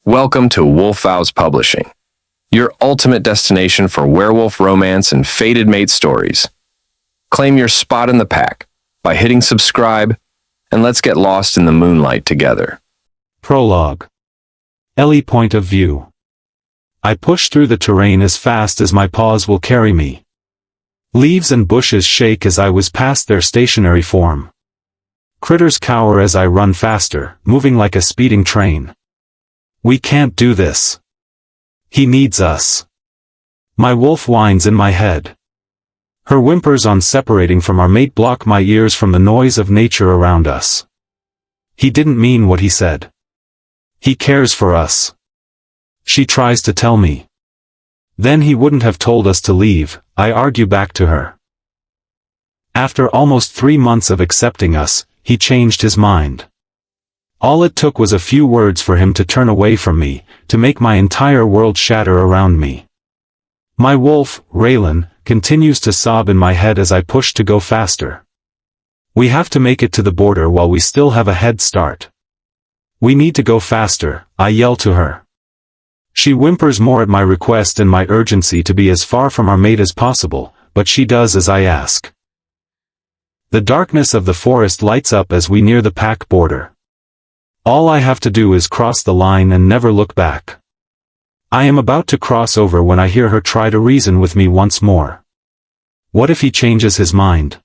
Welcome to Wolf Owls Publishing, your ultimate destination for werewolf romance and fated mate stories. Claim your spot in the pack by hitting subscribe, and let's get lost in the moonlight together. Prologue. Ellie point of view. I push through the terrain as fast as my paws will carry me. Leaves and bushes shake as I whiz past their stationary form. Critters cower as I run faster, moving like a speeding train. We can't do this. He needs us. My wolf whines in my head. Her whimpers on separating from our mate block my ears from the noise of nature around us. He didn't mean what he said. He cares for us. She tries to tell me. Then he wouldn't have told us to leave, I argue back to her. After almost 3 months of accepting us, he changed his mind. All it took was a few words for him to turn away from me, to make my entire world shatter around me. My wolf, Raylan, continues to sob in my head as I push to go faster. We have to make it to the border while we still have a head start. We need to go faster, I yell to her. She whimpers more at my request and my urgency to be as far from our mate as possible, but she does as I ask. The darkness of the forest lights up as we near the pack border. All I have to do is cross the line and never look back. I am about to cross over when I hear her try to reason with me once more. What if he changes his mind?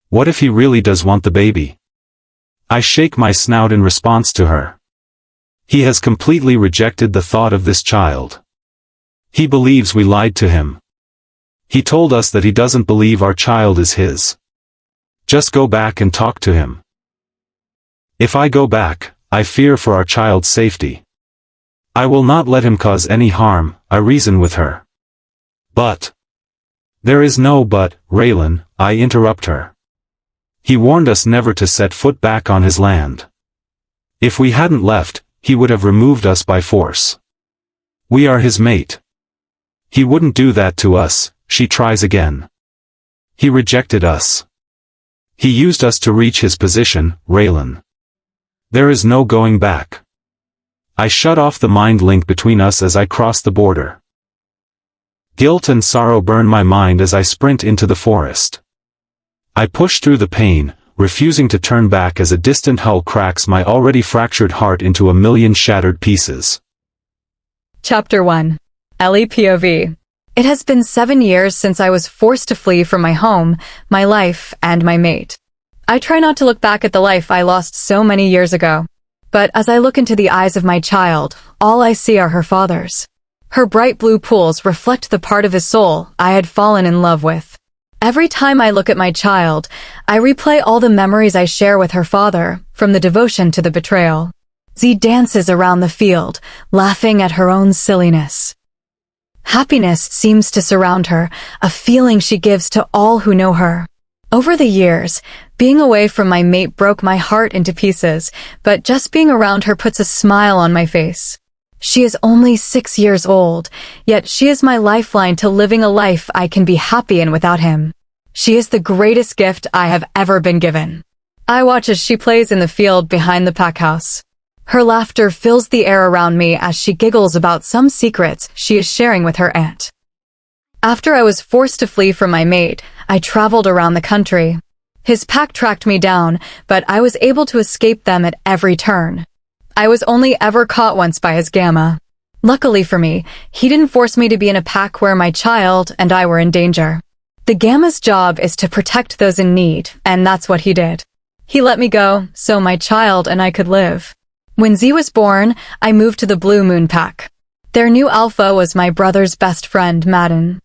What if he really does want the baby? I shake my snout in response to her. He has completely rejected the thought of this child. He believes we lied to him. He told us that he doesn't believe our child is his. Just go back and talk to him. If I go back, I fear for our child's safety. I will not let him cause any harm, I reason with her. But. There is no but, Raylan, I interrupt her. He warned us never to set foot back on his land. If we hadn't left, he would have removed us by force. We are his mate. He wouldn't do that to us, she tries again. He rejected us. He used us to reach his position, Raylan. There is no going back. I shut off the mind link between us as I cross the border. Guilt and sorrow burn my mind as I sprint into the forest. I push through the pain, refusing to turn back as a distant howl cracks my already fractured heart into a million shattered pieces. Chapter 1. Ellie POV. It has been 7 years since I was forced to flee from my home, my life, and my mate. I try not to look back at the life I lost so many years ago. But as I look into the eyes of my child, all I see are her father's. Her bright blue pools reflect the part of his soul I had fallen in love with. Every time I look at my child, I replay all the memories I share with her father, from the devotion to the betrayal. Z dances around the field, laughing at her own silliness. Happiness seems to surround her, a feeling she gives to all who know her. Over the years, being away from my mate broke my heart into pieces, but just being around her puts a smile on my face. She is only 6 years old, yet she is my lifeline to living a life I can be happy in without him. She is the greatest gift I have ever been given. I watch as she plays in the field behind the pack house. Her laughter fills the air around me as she giggles about some secrets she is sharing with her aunt. After I was forced to flee from my mate, I traveled around the country. His pack tracked me down, but I was able to escape them at every turn. I was only ever caught once by his gamma. Luckily for me, he didn't force me to be in a pack where my child and I were in danger. The gamma's job is to protect those in need, and that's what he did. He let me go, so my child and I could live. When Z was born, I moved to the Blue Moon pack. Their new alpha was my brother's best friend, Madden.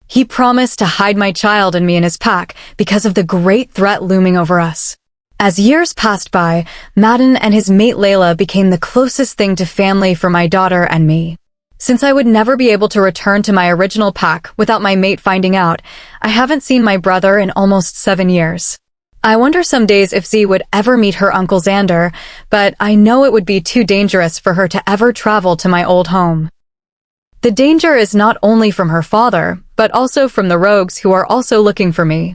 He promised to hide my child and me in his pack because of the great threat looming over us. As years passed by, Madden and his mate Layla became the closest thing to family for my daughter and me. Since I would never be able to return to my original pack without my mate finding out, I haven't seen my brother in almost 7 years. I wonder some days if Z would ever meet her Uncle Xander, but I know it would be too dangerous for her to ever travel to my old home. The danger is not only from her father, but also from the rogues who are also looking for me.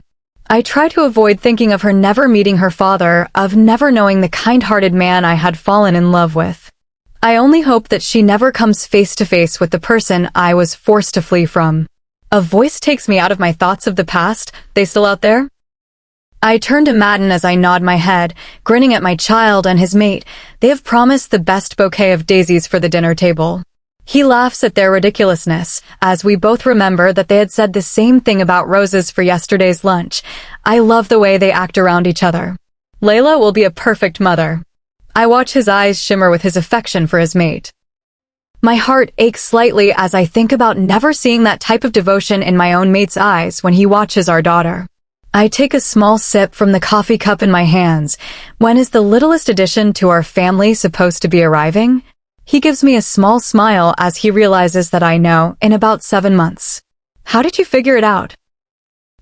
I try to avoid thinking of her never meeting her father, of never knowing the kind-hearted man I had fallen in love with. I only hope that she never comes face to face with the person I was forced to flee from. A voice takes me out of my thoughts of the past. They still out there? I turn to Madden as I nod my head, grinning at my child and his mate. They have promised the best bouquet of daisies for the dinner table. He laughs at their ridiculousness, as we both remember that they had said the same thing about roses for yesterday's lunch. I love the way they act around each other. Layla will be a perfect mother. I watch his eyes shimmer with his affection for his mate. My heart aches slightly as I think about never seeing that type of devotion in my own mate's eyes when he watches our daughter. I take a small sip from the coffee cup in my hands. When is the littlest addition to our family supposed to be arriving? He gives me a small smile as he realizes that I know in about 7 months. How did you figure it out?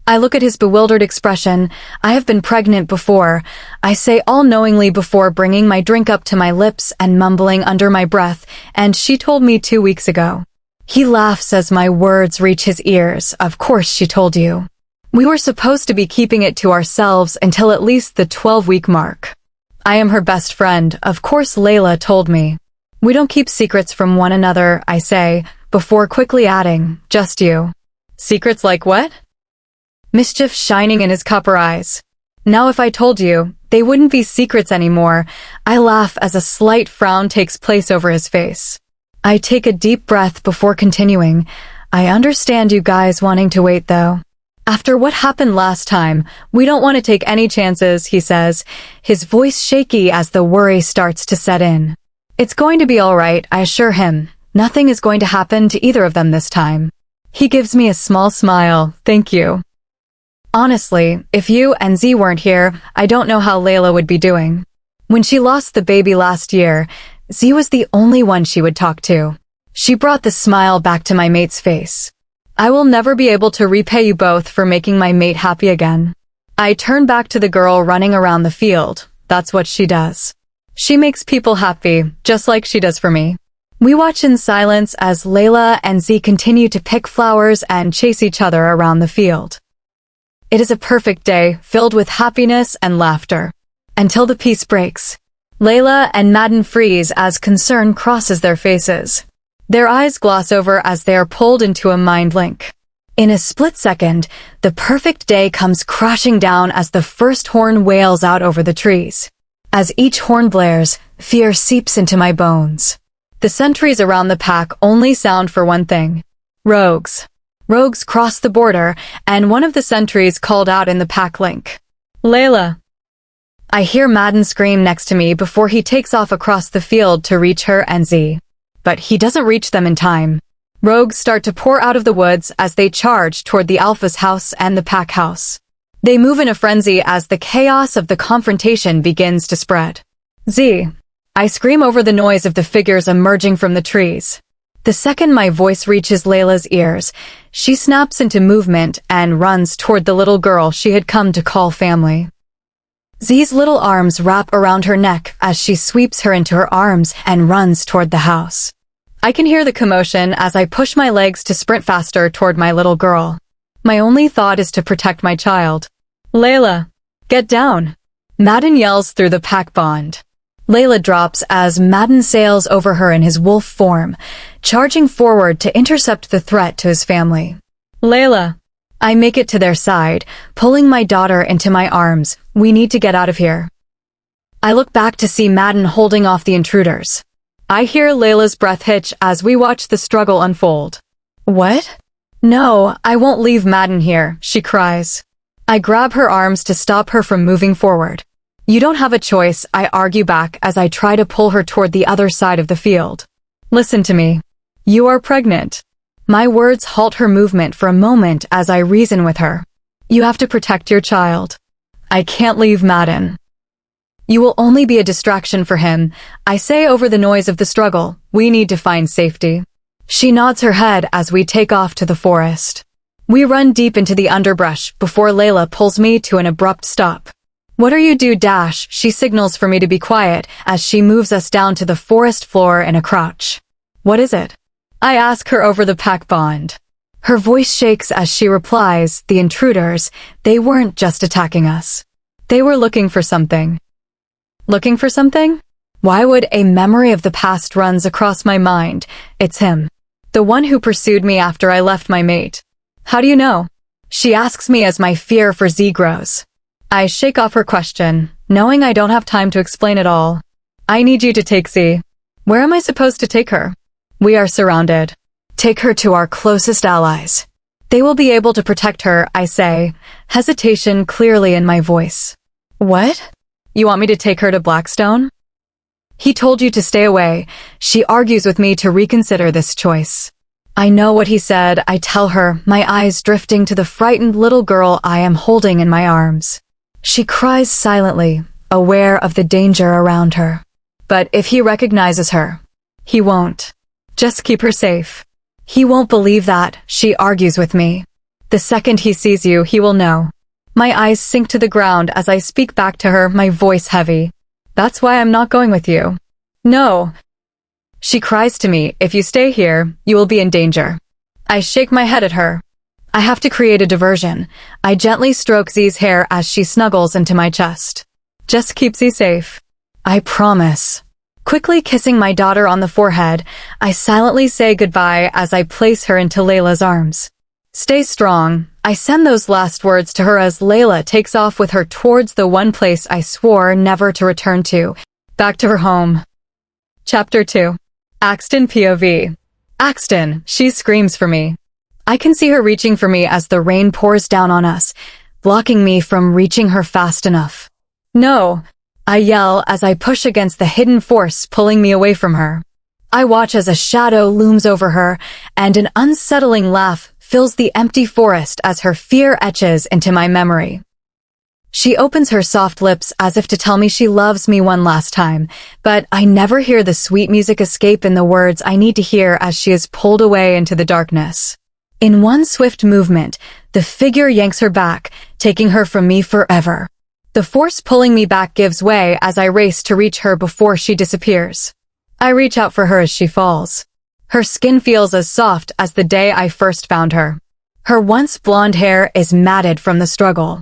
I look at his bewildered expression. I have been pregnant before. I say all knowingly before bringing my drink up to my lips and mumbling under my breath, and she told me 2 weeks ago. He laughs as my words reach his ears. Of course she told you. We were supposed to be keeping it to ourselves until at least the 12-week mark. I am her best friend. Of course Layla told me. We don't keep secrets from one another, I say, before quickly adding, just you. Secrets like what? Mischief shining in his copper eyes. Now if I told you, they wouldn't be secrets anymore. I laugh as a slight frown takes place over his face. I take a deep breath before continuing. I understand you guys wanting to wait though. After what happened last time, we don't want to take any chances, he says, his voice shaky as the worry starts to set in. It's going to be all right, I assure him. Nothing is going to happen to either of them this time. He gives me a small smile. Thank you. Honestly, if you and Z weren't here, I don't know how Layla would be doing. When she lost the baby last year, Z was the only one she would talk to. She brought the smile back to my mate's face. I will never be able to repay you both for making my mate happy again. I turn back to the girl running around the field. That's what she does. She makes people happy, just like she does for me. We watch in silence as Layla and Z continue to pick flowers and chase each other around the field. It is a perfect day, filled with happiness and laughter. Until the peace breaks. Layla and Madden freeze as concern crosses their faces. Their eyes gloss over as they are pulled into a mind link. In a split second, the perfect day comes crashing down as the first horn wails out over the trees. As each horn blares, fear seeps into my bones. The sentries around the pack only sound for one thing. Rogues. Rogues cross the border, and one of the sentries called out in the pack link. Layla. I hear Madden scream next to me before he takes off across the field to reach her and Z. But he doesn't reach them in time. Rogues start to pour out of the woods as they charge toward the Alpha's house and the pack house. They move in a frenzy as the chaos of the confrontation begins to spread. Z. I scream over the noise of the figures emerging from the trees. The second my voice reaches Layla's ears, she snaps into movement and runs toward the little girl she had come to call family. Z's little arms wrap around her neck as she sweeps her into her arms and runs toward the house. I can hear the commotion as I push my legs to sprint faster toward my little girl. My only thought is to protect my child. Layla, get down. Madden yells through the pack bond. Layla drops as Madden sails over her in his wolf form, charging forward to intercept the threat to his family. Layla. I make it to their side, pulling my daughter into my arms. We need to get out of here. I look back to see Madden holding off the intruders. I hear Layla's breath hitch as we watch the struggle unfold. What? No, I won't leave Madden here, she cries. I grab her arms to stop her from moving forward. You don't have a choice, I argue back as I try to pull her toward the other side of the field. Listen to me. You are pregnant. My words halt her movement for a moment as I reason with her. You have to protect your child. I can't leave Madden. You will only be a distraction for him, I say over the noise of the struggle. We need to find safety. She nods her head as we take off to the forest. We run deep into the underbrush before Layla pulls me to an abrupt stop. What are you do? She signals for me to be quiet as she moves us down to the forest floor in a crouch. What is it? I ask her over the pack bond. Her voice shakes as she replies, the intruders, they weren't just attacking us. They were looking for something. Looking for something? Why would a memory of the past runs across my mind? It's him. The one who pursued me after I left my mate. How do you know? She asks me as my fear for Z grows. I shake off her question, knowing I don't have time to explain it all. I need you to take Z. Where am I supposed to take her? We are surrounded. Take her to our closest allies. They will be able to protect her, I say, hesitation clearly in my voice. What? You want me to take her to Blackstone? He told you to stay away. She argues with me to reconsider this choice. I know what he said, I tell her, my eyes drifting to the frightened little girl I am holding in my arms. She cries silently, aware of the danger around her. But if he recognizes her, he won't. Just keep her safe. He won't believe that, she argues with me. The second he sees you, he will know. My eyes sink to the ground as I speak back to her, my voice heavy. That's why I'm not going with you. No. She cries to me, if you stay here, you will be in danger. I shake my head at her. I have to create a diversion. I gently stroke Z's hair as she snuggles into my chest. Just keep Z safe. I promise. Quickly kissing my daughter on the forehead, I silently say goodbye as I place her into Layla's arms. Stay strong. I send those last words to her as Layla takes off with her towards the one place I swore never to return to, back to her home. Chapter 2. Axton POV. Axton, she screams for me. I can see her reaching for me as the rain pours down on us, blocking me from reaching her fast enough. No, I yell as I push against the hidden force pulling me away from her. I watch as a shadow looms over her, and an unsettling laugh fills the empty forest as her fear etches into my memory. She opens her soft lips as if to tell me she loves me one last time, but I never hear the sweet music escape in the words I need to hear as she is pulled away into the darkness. In one swift movement, the figure yanks her back, taking her from me forever. The force pulling me back gives way as I race to reach her before she disappears. I reach out for her as she falls. Her skin feels as soft as the day I first found her. Her once blonde hair is matted from the struggle.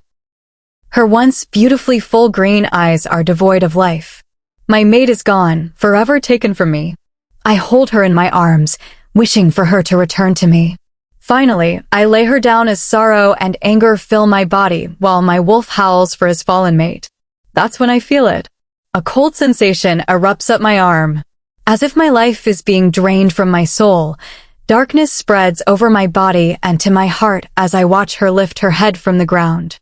Her once beautifully full green eyes are devoid of life. My mate is gone, forever taken from me. I hold her in my arms, wishing for her to return to me. Finally, I lay her down as sorrow and anger fill my body while my wolf howls for his fallen mate. That's when I feel it. A cold sensation erupts up my arm. As if my life is being drained from my soul, darkness spreads over my body and to my heart as I watch her lift her head from the ground.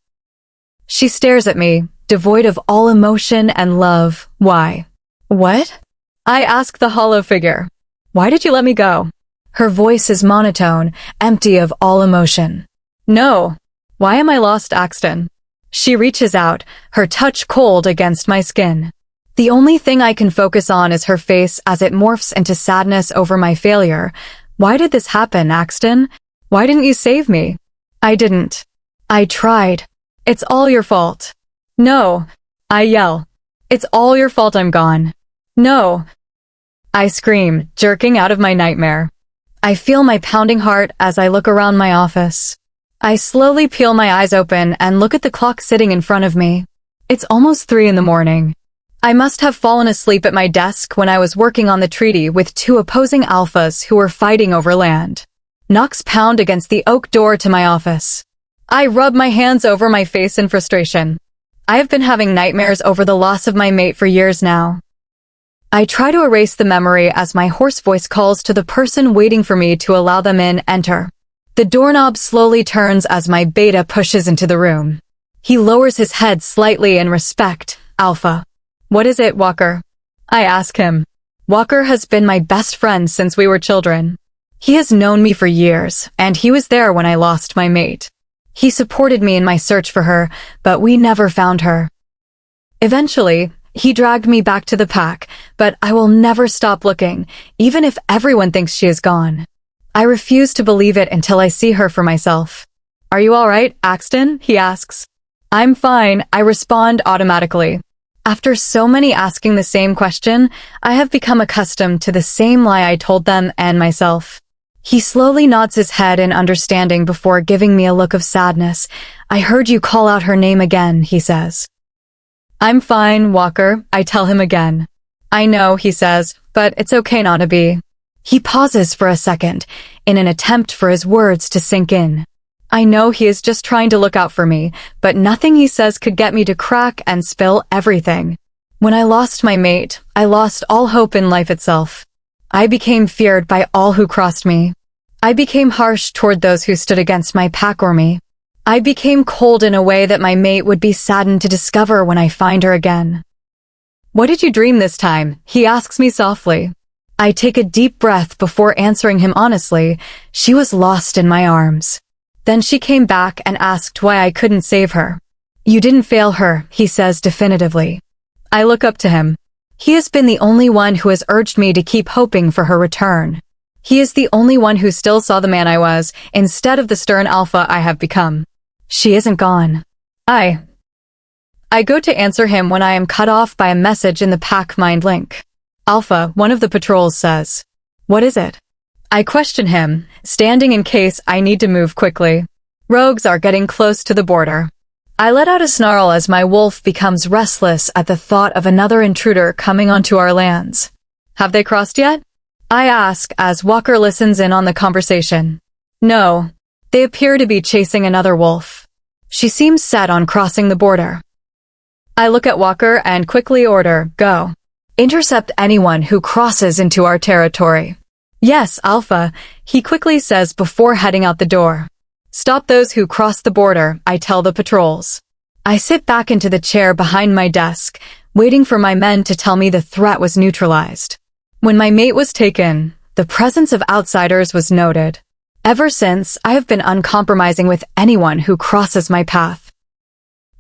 She stares at me, devoid of all emotion and love. Why? What? I ask the hollow figure. Why did you let me go? Her voice is monotone, empty of all emotion. No. Why am I lost, Axton? She reaches out, her touch cold against my skin. The only thing I can focus on is her face as it morphs into sadness over my failure. Why did this happen, Axton? Why didn't you save me? I didn't. I tried. It's all your fault. No. I yell. It's all your fault I'm gone. No. I scream, jerking out of my nightmare. I feel my pounding heart as I look around my office. I slowly peel my eyes open and look at the clock sitting in front of me. It's almost 3 a.m. I must have fallen asleep at my desk when I was working on the treaty with 2 opposing alphas who were fighting over land. Knocks pound against the oak door to my office. I rub my hands over my face in frustration. I have been having nightmares over the loss of my mate for years now. I try to erase the memory as my hoarse voice calls to the person waiting for me to allow them in, enter. The doorknob slowly turns as my beta pushes into the room. He lowers his head slightly in respect. Alpha. What is it, Walker? I ask him. Walker has been my best friend since we were children. He has known me for years, and he was there when I lost my mate. He supported me in my search for her, but we never found her. Eventually, he dragged me back to the pack, but I will never stop looking, even if everyone thinks she is gone. I refuse to believe it until I see her for myself. Are you all right, Axton? He asks. I'm fine, I respond automatically. After so many asking the same question, I have become accustomed to the same lie I told them and myself. He slowly nods his head in understanding before giving me a look of sadness. I heard you call out her name again, he says. I'm fine, Walker, I tell him again. I know, he says, but it's okay not to be. He pauses for a second, in an attempt for his words to sink in. I know he is just trying to look out for me, but nothing he says could get me to crack and spill everything. When I lost my mate, I lost all hope in life itself. I became feared by all who crossed me. I became harsh toward those who stood against my pack or me. I became cold in a way that my mate would be saddened to discover when I find her again. What did you dream this time? He asks me softly. I take a deep breath before answering him honestly. She was lost in my arms. Then she came back and asked why I couldn't save her. You didn't fail her, he says definitively. I look up to him. He has been the only one who has urged me to keep hoping for her return. He is the only one who still saw the man I was, instead of the stern alpha I have become. She isn't gone. I go to answer him when I am cut off by a message in the pack mind link. Alpha, one of the patrols says. What is it? I question him, standing in case I need to move quickly. Rogues are getting close to the border. I let out a snarl as my wolf becomes restless at the thought of another intruder coming onto our lands. Have they crossed yet? I ask as Walker listens in on the conversation. No, they appear to be chasing another wolf. She seems set on crossing the border. I look at Walker and quickly order, go. Intercept anyone who crosses into our territory. Yes, Alpha, he quickly says before heading out the door. Stop those who cross the border, I tell the patrols. I sit back into the chair behind my desk, waiting for my men to tell me the threat was neutralized. When my mate was taken, the presence of outsiders was noted. Ever since, I have been uncompromising with anyone who crosses my path.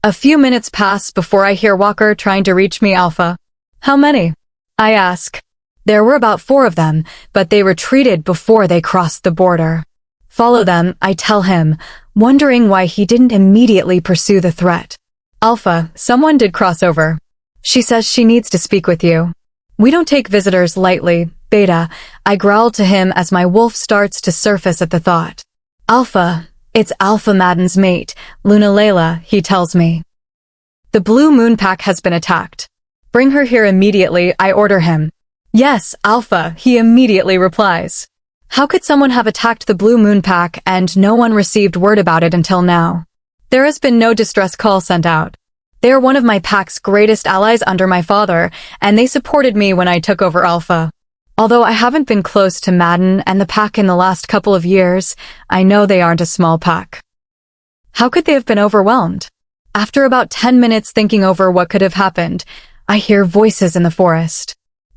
A few minutes pass before I hear Walker trying to reach me. Alpha. How many? I ask. There were about 4 of them, but they retreated before they crossed the border. Follow them, I tell him, wondering why he didn't immediately pursue the threat. Alpha, someone did cross over. She says she needs to speak with you. We don't take visitors lightly, Beta, I growl to him as my wolf starts to surface at the thought. Alpha, it's Alpha Madden's mate, Luna Layla, he tells me. The Blue Moon Pack has been attacked. Bring her here immediately, I order him. Yes, Alpha, he immediately replies. How could someone have attacked the Blue Moon Pack and no one received word about it until now? There has been no distress call sent out. They are one of my pack's greatest allies under my father, and they supported me when I took over Alpha. Although I haven't been close to Madden and the pack in the last couple of years, I know they aren't a small pack. How could they have been overwhelmed? After about 10 minutes thinking over what could have happened, I hear voices in the forest.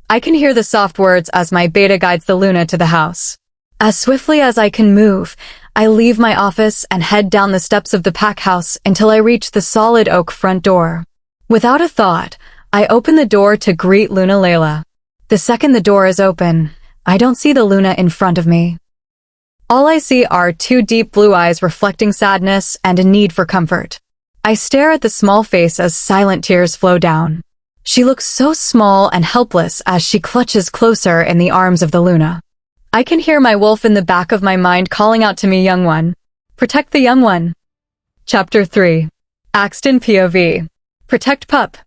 I can hear the soft words as my Beta guides the Luna to the house. As swiftly as I can move, I leave my office and head down the steps of the pack house until I reach the solid oak front door. Without a thought, I open the door to greet Luna Layla. The second the door is open, I don't see the Luna in front of me. All I see are 2 deep blue eyes reflecting sadness and a need for comfort. I stare at the small face as silent tears flow down. She looks so small and helpless as she clutches closer in the arms of the Luna. I can hear my wolf in the back of my mind calling out to me, young one. Protect the young one. Chapter 3. Axton POV. Protect pup.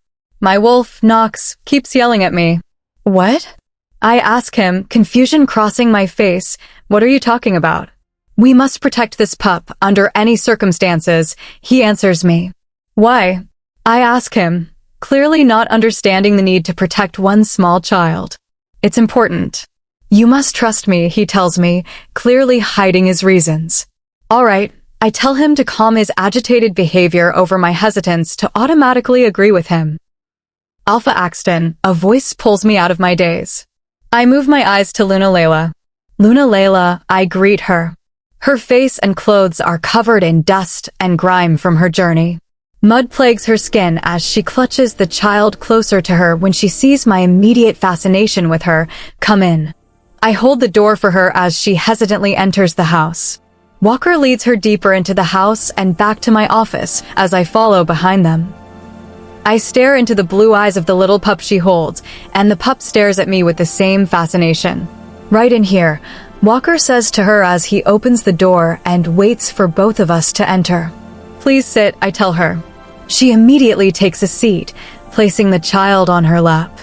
My wolf, Knox, keeps yelling at me. What? I ask him, confusion crossing my face. What are you talking about? We must protect this pup under any circumstances, he answers me. Why? I ask him, clearly not understanding the need to protect one small child. It's important. You must trust me, he tells me, clearly hiding his reasons. All right, I tell him to calm his agitated behavior over my hesitance to automatically agree with him. Alpha Axton, a voice pulls me out of my daze. I move my eyes to Luna Layla. Luna Layla, I greet her. Her face and clothes are covered in dust and grime from her journey. Mud plagues her skin as she clutches the child closer to her when she sees my immediate fascination with her. Come in. I hold the door for her as she hesitantly enters the house. Walker leads her deeper into the house and back to my office as I follow behind them. I stare into the blue eyes of the little pup she holds, and the pup stares at me with the same fascination. Right in here, Walker says to her as he opens the door and waits for both of us to enter. Please sit, I tell her. She immediately takes a seat, placing the child on her lap.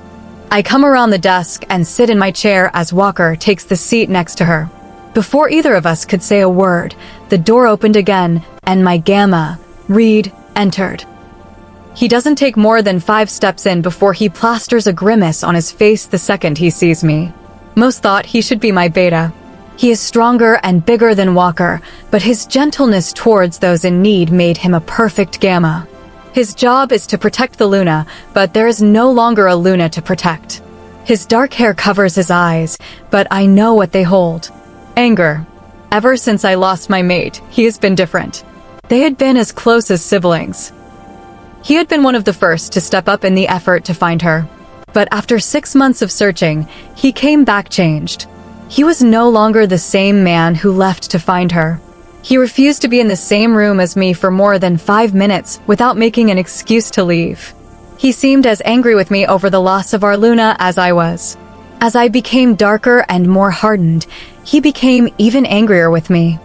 I come around the desk and sit in my chair as Walker takes the seat next to her. Before either of us could say a word, the door opened again, and my gamma, Reed, entered. He doesn't take more than 5 steps in before he plasters a grimace on his face the second he sees me. Most thought he should be my beta. He is stronger and bigger than Walker, but his gentleness towards those in need made him a perfect gamma. His job is to protect the Luna, but there is no longer a Luna to protect. His dark hair covers his eyes, but I know what they hold. Anger. Ever since I lost my mate, he has been different. They had been as close as siblings. He had been one of the first to step up in the effort to find her. But after 6 months of searching, he came back changed. He was no longer the same man who left to find her. He refused to be in the same room as me for more than 5 minutes without making an excuse to leave. He seemed as angry with me over the loss of our Luna as I was. As I became darker and more hardened, he became even angrier with me.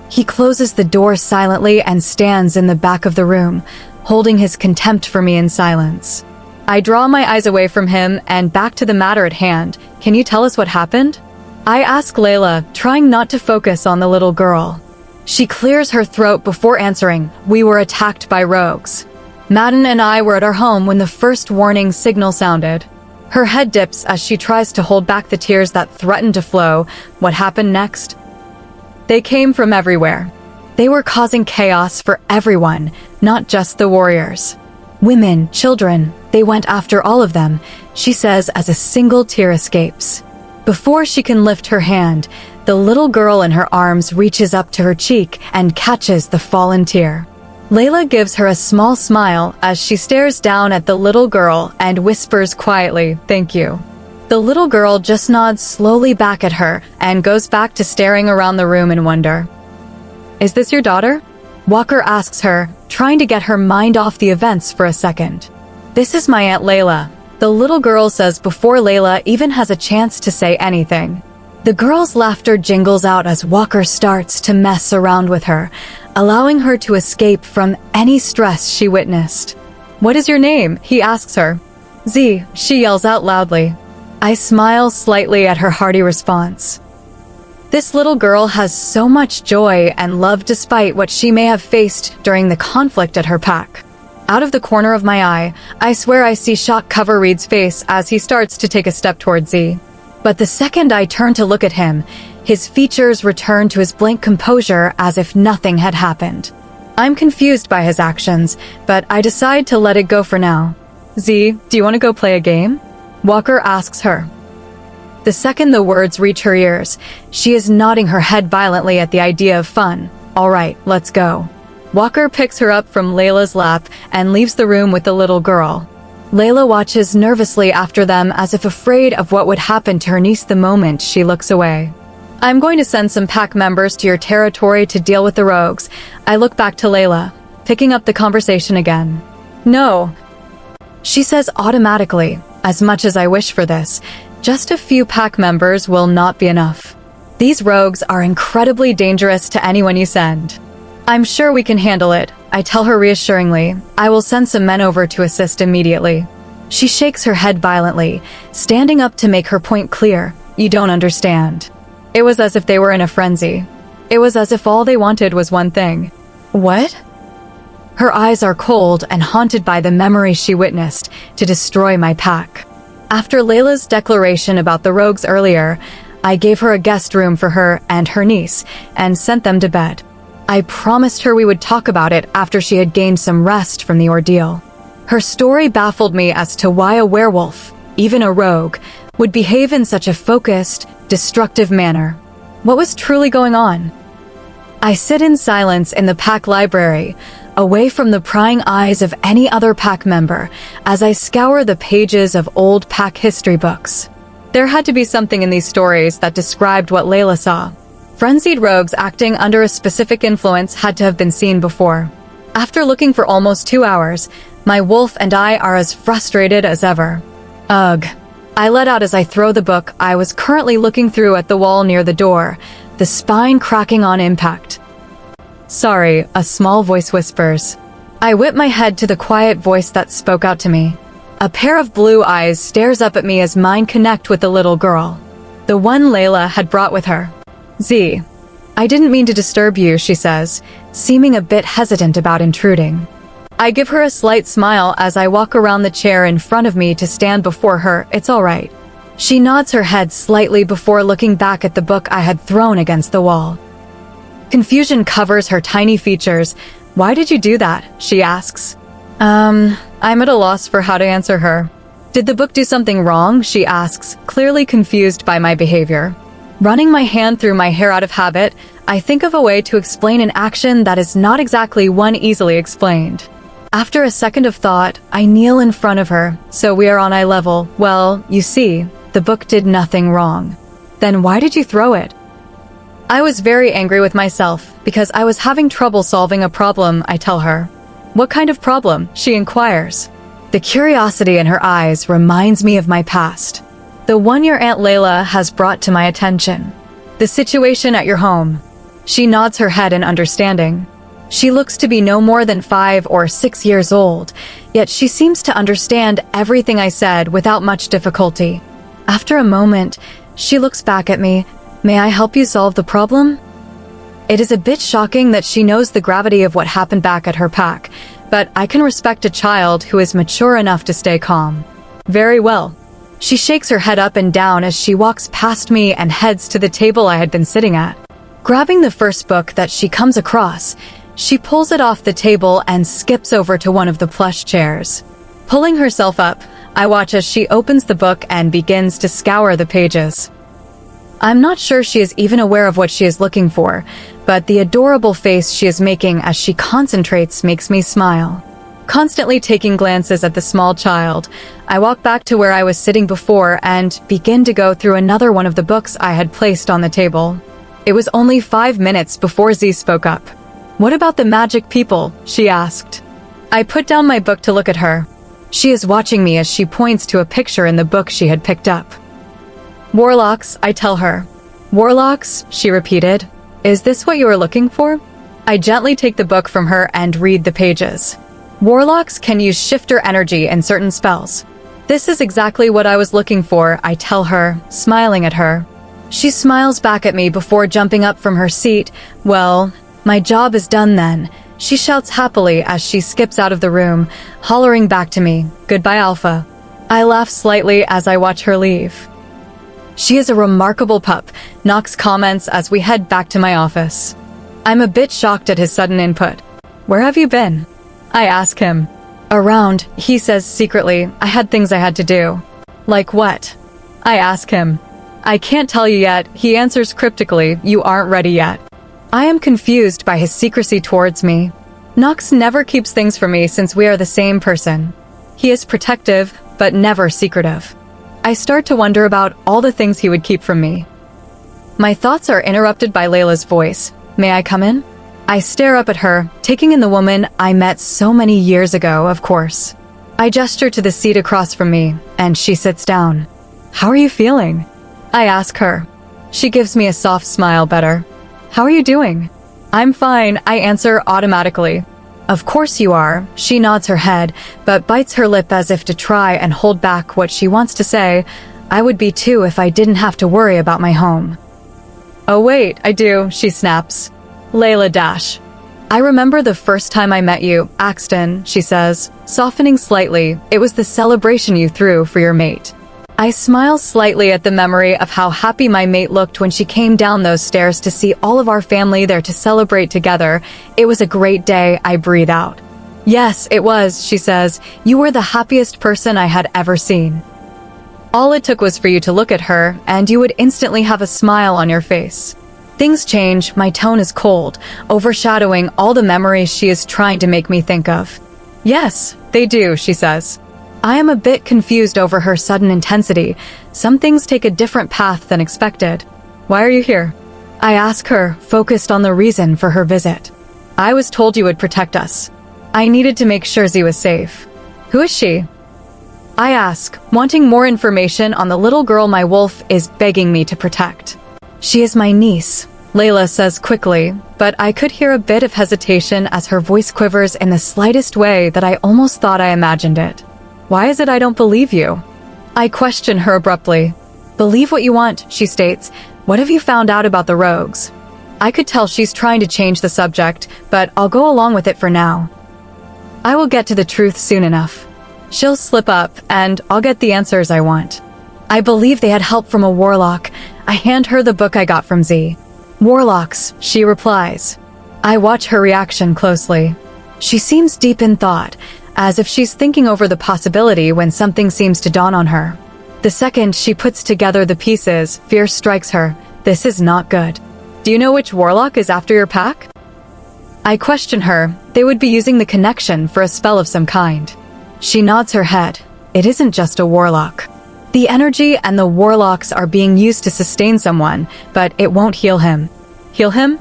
He closes the door silently and stands in the back of the room, holding his contempt for me in silence. I draw my eyes away from him and back to the matter at hand. Can you tell us what happened? I ask Layla, trying not to focus on the little girl. She clears her throat before answering. We were attacked by rogues. Madden and I were at our home when the first warning signal sounded. Her head dips as she tries to hold back the tears that threaten to flow. What happened next? They came from everywhere. They were causing chaos for everyone, not just the warriors. Women, children, they went after all of them, she says as a single tear escapes. Before she can lift her hand, the little girl in her arms reaches up to her cheek and catches the fallen tear. Layla gives her a small smile as she stares down at the little girl and whispers quietly, "Thank you." The little girl just nods slowly back at her and goes back to staring around the room in wonder. "Is this your daughter?" Walker asks her, trying to get her mind off the events for a second. "This is my Aunt Layla," the little girl says before Layla even has a chance to say anything. The girl's laughter jingles out as Walker starts to mess around with her, allowing her to escape from any stress she witnessed. "What is your name?" he asks her. "Z," she yells out loudly. I smile slightly at her hearty response. This little girl has so much joy and love despite what she may have faced during the conflict at her pack. Out of the corner of my eye, I swear I see shock cover Reed's face as he starts to take a step towards Z. But the second I turn to look at him, his features return to his blank composure as if nothing had happened. I'm confused by his actions, but I decide to let it go for now. "Z, do you want to go play a game?" Walker asks her. The second the words reach her ears, she is nodding her head violently at the idea of fun. "All right, let's go." Walker picks her up from Layla's lap and leaves the room with the little girl. Layla watches nervously after them as if afraid of what would happen to her niece the moment she looks away. "I'm going to send some pack members to your territory to deal with the rogues." I look back to Layla, picking up the conversation again. "No," she says automatically, "as much as I wish for this, just a few pack members will not be enough. These rogues are incredibly dangerous to anyone you send." "I'm sure we can handle it," I tell her reassuringly. "I will send some men over to assist immediately." She shakes her head violently, standing up to make her point clear. "You don't understand." It was as if they were in a frenzy. It was as if all they wanted was one thing. "What?" Her eyes are cold and haunted by the memory she witnessed to destroy my pack. After Layla's declaration about the rogues earlier, I gave her a guest room for her and her niece and sent them to bed. I promised her we would talk about it after she had gained some rest from the ordeal. Her story baffled me as to why a werewolf, even a rogue, would behave in such a focused, destructive manner. What was truly going on? I sit in silence in the pack library, away from the prying eyes of any other pack member, as I scour the pages of old pack history books. There had to be something in these stories that described what Layla saw. Frenzied rogues acting under a specific influence had to have been seen before. After looking for almost 2 hours, my wolf and I are as frustrated as ever. Ugh. I let out as I throw the book I was currently looking through at the wall near the door, the spine cracking on impact. "Sorry," a small voice whispers. I whip my head to the quiet voice that spoke out to me. A pair of blue eyes stares up at me as mine connect with the little girl, the one Layla had brought with her. Z. I didn't mean to disturb you, she says, seeming a bit hesitant about intruding. I give her a slight smile as I walk around the chair in front of me to stand before her. It's all right. She nods her head slightly before looking back at the book I had thrown against the wall. Confusion covers her tiny features. Why did you do that? She asks. I'm at a loss for how to answer her. Did the book do something wrong? She asks, clearly confused by my behavior. Running my hand through my hair out of habit, I think of a way to explain an action that is not exactly one easily explained. After a second of thought, I kneel in front of her, so we are on eye level. Well, you see, the book did nothing wrong. Then why did you throw it? I was very angry with myself because I was having trouble solving a problem, I tell her. What kind of problem? She inquires. The curiosity in her eyes reminds me of my past. The one your Aunt Layla has brought to my attention. The situation at your home. She nods her head in understanding. She looks to be no more than 5 or 6 years old, yet she seems to understand everything I said without much difficulty. After a moment, she looks back at me. May I help you solve the problem? It is a bit shocking that she knows the gravity of what happened back at her pack, but I can respect a child who is mature enough to stay calm. Very well. She shakes her head up and down as she walks past me and heads to the table I had been sitting at. Grabbing the first book that she comes across, she pulls it off the table and skips over to one of the plush chairs. Pulling herself up, I watch as she opens the book and begins to scour the pages. I'm not sure she is even aware of what she is looking for, but the adorable face she is making as she concentrates makes me smile. Constantly taking glances at the small child, I walk back to where I was sitting before and begin to go through another one of the books I had placed on the table. It was only 5 minutes before Z spoke up. What about the magic people? She asked. I put down my book to look at her. She is watching me as she points to a picture in the book she had picked up. Warlocks, I tell her. Warlocks, she repeated. Is this what you were looking for? I gently take the book from her and read the pages. Warlocks can use shifter energy in certain spells. This is exactly what I was looking for, I tell her, smiling at her. She smiles back at me before jumping up from her seat. Well, my job is done then. She shouts happily as she skips out of the room, hollering back to me, Goodbye, Alpha. I laugh slightly as I watch her leave. She is a remarkable pup, Knox comments as we head back to my office. I'm a bit shocked at his sudden input. Where have you been? I ask him. Around, he says secretly. I had things I had to do. Like what? I ask him. I can't tell you yet, he answers cryptically. You aren't ready yet. I am confused by his secrecy towards me. Knox never keeps things from me since we are the same person. He is protective, but never secretive. I start to wonder about all the things he would keep from me. My thoughts are interrupted by Layla's voice. May I come in? I stare up at her, taking in the woman I met so many years ago, of course. I gesture to the seat across from me, and she sits down. How are you feeling? I ask her. She gives me a soft smile. Better. How are you doing? I'm fine, I answer automatically. Of course you are. She nods her head, but bites her lip as if to try and hold back what she wants to say. I would be too if I didn't have to worry about my home. Oh wait, I do, she snaps. Layla dash. I remember the first time I met you, Axton, she says, softening slightly. It was the celebration you threw for your mate. I smile slightly at the memory of how happy my mate looked when she came down those stairs to see all of our family there to celebrate together. It was a great day, I breathe out. Yes, it was, she says. You were the happiest person I had ever seen. All it took was for you to look at her, and you would instantly have a smile on your face. Things change, my tone is cold, overshadowing all the memories she is trying to make me think of. Yes, they do, she says. I am a bit confused over her sudden intensity. Some things take a different path than expected. Why are you here? I ask her, focused on the reason for her visit. I was told you would protect us. I needed to make sure Z was safe. Who is she? I ask, wanting more information on the little girl my wolf is begging me to protect. She is my niece, Layla says quickly, but I could hear a bit of hesitation as her voice quivers in the slightest way that I almost thought I imagined it. Why is it I don't believe you? I question her abruptly. Believe what you want, she states. What have you found out about the rogues? I could tell she's trying to change the subject, but I'll go along with it for now. I will get to the truth soon enough. She'll slip up, and I'll get the answers I want. I believe they had help from a warlock. I hand her the book I got from Z. Warlocks, she replies. I watch her reaction closely. She seems deep in thought, as if she's thinking over the possibility when something seems to dawn on her. The second she puts together the pieces, fear strikes her. This is not good. Do you know which warlock is after your pack? I question her. They would be using the connection for a spell of some kind. She nods her head. It isn't just a warlock. The energy and the warlocks are being used to sustain someone, but it won't heal him. Heal him?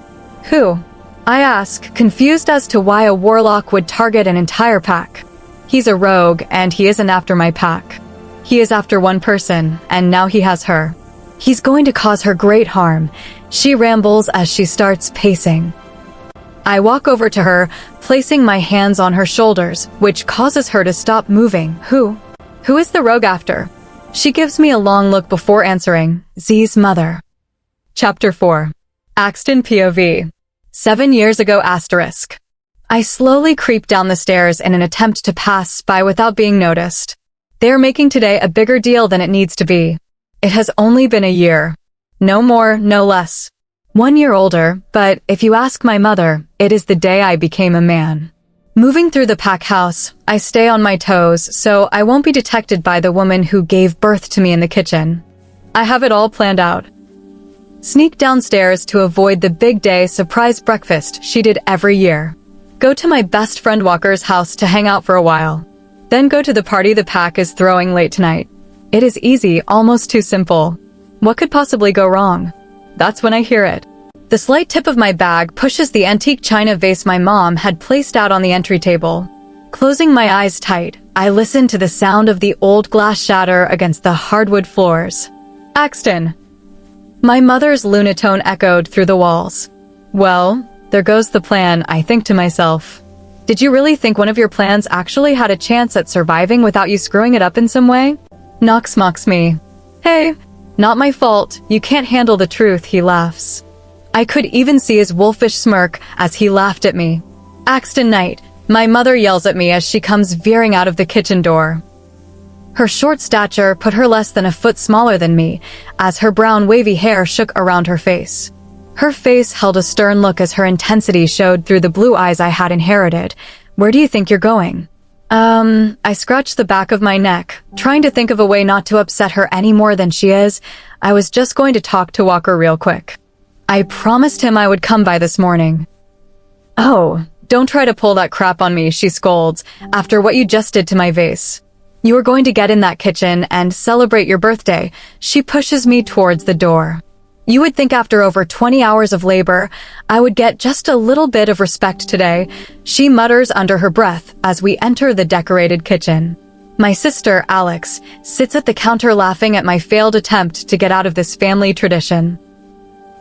Who? I ask, confused as to why a warlock would target an entire pack. He's a rogue, and he isn't after my pack. He is after one person, and now he has her. He's going to cause her great harm. She rambles as she starts pacing. I walk over to her, placing my hands on her shoulders, which causes her to stop moving. Who? Who is the rogue after? She gives me a long look before answering. Z's mother. Chapter 4. Axton POV. 7 years ago asterisk. I slowly creep down the stairs in an attempt to pass by without being noticed. They are making today a bigger deal than it needs to be. It has only been a year. No more, no less. 1 year older, but if you ask my mother, it is the day I became a man. Moving through the pack house, I stay on my toes so I won't be detected by the woman who gave birth to me in the kitchen. I have it all planned out. Sneak downstairs to avoid the big day surprise breakfast she did every year. Go to my best friend Walker's house to hang out for a while. Then go to the party the pack is throwing late tonight. It is easy, almost too simple. What could possibly go wrong? That's when I hear it. The slight tip of my bag pushes the antique china vase my mom had placed out on the entry table. Closing my eyes tight, I listen to the sound of the old glass shatter against the hardwood floors. Axton. My mother's lunatone echoed through the walls. Well, there goes the plan, I think to myself. Did you really think one of your plans actually had a chance at surviving without you screwing it up in some way? Knox mocks me. Hey, not my fault. You can't handle the truth, he laughs. I could even see his wolfish smirk as he laughed at me. Axton Knight, my mother yells at me as she comes veering out of the kitchen door. Her short stature put her less than a foot smaller than me, as her brown wavy hair shook around her face. Her face held a stern look as her intensity showed through the blue eyes I had inherited. Where do you think you're going? I scratched the back of my neck, trying to think of a way not to upset her any more than she is. I was just going to talk to Walker real quick. I promised him I would come by this morning. Oh, don't try to pull that crap on me, she scolds, after what you just did to my vase. You are going to get in that kitchen and celebrate your birthday. She pushes me towards the door. You would think after over 20 hours of labor, I would get just a little bit of respect today, she mutters under her breath as we enter the decorated kitchen. My sister, Alex, sits at the counter laughing at my failed attempt to get out of this family tradition.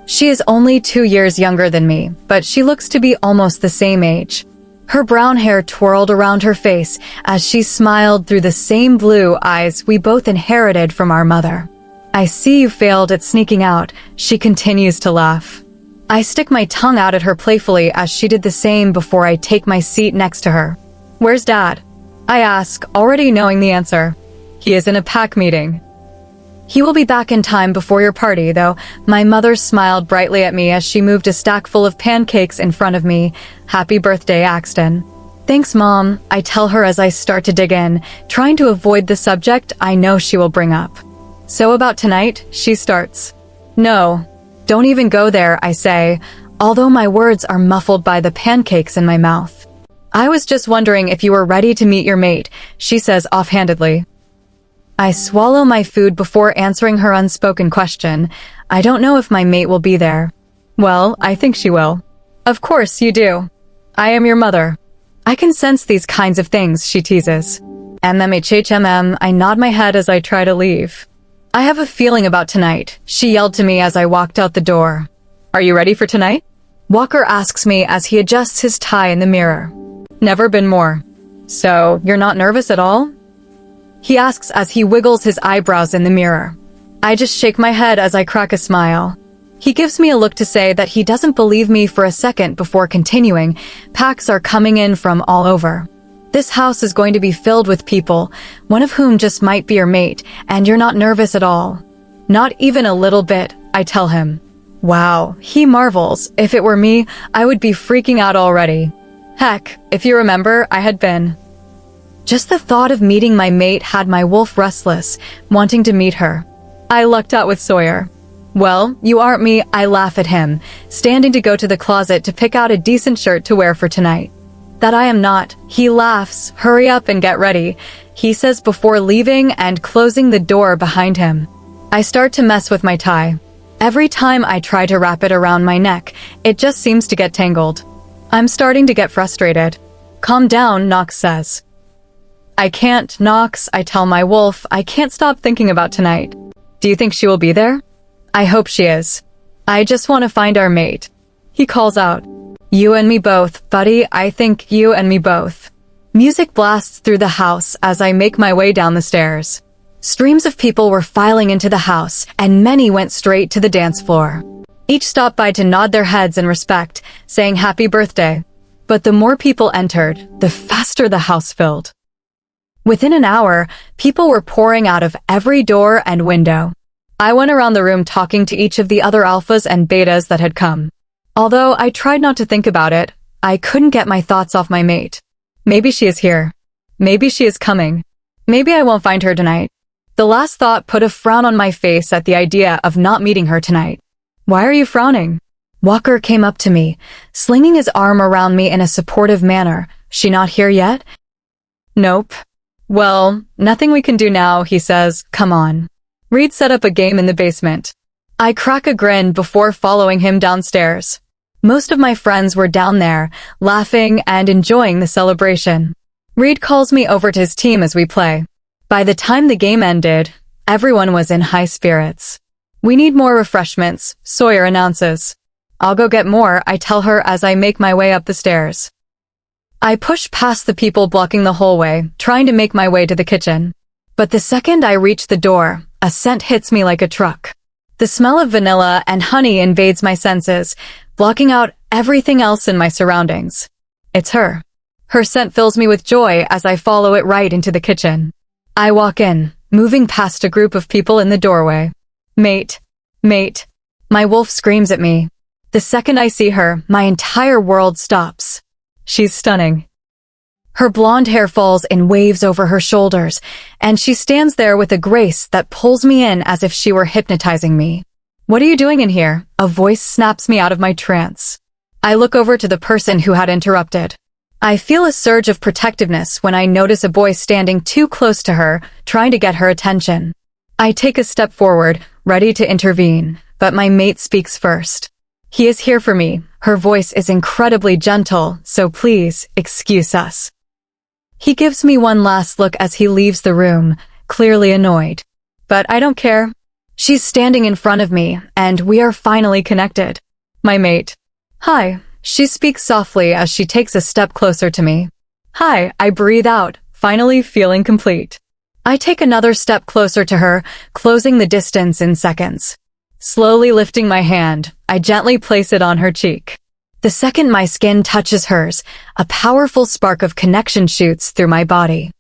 She is only 2 years younger than me, but she looks to be almost the same age. Her brown hair twirled around her face as she smiled through the same blue eyes we both inherited from our mother. I see you failed at sneaking out, she continues to laugh. I stick my tongue out at her playfully as she did the same before I take my seat next to her. Where's Dad? I ask, already knowing the answer. He is in a pack meeting. He will be back in time before your party, though. My mother smiled brightly at me as she moved a stack full of pancakes in front of me. Happy birthday, Axton. Thanks, Mom, I tell her as I start to dig in, trying to avoid the subject I know she will bring up. So about tonight, she starts. No, don't even go there, I say, although my words are muffled by the pancakes in my mouth. I was just wondering if you were ready to meet your mate, she says offhandedly. I swallow my food before answering her unspoken question. I don't know if my mate will be there. Well, I think she will. Of course you do. I am your mother. I can sense these kinds of things, she teases. MMHHMM, I nod my head as I try to leave. I have a feeling about tonight, she yelled to me as I walked out the door. Are you ready for tonight? Walker asks me as he adjusts his tie in the mirror. Never been more. So, you're not nervous at all? he asks as he wiggles his eyebrows in the mirror. I just shake my head as I crack a smile. He gives me a look to say that he doesn't believe me for a second before continuing. Packs are coming in from all over. This house is going to be filled with people, one of whom just might be your mate, and you're not nervous at all. Not even a little bit, I tell him. Wow, he marvels. If it were me, I would be freaking out already. Heck, if you remember, I had been. Just the thought of meeting my mate had my wolf restless, wanting to meet her. I lucked out with Sawyer. Well, you aren't me, I laugh at him, standing to go to the closet to pick out a decent shirt to wear for tonight. That I am not. He laughs, hurry up and get ready, he says before leaving and closing the door behind him. I start to mess with my tie. Every time I try to wrap it around my neck, it just seems to get tangled. I'm starting to get frustrated. Calm down, Knox says. I can't, Knox, I tell my wolf, I can't stop thinking about tonight. Do you think she will be there? I hope she is. I just want to find our mate. He calls out. You and me both, buddy, I think you and me both. Music blasts through the house as I make my way down the stairs. Streams of people were filing into the house, and many went straight to the dance floor. Each stopped by to nod their heads in respect, saying happy birthday. But the more people entered, the faster the house filled. Within an hour, people were pouring out of every door and window. I went around the room talking to each of the other alphas and betas that had come. Although I tried not to think about it, I couldn't get my thoughts off my mate. Maybe she is here. Maybe she is coming. Maybe I won't find her tonight. The last thought put a frown on my face at the idea of not meeting her tonight. Why are you frowning? Walker came up to me, slinging his arm around me in a supportive manner. She not here yet? Nope. Well, nothing we can do now, he says. Come on. Reed set up a game in the basement. I crack a grin before following him downstairs. Most of my friends were down there, laughing and enjoying the celebration. Reed calls me over to his team as we play. By the time the game ended, everyone was in high spirits. We need more refreshments, Sawyer announces. I'll go get more, I tell her as I make my way up the stairs. I push past the people blocking the hallway, trying to make my way to the kitchen. But the second I reach the door, a scent hits me like a truck. The smell of vanilla and honey invades my senses, blocking out everything else in my surroundings. It's her. Her scent fills me with joy as I follow it right into the kitchen. I walk in, moving past a group of people in the doorway. Mate. Mate. My wolf screams at me. The second I see her, my entire world stops. She's stunning. Her blonde hair falls in waves over her shoulders, and she stands there with a grace that pulls me in as if she were hypnotizing me. What are you doing in here? A voice snaps me out of my trance. I look over to the person who had interrupted. I feel a surge of protectiveness when I notice a boy standing too close to her, trying to get her attention. I take a step forward, ready to intervene, but my mate speaks first. He is here for me. Her voice is incredibly gentle, so please, excuse us. He gives me one last look as he leaves the room, clearly annoyed. But I don't care. She's standing in front of me, and we are finally connected. My mate. Hi. She speaks softly as she takes a step closer to me. Hi, I breathe out, finally feeling complete. I take another step closer to her, closing the distance in seconds. Slowly lifting my hand, I gently place it on her cheek. The second my skin touches hers, a powerful spark of connection shoots through my body.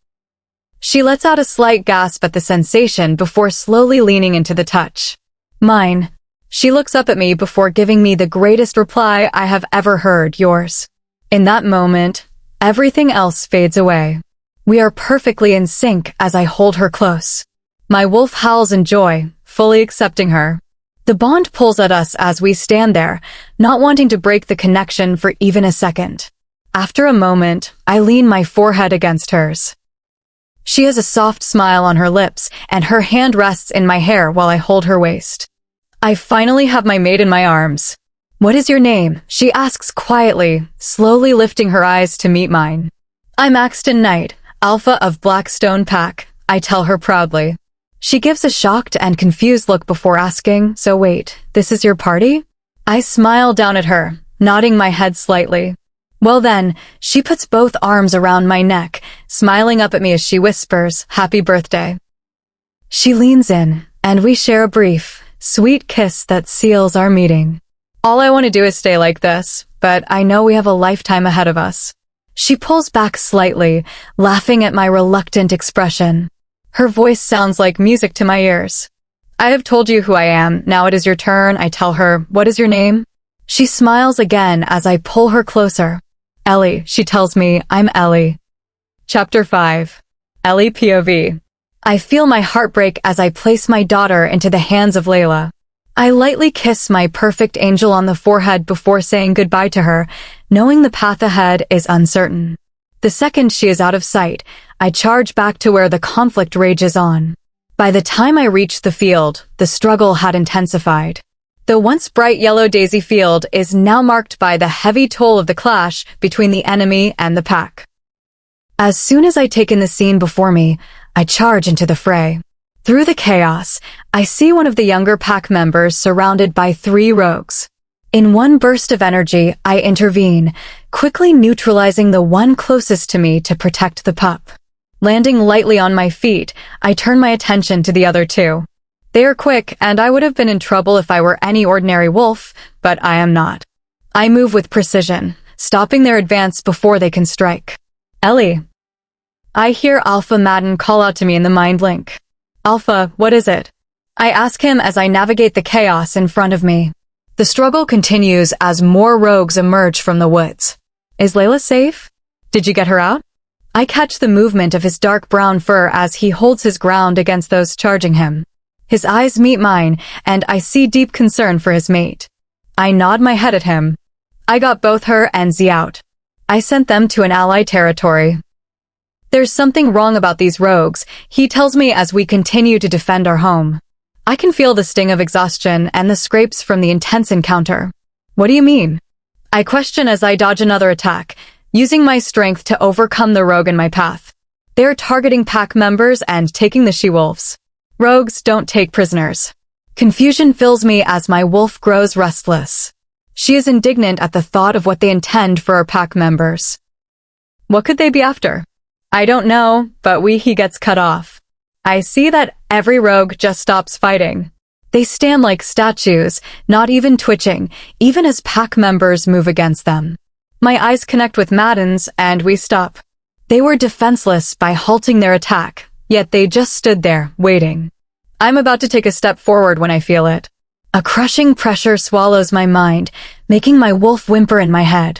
She lets out a slight gasp at the sensation before slowly leaning into the touch. Mine. She looks up at me before giving me the greatest reply I have ever heard, yours. In that moment, everything else fades away. We are perfectly in sync as I hold her close. My wolf howls in joy, fully accepting her. The bond pulls at us as we stand there, not wanting to break the connection for even a second. After a moment, I lean my forehead against hers. She has a soft smile on her lips, and her hand rests in my hair while I hold her waist. I finally have my mate in my arms. What is your name? She asks quietly, slowly lifting her eyes to meet mine. I'm Axton Knight, Alpha of Blackstone Pack, I tell her proudly. She gives a shocked and confused look before asking, so wait, this is your party? I smile down at her, nodding my head slightly. Well then, she puts both arms around my neck, smiling up at me as she whispers, "Happy birthday." She leans in, and we share a brief, sweet kiss that seals our meeting. All I want to do is stay like this, but I know we have a lifetime ahead of us. She pulls back slightly, laughing at my reluctant expression. Her voice sounds like music to my ears. "I have told you who I am. Now it is your turn." I tell her, "What is your name?" She smiles again as I pull her closer. "Ellie," she tells me. "I'm Ellie." Chapter 5. Ellie POV. I feel my heart break as I place my daughter into the hands of Layla. I lightly kiss my perfect angel on the forehead before saying goodbye to her, knowing the path ahead is uncertain. The second she is out of sight, I charge back to where the conflict rages on. By the time I reached the field, the struggle had intensified. The once bright yellow daisy field is now marked by the heavy toll of the clash between the enemy and the pack. As soon as I take in the scene before me, I charge into the fray. Through the chaos, I see one of the younger pack members surrounded by 3 rogues. In one burst of energy, I intervene, quickly neutralizing the one closest to me to protect the pup. Landing lightly on my feet, I turn my attention to the other 2. They are quick, and I would have been in trouble if I were any ordinary wolf, but I am not. I move with precision, stopping their advance before they can strike. "Ellie." I hear Alpha Madden call out to me in the mind link. "Alpha, what is it?" I ask him as I navigate the chaos in front of me. The struggle continues as more rogues emerge from the woods. "Is Layla safe? Did you get her out?" I catch the movement of his dark brown fur as he holds his ground against those charging him. His eyes meet mine, and I see deep concern for his mate. I nod my head at him. "I got both her and Z out. I sent them to an ally territory." "There's something wrong about these rogues," he tells me as we continue to defend our home. I can feel the sting of exhaustion and the scrapes from the intense encounter. "What do you mean?" I question as I dodge another attack, using my strength to overcome the rogue in my path. They're targeting pack members and taking the she-wolves. Rogues don't take prisoners. Confusion fills me as my wolf grows restless. She is indignant at the thought of what they intend for our pack members. What could they be after? I don't know, but he gets cut off. I see that every rogue just stops fighting. They stand like statues, not even twitching, even as pack members move against them. My eyes connect with Madden's, and we stop. They were defenseless by halting their attack, yet they just stood there, waiting. I'm about to take a step forward when I feel it. A crushing pressure swallows my mind, making my wolf whimper in my head.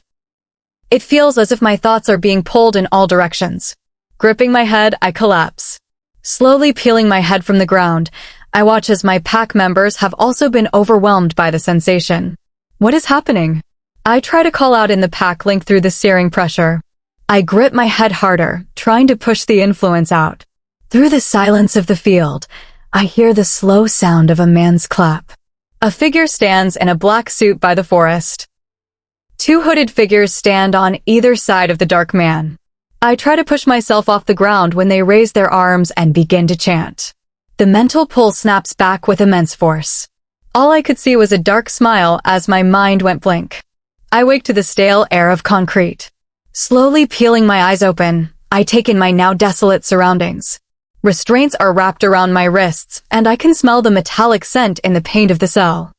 It feels as if my thoughts are being pulled in all directions. Gripping my head, I collapse. Slowly peeling my head from the ground, I watch as my pack members have also been overwhelmed by the sensation. What is happening? I try to call out in the pack link through the searing pressure. I grip my head harder, trying to push the influence out. Through the silence of the field, I hear the slow sound of a man's clap. A figure stands in a black suit by the forest. 2 hooded figures stand on either side of the dark man. I try to push myself off the ground when they raise their arms and begin to chant. The mental pull snaps back with immense force. All I could see was a dark smile as my mind went blank. I wake to the stale air of concrete. Slowly peeling my eyes open, I take in my now desolate surroundings. Restraints are wrapped around my wrists, and I can smell the metallic scent in the paint of the cell.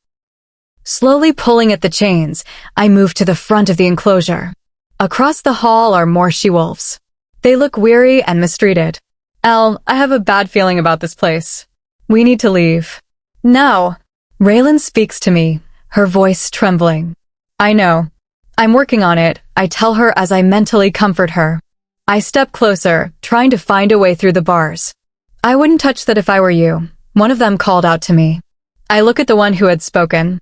Slowly pulling at the chains, I move to the front of the enclosure. Across the hall are more she-wolves. They look weary and mistreated. "Elle, I have a bad feeling about this place. We need to leave." "No." Raylan speaks to me, her voice trembling. "I know. I'm working on it," I tell her as I mentally comfort her. I step closer, trying to find a way through the bars. "I wouldn't touch that if I were you," one of them called out to me. I look at the one who had spoken.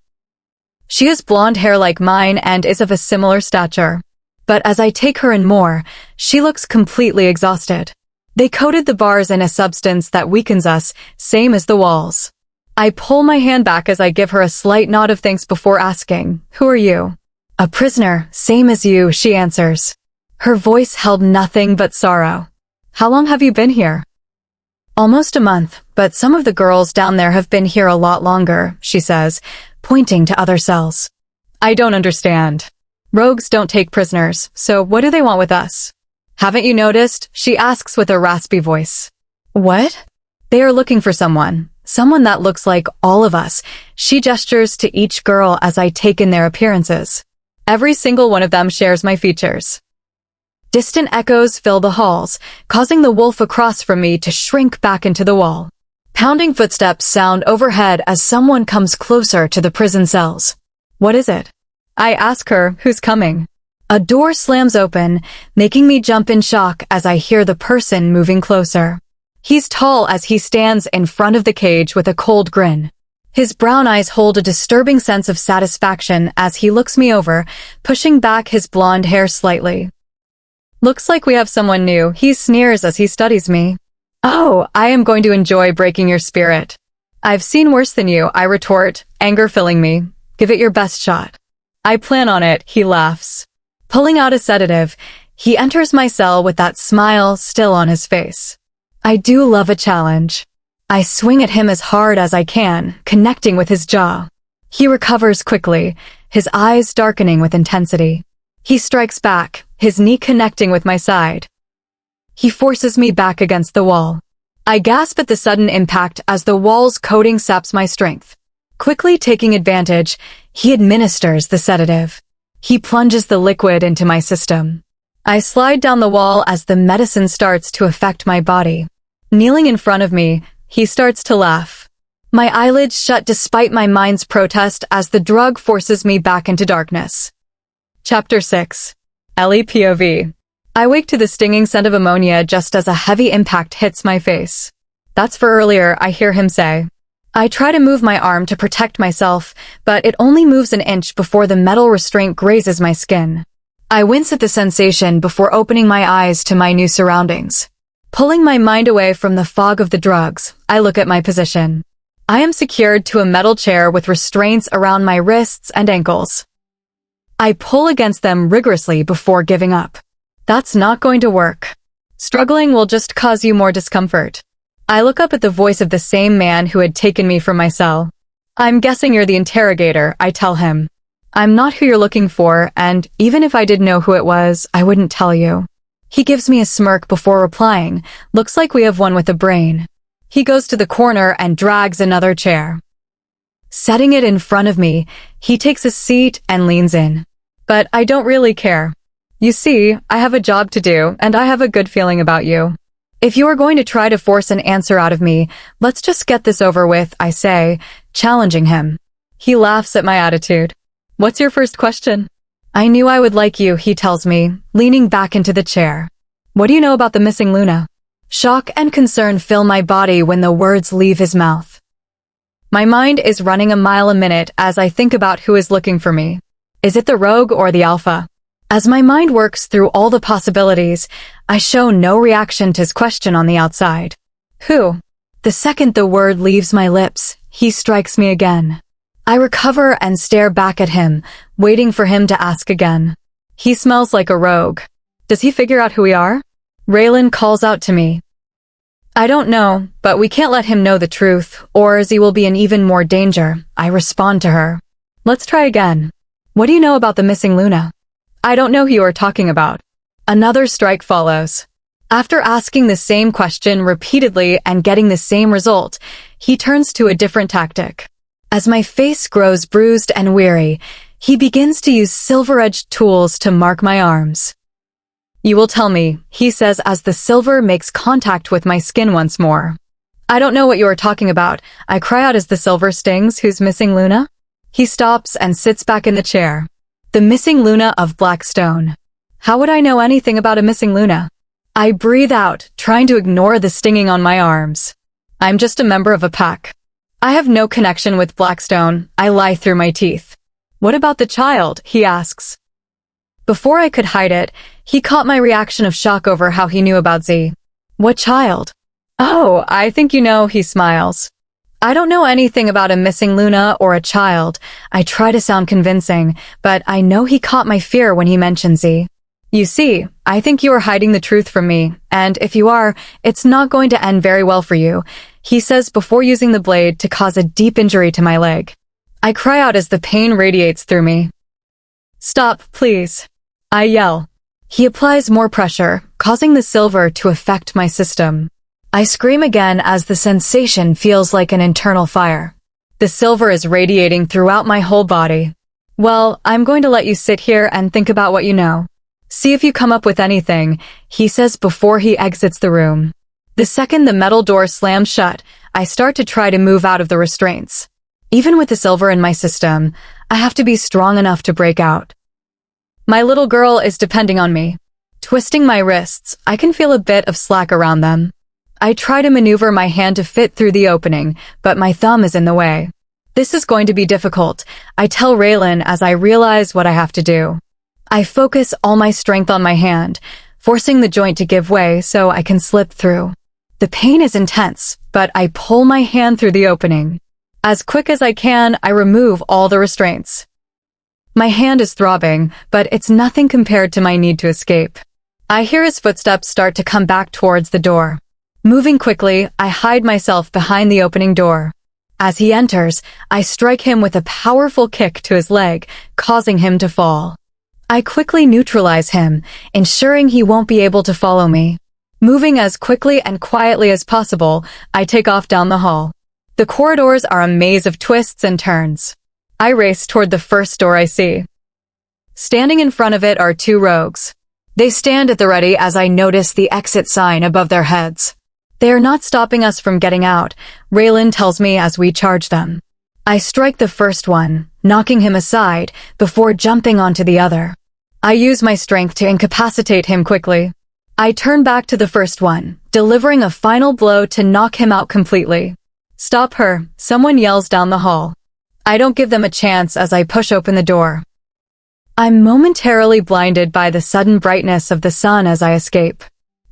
She has blonde hair like mine and is of a similar stature. But as I take her in more, she looks completely exhausted. They coated the bars in a substance that weakens us, same as the walls. I pull my hand back as I give her a slight nod of thanks before asking, "Who are you?" "A prisoner, same as you," she answers. Her voice held nothing but sorrow. "How long have you been here?" "Almost a month, but some of the girls down there have been here a lot longer," she says, pointing to other cells. "I don't understand." Rogues don't take prisoners, so what do they want with us? Haven't you noticed? She asks with a raspy voice. What? They are looking for someone. Someone that looks like all of us. She gestures to each girl as I take in their appearances. Every single one of them shares my features. Distant echoes fill the halls, causing the wolf across from me to shrink back into the wall. Pounding footsteps sound overhead as someone comes closer to the prison cells. What is it? I ask her who's coming. A door slams open, making me jump in shock as I hear the person moving closer. He's tall as he stands in front of the cage with a cold grin. His brown eyes hold a disturbing sense of satisfaction as he looks me over, pushing back his blonde hair slightly. Looks like we have someone new. He sneers as he studies me. Oh, I am going to enjoy breaking your spirit. I've seen worse than you, I retort, anger filling me. Give it your best shot. I plan on it, he laughs. Pulling out a sedative, he enters my cell with that smile still on his face. I do love a challenge. I swing at him as hard as I can, connecting with his jaw. He recovers quickly, his eyes darkening with intensity. He strikes back, his knee connecting with my side. He forces me back against the wall. I gasp at the sudden impact as the wall's coating saps my strength. Quickly taking advantage, he administers the sedative. He plunges the liquid into my system. I slide down the wall as the medicine starts to affect my body. Kneeling in front of me, he starts to laugh. My eyelids shut despite my mind's protest as the drug forces me back into darkness. Chapter 6. Ellie POV. I wake to the stinging scent of ammonia just as a heavy impact hits my face. That's for earlier, I hear him say. I try to move my arm to protect myself, but it only moves an inch before the metal restraint grazes my skin. I wince at the sensation before opening my eyes to my new surroundings. Pulling my mind away from the fog of the drugs, I look at my position. I am secured to a metal chair with restraints around my wrists and ankles. I pull against them rigorously before giving up. That's not going to work. Struggling will just cause you more discomfort. I look up at the voice of the same man who had taken me from my cell. I'm guessing you're the interrogator, I tell him. I'm not who you're looking for, and even if I did know who it was, I wouldn't tell you. He gives me a smirk before replying. Looks like we have one with a brain. He goes to the corner and drags another chair. Setting it in front of me, he takes a seat and leans in. But I don't really care. You see, I have a job to do, and I have a good feeling about you. If you are going to try to force an answer out of me, let's just get this over with, I say, challenging him. He laughs at my attitude. What's your first question? I knew I would like you, he tells me, leaning back into the chair. What do you know about the missing Luna? Shock and concern fill my body when the words leave his mouth. My mind is running a mile a minute as I think about who is looking for me. Is it the rogue or the alpha? As my mind works through all the possibilities, I show no reaction to his question on the outside. Who? The second the word leaves my lips, he strikes me again. I recover and stare back at him, waiting for him to ask again. He smells like a rogue. Does he figure out who we are? Raylan calls out to me. I don't know, but we can't let him know the truth, or he will be in even more danger. I respond to her. Let's try again. What do you know about the missing Luna? I don't know who you are talking about. Another strike follows. After asking the same question repeatedly and getting the same result, he turns to a different tactic. As my face grows bruised and weary, he begins to use silver-edged tools to mark my arms. You will tell me, he says as the silver makes contact with my skin once more. I don't know what you are talking about. I cry out as the silver stings. Who's missing Luna? He stops and sits back in the chair. The missing Luna of Blackstone. How would I know anything about a missing Luna? I breathe out, trying to ignore the stinging on my arms. I'm just a member of a pack. I have no connection with Blackstone. I lie through my teeth. What about the child? He asks. Before I could hide it, he caught my reaction of shock over how he knew about Z. What child? Oh, I think you know, he smiles. I don't know anything about a missing Luna or a child. I try to sound convincing, but I know he caught my fear when he mentioned Z. You see, I think you are hiding the truth from me, and if you are, it's not going to end very well for you, he says before using the blade to cause a deep injury to my leg. I cry out as the pain radiates through me. Stop, please. I yell. He applies more pressure, causing the silver to affect my system. I scream again as the sensation feels like an internal fire. The silver is radiating throughout my whole body. Well, I'm going to let you sit here and think about what you know. See if you come up with anything, he says before he exits the room. The second the metal door slams shut, I start to try to move out of the restraints. Even with the silver in my system, I have to be strong enough to break out. My little girl is depending on me. Twisting my wrists, I can feel a bit of slack around them. I try to maneuver my hand to fit through the opening, but my thumb is in the way. This is going to be difficult, I tell Raylan as I realize what I have to do. I focus all my strength on my hand, forcing the joint to give way so I can slip through. The pain is intense, but I pull my hand through the opening. As quick as I can, I remove all the restraints. My hand is throbbing, but it's nothing compared to my need to escape. I hear his footsteps start to come back towards the door. Moving quickly, I hide myself behind the opening door. As he enters, I strike him with a powerful kick to his leg, causing him to fall. I quickly neutralize him, ensuring he won't be able to follow me. Moving as quickly and quietly as possible, I take off down the hall. The corridors are a maze of twists and turns. I race toward the first door I see. Standing in front of it are two rogues. They stand at the ready as I notice the exit sign above their heads. They are not stopping us from getting out, Raylan tells me as we charge them. I strike the first one, knocking him aside, before jumping onto the other. I use my strength to incapacitate him quickly. I turn back to the first one, delivering a final blow to knock him out completely. Stop her, someone yells down the hall. I don't give them a chance as I push open the door. I'm momentarily blinded by the sudden brightness of the sun as I escape.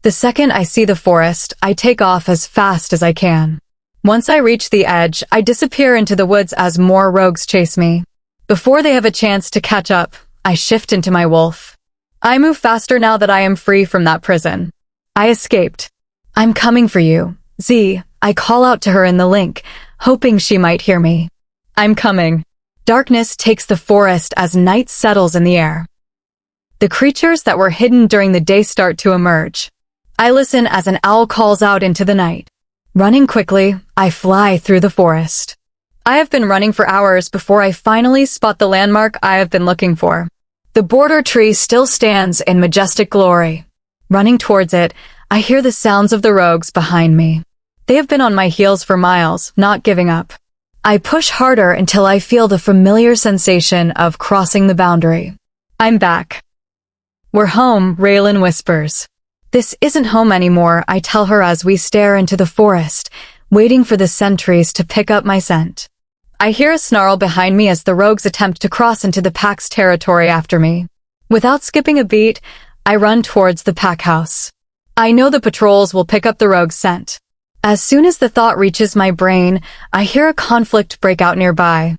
The second I see the forest, I take off as fast as I can. Once I reach the edge, I disappear into the woods as more rogues chase me. Before they have a chance to catch up, I shift into my wolf. I move faster now that I am free from that prison. I escaped. I'm coming for you, Z. I call out to her in the link, hoping she might hear me. I'm coming. Darkness takes the forest as night settles in the air. The creatures that were hidden during the day start to emerge. I listen as an owl calls out into the night. Running quickly, I fly through the forest. I have been running for hours before I finally spot the landmark I have been looking for. The border tree still stands in majestic glory. Running towards it, I hear the sounds of the rogues behind me. They have been on my heels for miles, not giving up. I push harder until I feel the familiar sensation of crossing the boundary. I'm back. We're home, Raylan whispers. This isn't home anymore, I tell her as we stare into the forest, waiting for the sentries to pick up my scent. I hear a snarl behind me as the rogues attempt to cross into the pack's territory after me. Without skipping a beat, I run towards the pack house. I know the patrols will pick up the rogues' scent. As soon as the thought reaches my brain, I hear a conflict break out nearby.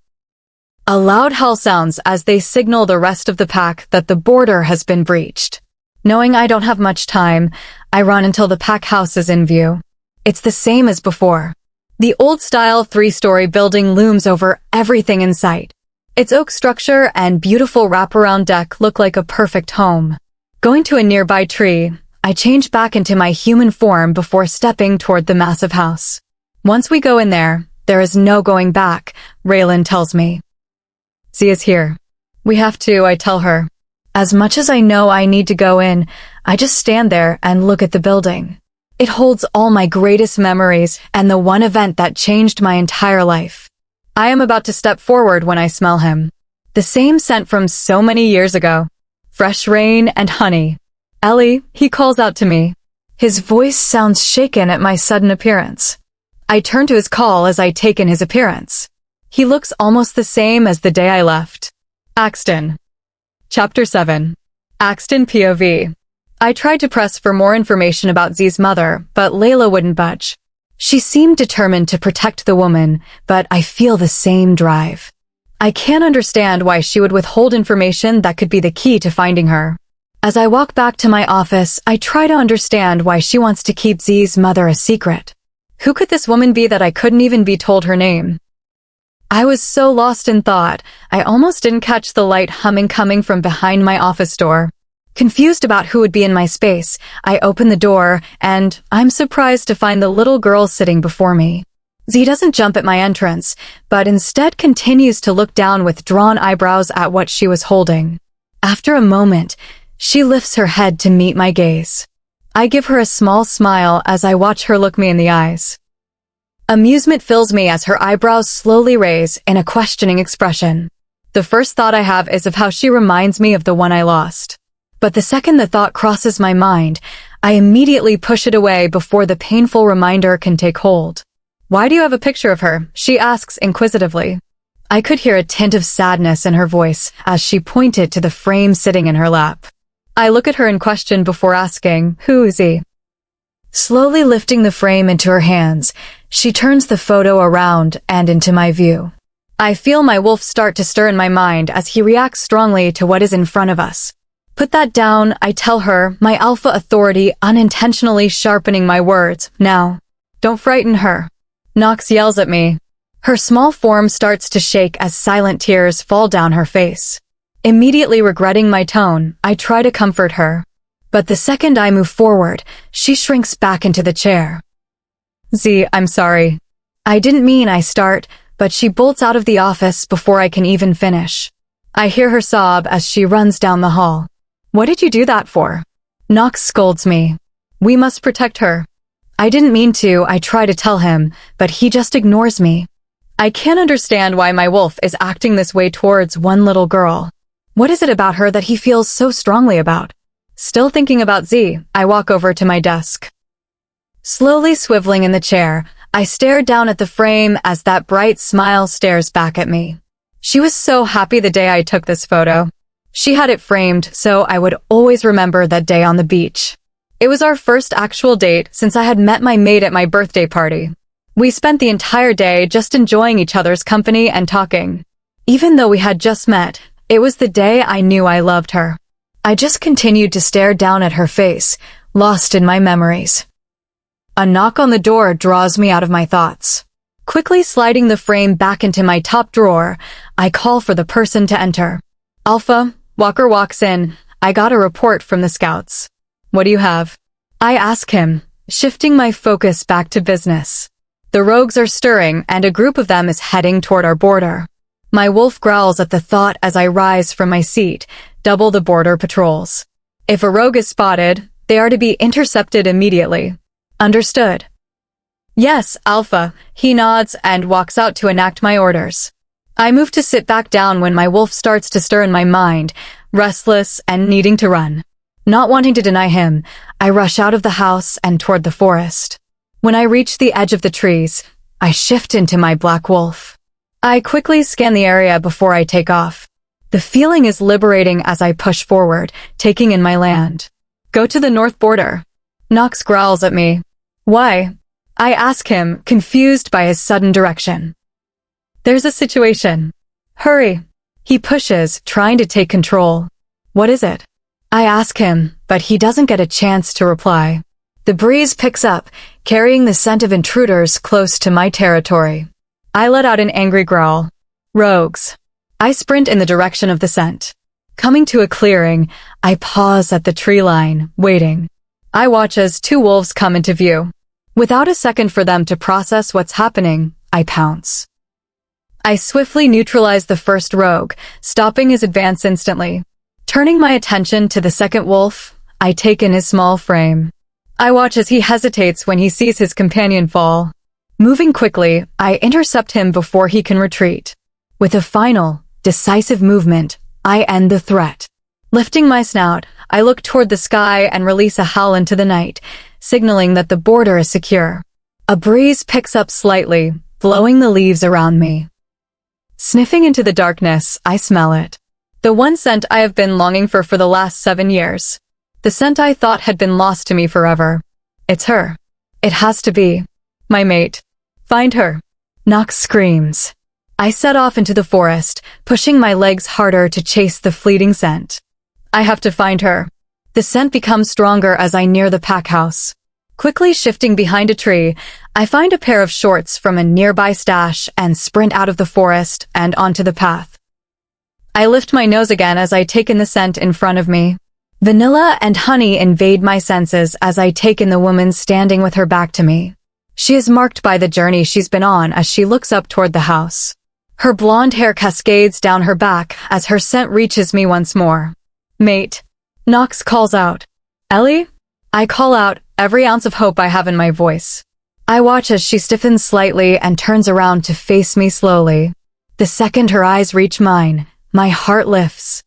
A loud howl sounds as they signal the rest of the pack that the border has been breached. Knowing I don't have much time, I run until the pack house is in view. It's the same as before. The old-style 3-story building looms over everything in sight. Its oak structure and beautiful wraparound deck look like a perfect home. Going to a nearby tree, I change back into my human form before stepping toward the massive house. Once we go in there is no going back, Raylan tells me. Z is here. We have to, I tell her. As much as I know I need to go in, I just stand there and look at the building. It holds all my greatest memories and the one event that changed my entire life. I am about to step forward when I smell him. The same scent from so many years ago. Fresh rain and honey. Ellie, he calls out to me. His voice sounds shaken at my sudden appearance. I turn to his call as I take in his appearance. He looks almost the same as the day I left. Axton. Chapter 7. Axton POV. I tried to press for more information about Z's mother, but Layla wouldn't budge. She seemed determined to protect the woman, but I feel the same drive. I can't understand why she would withhold information that could be the key to finding her. As I walk back to my office, I try to understand why she wants to keep Z's mother a secret. Who could this woman be that I couldn't even be told her name? I was so lost in thought, I almost didn't catch the light humming coming from behind my office door. Confused about who would be in my space, I open the door, and I'm surprised to find the little girl sitting before me. Z doesn't jump at my entrance, but instead continues to look down with drawn eyebrows at what she was holding. After a moment, she lifts her head to meet my gaze. I give her a small smile as I watch her look me in the eyes. Amusement fills me as her eyebrows slowly raise in a questioning expression. The first thought I have is of how she reminds me of the one I lost. But the second the thought crosses my mind, I immediately push it away before the painful reminder can take hold. "Why do you have a picture of her?" she asks inquisitively. I could hear a tint of sadness in her voice as she pointed to the frame sitting in her lap. I look at her in question before asking, "Who is he?" Slowly lifting the frame into her hands, she turns the photo around and into my view. I feel my wolf start to stir in my mind as he reacts strongly to what is in front of us. "Put that down," I tell her, my alpha authority unintentionally sharpening my words. "Now, don't frighten her." Knox yells at me. Her small form starts to shake as silent tears fall down her face. Immediately regretting my tone, I try to comfort her. But the second I move forward, she shrinks back into the chair. "Z, I'm sorry. I didn't mean," I start, but she bolts out of the office before I can even finish. I hear her sob as she runs down the hall. "What did you do that for?" Knox scolds me. "We must protect her." I didn't mean to, I try to tell him, but he just ignores me. I can't understand why my wolf is acting this way towards one little girl. What is it about her that he feels so strongly about? Still thinking about Z, I walk over to my desk. Slowly swiveling in the chair, I stare down at the frame as that bright smile stares back at me. She was so happy the day I took this photo. She had it framed so I would always remember that day on the beach. It was our first actual date since I had met my mate at my birthday party. We spent the entire day just enjoying each other's company and talking. Even though we had just met, it was the day I knew I loved her. I just continued to stare down at her face, lost in my memories. A knock on the door draws me out of my thoughts. Quickly sliding the frame back into my top drawer, I call for the person to enter. "Alpha," Walker walks in. "I got a report from the scouts." "What do you have?" I ask him, shifting my focus back to business. The rogues are stirring, and a group of them is heading toward our border. My wolf growls at the thought as I rise from my seat, double the border patrols. If a rogue is spotted, they are to be intercepted immediately. Understood. "Yes, Alpha," he nods and walks out to enact my orders. I move to sit back down when my wolf starts to stir in my mind, restless and needing to run. Not wanting to deny him, I rush out of the house and toward the forest. When I reach the edge of the trees, I shift into my black wolf. I quickly scan the area before I take off. The feeling is liberating as I push forward, taking in my land. "Go to the north border." Knox growls at me. "Why?" I ask him, confused by his sudden direction. "There's a situation." "Hurry." He pushes, trying to take control. "What is it?" I ask him, but he doesn't get a chance to reply. The breeze picks up, carrying the scent of intruders close to my territory. I let out an angry growl. "Rogues." I sprint in the direction of the scent. Coming to a clearing, I pause at the tree line, waiting. I watch as two wolves come into view. Without a second for them to process what's happening, I pounce. I swiftly neutralize the first rogue, stopping his advance instantly. Turning my attention to the second wolf, I take in his small frame. I watch as he hesitates when he sees his companion fall. Moving quickly, I intercept him before he can retreat. With a final, decisive movement, I end the threat. Lifting my snout, I look toward the sky and release a howl into the night, signaling that the border is secure. A breeze picks up slightly, blowing the leaves around me. Sniffing into the darkness, I smell it. The one scent I have been longing for the last 7 years. The scent I thought had been lost to me forever. It's her. It has to be. My mate. Find her. Knox screams. I set off into the forest, pushing my legs harder to chase the fleeting scent. I have to find her. The scent becomes stronger as I near the pack house. Quickly shifting behind a tree, I find a pair of shorts from a nearby stash and sprint out of the forest and onto the path. I lift my nose again as I take in the scent in front of me. Vanilla and honey invade my senses as I take in the woman standing with her back to me. She is marked by the journey she's been on as she looks up toward the house. Her blonde hair cascades down her back as her scent reaches me once more. Mate. Knox calls out. Ellie? I call out, every ounce of hope I have in my voice. I watch as she stiffens slightly and turns around to face me slowly. The second her eyes reach mine, my heart lifts.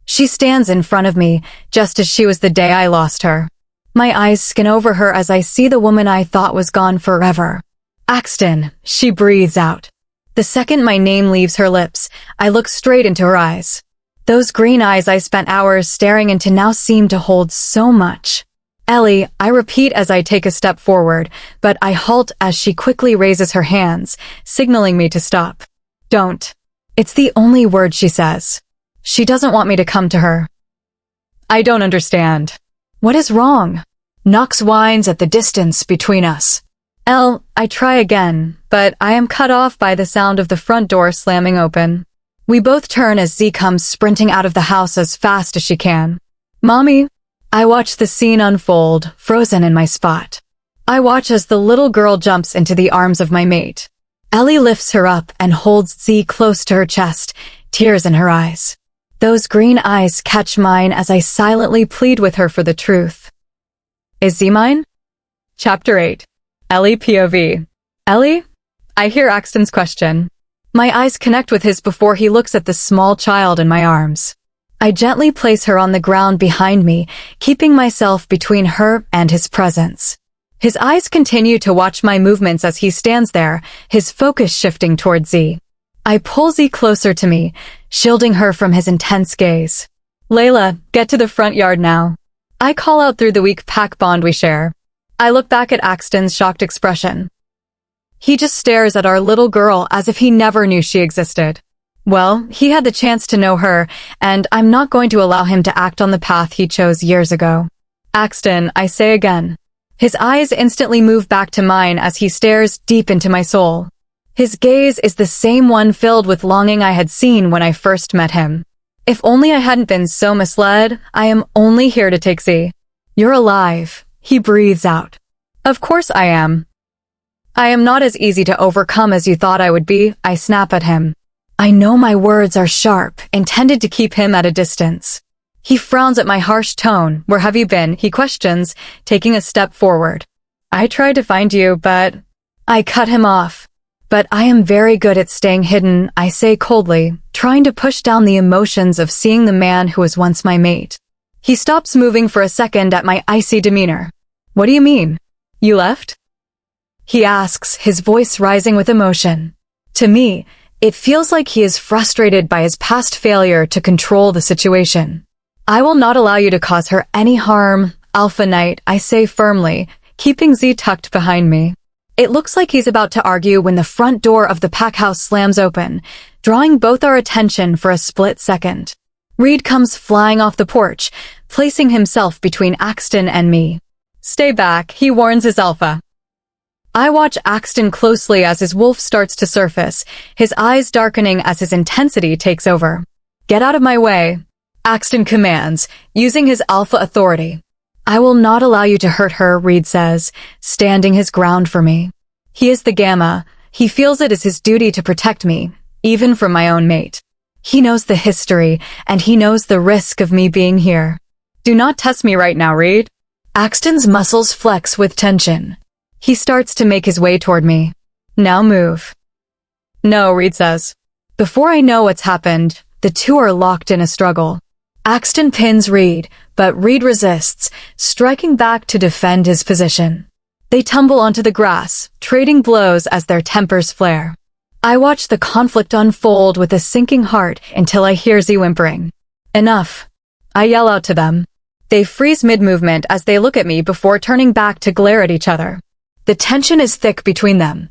She stands in front of me, just as she was the day I lost her. My eyes skin over her as I see the woman I thought was gone forever. Axton, she breathes out. The second my name leaves her lips, I look straight into her eyes. Those green eyes I spent hours staring into now seem to hold so much. Ellie, I repeat as I take a step forward, but I halt as she quickly raises her hands, signaling me to stop. Don't. It's the only word she says. She doesn't want me to come to her. I don't understand. What is wrong? Knox whines at the distance between us. I try again, but I am cut off by the sound of the front door slamming open. We both turn as Z comes sprinting out of the house as fast as she can. Mommy! I watch the scene unfold, frozen in my spot. I watch as the little girl jumps into the arms of my mate. Ellie lifts her up and holds Z close to her chest, tears in her eyes. Those green eyes catch mine as I silently plead with her for the truth. Is Z mine? Chapter 8. Ellie POV. Ellie? I hear Axton's question. My eyes connect with his before he looks at the small child in my arms. I gently place her on the ground behind me, keeping myself between her and his presence. His eyes continue to watch my movements as he stands there, his focus shifting toward Z. I pull Z closer to me, shielding her from his intense gaze. Layla, get to the front yard now. I call out through the weak pack bond we share. I look back at Axton's shocked expression. He just stares at our little girl as if he never knew she existed. Well, he had the chance to know her, and I'm not going to allow him to act on the path he chose years ago. Axton, I say again. His eyes instantly move back to mine as he stares deep into my soul. His gaze is the same one filled with longing I had seen when I first met him. If only I hadn't been so misled, I am only here to take Z. You're alive, he breathes out. Of course I am. I am not as easy to overcome as you thought I would be, I snap at him. I know my words are sharp, intended to keep him at a distance. He frowns at my harsh tone. Where have you been? He questions, taking a step forward. I tried to find you, but... I cut him off. But I am very good at staying hidden, I say coldly, trying to push down the emotions of seeing the man who was once my mate. He stops moving for a second at my icy demeanor. What do you mean? You left? He asks, his voice rising with emotion. To me, it feels like he is frustrated by his past failure to control the situation. I will not allow you to cause her any harm, Alpha Knight, I say firmly, keeping Z tucked behind me. It looks like he's about to argue when the front door of the pack house slams open, drawing both our attention for a split second. Reed comes flying off the porch, placing himself between Axton and me. Stay back, he warns his alpha. I watch Axton closely as his wolf starts to surface, his eyes darkening as his intensity takes over. Get out of my way, Axton commands, using his alpha authority. I will not allow you to hurt her, Reed says, standing his ground for me. He is the Gamma. He feels it is his duty to protect me, even from my own mate. He knows the history, and he knows the risk of me being here. Do not test me right now, Reed. Axton's muscles flex with tension. He starts to make his way toward me. Now move. No, Reed says. Before I know what's happened, the two are locked in a struggle. Axton pins Reed, but Reed resists, striking back to defend his position. They tumble onto the grass, trading blows as their tempers flare. I watch the conflict unfold with a sinking heart until I hear Z whimpering. Enough. I yell out to them. They freeze mid-movement as they look at me before turning back to glare at each other. The tension is thick between them.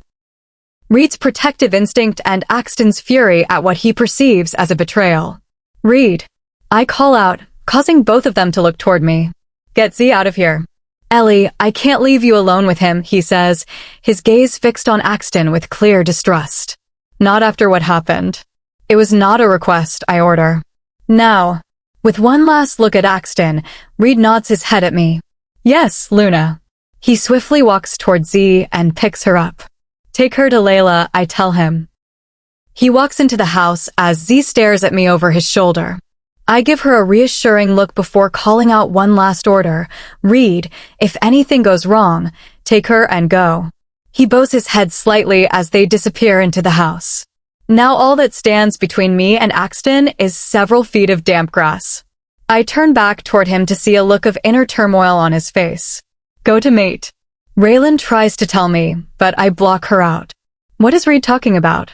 Reed's protective instinct and Axton's fury at what he perceives as a betrayal. Reed. I call out, causing both of them to look toward me. Get Z out of here. Ellie, I can't leave you alone with him, he says, his gaze fixed on Axton with clear distrust. Not after what happened. It was not a request, I order. Now. With one last look at Axton, Reed nods his head at me. Yes, Luna. He swiftly walks toward Z and picks her up. Take her to Layla, I tell him. He walks into the house as Z stares at me over his shoulder. I give her a reassuring look before calling out one last order. Reed, if anything goes wrong, take her and go. He bows his head slightly as they disappear into the house. Now all that stands between me and Axton is several feet of damp grass. I turn back toward him to see a look of inner turmoil on his face. Go to mate. Raylan tries to tell me, but I block her out. What is Reed talking about?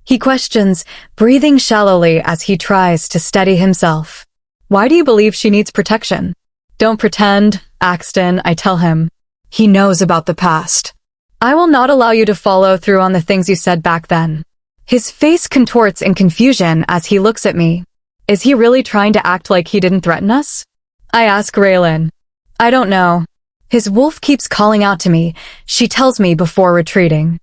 He questions, breathing shallowly as he tries to steady himself. Why do you believe she needs protection? Don't pretend, Axton, I tell him. He knows about the past. I will not allow you to follow through on the things you said back then. His face contorts in confusion as he looks at me. Is he really trying to act like he didn't threaten us? I ask Raylan. I don't know. His wolf keeps calling out to me, she tells me before retreating.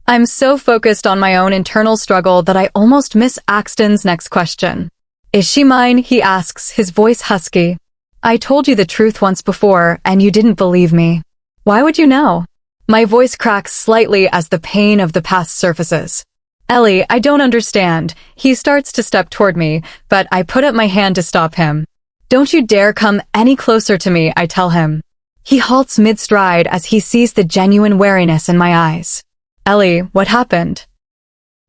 I'm so focused on my own internal struggle that I almost miss Axton's next question. Is she mine? He asks, his voice husky. I told you the truth once before, and you didn't believe me. Why would you know? My voice cracks slightly as the pain of the past surfaces. Ellie, I don't understand. He starts to step toward me, but I put up my hand to stop him. Don't you dare come any closer to me, I tell him. He halts mid-stride as he sees the genuine wariness in my eyes. Ellie, what happened?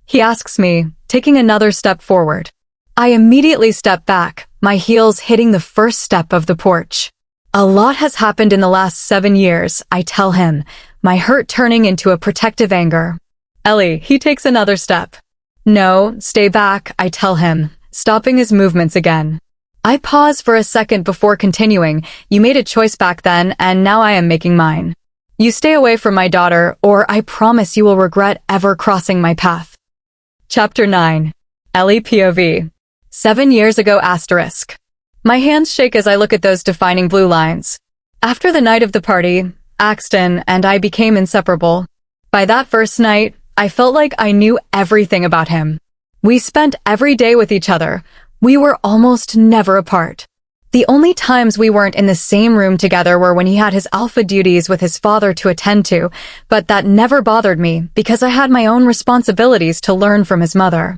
He asks me, taking another step forward. I immediately step back, my heels hitting the first step of the porch. A lot has happened in the last 7 years, I tell him, my hurt turning into a protective anger. Ellie, he takes another step. No, stay back, I tell him, stopping his movements again. I pause for a second before continuing. You made a choice back then, and now I am making mine. You stay away from my daughter, or I promise you will regret ever crossing my path. Chapter 9. Ellie POV. 7 years ago asterisk. My hands shake as I look at those defining blue lines. After the night of the party, Axton and I became inseparable. By that first night, I felt like I knew everything about him. We spent every day with each other. We were almost never apart. The only times we weren't in the same room together were when he had his alpha duties with his father to attend to, but that never bothered me because I had my own responsibilities to learn from his mother.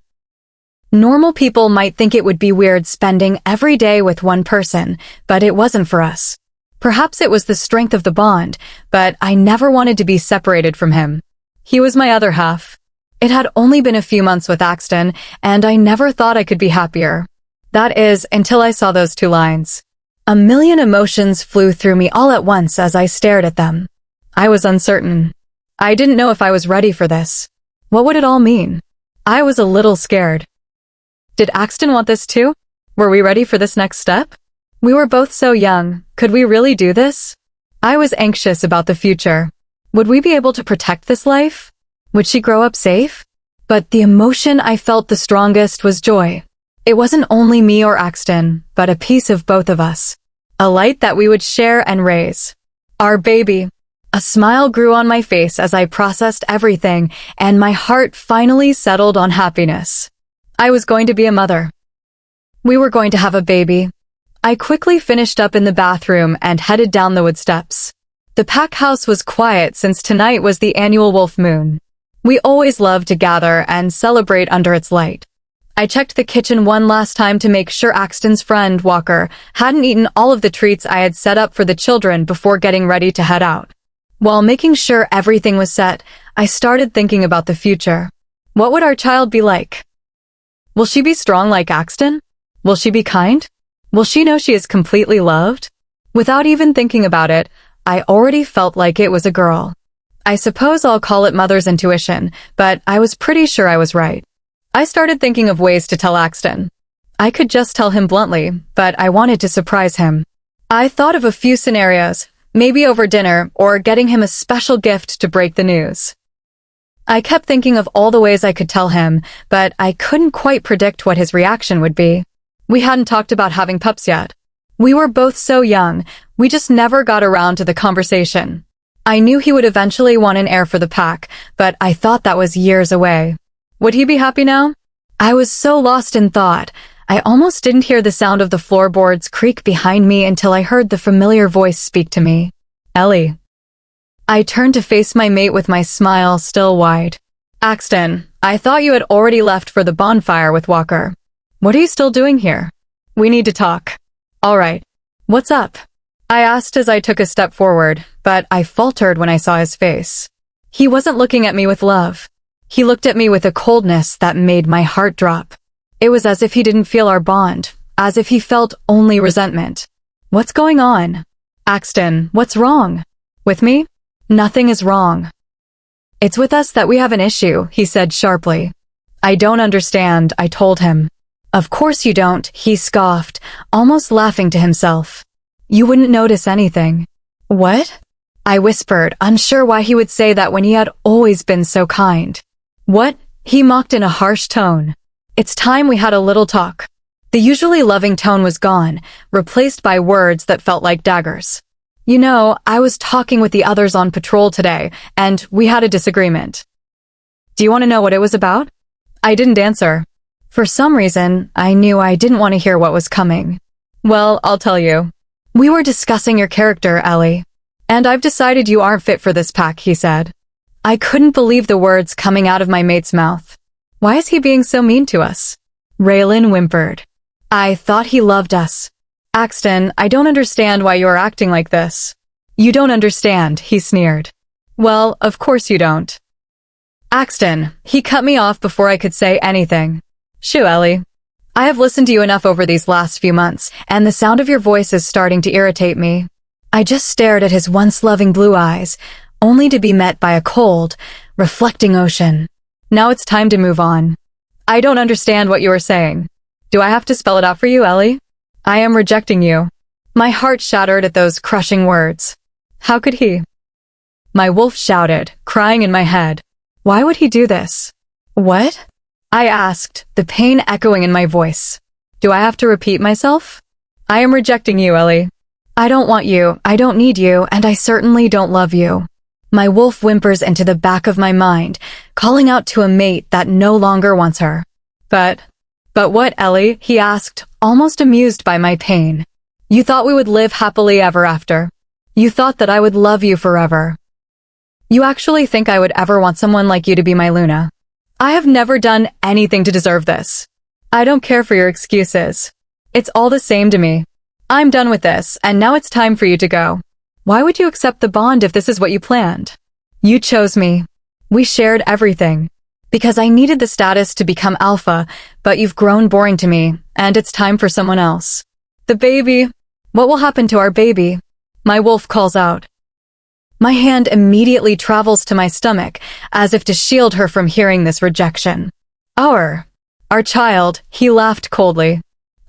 Normal people might think it would be weird spending every day with one person, but it wasn't for us. Perhaps it was the strength of the bond, but I never wanted to be separated from him. He was my other half. It had only been a few months with Axton, and I never thought I could be happier. That is, until I saw those 2 lines. A million emotions flew through me all at once as I stared at them. I was uncertain. I didn't know if I was ready for this. What would it all mean? I was a little scared. Did Axton want this too? Were we ready for this next step? We were both so young. Could we really do this? I was anxious about the future. Would we be able to protect this life? Would she grow up safe? But the emotion I felt the strongest was joy. It wasn't only me or Axton, but a piece of both of us. A light that we would share and raise. Our baby. A smile grew on my face as I processed everything, and my heart finally settled on happiness. I was going to be a mother. We were going to have a baby. I quickly finished up in the bathroom and headed down the wood steps. The pack house was quiet since tonight was the annual wolf moon. We always loved to gather and celebrate under its light. I checked the kitchen one last time to make sure Axton's friend, Walker, hadn't eaten all of the treats I had set up for the children before getting ready to head out. While making sure everything was set, I started thinking about the future. What would our child be like? Will she be strong like Axton? Will she be kind? Will she know she is completely loved? Without even thinking about it, I already felt like it was a girl. I suppose I'll call it mother's intuition, but I was pretty sure I was right. I started thinking of ways to tell Axton. I could just tell him bluntly, but I wanted to surprise him. I thought of a few scenarios, maybe over dinner or getting him a special gift to break the news. I kept thinking of all the ways I could tell him, but I couldn't quite predict what his reaction would be. We hadn't talked about having pups yet. We were both so young, we just never got around to the conversation. I knew he would eventually want an heir for the pack, but I thought that was years away. Would he be happy now? I was so lost in thought. I almost didn't hear the sound of the floorboards creak behind me until I heard the familiar voice speak to me. Ellie. I turned to face my mate with my smile still wide. Axton, I thought you had already left for the bonfire with Walker. What are you still doing here? We need to talk. All right. What's up? I asked as I took a step forward, but I faltered when I saw his face. He wasn't looking at me with love. He looked at me with a coldness that made my heart drop. It was as if he didn't feel our bond, as if he felt only resentment. What's going on? Axton, what's wrong? With me? Nothing is wrong. It's with us that we have an issue, he said sharply. I don't understand, I told him. Of course you don't, he scoffed, almost laughing to himself. You wouldn't notice anything. What? I whispered, unsure why he would say that when he had always been so kind. What? He mocked in a harsh tone. It's time we had a little talk. The usually loving tone was gone, replaced by words that felt like daggers. You know, I was talking with the others on patrol today, and we had a disagreement. Do you want to know what it was about? I didn't answer. For some reason, I knew I didn't want to hear what was coming. Well, I'll tell you. We were discussing your character, Ellie. And I've decided you aren't fit for this pack, he said. I couldn't believe the words coming out of my mate's mouth. Why is he being so mean to us? Raylan whimpered. I thought he loved us. Axton, I don't understand why you're acting like this. You don't understand, he sneered. Well, of course you don't. Axton, he cut me off before I could say anything. Shoo, Ellie. I have listened to you enough over these last few months, and the sound of your voice is starting to irritate me. I just stared at his once loving blue eyes, only to be met by a cold, reflecting ocean. Now it's time to move on. I don't understand what you are saying. Do I have to spell it out for you, Ellie? I am rejecting you. My heart shattered at those crushing words. How could he? My wolf shouted, crying in my head. Why would he do this? What? I asked, the pain echoing in my voice. Do I have to repeat myself? I am rejecting you, Ellie. I don't want you, I don't need you, and I certainly don't love you. My wolf whimpers into the back of my mind, calling out to a mate that no longer wants her. But what, Ellie? He asked, almost amused by my pain. You thought we would live happily ever after. You thought that I would love you forever. You actually think I would ever want someone like you to be my Luna? I have never done anything to deserve this. I don't care for your excuses. It's all the same to me. I'm done with this, and now it's time for you to go. Why would you accept the bond if this is what you planned? You chose me. We shared everything. Because I needed the status to become alpha, but you've grown boring to me, and it's time for someone else. The baby. What will happen to our baby? My wolf calls out. My hand immediately travels to my stomach, as if to shield her from hearing this rejection. Our child, he laughed coldly.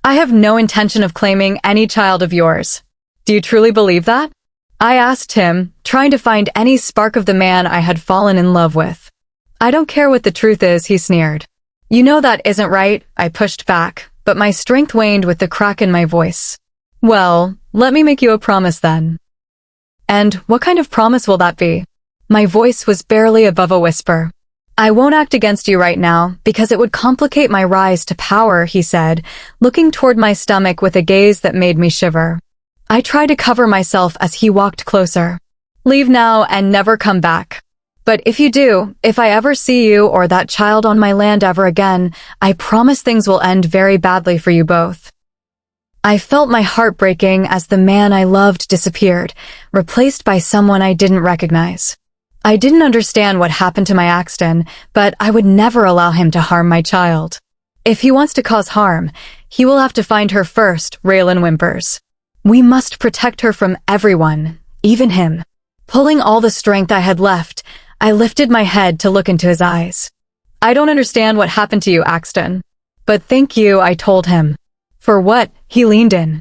I have no intention of claiming any child of yours. Do you truly believe that? I asked him, trying to find any spark of the man I had fallen in love with. I don't care what the truth is, he sneered. You know that isn't right, I pushed back, but my strength waned with the crack in my voice. Well, let me make you a promise then. And what kind of promise will that be? My voice was barely above a whisper. I won't act against you right now, because it would complicate my rise to power, he said, looking toward my stomach with a gaze that made me shiver. I tried to cover myself as he walked closer. Leave now and never come back. But if you do, if I ever see you or that child on my land ever again, I promise things will end very badly for you both. I felt my heart breaking as the man I loved disappeared, replaced by someone I didn't recognize. I didn't understand what happened to my Axton, but I would never allow him to harm my child. If he wants to cause harm, he will have to find her first, Raylan whimpers. We must protect her from everyone, even him. Pulling all the strength I had left, I lifted my head to look into his eyes. I don't understand what happened to you, Axton. But thank you, I told him. For what? He leaned in.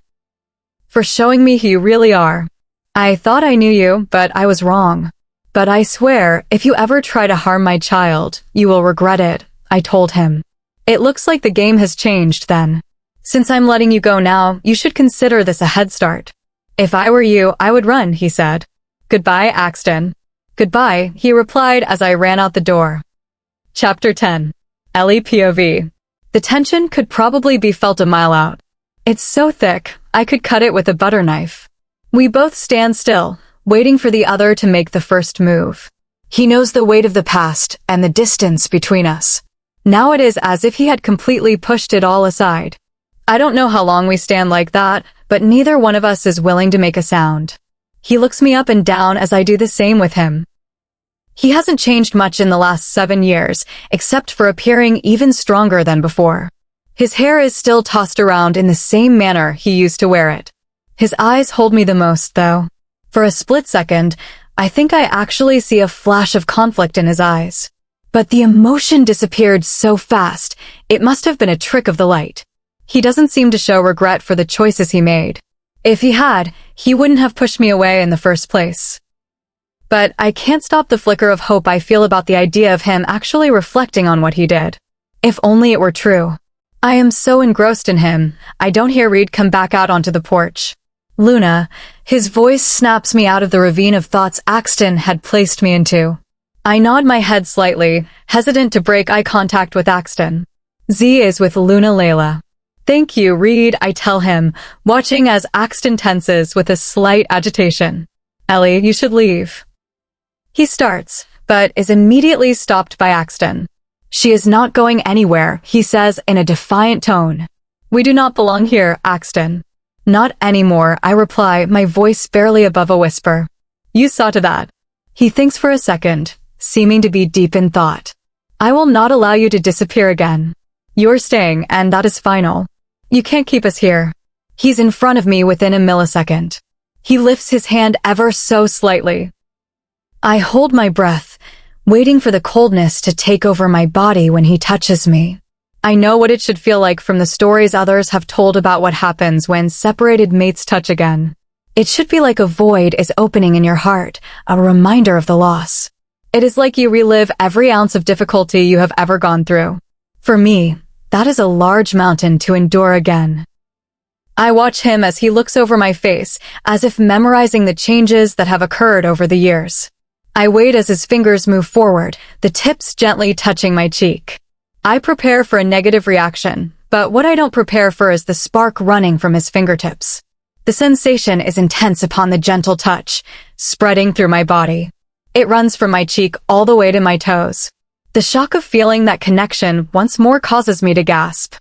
For showing me who you really are. I thought I knew you, but I was wrong. But I swear, if you ever try to harm my child, you will regret it, I told him. It looks like the game has changed then. Since I'm letting you go now, you should consider this a head start. If I were you, I would run, he said. Goodbye, Axton. Goodbye, he replied as I ran out the door. Chapter 10. Ellie POV. The tension could probably be felt a mile out. It's so thick, I could cut it with a butter knife. We both stand still, waiting for the other to make the first move. He knows the weight of the past and the distance between us. Now it is as if he had completely pushed it all aside. I don't know how long we stand like that, but neither one of us is willing to make a sound. He looks me up and down as I do the same with him. He hasn't changed much in the last 7 years, except for appearing even stronger than before. His hair is still tossed around in the same manner he used to wear it. His eyes hold me the most, though. For a split second, I think I actually see a flash of conflict in his eyes. But the emotion disappeared so fast, it must have been a trick of the light. He doesn't seem to show regret for the choices he made. If he had, he wouldn't have pushed me away in the first place. But I can't stop the flicker of hope I feel about the idea of him actually reflecting on what he did. If only it were true. I am so engrossed in him, I don't hear Reed come back out onto the porch. Luna, his voice snaps me out of the ravine of thoughts Axton had placed me into. I nod my head slightly, hesitant to break eye contact with Axton. Z is with Luna Layla. Thank you, Reed, I tell him, watching as Axton tenses with a slight agitation. Ellie, you should leave. He starts, but is immediately stopped by Axton. She is not going anywhere, he says in a defiant tone. We do not belong here, Axton. Not anymore, I reply, my voice barely above a whisper. You saw to that. He thinks for a second, seeming to be deep in thought. I will not allow you to disappear again. You're staying, and that is final. You can't keep us here. He's in front of me within a millisecond. He lifts his hand ever so slightly. I hold my breath, waiting for the coldness to take over my body when he touches me. I know what it should feel like from the stories others have told about what happens when separated mates touch again. It should be like a void is opening in your heart, a reminder of the loss. It is like you relive every ounce of difficulty you have ever gone through. For me, that is a large mountain to endure again. I watch him as he looks over my face, as if memorizing the changes that have occurred over the years. I wait as his fingers move forward, the tips gently touching my cheek. I prepare for a negative reaction, but what I don't prepare for is the spark running from his fingertips. The sensation is intense upon the gentle touch, spreading through my body. It runs from my cheek all the way to my toes. The shock of feeling that connection once more causes me to gasp.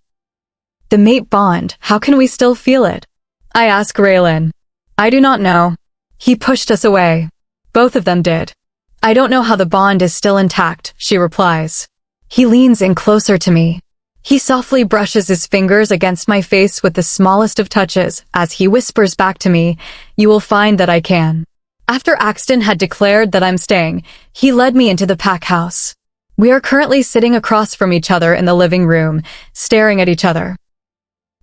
The mate bond, how can we still feel it? I ask Raylan. I do not know. He pushed us away. Both of them did. I don't know how the bond is still intact, she replies. He leans in closer to me. He softly brushes his fingers against my face with the smallest of touches as he whispers back to me, you will find that I can. After Axton had declared that I'm staying, he led me into the pack house. We are currently sitting across from each other in the living room, staring at each other.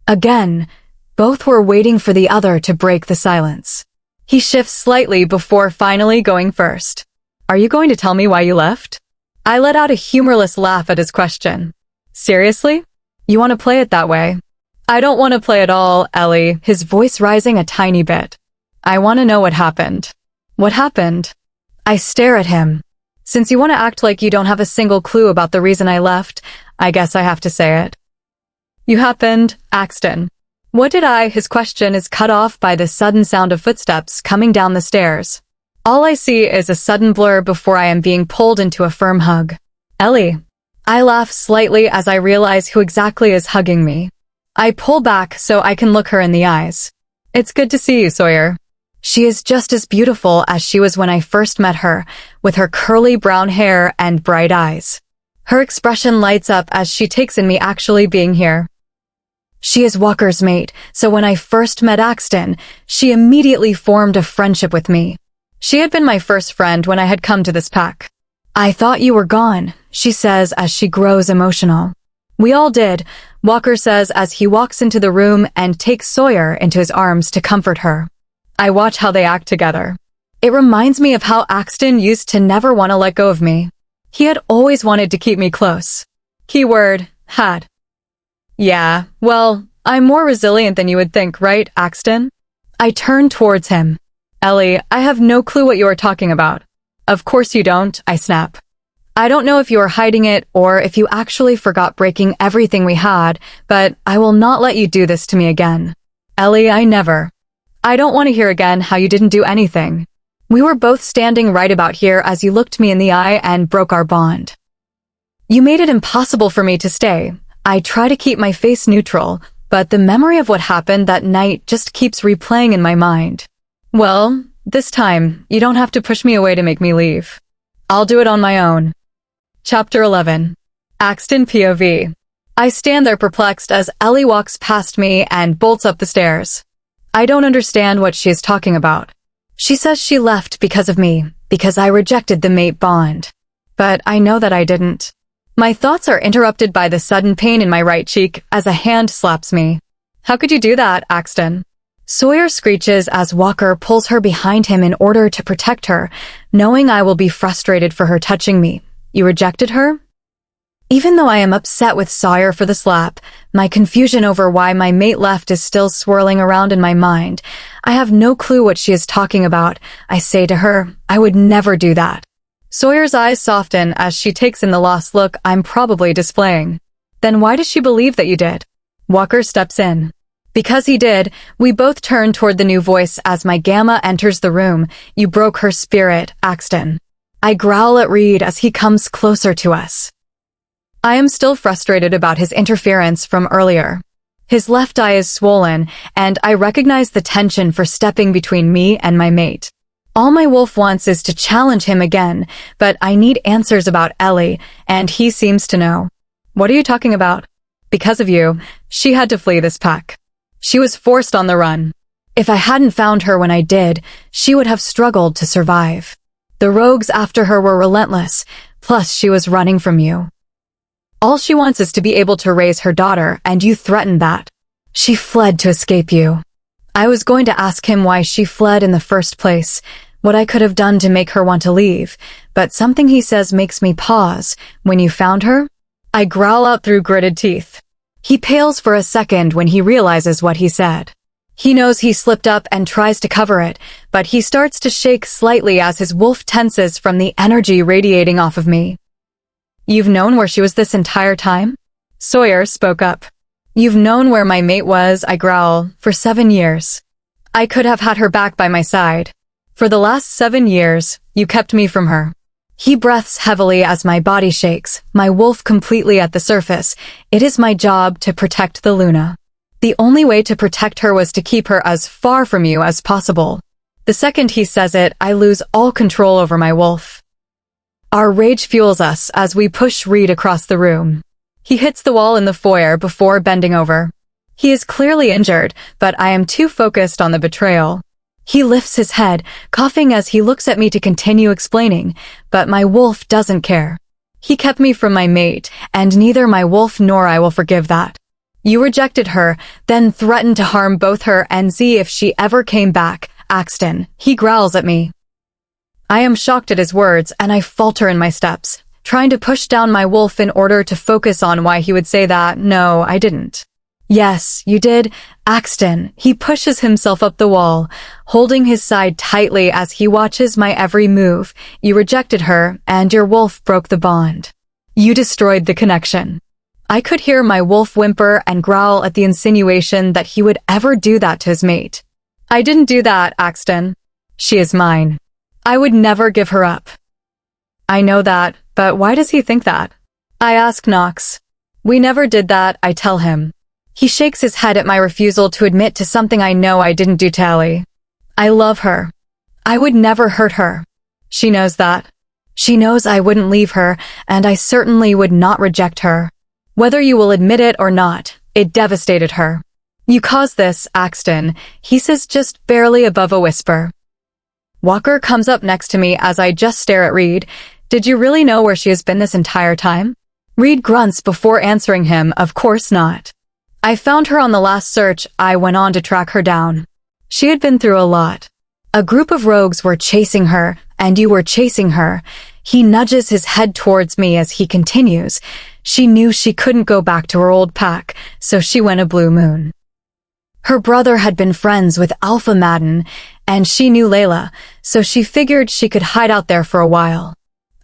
Again, both were waiting for the other to break the silence. He shifts slightly before finally going first. Are you going to tell me why you left? I let out a humorless laugh at his question. Seriously? You want to play it that way? I don't want to play at all, Ellie, his voice rising a tiny bit. I want to know what happened. What happened? I stare at him. Since you want to act like you don't have a single clue about the reason I left, I guess I have to say it. You happened, Axton. What did I? His question is cut off by the sudden sound of footsteps coming down the stairs. All I see is a sudden blur before I am being pulled into a firm hug. Ellie. I laugh slightly as I realize who exactly is hugging me. I pull back so I can look her in the eyes. It's good to see you, Sawyer. She is just as beautiful as she was when I first met her, with her curly brown hair and bright eyes. Her expression lights up as she takes in me actually being here. She is Walker's mate, so when I first met Axton, she immediately formed a friendship with me. She had been my first friend when I had come to this pack. I thought you were gone, she says as she grows emotional. We all did, Walker says as he walks into the room and takes Sawyer into his arms to comfort her. I watch how they act together. It reminds me of how Axton used to never want to let go of me. He had always wanted to keep me close. Keyword, had. Yeah, well, I'm more resilient than you would think, right, Axton? I turn towards him. Ellie, I have no clue what you are talking about. Of course you don't, I snap. I don't know if you are hiding it or if you actually forgot breaking everything we had, but I will not let you do this to me again. Ellie, I never. I don't want to hear again how you didn't do anything. We were both standing right about here as you looked me in the eye and broke our bond. You made it impossible for me to stay. I try to keep my face neutral, but the memory of what happened that night just keeps replaying in my mind. Well, this time, you don't have to push me away to make me leave. I'll do it on my own. Chapter 11. Axton POV. I stand there perplexed as Ellie walks past me and bolts up the stairs. I don't understand what she is talking about. She says she left because of me, because I rejected the mate bond. But I know that I didn't. My thoughts are interrupted by the sudden pain in my right cheek as a hand slaps me. How could you do that, Axton? Sawyer screeches as Walker pulls her behind him in order to protect her, knowing I will be frustrated for her touching me. You rejected her? Even though I am upset with Sawyer for the slap, my confusion over why my mate left is still swirling around in my mind. I have no clue what she is talking about. I say to her, I would never do that. Sawyer's eyes soften as she takes in the lost look I'm probably displaying. Then why does she believe that you did? Walker steps in. Because he did, we both turn toward the new voice as my gamma enters the room. You broke her spirit, Axton. I growl at Reed as he comes closer to us. I am still frustrated about his interference from earlier. His left eye is swollen, and I recognize the tension for stepping between me and my mate. All my wolf wants is to challenge him again, but I need answers about Ellie, and he seems to know. What are you talking about? Because of you, she had to flee this pack. She was forced on the run. If I hadn't found her when I did, she would have struggled to survive. The rogues after her were relentless, plus she was running from you. All she wants is to be able to raise her daughter, and you threatened that. She fled to escape you. I was going to ask him why she fled in the first place, what I could have done to make her want to leave, but something he says makes me pause. When you found her? I growl out through gritted teeth. He pales for a second when he realizes what he said. He knows he slipped up and tries to cover it, but he starts to shake slightly as his wolf tenses from the energy radiating off of me. You've known where she was this entire time? Sawyer spoke up. You've known where my mate was, I growl, for 7 years. I could have had her back by my side. For the last 7 years, you kept me from her. He breaths heavily as my body shakes, my wolf completely at the surface. It is my job to protect the Luna. The only way to protect her was to keep her as far from you as possible. The second he says it, I lose all control over my wolf. Our rage fuels us as we push Reed across the room. He hits the wall in the foyer before bending over. He is clearly injured, but I am too focused on the betrayal. He lifts his head, coughing as he looks at me to continue explaining, but my wolf doesn't care. He kept me from my mate, and neither my wolf nor I will forgive that. You rejected her, then threatened to harm both her and see if she ever came back, Axton. He growls at me. I am shocked at his words, and I falter in my steps, trying to push down my wolf in order to focus on why he would say that. No, I didn't. Yes, you did, Axton. He pushes himself up the wall, holding his side tightly as he watches my every move. You rejected her, and your wolf broke the bond. You destroyed the connection. I could hear my wolf whimper and growl at the insinuation that he would ever do that to his mate. I didn't do that, Axton. She is mine. I would never give her up. I know that, but why does he think that? I ask Knox. We never did that, I tell him. He shakes his head at my refusal to admit to something I know I didn't do to Ellie. I love her. I would never hurt her. She knows that. She knows I wouldn't leave her, and I certainly would not reject her. Whether you will admit it or not, it devastated her. You caused this, Axton, he says just barely above a whisper. Walker comes up next to me as I just stare at Reed. Did you really know where she has been this entire time? Reed grunts before answering him, of course not. I found her on the last search. I went on to track her down. She had been through a lot. A group of rogues were chasing her, and you were chasing her. He nudges his head towards me as he continues. She knew she couldn't go back to her old pack, so she went a blue moon. Her brother had been friends with Alpha Madden, and she knew Layla, so she figured she could hide out there for a while.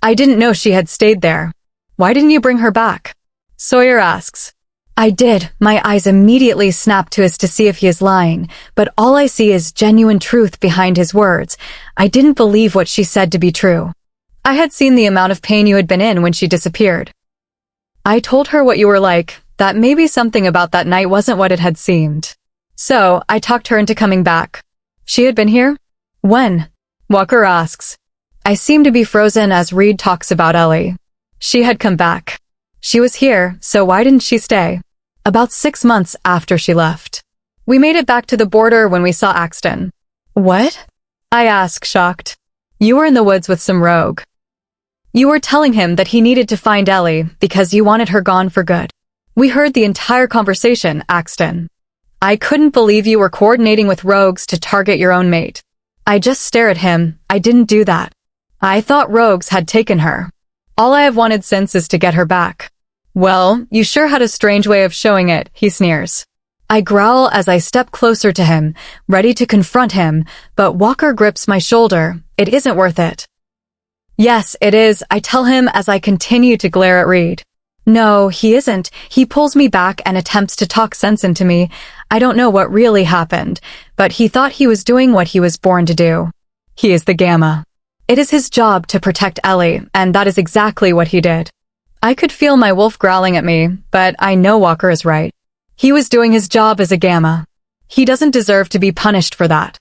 I didn't know she had stayed there. Why didn't you bring her back? Sawyer asks. I did. My eyes immediately snap to his to see if he is lying, but all I see is genuine truth behind his words. I didn't believe what she said to be true. I had seen the amount of pain you had been in when she disappeared. I told her what you were like, that maybe something about that night wasn't what it had seemed. So, I talked her into coming back. She had been here? When? Walker asks. I seem to be frozen as Reed talks about Ellie. She had come back. She was here, so why didn't she stay? About 6 months after she left. We made it back to the border when we saw Axton. What? I ask, shocked. You were in the woods with some rogue. You were telling him that he needed to find Ellie because you wanted her gone for good. We heard the entire conversation, Axton. I couldn't believe you were coordinating with rogues to target your own mate. I just stare at him. I didn't do that. I thought rogues had taken her. All I have wanted since is to get her back. Well, you sure had a strange way of showing it, he sneers. I growl as I step closer to him, ready to confront him, but Walker grips my shoulder. It isn't worth it. Yes, it is, I tell him as I continue to glare at Reed. No, he isn't. He pulls me back and attempts to talk sense into me. I don't know what really happened, but he thought he was doing what he was born to do. He is the Gamma. It is his job to protect Ellie, and that is exactly what he did. I could feel my wolf growling at me, but I know Walker is right. He was doing his job as a Gamma. He doesn't deserve to be punished for that.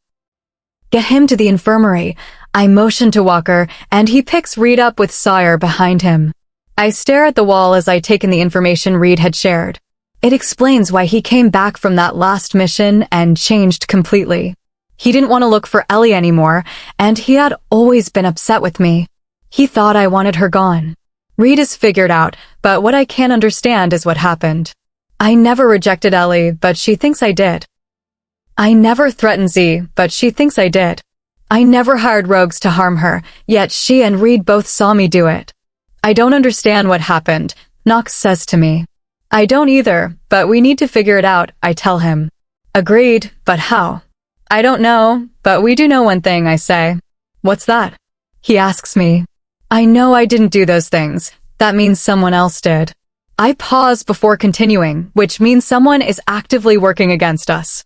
Get him to the infirmary. I motion to Walker, and he picks Reed up with Sawyer behind him. I stare at the wall as I take in the information Reed had shared. It explains why he came back from that last mission and changed completely. He didn't want to look for Ellie anymore, and he had always been upset with me. He thought I wanted her gone. Reed is figured out, but what I can't understand is what happened. I never rejected Ellie, but she thinks I did. I never threatened Z, but she thinks I did. I never hired rogues to harm her, yet she and Reed both saw me do it. I don't understand what happened, Knox says to me. I don't either, but we need to figure it out, I tell him. Agreed, but how? I don't know, but we do know one thing, I say. What's that? He asks me. I know I didn't do those things. That means someone else did. I pause before continuing, which means someone is actively working against us.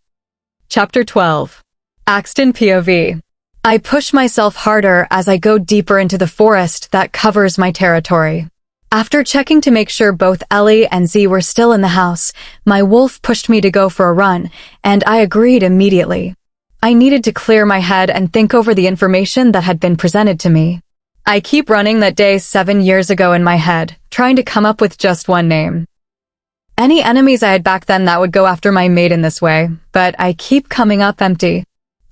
Chapter 12. Axton POV. I push myself harder as I go deeper into the forest that covers my territory. After checking to make sure both Ellie and Z were still in the house, my wolf pushed me to go for a run, and I agreed immediately. I needed to clear my head and think over the information that had been presented to me. I keep running that day 7 years ago in my head, trying to come up with just one name. Any enemies I had back then that would go after my mate in this way, but I keep coming up empty.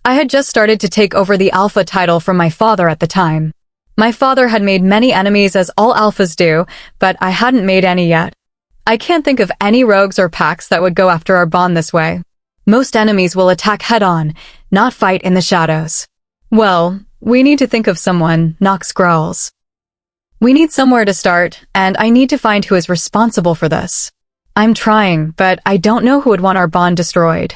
I had just started to take over the Alpha title from my father at the time. My father had made many enemies as all Alphas do, but I hadn't made any yet. I can't think of any rogues or packs that would go after our bond this way. Most enemies will attack head-on, not fight in the shadows. Well, we need to think of someone, Knox growls. We need somewhere to start, and I need to find who is responsible for this. I'm trying, but I don't know who would want our bond destroyed.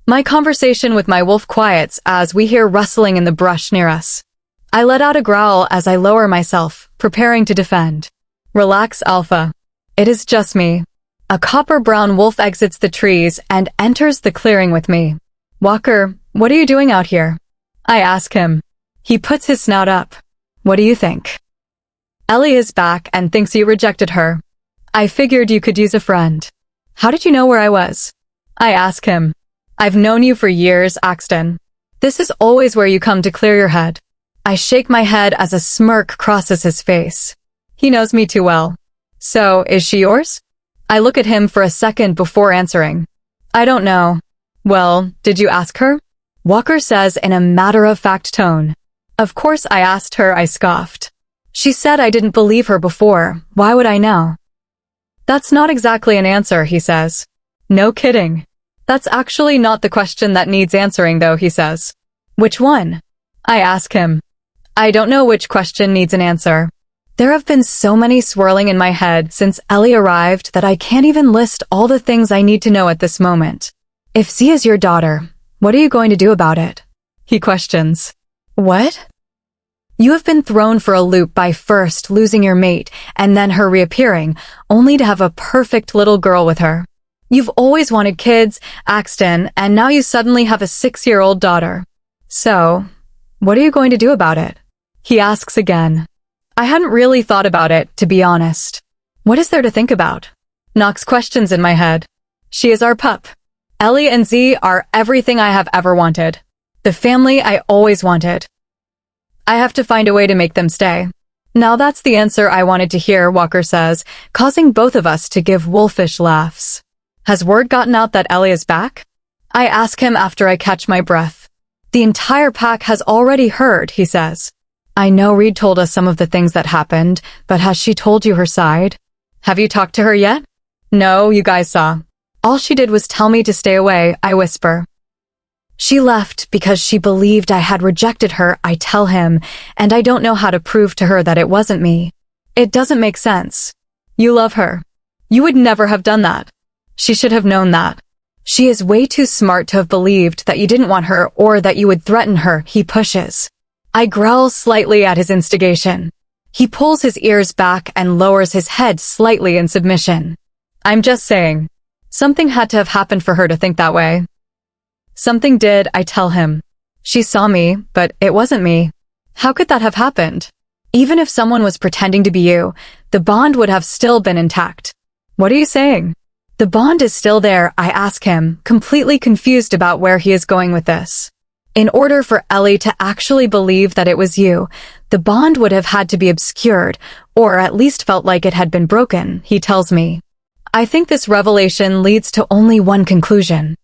My conversation with my wolf quiets as we hear rustling in the brush near us. I let out a growl as I lower myself, preparing to defend. Relax, Alpha. It is just me. A copper-brown wolf exits the trees and enters the clearing with me. Walker, what are you doing out here? I ask him. He puts his snout up. What do you think? Ellie is back and thinks you rejected her. I figured you could use a friend. How did you know where I was? I ask him. I've known you for years, Axton. This is always where you come to clear your head. I shake my head as a smirk crosses his face. He knows me too well. So, is she yours? I look at him for a second before answering. I don't know. Well, did you ask her? Walker says in a matter-of-fact tone. Of course I asked her, I scoffed. She said I didn't believe her before. Why would I know? That's not exactly an answer, he says. No kidding. That's actually not the question that needs answering, though, he says. Which one? I ask him. I don't know which question needs an answer. There have been so many swirling in my head since Ellie arrived that I can't even list all the things I need to know at this moment. If Z is your daughter, what are you going to do about it? He questions. What? You have been thrown for a loop by first losing your mate and then her reappearing, only to have a perfect little girl with her. You've always wanted kids, Axton, and now you suddenly have a 6-year-old daughter. So, what are you going to do about it? He asks again. I hadn't really thought about it, to be honest. What is there to think about? Knocks questions in my head. She is our pup. Ellie and Z are everything I have ever wanted. The family I always wanted. I have to find a way to make them stay. Now that's the answer I wanted to hear, Walker says, causing both of us to give wolfish laughs. Has word gotten out that Ellie is back? I ask him after I catch my breath. The entire pack has already heard, he says. I know Reed told us some of the things that happened, but has she told you her side? Have you talked to her yet? No, you guys saw. All she did was tell me to stay away, I whisper. She left because she believed I had rejected her, I tell him, and I don't know how to prove to her that it wasn't me. It doesn't make sense. You love her. You would never have done that. She should have known that. She is way too smart to have believed that you didn't want her or that you would threaten her, he pushes. I growl slightly at his instigation. He pulls his ears back and lowers his head slightly in submission. I'm just saying. Something had to have happened for her to think that way. Something did, I tell him. She saw me, but it wasn't me. How could that have happened? Even if someone was pretending to be you, the bond would have still been intact. What are you saying? The bond is still there, I ask him, completely confused about where he is going with this. In order for Ellie to actually believe that it was you, the bond would have had to be obscured, or at least felt like it had been broken, he tells me. I think this revelation leads to only one conclusion.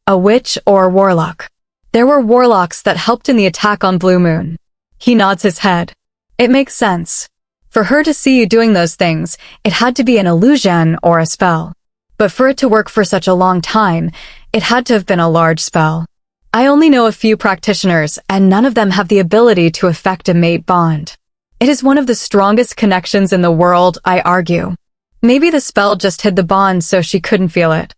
A witch or warlock. There were warlocks that helped in the attack on Blue Moon. He nods his head. It makes sense. For her to see you doing those things, it had to be an illusion or a spell. But for it to work for such a long time, it had to have been a large spell. I only know a few practitioners, and none of them have the ability to effect a mate bond. It is one of the strongest connections in the world, I argue. Maybe the spell just hid the bond so she couldn't feel it.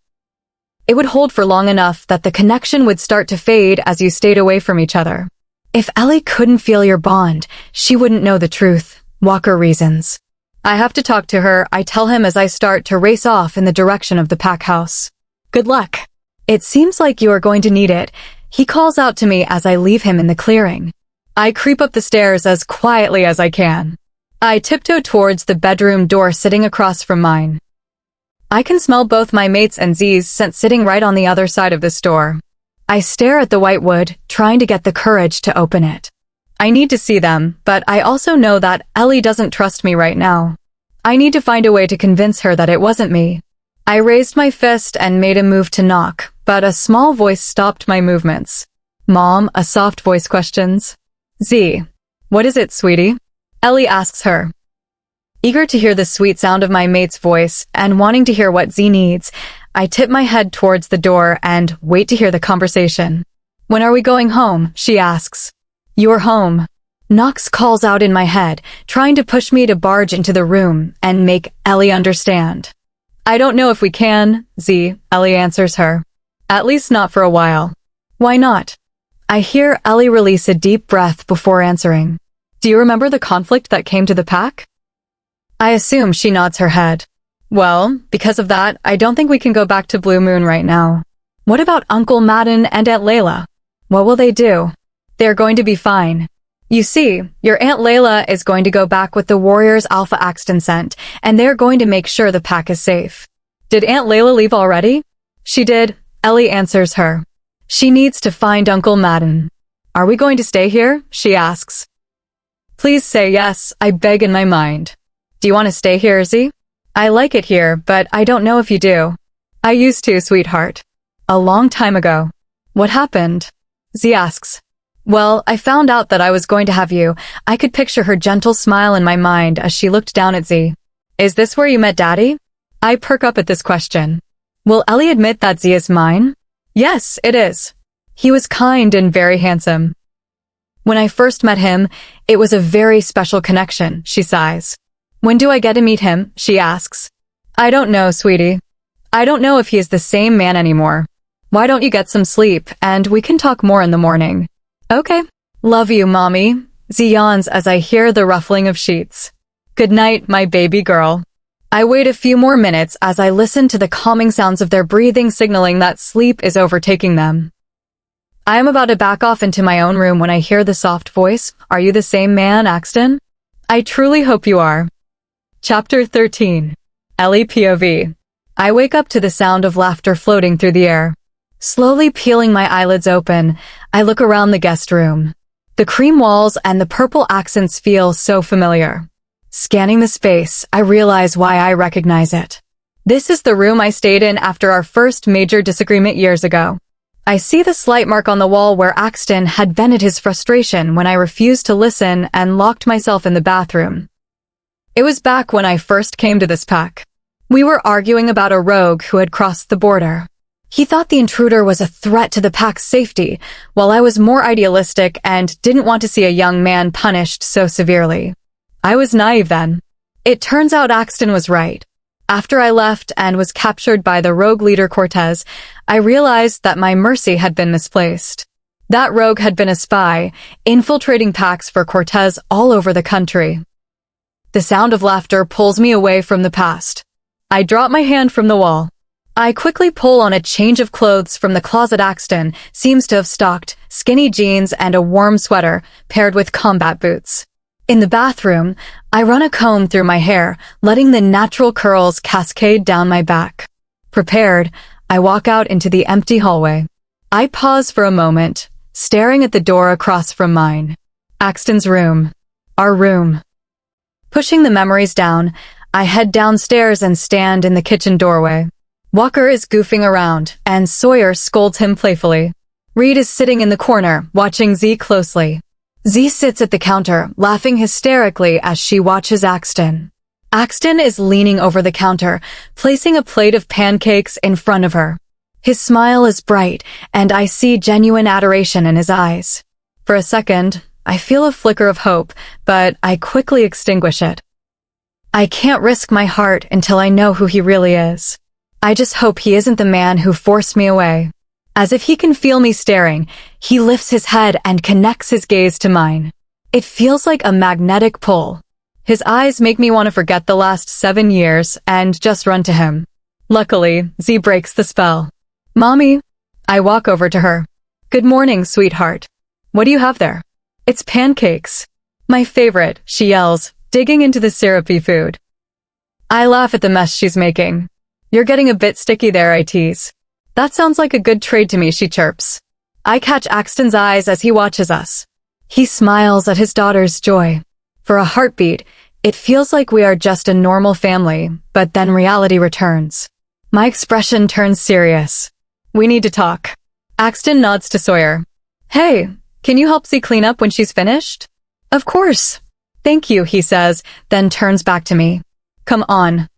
It would hold for long enough that the connection would start to fade as you stayed away from each other. If Ellie couldn't feel your bond, she wouldn't know the truth, Walker reasons. I have to talk to her, I tell him as I start to race off in the direction of the pack house. Good luck. It seems like you are going to need it, he calls out to me as I leave him in the clearing. I creep up the stairs as quietly as I can. I tiptoe towards the bedroom door sitting across from mine. I can smell both my mate's and Z's scent sitting right on the other side of this door. I stare at the white wood, trying to get the courage to open it. I need to see them, but I also know that Ellie doesn't trust me right now. I need to find a way to convince her that it wasn't me. I raised my fist and made a move to knock, but a small voice stopped my movements. Mom, a soft voice questions. Z. What is it, sweetie? Ellie asks her. Eager to hear the sweet sound of my mate's voice and wanting to hear what Z needs, I tip my head towards the door and wait to hear the conversation. When are we going home? She asks. You're home. Knox calls out in my head, trying to push me to barge into the room and make Ellie understand. I don't know if we can, Z, Ellie answers her. At least not for a while. Why not? I hear Ellie release a deep breath before answering. Do you remember the conflict that came to the pack? I assume she nods her head. Well, because of that, I don't think we can go back to Blue Moon right now. What about Uncle Madden and Aunt Layla? What will they do? They're going to be fine. You see, your Aunt Layla is going to go back with the warriors Alpha Axton sent, and they're going to make sure the pack is safe. Did Aunt Layla leave already? She did, Ellie answers her. She needs to find Uncle Madden. Are we going to stay here? She asks. Please say yes, I beg in my mind. Do you want to stay here, Z? I like it here, but I don't know if you do. I used to, sweetheart. A long time ago. What happened? Z asks. Well, I found out that I was going to have you. I could picture her gentle smile in my mind as she looked down at Z. Is this where you met Daddy? I perk up at this question. Will Ellie admit that Z is mine? Yes, it is. He was kind and very handsome. When I first met him, it was a very special connection, she sighs. When do I get to meet him? She asks. I don't know, sweetie. I don't know if he is the same man anymore. Why don't you get some sleep, and we can talk more in the morning? Okay. Love you, Mommy. Z yawns as I hear the ruffling of sheets. Good night, my baby girl. I wait a few more minutes as I listen to the calming sounds of their breathing, signaling that sleep is overtaking them. I am about to back off into my own room when I hear the soft voice. Are you the same man, Axton? I truly hope you are. Chapter 13. Ellie POV. I wake up to the sound of laughter floating through the air. Slowly peeling my eyelids open, I look around the guest room. The cream walls and the purple accents feel so familiar. Scanning the space, I realize why I recognize it. This is the room I stayed in after our first major disagreement years ago. I see the slight mark on the wall where Axton had vented his frustration when I refused to listen and locked myself in the bathroom. It was back when I first came to this pack. We were arguing about a rogue who had crossed the border. He thought the intruder was a threat to the pack's safety, while I was more idealistic and didn't want to see a young man punished so severely. I was naive then. It turns out Axton was right. After I left and was captured by the rogue leader Cortez, I realized that my mercy had been misplaced. That rogue had been a spy, infiltrating packs for Cortez all over the country. The sound of laughter pulls me away from the past. I drop my hand from the wall. I quickly pull on a change of clothes from the closet Axton seems to have stocked, skinny jeans and a warm sweater paired with combat boots. In the bathroom, I run a comb through my hair, letting the natural curls cascade down my back. Prepared, I walk out into the empty hallway. I pause for a moment, staring at the door across from mine. Axton's room. Our room. Pushing the memories down, I head downstairs and stand in the kitchen doorway. Walker is goofing around, and Sawyer scolds him playfully. Reed is sitting in the corner, watching Z closely. Z sits at the counter, laughing hysterically as she watches Axton. Axton is leaning over the counter, placing a plate of pancakes in front of her. His smile is bright, and I see genuine adoration in his eyes. For a second, I feel a flicker of hope, but I quickly extinguish it. I can't risk my heart until I know who he really is. I just hope he isn't the man who forced me away. As if he can feel me staring, he lifts his head and connects his gaze to mine. It feels like a magnetic pull. His eyes make me want to forget the last 7 years and just run to him. Luckily, Z breaks the spell. Mommy. I walk over to her. Good morning, sweetheart. What do you have there? It's pancakes. My favorite, she yells, digging into the syrupy food. I laugh at the mess she's making. You're getting a bit sticky there, I tease. That sounds like a good trade to me, she chirps. I catch Axton's eyes as he watches us. He smiles at his daughter's joy. For a heartbeat, it feels like we are just a normal family, but then reality returns. My expression turns serious. We need to talk. Axton nods to Sawyer. Hey, can you help Z clean up when she's finished? Of course. Thank you, he says, then turns back to me. Come on.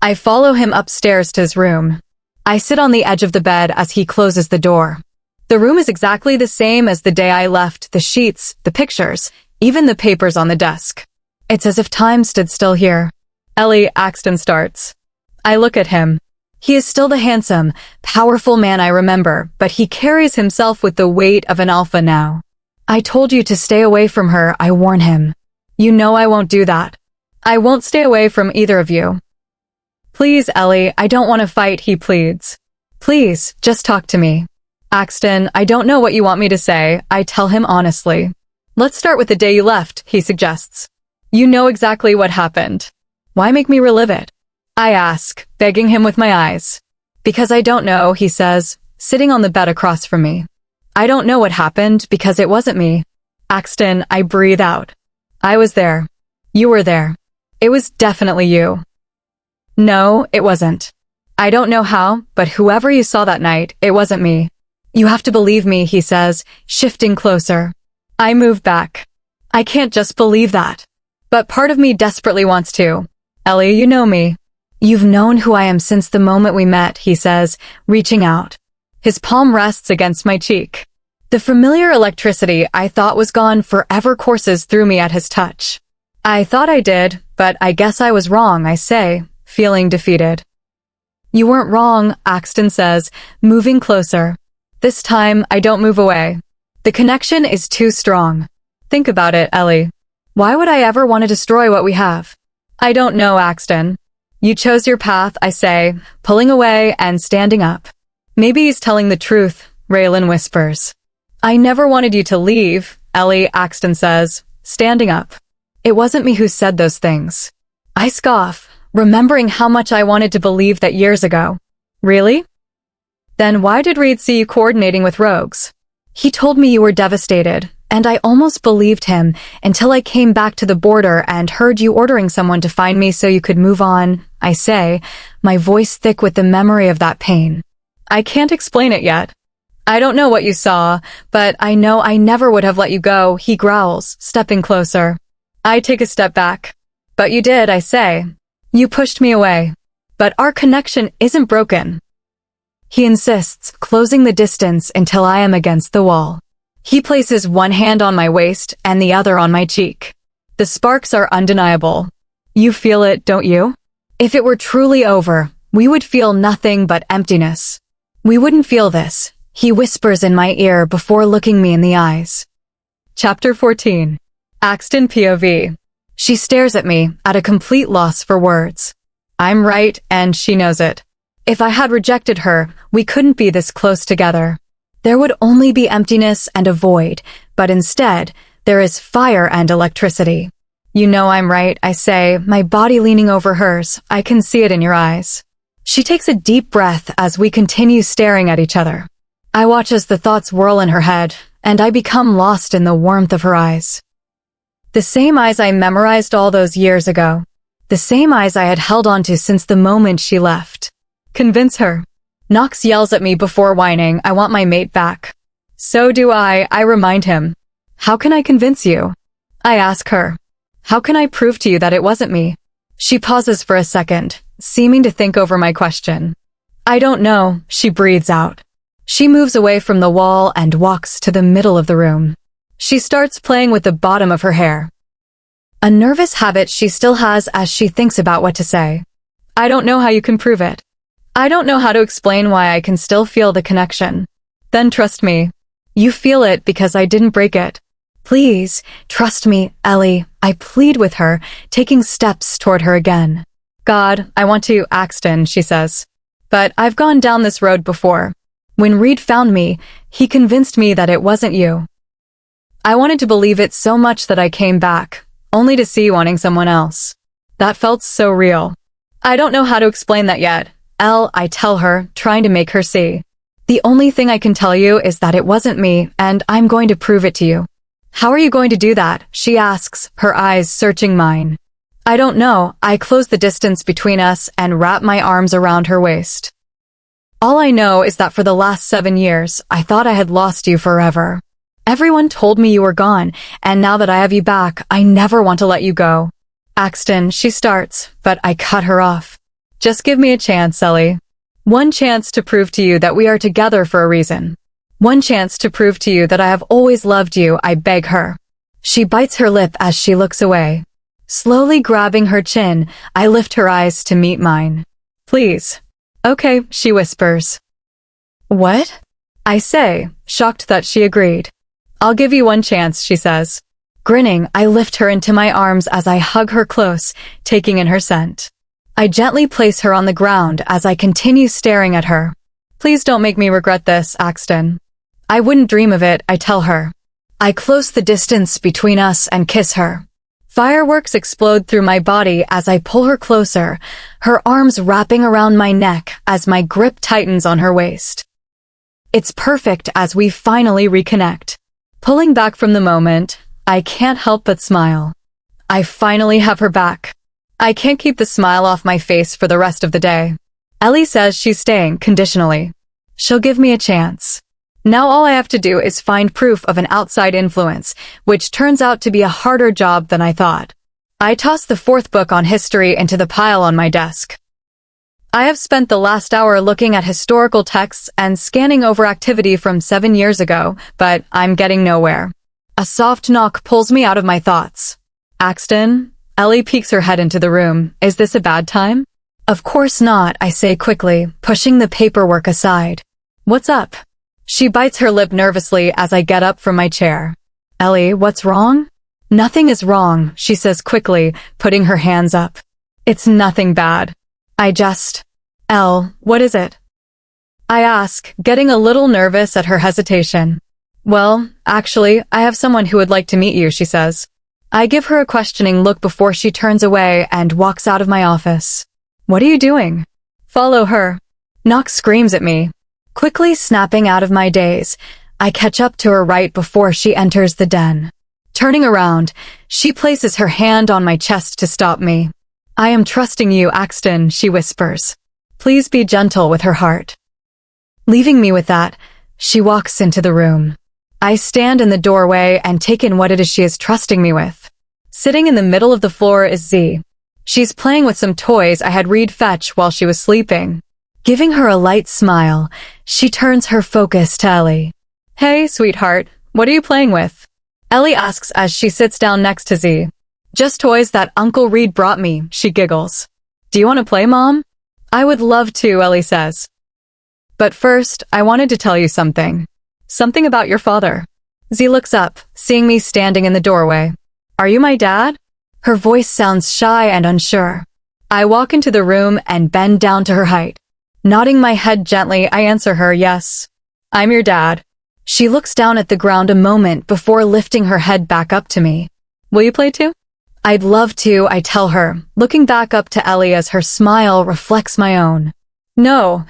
I follow him upstairs to his room. I sit on the edge of the bed as he closes the door. The room is exactly the same as the day I left, the sheets, the pictures, even the papers on the desk. It's as if time stood still here. Ellie, Axton starts. I look at him. He is still the handsome, powerful man I remember, but he carries himself with the weight of an alpha now. I told you to stay away from her, I warn him. You know I won't do that. I won't stay away from either of you. Please, Ellie, I don't want to fight, he pleads. Please, just talk to me. Axton, I don't know what you want me to say, I tell him honestly. Let's start with the day you left, he suggests. You know exactly what happened. Why make me relive it? I ask, begging him with my eyes. Because I don't know, he says, sitting on the bed across from me. I don't know what happened because it wasn't me. Axton, I breathe out. I was there. You were there. It was definitely you. No, it wasn't. I don't know how, but whoever you saw that night, it wasn't me. You have to believe me, he says, shifting closer. I move back. I can't just believe that. But part of me desperately wants to. Ellie, you know me. You've known who I am since the moment we met, he says, reaching out. His palm rests against my cheek. The familiar electricity I thought was gone forever courses through me at his touch. I thought I did, but I guess I was wrong, I say, feeling defeated. You weren't wrong, Axton says, moving closer. This time, I don't move away. The connection is too strong. Think about it, Ellie. Why would I ever want to destroy what we have? I don't know, Axton. You chose your path, I say, pulling away and standing up. Maybe he's telling the truth, Raylan whispers. I never wanted you to leave, Ellie, Axton says, standing up. It wasn't me who said those things. I scoff, remembering how much I wanted to believe that years ago. Really? Then why did Reed see you coordinating with rogues? He told me you were devastated, and I almost believed him until I came back to the border and heard you ordering someone to find me so you could move on, I say, my voice thick with the memory of that pain. I can't explain it yet. I don't know what you saw, but I know I never would have let you go, he growls, stepping closer. I take a step back. But you did, I say. You pushed me away. But our connection isn't broken. He insists, closing the distance until I am against the wall. He places one hand on my waist and the other on my cheek. The sparks are undeniable. You feel it, don't you? If it were truly over, we would feel nothing but emptiness. We wouldn't feel this, he whispers in my ear before looking me in the eyes. Chapter 14. Axton POV. She stares at me, at a complete loss for words. I'm right, and she knows it. If I had rejected her, we couldn't be this close together. There would only be emptiness and a void, but instead, there is fire and electricity. You know I'm right, I say, my body leaning over hers. I can see it in your eyes. She takes a deep breath as we continue staring at each other. I watch as the thoughts whirl in her head, and I become lost in the warmth of her eyes. The same eyes I memorized all those years ago. The same eyes I had held on to since the moment she left. Convince her. Knox yells at me before whining, I want my mate back. So do I remind him. How can I convince you? I ask her. How can I prove to you that it wasn't me? She pauses for a second, seeming to think over my question. I don't know, she breathes out. She moves away from the wall and walks to the middle of the room. She starts playing with the bottom of her hair. A nervous habit she still has as she thinks about what to say. I don't know how you can prove it. I don't know how to explain why I can still feel the connection. Then trust me. You feel it because I didn't break it. Please, trust me, Ellie, I plead with her, taking steps toward her again. God, I want to, Axton, she says. But I've gone down this road before. When Reed found me, he convinced me that it wasn't you. I wanted to believe it so much that I came back, only to see you wanting someone else. That felt so real. I don't know how to explain that yet. Elle, I tell her, trying to make her see. The only thing I can tell you is that it wasn't me, and I'm going to prove it to you. How are you going to do that? She asks, her eyes searching mine. I don't know. I close the distance between us and wrap my arms around her waist. All I know is that for the last 7 years, I thought I had lost you forever. Everyone told me you were gone, and now that I have you back, I never want to let you go. Axton, she starts, but I cut her off. Just give me a chance, Ellie. One chance to prove to you that we are together for a reason. One chance to prove to you that I have always loved you, I beg her. She bites her lip as she looks away. Slowly grabbing her chin, I lift her eyes to meet mine. Please. Okay, she whispers. What? I say, shocked that she agreed. I'll give you one chance, she says. Grinning, I lift her into my arms as I hug her close, taking in her scent. I gently place her on the ground as I continue staring at her. Please don't make me regret this, Axton. I wouldn't dream of it, I tell her. I close the distance between us and kiss her. Fireworks explode through my body as I pull her closer, her arms wrapping around my neck as my grip tightens on her waist. It's perfect as we finally reconnect. Pulling back from the moment, I can't help but smile. I finally have her back. I can't keep the smile off my face for the rest of the day. Ellie says she's staying conditionally. She'll give me a chance. Now all I have to do is find proof of an outside influence, which turns out to be a harder job than I thought. I toss the 4th book on history into the pile on my desk. I have spent the last hour looking at historical texts and scanning over activity from 7 years ago, but I'm getting nowhere. A soft knock pulls me out of my thoughts. Axton? Ellie peeks her head into the room. Is this a bad time? Of course not, I say quickly, pushing the paperwork aside. What's up? She bites her lip nervously as I get up from my chair. Ellie, what's wrong? Nothing is wrong, she says quickly, putting her hands up. It's nothing bad. Elle, what is it? I ask, getting a little nervous at her hesitation. Well, actually, I have someone who would like to meet you, she says. I give her a questioning look before she turns away and walks out of my office. What are you doing? Follow her. Knox screams at me. Quickly snapping out of my daze, I catch up to her right before she enters the den. Turning around, she places her hand on my chest to stop me. I am trusting you, Axton, she whispers. Please be gentle with her heart. Leaving me with that, she walks into the room. I stand in the doorway and take in what it is she is trusting me with. Sitting in the middle of the floor is Z. She's playing with some toys I had Reed fetch while she was sleeping. Giving her a light smile, she turns her focus to Ellie. Hey, sweetheart, what are you playing with? Ellie asks as she sits down next to Z. Just toys that Uncle Reed brought me, she giggles. Do you want to play, Mom? I would love to, Ellie says. But first, I wanted to tell you something. Something about your father. Z looks up, seeing me standing in the doorway. Are you my dad? Her voice sounds shy and unsure. I walk into the room and bend down to her height. Nodding my head gently, I answer her, yes. I'm your dad. She looks down at the ground a moment before lifting her head back up to me. Will you play too? I'd love to, I tell her, looking back up to Ellie as her smile reflects my own. No.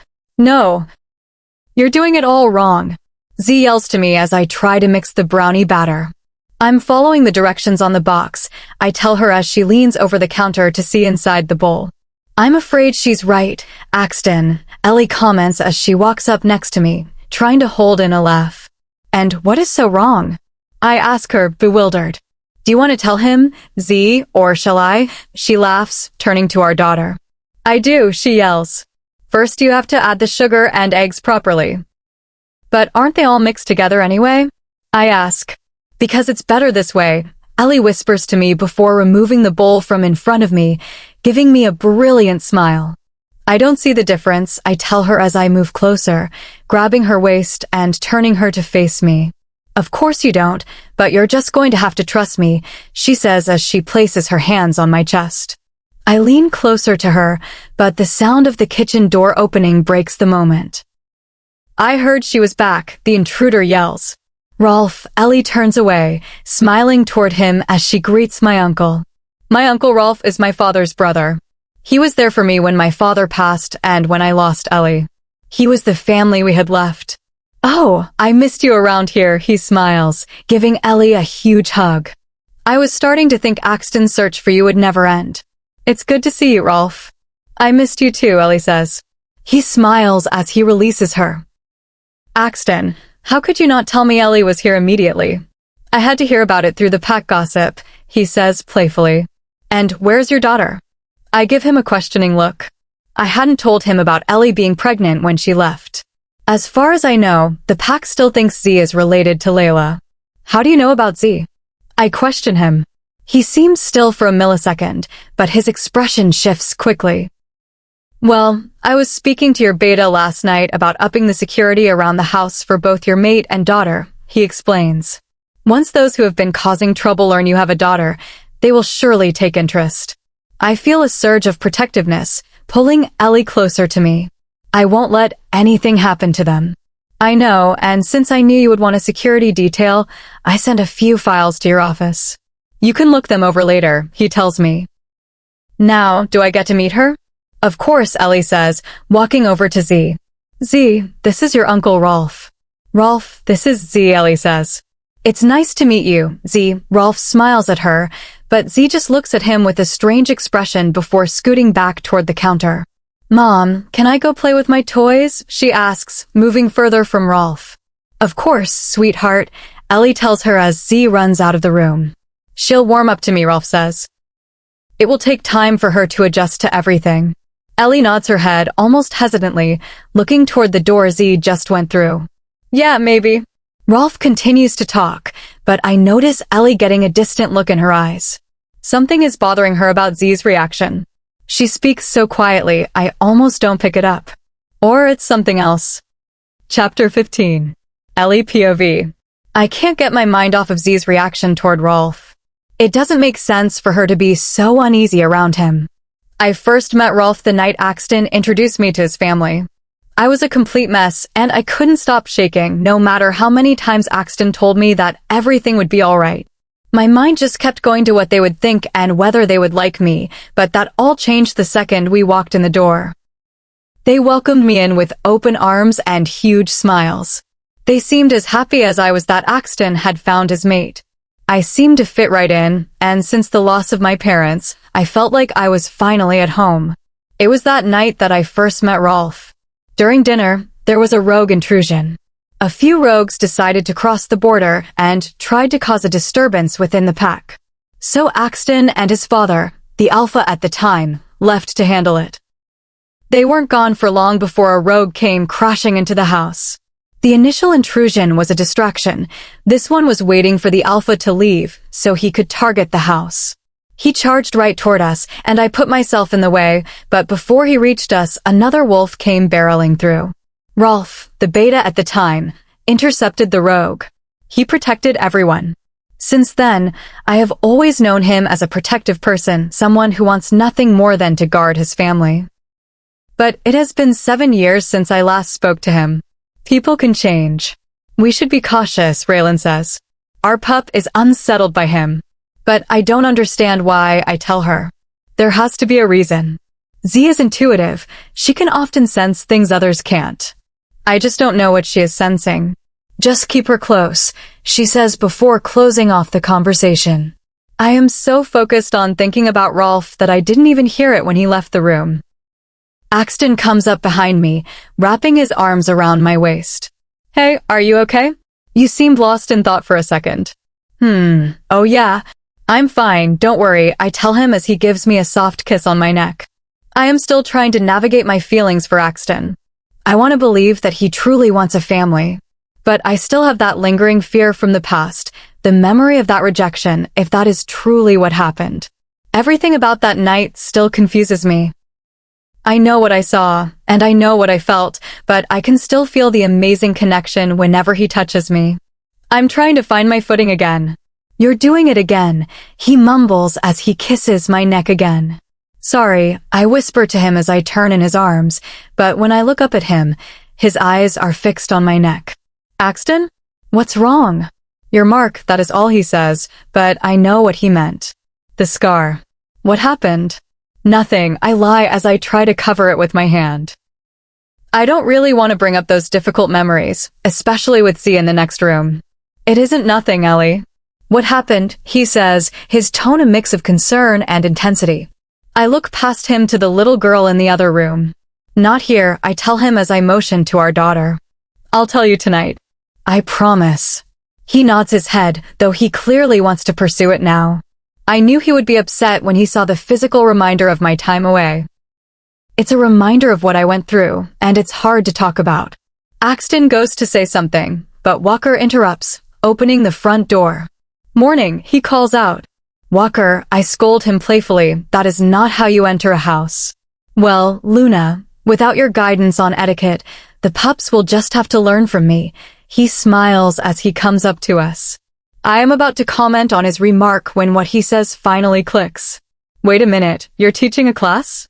You're doing it all wrong. Z yells to me as I try to mix the brownie batter. I'm following the directions on the box, I tell her as she leans over the counter to see inside the bowl. I'm afraid she's right, Axton, Ellie comments as she walks up next to me, trying to hold in a laugh. And what is so wrong? I ask her, bewildered. Do you want to tell him, Z, or shall I? She laughs, turning to our daughter. I do, she yells. First you have to add the sugar and eggs properly. But aren't they all mixed together anyway? I ask. Because it's better this way, Ellie whispers to me before removing the bowl from in front of me, giving me a brilliant smile. I don't see the difference, I tell her as I move closer, grabbing her waist and turning her to face me. Of course you don't, but you're just going to have to trust me, she says as she places her hands on my chest. I lean closer to her, but the sound of the kitchen door opening breaks the moment. I heard she was back, the intruder yells. Rolf, Ellie turns away, smiling toward him as she greets my uncle. My uncle Rolf is my father's brother. He was there for me when my father passed and when I lost Ellie. He was the family we had left. Oh, I missed you around here, he smiles, giving Ellie a huge hug. I was starting to think Axton's search for you would never end. It's good to see you, Rolf. I missed you too, Ellie says. He smiles as he releases her. Axton, how could you not tell me Ellie was here immediately? I had to hear about it through the pack gossip, he says playfully. And where's your daughter? I give him a questioning look. I hadn't told him about Ellie being pregnant when she left. As far as I know, the pack still thinks Z is related to Layla. How do you know about Z? I question him. He seems still for a millisecond, but his expression shifts quickly. Well, I was speaking to your beta last night about upping the security around the house for both your mate and daughter, he explains. Once those who have been causing trouble learn you have a daughter, they will surely take interest. I feel a surge of protectiveness, pulling Ellie closer to me. I won't let anything happen to them. I know, and since I knew you would want a security detail, I sent a few files to your office. You can look them over later, he tells me. Now, do I get to meet her? Of course, Ellie says, walking over to Z. Z, this is your Uncle Rolf. Rolf, this is Z, Ellie says. It's nice to meet you, Z. Rolf smiles at her, but Z just looks at him with a strange expression before scooting back toward the counter. Mom, can I go play with my toys? She asks, moving further from Rolf. Of course, sweetheart, Ellie tells her as Z runs out of the room. She'll warm up to me, Rolf says. It will take time for her to adjust to everything. Ellie nods her head almost hesitantly, looking toward the door Z just went through. Yeah, maybe. Rolf continues to talk, but I notice Ellie getting a distant look in her eyes. Something is bothering her about Z's reaction. She speaks so quietly, I almost don't pick it up. Or it's something else. Chapter 15. Ellie POV. I can't get my mind off of Z's reaction toward Rolf. It doesn't make sense for her to be so uneasy around him. I first met Rolf the night Axton introduced me to his family. I was a complete mess, and I couldn't stop shaking no matter how many times Axton told me that everything would be alright. My mind just kept going to what they would think and whether they would like me, but that all changed the second we walked in the door. They welcomed me in with open arms and huge smiles. They seemed as happy as I was that Axton had found his mate. I seemed to fit right in, and since the loss of my parents, I felt like I was finally at home. It was that night that I first met Rolf. During dinner, there was a rogue intrusion. A few rogues decided to cross the border and tried to cause a disturbance within the pack. So Axton and his father, the Alpha at the time, left to handle it. They weren't gone for long before a rogue came crashing into the house. The initial intrusion was a distraction. This one was waiting for the Alpha to leave so he could target the house. He charged right toward us, and I put myself in the way, but before he reached us, another wolf came barreling through. Rolf, the beta at the time, intercepted the rogue. He protected everyone. Since then, I have always known him as a protective person, someone who wants nothing more than to guard his family. But it has been 7 years since I last spoke to him. People can change. We should be cautious, Raylan says. Our pup is unsettled by him. But I don't understand why, I tell her. There has to be a reason. Z is intuitive. She can often sense things others can't. I just don't know what she is sensing. Just keep her close, she says before closing off the conversation. I am so focused on thinking about Rolf that I didn't even hear it when he left the room. Axton comes up behind me, wrapping his arms around my waist. Hey, are you okay? You seemed lost in thought for a second. Oh yeah. I'm fine, don't worry, I tell him as he gives me a soft kiss on my neck. I am still trying to navigate my feelings for Axton. I want to believe that he truly wants a family. But I still have that lingering fear from the past, the memory of that rejection, if that is truly what happened. Everything about that night still confuses me. I know what I saw, and I know what I felt, but I can still feel the amazing connection whenever he touches me. I'm trying to find my footing again. You're doing it again, he mumbles as he kisses my neck again. Sorry, I whisper to him as I turn in his arms, but when I look up at him, his eyes are fixed on my neck. Axton? What's wrong? Your mark, that is all he says, but I know what he meant. The scar. What happened? Nothing, I lie as I try to cover it with my hand. I don't really want to bring up those difficult memories, especially with Z in the next room. It isn't nothing, Ellie. What happened, he says, his tone a mix of concern and intensity. I look past him to the little girl in the other room. Not here, I tell him as I motion to our daughter. I'll tell you tonight. I promise. He nods his head, though he clearly wants to pursue it now. I knew he would be upset when he saw the physical reminder of my time away. It's a reminder of what I went through, and it's hard to talk about. Axton goes to say something, but Walker interrupts, opening the front door. Morning, he calls out. Walker, I scold him playfully, that is not how you enter a house. Well, Luna, without your guidance on etiquette, the pups will just have to learn from me. He smiles as he comes up to us. I am about to comment on his remark when what he says finally clicks. Wait a minute, you're teaching a class?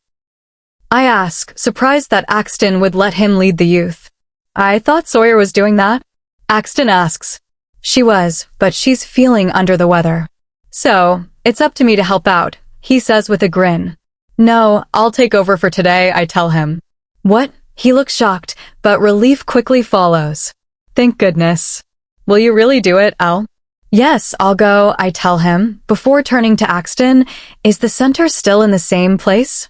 I ask, surprised that Axton would let him lead the youth. I thought Sawyer was doing that. Axton asks. She was, but she's feeling under the weather. So, it's up to me to help out, he says with a grin. No, I'll take over for today, I tell him. What? He looks shocked, but relief quickly follows. Thank goodness. Will you really do it, Al? Yes, I'll go, I tell him, before turning to Axton. Is the center still in the same place?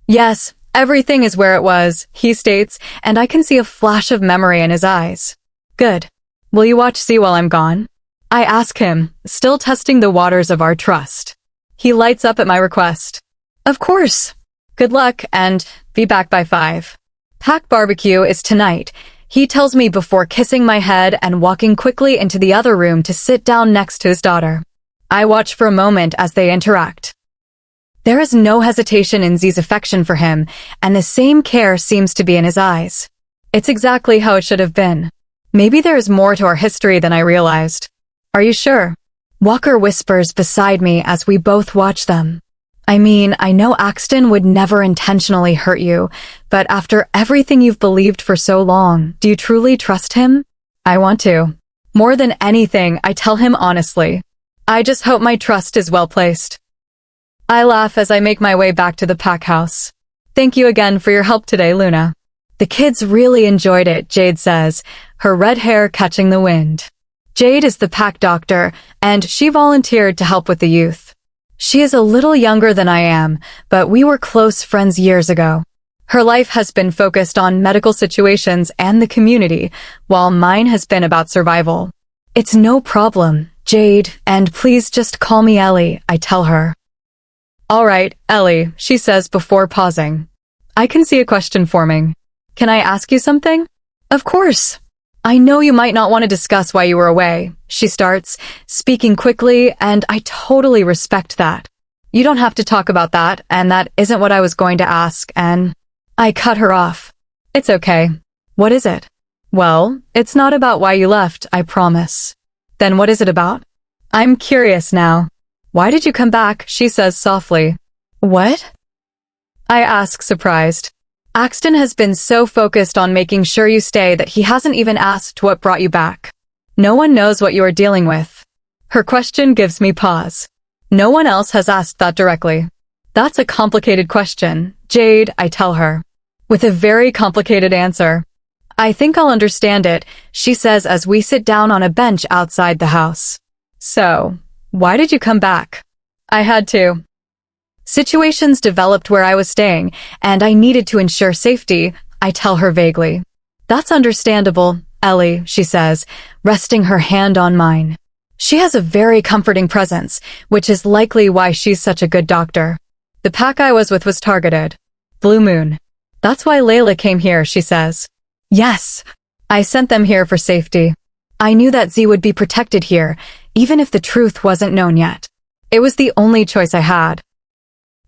Yes, everything is where it was, he states, and I can see a flash of memory in his eyes. Good. Will you watch Z while I'm gone? I ask him, still testing the waters of our trust. He lights up at my request. Of course. Good luck, and be back by 5. Pack barbecue is tonight, he tells me before kissing my head and walking quickly into the other room to sit down next to his daughter. I watch for a moment as they interact. There is no hesitation in Z's affection for him, and the same care seems to be in his eyes. It's exactly how it should have been. Maybe there is more to our history than I realized. Are you sure? Walker whispers beside me as we both watch them. I mean, I know Axton would never intentionally hurt you, but after everything you've believed for so long, do you truly trust him? I want to. More than anything, I tell him honestly. I just hope my trust is well placed. I laugh as I make my way back to the pack house. Thank you again for your help today, Luna. The kids really enjoyed it, Jade says, her red hair catching the wind. Jade is the pack doctor, and she volunteered to help with the youth. She is a little younger than I am, but we were close friends years ago. Her life has been focused on medical situations and the community, while mine has been about survival. It's no problem, Jade, and please just call me Ellie, I tell her. All right, Ellie, she says before pausing. I can see a question forming. Can I ask you something? Of course. I know you might not want to discuss why you were away, she starts, speaking quickly, and I totally respect that. You don't have to talk about that, and that isn't what I was going to ask, and I cut her off. It's okay. What is it? Well, it's not about why you left, I promise. Then what is it about? I'm curious now. Why did you come back? She says softly. What? I ask, surprised. Axton has been so focused on making sure you stay that he hasn't even asked what brought you back. No one knows what you are dealing with. Her question gives me pause. No one else has asked that directly. That's a complicated question, Jade, I tell her. With a very complicated answer. I think I'll understand it, she says as we sit down on a bench outside the house. So, why did you come back? I had to. Situations developed where I was staying, and I needed to ensure safety, I tell her vaguely. That's understandable, Ellie, she says, resting her hand on mine. She has a very comforting presence, which is likely why she's such a good doctor. The pack I was with was targeted. Blue Moon. That's why Layla came here, she says. Yes. I sent them here for safety. I knew that Z would be protected here, even if the truth wasn't known yet. It was the only choice I had.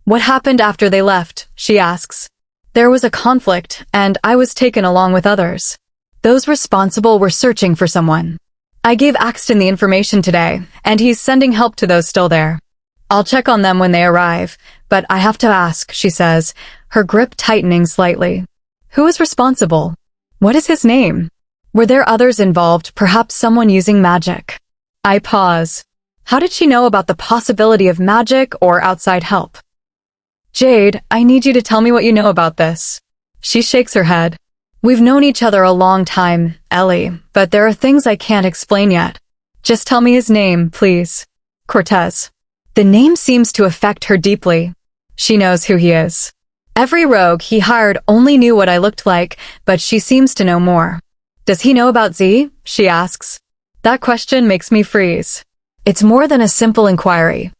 What happened after they left? She asks. There was a conflict, and I was taken along with others. Those responsible were searching for someone. I gave Axton the information today, and he's sending help to those still there. I'll check on them when they arrive, but I have to ask, she says, her grip tightening slightly. Who is responsible? What is his name? Were there others involved, perhaps someone using magic? I pause. How did she know about the possibility of magic or outside help? Jade, I need you to tell me what you know about this. She shakes her head. We've known each other a long time, Ellie, but there are things I can't explain yet. Just tell me his name, please. Cortez. The name seems to affect her deeply. She knows who he is. Every rogue he hired only knew what I looked like, but she seems to know more. Does he know about Z? She asks. That question makes me freeze. It's more than a simple inquiry.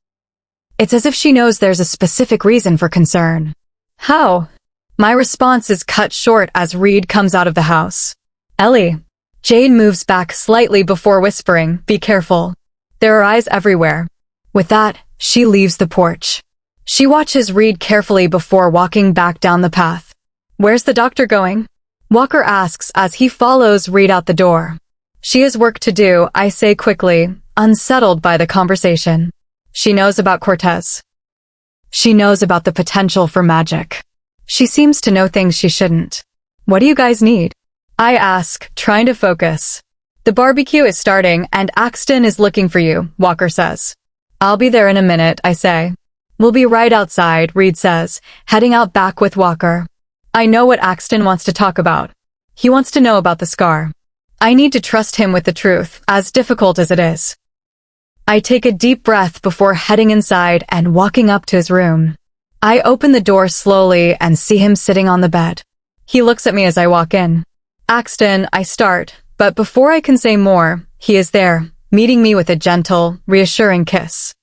It's as if she knows there's a specific reason for concern. How? My response is cut short as Reed comes out of the house. Ellie. Jade moves back slightly before whispering, be careful. There are eyes everywhere. With that, she leaves the porch. She watches Reed carefully before walking back down the path. Where's the doctor going? Walker asks as he follows Reed out the door. She has work to do, I say quickly, unsettled by the conversation. She knows about Cortez. She knows about the potential for magic. She seems to know things she shouldn't. What do you guys need? I ask, trying to focus. The barbecue is starting and Axton is looking for you, Walker says. I'll be there in a minute, I say. We'll be right outside, Reed says, heading out back with Walker. I know what Axton wants to talk about. He wants to know about the scar. I need to trust him with the truth, as difficult as it is. I take a deep breath before heading inside and walking up to his room. I open the door slowly and see him sitting on the bed. He looks at me as I walk in. Axton, I start, but before I can say more, he is there, meeting me with a gentle, reassuring kiss.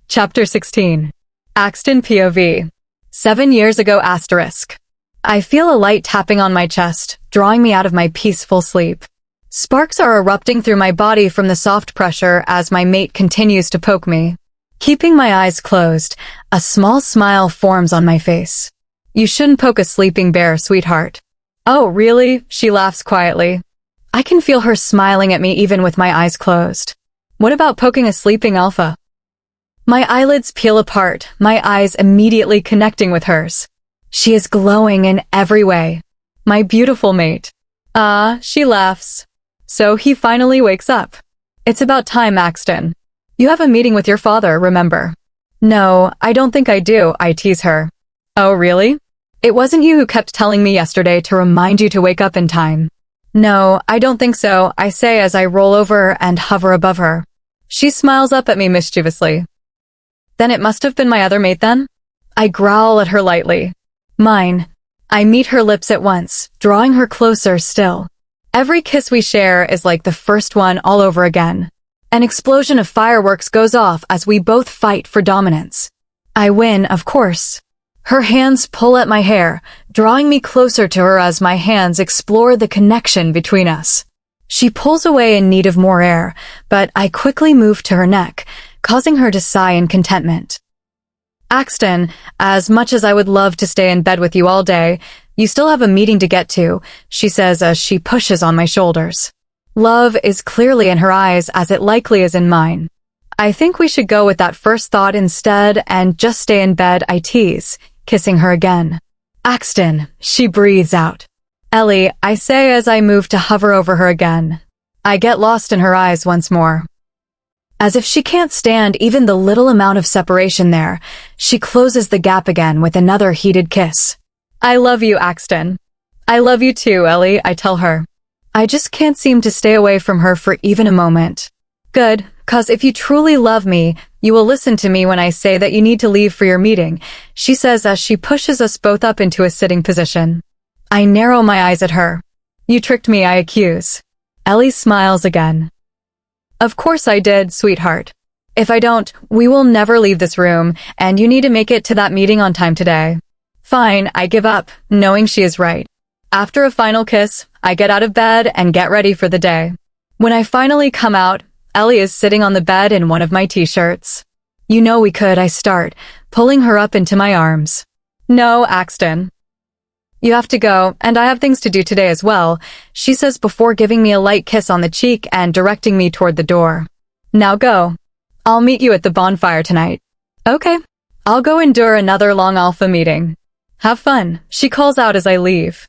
Chapter 16. Axton POV. 7 years ago asterisk. I feel a light tapping on my chest, drawing me out of my peaceful sleep. Sparks are erupting through my body from the soft pressure as my mate continues to poke me. Keeping my eyes closed, a small smile forms on my face. You shouldn't poke a sleeping bear, sweetheart. Oh, really? She laughs quietly. I can feel her smiling at me even with my eyes closed. What about poking a sleeping alpha? My eyelids peel apart, my eyes immediately connecting with hers. She is glowing in every way. My beautiful mate. Ah, she laughs. So he finally wakes up. It's about time, Axton. You have a meeting with your father, remember? No, I don't think I do, I tease her. Oh, really? It wasn't you who kept telling me yesterday to remind you to wake up in time. No, I don't think so, I say as I roll over and hover above her. She smiles up at me mischievously. Then it must have been my other mate then? I growl at her lightly. Mine. I meet her lips at once, drawing her closer still. Every kiss we share is like the first one all over again. An explosion of fireworks goes off as we both fight for dominance. I win, of course. Her hands pull at my hair, drawing me closer to her as my hands explore the connection between us. She pulls away in need of more air, but I quickly move to her neck, causing her to sigh in contentment. Axton, as much as I would love to stay in bed with you all day, you still have a meeting to get to, she says as she pushes on my shoulders. Love is clearly in her eyes as it likely is in mine. I think we should go with that first thought instead and just stay in bed, I tease, kissing her again. Axton, she breathes out. Ellie, I say as I move to hover over her again. I get lost in her eyes once more. As if she can't stand even the little amount of separation there, she closes the gap again with another heated kiss. I love you, Axton. I love you too, Ellie, I tell her. I just can't seem to stay away from her for even a moment. Good, 'cause if you truly love me, you will listen to me when I say that you need to leave for your meeting, she says as she pushes us both up into a sitting position. I narrow my eyes at her. You tricked me, I accuse. Ellie smiles again. Of course I did, sweetheart. If I don't, we will never leave this room, and you need to make it to that meeting on time today. Fine, I give up, knowing she is right. After a final kiss, I get out of bed and get ready for the day. When I finally come out, Ellie is sitting on the bed in one of my t-shirts. You know we could, I start, pulling her up into my arms. No, Axton. You have to go, and I have things to do today as well, she says before giving me a light kiss on the cheek and directing me toward the door. Now go. I'll meet you at the bonfire tonight. Okay. I'll go endure another long alpha meeting. Have fun, she calls out as I leave.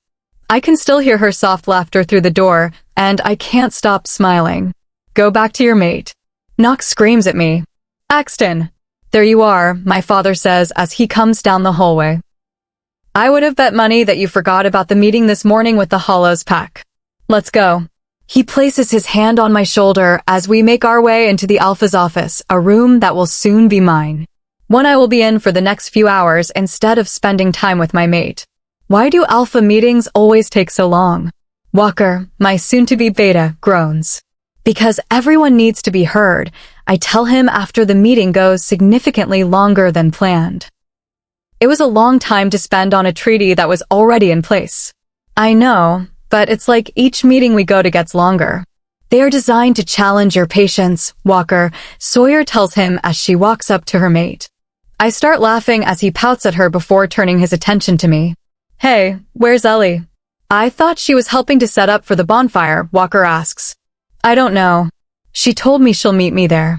I can still hear her soft laughter through the door, and I can't stop smiling. Go back to your mate. Knox screams at me. Axton. There you are, my father says as he comes down the hallway. I would have bet money that you forgot about the meeting this morning with the Hollows pack. Let's go. He places his hand on my shoulder as we make our way into the Alpha's office, a room that will soon be mine. One I will be in for the next few hours instead of spending time with my mate. Why do Alpha meetings always take so long? Walker, my soon-to-be beta, groans. Because everyone needs to be heard, I tell him after the meeting goes significantly longer than planned. It was a long time to spend on a treaty that was already in place. I know, but it's like each meeting we go to gets longer. They are designed to challenge your patience, Walker, Sawyer tells him as she walks up to her mate. I start laughing as he pouts at her before turning his attention to me. Hey, where's Ellie? I thought she was helping to set up for the bonfire, Walker asks. I don't know. She told me she'll meet me there.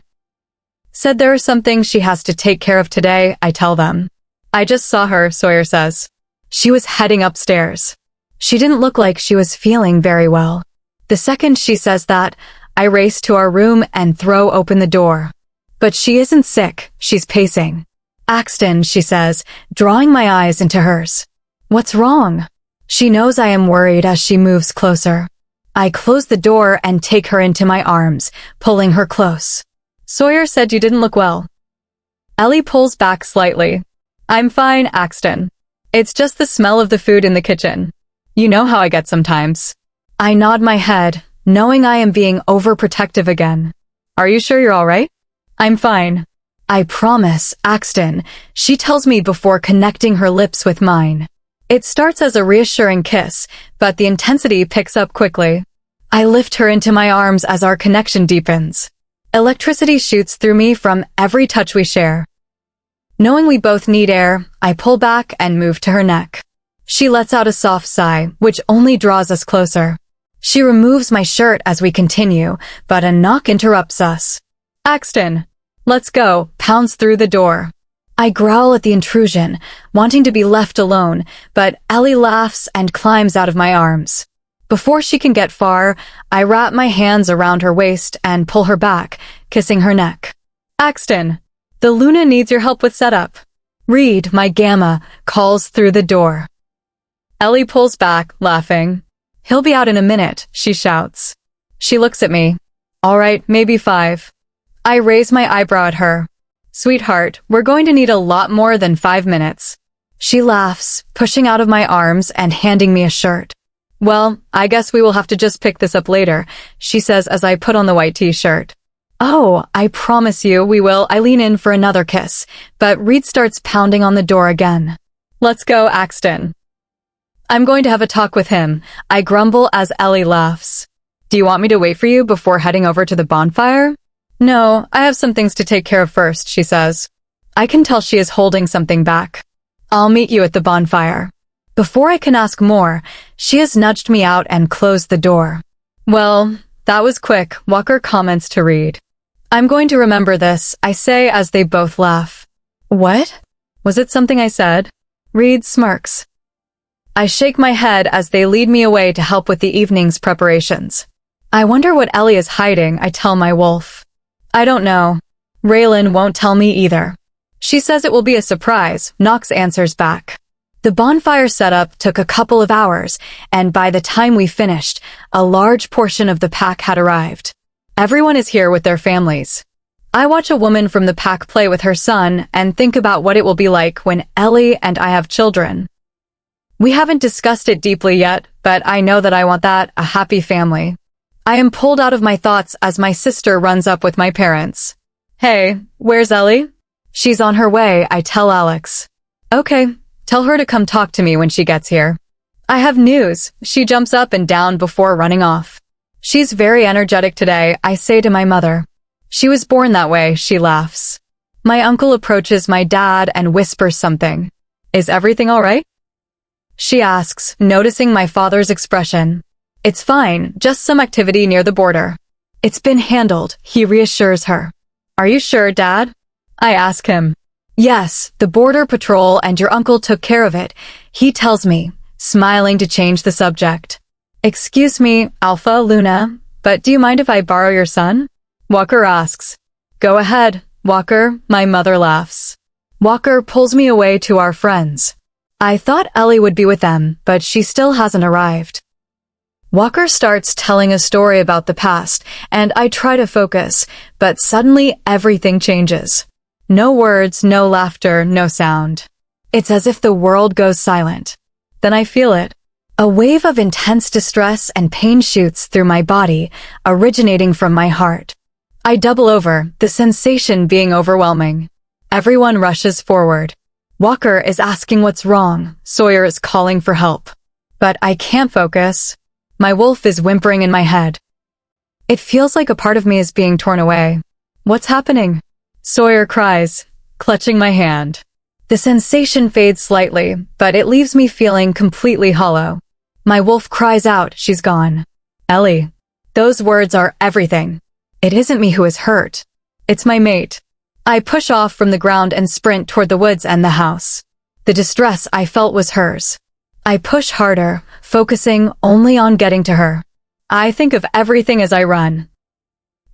Said there are some things she has to take care of today, I tell them. I just saw her, Sawyer says. She was heading upstairs. She didn't look like she was feeling very well. The second she says that, I race to our room and throw open the door. But she isn't sick, she's pacing. Axton, she says, drawing my eyes into hers. What's wrong? She knows I am worried as she moves closer. I close the door and take her into my arms, pulling her close. Sawyer said you didn't look well. Ellie pulls back slightly. I'm fine, Axton. It's just the smell of the food in the kitchen. You know how I get sometimes. I nod my head, knowing I am being overprotective again. Are you sure you're all right? I'm fine. I promise, Axton, she tells me before connecting her lips with mine. It starts as a reassuring kiss, but the intensity picks up quickly. I lift her into my arms as our connection deepens. Electricity shoots through me from every touch we share. Knowing we both need air, I pull back and move to her neck. She lets out a soft sigh, which only draws us closer. She removes my shirt as we continue, but a knock interrupts us. Axton, let's go, pounds through the door. I growl at the intrusion, wanting to be left alone, but Ellie laughs and climbs out of my arms. Before she can get far, I wrap my hands around her waist and pull her back, kissing her neck. Axton, the Luna needs your help with setup. Reed, my gamma, calls through the door. Ellie pulls back, laughing. He'll be out in a minute, she shouts. She looks at me. All right, maybe 5. I raise my eyebrow at her. Sweetheart, we're going to need a lot more than 5 minutes. She laughs, pushing out of my arms and handing me a shirt. Well, I guess we will have to just pick this up later, she says as I put on the white t-shirt. Oh, I promise you we will. I lean in for another kiss, but Reed starts pounding on the door again. Let's go, Axton. I'm going to have a talk with him, I grumble as Ellie laughs. Do you want me to wait for you before heading over to the bonfire? No, I have some things to take care of first, she says. I can tell she is holding something back. I'll meet you at the bonfire. Before I can ask more, she has nudged me out and closed the door. Well, that was quick, Walker comments to Reed. I'm going to remember this, I say as they both laugh. What? Was it something I said? Reed smirks. I shake my head as they lead me away to help with the evening's preparations. I wonder what Ellie is hiding, I tell my wolf. I don't know. Raylan won't tell me either. She says it will be a surprise, Knox answers back. The bonfire setup took a couple of hours, and by the time we finished, a large portion of the pack had arrived. Everyone is here with their families. I watch a woman from the pack play with her son and think about what it will be like when Ellie and I have children. We haven't discussed it deeply yet, but I know that I want that, a happy family. I am pulled out of my thoughts as my sister runs up with my parents. Hey, where's Ellie? She's on her way, I tell Alex. Okay, tell her to come talk to me when she gets here. I have news, she jumps up and down before running off. She's very energetic today, I say to my mother. She was born that way, she laughs. My uncle approaches my dad and whispers something. Is everything all right? She asks, noticing my father's expression. It's fine, just some activity near the border. It's been handled, he reassures her. Are you sure, Dad? I ask him. Yes, the border patrol and your uncle took care of it, he tells me, smiling to change the subject. Excuse me, Alpha, Luna, but do you mind if I borrow your son? Walker asks. Go ahead, Walker, my mother laughs. Walker pulls me away to our friends. I thought Ellie would be with them, but she still hasn't arrived. Walker starts telling a story about the past, and I try to focus, but suddenly everything changes. No words, no laughter, no sound. It's as if the world goes silent. Then I feel it. A wave of intense distress and pain shoots through my body, originating from my heart. I double over, the sensation being overwhelming. Everyone rushes forward. Walker is asking what's wrong. Sawyer is calling for help. But I can't focus. My wolf is whimpering in my head. It feels like a part of me is being torn away. What's happening? Sawyer cries, clutching my hand. The sensation fades slightly, but it leaves me feeling completely hollow. My wolf cries out, she's gone. Ellie. Those words are everything. It isn't me who is hurt. It's my mate. I push off from the ground and sprint toward the woods and the house. The distress I felt was hers. I push harder, focusing only on getting to her. I think of everything as I run.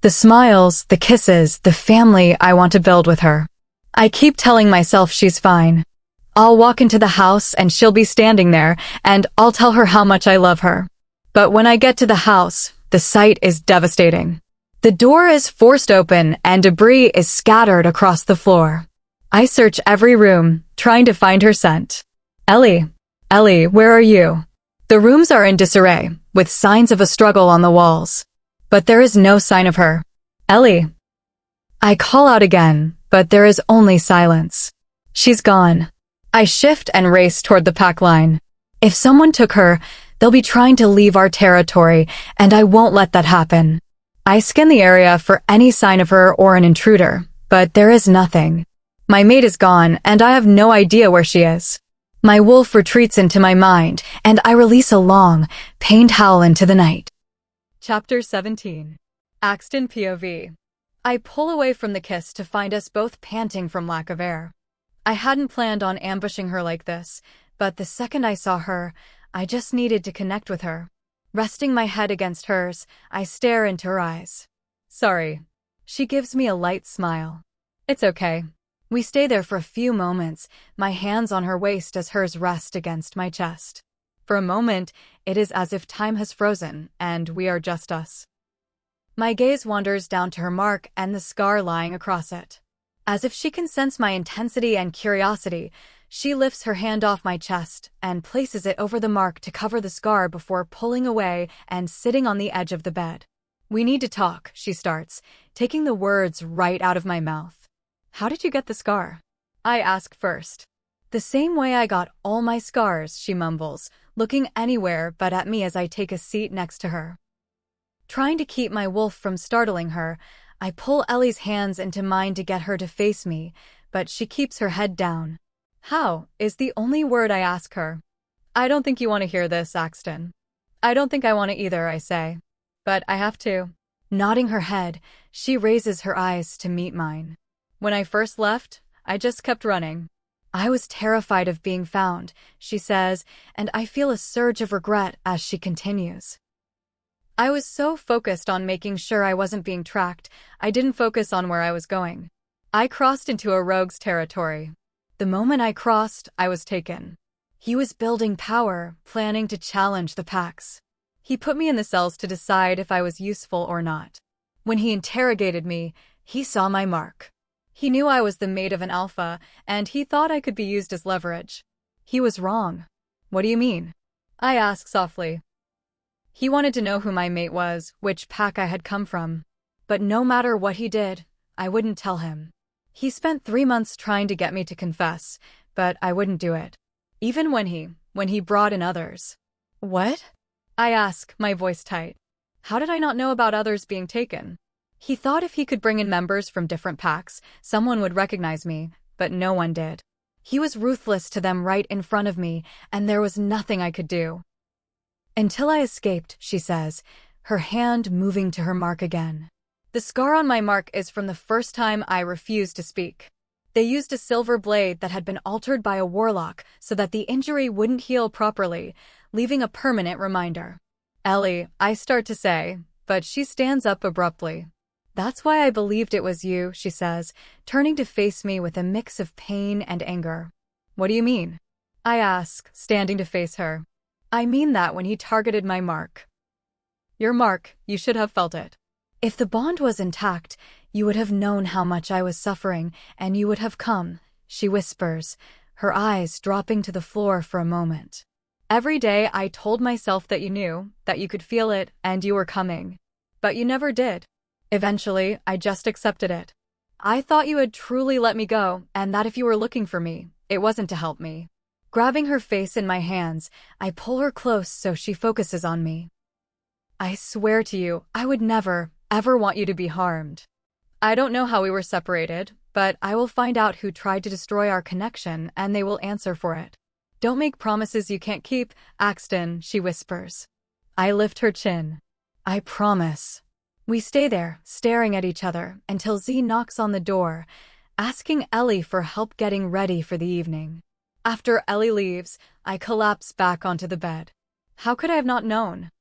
The smiles, the kisses, the family I want to build with her. I keep telling myself she's fine. I'll walk into the house and she'll be standing there, and I'll tell her how much I love her. But when I get to the house, the sight is devastating. The door is forced open and debris is scattered across the floor. I search every room, trying to find her scent. Ellie, where are you? The rooms are in disarray, with signs of a struggle on the walls. But there is no sign of her. Ellie. I call out again, but there is only silence. She's gone. I shift and race toward the pack line. If someone took her, they'll be trying to leave our territory, and I won't let that happen. I scan the area for any sign of her or an intruder, but there is nothing. My mate is gone, and I have no idea where she is. My wolf retreats into my mind, and I release a long, pained howl into the night. Chapter 17. Axton POV. I pull away from the kiss to find us both panting from lack of air. I hadn't planned on ambushing her like this, but the second I saw her, I just needed to connect with her. Resting my head against hers, I stare into her eyes. Sorry. She gives me a light smile. It's okay. We stay there for a few moments, my hands on her waist as hers rest against my chest. For a moment, it is as if time has frozen, and we are just us. My gaze wanders down to her mark and the scar lying across it. As if she can sense my intensity and curiosity, she lifts her hand off my chest and places it over the mark to cover the scar before pulling away and sitting on the edge of the bed. We need to talk, she starts, taking the words right out of my mouth. How did you get the scar? I ask first. The same way I got all my scars, she mumbles, looking anywhere but at me as I take a seat next to her. Trying to keep my wolf from startling her, I pull Ellie's hands into mine to get her to face me, but she keeps her head down. How is the only word I ask her. I don't think you want to hear this, Axton. I don't think I want to either, I say. But I have to. Nodding her head, she raises her eyes to meet mine. When I first left, I just kept running. I was terrified of being found, she says, and I feel a surge of regret as she continues. I was so focused on making sure I wasn't being tracked, I didn't focus on where I was going. I crossed into a rogue's territory. The moment I crossed, I was taken. He was building power, planning to challenge the packs. He put me in the cells to decide if I was useful or not. When he interrogated me, he saw my mark. He knew I was the mate of an alpha, and he thought I could be used as leverage. He was wrong. What do you mean? I asked softly. He wanted to know who my mate was, which pack I had come from. But no matter what he did, I wouldn't tell him. He spent 3 months trying to get me to confess, but I wouldn't do it. Even when he brought in others. What? I ask, my voice tight. How did I not know about others being taken? He thought if he could bring in members from different packs, someone would recognize me, but no one did. He was ruthless to them right in front of me, and there was nothing I could do. Until I escaped, she says, her hand moving to her mark again. The scar on my mark is from the first time I refused to speak. They used a silver blade that had been altered by a warlock so that the injury wouldn't heal properly, leaving a permanent reminder. Ellie, I start to say, but she stands up abruptly. That's why I believed it was you, she says, turning to face me with a mix of pain and anger. What do you mean? I ask, standing to face her. I mean that when he targeted my mark. Your mark, you should have felt it. If the bond was intact, you would have known how much I was suffering, and you would have come, she whispers, her eyes dropping to the floor for a moment. Every day I told myself that you knew, that you could feel it, and you were coming. But you never did. Eventually, I just accepted it. I thought you had truly let me go, and that if you were looking for me, it wasn't to help me. Grabbing her face in my hands, I pull her close so she focuses on me. I swear to you, I would never, ever want you to be harmed. I don't know how we were separated, but I will find out who tried to destroy our connection, and they will answer for it. Don't make promises you can't keep, Axton, she whispers. I lift her chin. I promise. We stay there, staring at each other, until Z knocks on the door, asking Ellie for help getting ready for the evening. After Ellie leaves, I collapse back onto the bed. How could I have not known?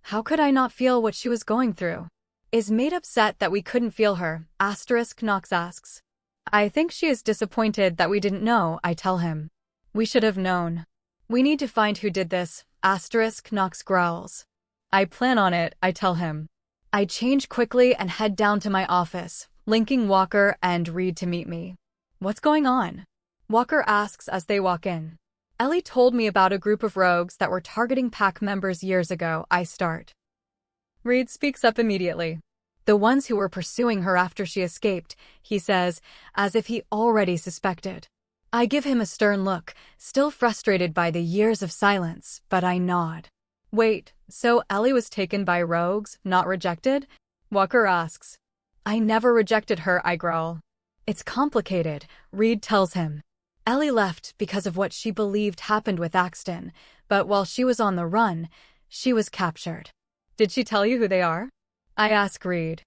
How could I not feel what she was going through? Is mate upset that we couldn't feel her? Knox asks. I think she is disappointed that we didn't know, I tell him. We should have known. We need to find who did this, Knox growls. I plan on it, I tell him. I change quickly and head down to my office, linking Walker and Reed to meet me. What's going on? Walker asks as they walk in. Ellie told me about a group of rogues that were targeting pack members years ago, I start. Reed speaks up immediately. The ones who were pursuing her after she escaped, he says, as if he already suspected. I give him a stern look, still frustrated by the years of silence, but I nod. Wait, so Ellie was taken by rogues, not rejected? Walker asks. I never rejected her, I growl. It's complicated, Reed tells him. Ellie left because of what she believed happened with Axton, but while she was on the run, she was captured. Did she tell you who they are? I ask Reed.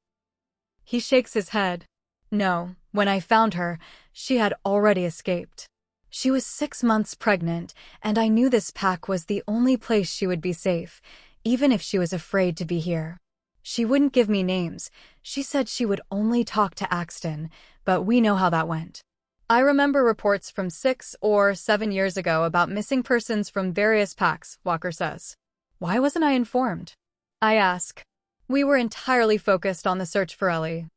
He shakes his head. No, when I found her, she had already escaped. She was 6 months pregnant, and I knew this pack was the only place she would be safe, even if she was afraid to be here. She wouldn't give me names. She said she would only talk to Axton, but we know how that went. I remember reports from 6 or 7 years ago about missing persons from various packs, Walker says. Why wasn't I informed? I ask. We were entirely focused on the search for Ellie.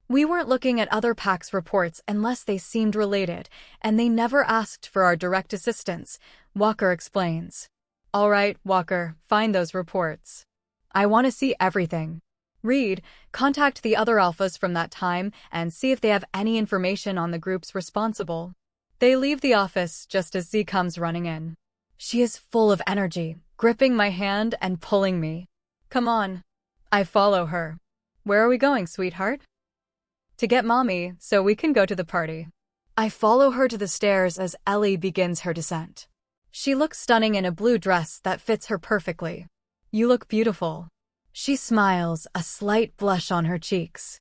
We weren't looking at other packs' reports unless they seemed related, and they never asked for our direct assistance, Walker explains. All right, Walker, find those reports. I want to see everything. Reed, contact the other alphas from that time and see if they have any information on the groups responsible. They leave the office just as Z comes running in. She is full of energy, gripping my hand and pulling me. Come on. I follow her. Where are we going, sweetheart? To get Mommy, so we can go to the party. I follow her to the stairs as Ellie begins her descent. She looks stunning in a blue dress that fits her perfectly. You look beautiful. She smiles, a slight blush on her cheeks.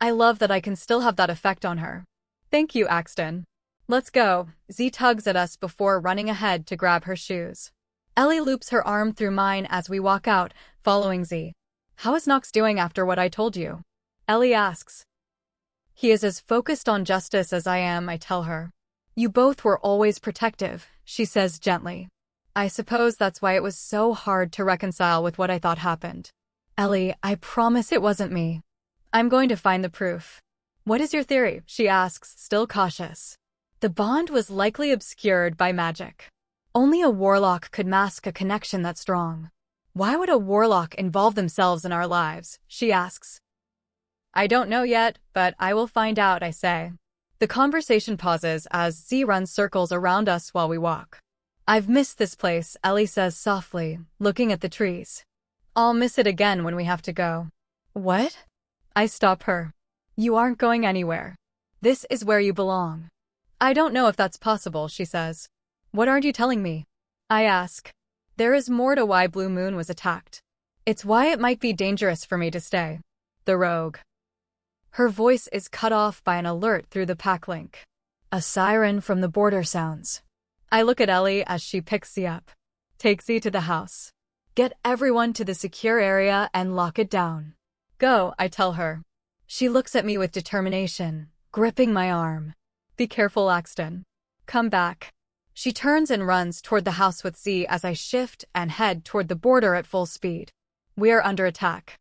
I love that I can still have that effect on her. Thank you, Axton. Let's go. Z tugs at us before running ahead to grab her shoes. Ellie loops her arm through mine as we walk out, following Z. How is Knox doing after what I told you? Ellie asks. He is as focused on justice as I am, I tell her. You both were always protective, she says gently. I suppose that's why it was so hard to reconcile with what I thought happened. Ellie, I promise it wasn't me. I'm going to find the proof. What is your theory? She asks, still cautious. The bond was likely obscured by magic. Only a warlock could mask a connection that strong. Why would a warlock involve themselves in our lives? She asks. I don't know yet, but I will find out, I say. The conversation pauses as Z runs circles around us while we walk. I've missed this place, Ellie says softly, looking at the trees. I'll miss it again when we have to go. What? I stop her. You aren't going anywhere. This is where you belong. I don't know if that's possible, she says. What aren't you telling me? I ask. There is more to why Blue Moon was attacked. It's why it might be dangerous for me to stay. The rogue. Her voice is cut off by an alert through the pack link. A siren from the border sounds. I look at Ellie as she picks Z up. Take Z to the house. Get everyone to the secure area and lock it down. Go, I tell her. She looks at me with determination, gripping my arm. Be careful, Axton. Come back. She turns and runs toward the house with Z as I shift and head toward the border at full speed. We are under attack.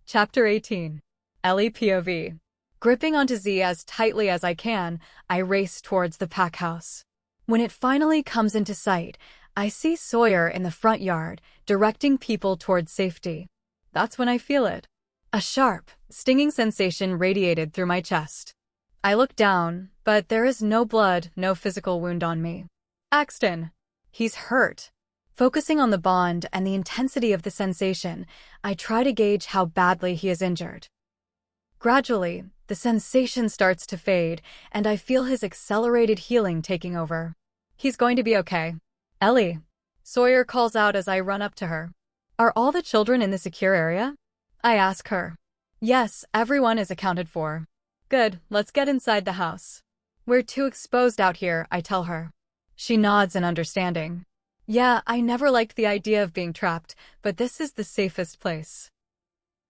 Chapter 18. Ellie POV. Gripping onto Z as tightly as I can, I race towards the pack house. When it finally comes into sight, I see Sawyer in the front yard, directing people towards safety. That's when I feel it. A sharp, stinging sensation radiated through my chest. I look down, but there is no blood, no physical wound on me. Axton. He's hurt. Focusing on the bond and the intensity of the sensation, I try to gauge how badly he is injured. Gradually, the sensation starts to fade, and I feel his accelerated healing taking over. He's going to be okay. Ellie. Sawyer calls out as I run up to her. Are all the children in the secure area? I ask her. Yes, everyone is accounted for. Good, let's get inside the house. We're too exposed out here, I tell her. She nods in understanding. Yeah, I never liked the idea of being trapped, but this is the safest place.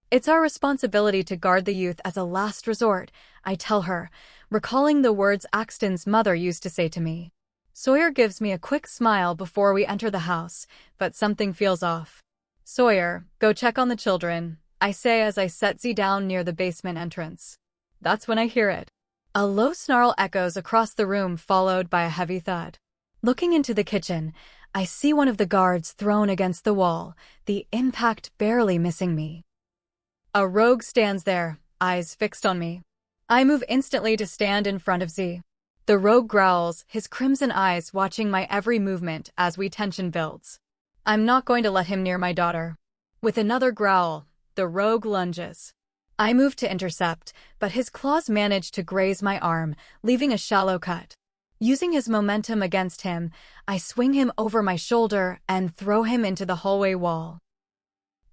It's our responsibility to guard the youth as a last resort, I tell her, recalling the words Axton's mother used to say to me. Sawyer gives me a quick smile before we enter the house, but something feels off. Sawyer, go check on the children, I say as I set Z down near the basement entrance. That's when I hear it. A low snarl echoes across the room, followed by a heavy thud. Looking into the kitchen, I see one of the guards thrown against the wall, the impact barely missing me. A rogue stands there, eyes fixed on me. I move instantly to stand in front of Z. The rogue growls, his crimson eyes watching my every movement as tension builds. I'm not going to let him near my daughter. With another growl, the rogue lunges. I moved to intercept, but his claws managed to graze my arm, leaving a shallow cut. Using his momentum against him, I swing him over my shoulder and throw him into the hallway wall.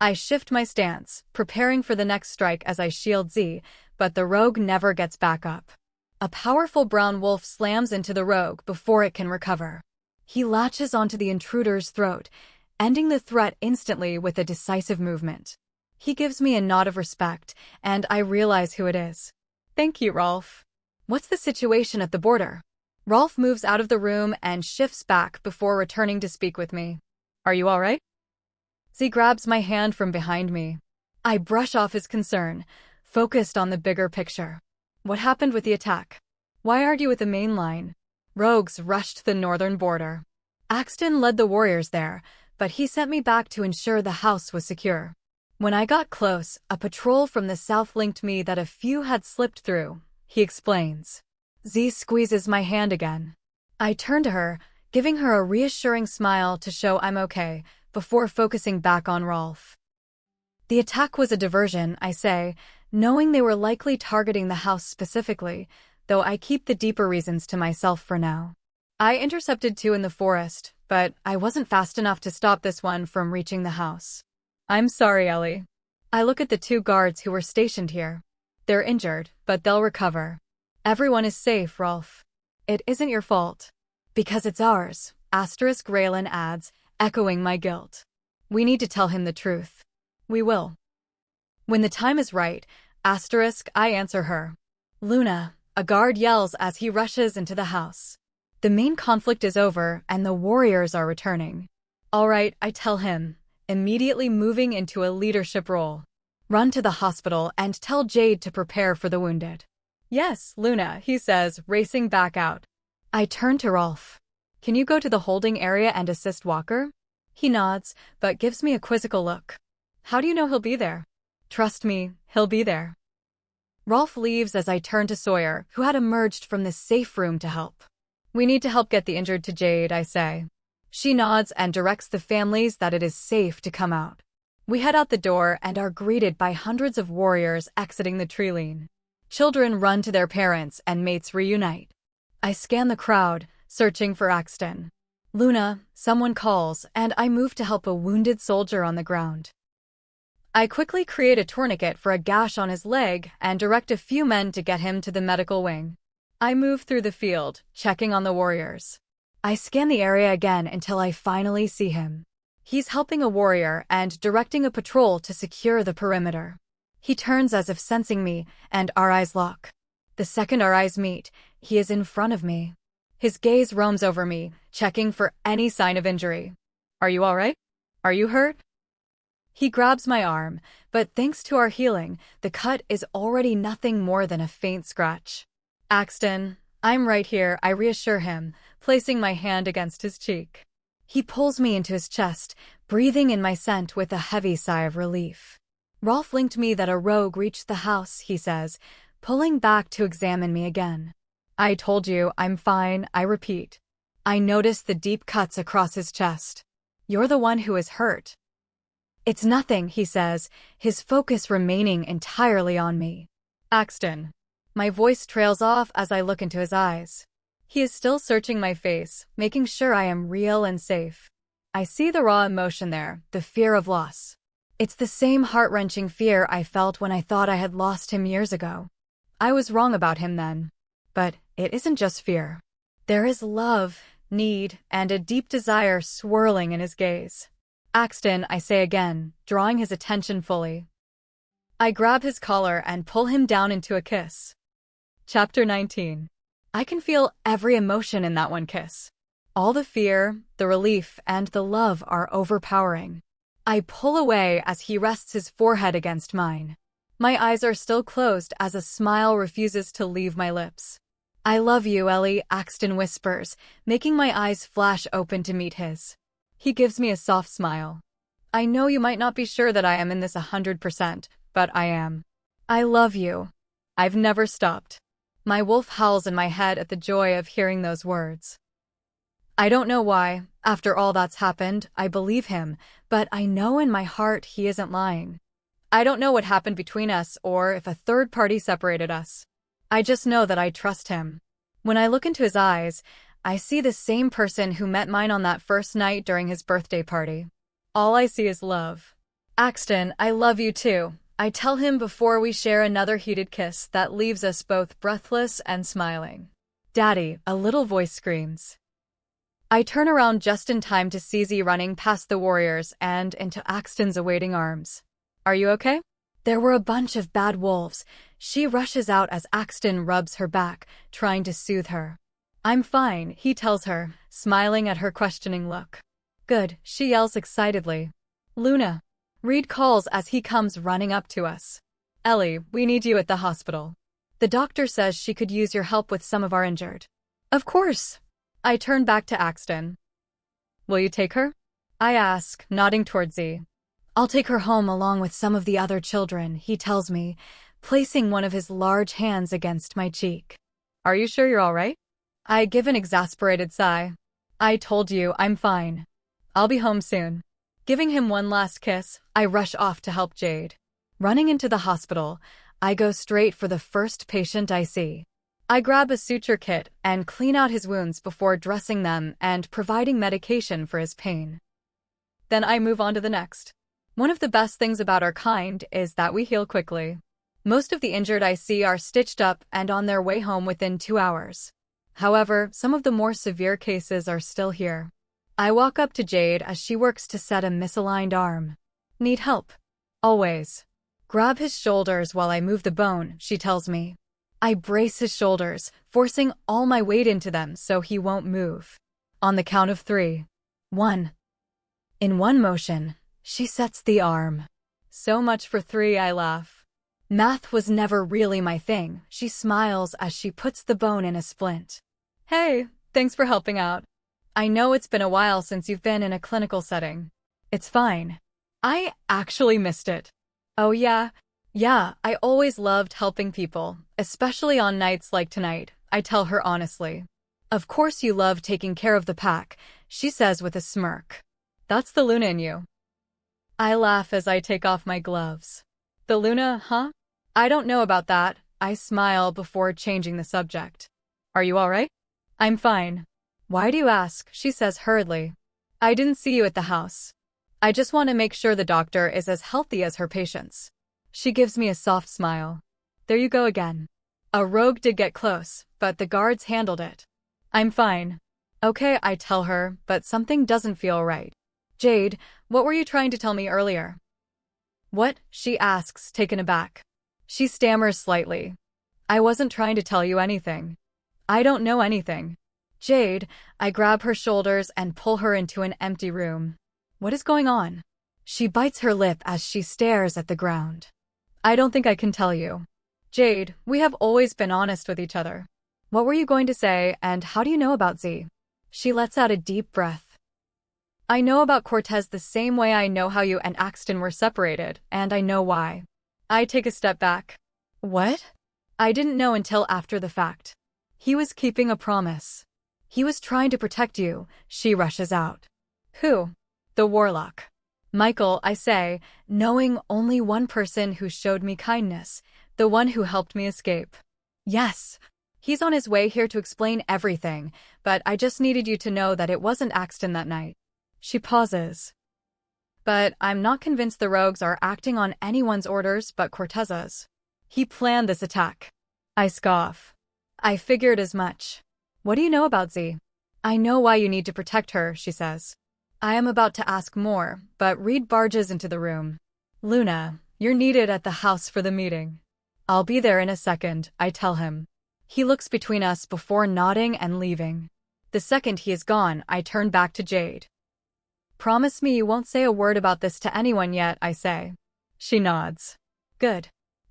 I shift my stance, preparing for the next strike as I shield Z, but the rogue never gets back up. A powerful brown wolf slams into the rogue before it can recover. He latches onto the intruder's throat, ending the threat instantly with a decisive movement. He gives me a nod of respect, and I realize who it is. Thank you, Rolf. What's the situation at the border? Rolf moves out of the room and shifts back before returning to speak with me. Are you all right? Z grabs my hand from behind me. I brush off his concern, focused on the bigger picture. What happened with the attack? Why argue with the main line? Rogues rushed the northern border. Axton led the warriors there, but he sent me back to ensure the house was secure. When I got close, a patrol from the south linked me that a few had slipped through, he explains. Z squeezes my hand again. I turn to her, giving her a reassuring smile to show I'm okay, before focusing back on Rolf. The attack was a diversion, I say, knowing they were likely targeting the house specifically, though I keep the deeper reasons to myself for now. I intercepted two in the forest, but I wasn't fast enough to stop this one from reaching the house. I'm sorry, Ellie. I look at the two guards who were stationed here. They're injured, but they'll recover. Everyone is safe, Rolf. It isn't your fault. Because it's ours, Raylan adds, echoing my guilt. We need to tell him the truth. We will. When the time is right, I answer her. Luna, a guard yells as he rushes into the house. The main conflict is over and the warriors are returning. All right, I tell him, immediately moving into a leadership role. Run to the hospital and tell Jade to prepare for the wounded. Yes, Luna, he says, racing back out. I turn to Rolf. Can you go to the holding area and assist Walker? He nods, but gives me a quizzical look. How do you know he'll be there? Trust me, he'll be there. Rolf leaves as I turn to Sawyer, who had emerged from the safe room to help. We need to help get the injured to Jade, I say. She nods and directs the families that it is safe to come out. We head out the door and are greeted by hundreds of warriors exiting the tree lane. Children run to their parents and mates reunite. I scan the crowd, searching for Axton. Luna, someone calls, and I move to help a wounded soldier on the ground. I quickly create a tourniquet for a gash on his leg and direct a few men to get him to the medical wing. I move through the field, checking on the warriors. I scan the area again until I finally see him. He's helping a warrior and directing a patrol to secure the perimeter. He turns as if sensing me, and our eyes lock. The second our eyes meet, he is in front of me. His gaze roams over me, checking for any sign of injury. Are you all right? Are you hurt? He grabs my arm, but thanks to our healing, the cut is already nothing more than a faint scratch. Axton, I'm right here, I reassure him, placing my hand against his cheek. He pulls me into his chest, breathing in my scent with a heavy sigh of relief. Rolf linked me that a rogue reached the house, he says, pulling back to examine me again. I told you, I'm fine, I repeat. I notice the deep cuts across his chest. You're the one who is hurt. It's nothing, he says, his focus remaining entirely on me. Axton. My voice trails off as I look into his eyes. He is still searching my face, making sure I am real and safe. I see the raw emotion there, the fear of loss. It's the same heart-wrenching fear I felt when I thought I had lost him years ago. I was wrong about him then. But it isn't just fear. There is love, need, and a deep desire swirling in his gaze. Axton, I say again, drawing his attention fully. I grab his collar and pull him down into a kiss. Chapter 19. I can feel every emotion in that one kiss. All the fear, the relief, and the love are overpowering. I pull away as he rests his forehead against mine. My eyes are still closed as a smile refuses to leave my lips. I love you, Ellie, Axton whispers, making my eyes flash open to meet his. He gives me a soft smile. I know you might not be sure that I am in this 100%, but I am. I love you. I've never stopped. My wolf howls in my head at the joy of hearing those words. I don't know why, after all that's happened, I believe him, but I know in my heart he isn't lying. I don't know what happened between us or if a third party separated us. I just know that I trust him. When I look into his eyes, I see the same person who met mine on that first night during his birthday party. All I see is love. Axton, I love you too. I tell him before we share another heated kiss that leaves us both breathless and smiling. Daddy, a little voice screams. I turn around just in time to see Z running past the warriors and into Axton's awaiting arms. Are you okay? There were a bunch of bad wolves. She rushes out as Axton rubs her back, trying to soothe her. I'm fine, he tells her, smiling at her questioning look. Good, she yells excitedly. Luna. Reed calls as he comes running up to us. Ellie, we need you at the hospital. The doctor says she could use your help with some of our injured. Of course. I turn back to Axton. Will you take her? I ask, nodding towards Z. I'll take her home along with some of the other children, he tells me, placing one of his large hands against my cheek. Are you sure you're all right? I give an exasperated sigh. I told you, I'm fine. I'll be home soon. Giving him one last kiss, I rush off to help Jade. Running into the hospital, I go straight for the first patient I see. I grab a suture kit and clean out his wounds before dressing them and providing medication for his pain. Then I move on to the next. One of the best things about our kind is that we heal quickly. Most of the injured I see are stitched up and on their way home within 2 hours. However, some of the more severe cases are still here. I walk up to Jade as she works to set a misaligned arm. Need help? Always. Grab his shoulders while I move the bone, she tells me. I brace his shoulders, forcing all my weight into them so he won't move. On the count of 3. 1. In one motion, she sets the arm. So much for 3, I laugh. Math was never really my thing, she smiles as she puts the bone in a splint. Hey, thanks for helping out. I know it's been a while since you've been in a clinical setting. It's fine. I actually missed it. Oh yeah, I always loved helping people, especially on nights like tonight, I tell her honestly. Of course you love taking care of the pack, she says with a smirk. That's the Luna in you. I laugh as I take off my gloves. The Luna, huh? I don't know about that, I smile before changing the subject. Are you alright? I'm fine. Why do you ask? She says hurriedly. I didn't see you at the house. I just want to make sure the doctor is as healthy as her patients. She gives me a soft smile. There you go again. A rogue did get close, but the guards handled it. I'm fine. Okay, I tell her, but something doesn't feel right. Jade, what were you trying to tell me earlier? What? She asks, taken aback. She stammers slightly. I wasn't trying to tell you anything. I don't know anything. Jade, I grab her shoulders and pull her into an empty room. What is going on? She bites her lip as she stares at the ground. I don't think I can tell you. Jade, we have always been honest with each other. What were you going to say, and how do you know about Z? She lets out a deep breath. I know about Cortez the same way I know how you and Axton were separated, and I know why. I take a step back. What? I didn't know until after the fact. He was keeping a promise. He was trying to protect you, she rushes out. Who? The warlock. Michael, I say, knowing only one person who showed me kindness, the one who helped me escape. Yes. He's on his way here to explain everything, but I just needed you to know that it wasn't Axton that night. She pauses. But I'm not convinced the rogues are acting on anyone's orders but Cortez's. He planned this attack. I scoff. I figured as much. What do you know about Z? I know why you need to protect her, she says. I am about to ask more, but Reed barges into the room. Luna, you're needed at the house for the meeting. I'll be there in a second, I tell him. He looks between us before nodding and leaving. The second he is gone, I turn back to Jade. Promise me you won't say a word about this to anyone yet, I say. She nods. Good.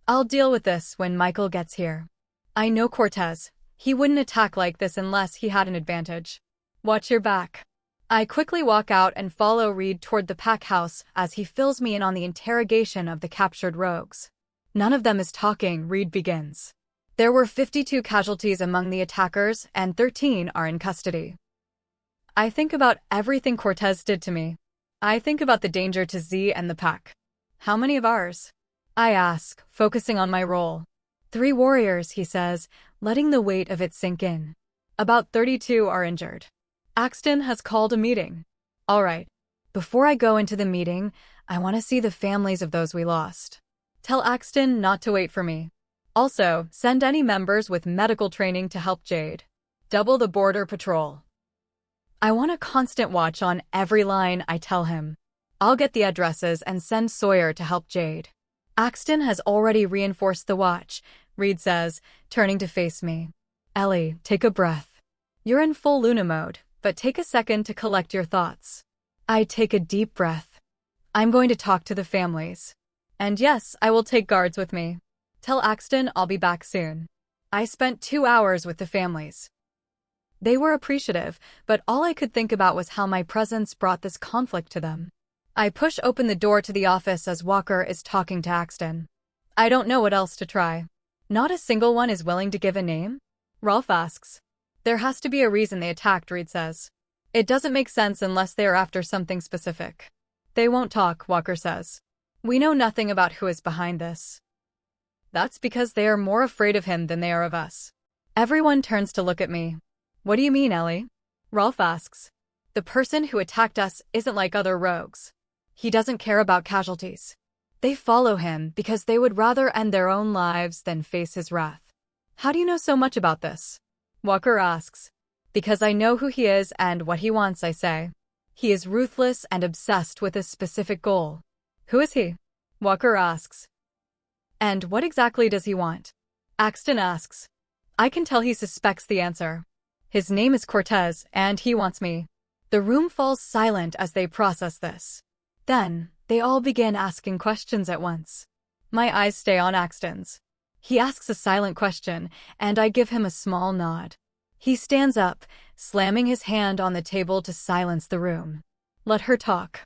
I'll deal with this when Michael gets here. I know Cortez. He wouldn't attack like this unless he had an advantage. Watch your back. I quickly walk out and follow Reed toward the pack house as he fills me in on the interrogation of the captured rogues. None of them is talking, Reed begins. There were 52 casualties among the attackers and 13 are in custody. I think about everything Cortez did to me. I think about the danger to Z and the pack. How many of ours? I ask, focusing on my role. 3 warriors, he says, letting the weight of it sink in. About 32 are injured. Axton has called a meeting. All right. Before I go into the meeting, I want to see the families of those we lost. Tell Axton not to wait for me. Also, send any members with medical training to help Jade. Double the border patrol. I want a constant watch on every line, I tell him. I'll get the addresses and send Sawyer to help Jade. Axton has already reinforced the watch, Reed says, turning to face me. Ellie, take a breath. You're in full Luna mode, but take a second to collect your thoughts. I take a deep breath. I'm going to talk to the families. And yes, I will take guards with me. Tell Axton I'll be back soon. I spent 2 hours with the families. They were appreciative, but all I could think about was how my presence brought this conflict to them. I push open the door to the office as Walker is talking to Axton. I don't know what else to try. Not a single one is willing to give a name? Rolf asks. There has to be a reason they attacked, Reed says. It doesn't make sense unless they are after something specific. They won't talk, Walker says. We know nothing about who is behind this. That's because they are more afraid of him than they are of us. Everyone turns to look at me. What do you mean, Ellie? Rolf asks. The person who attacked us isn't like other rogues. He doesn't care about casualties. They follow him because they would rather end their own lives than face his wrath. How do you know so much about this? Walker asks. Because I know who he is and what he wants, I say. He is ruthless and obsessed with a specific goal. Who is he? Walker asks. And what exactly does he want? Axton asks. I can tell he suspects the answer. His name is Cortez, and he wants me. The room falls silent as they process this. Then, they all begin asking questions at once. My eyes stay on Axton's. He asks a silent question, and I give him a small nod. He stands up, slamming his hand on the table to silence the room. Let her talk.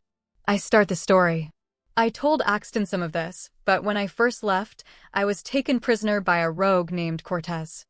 I start the story. I told Axton some of this, but when I first left, I was taken prisoner by a rogue named Cortez.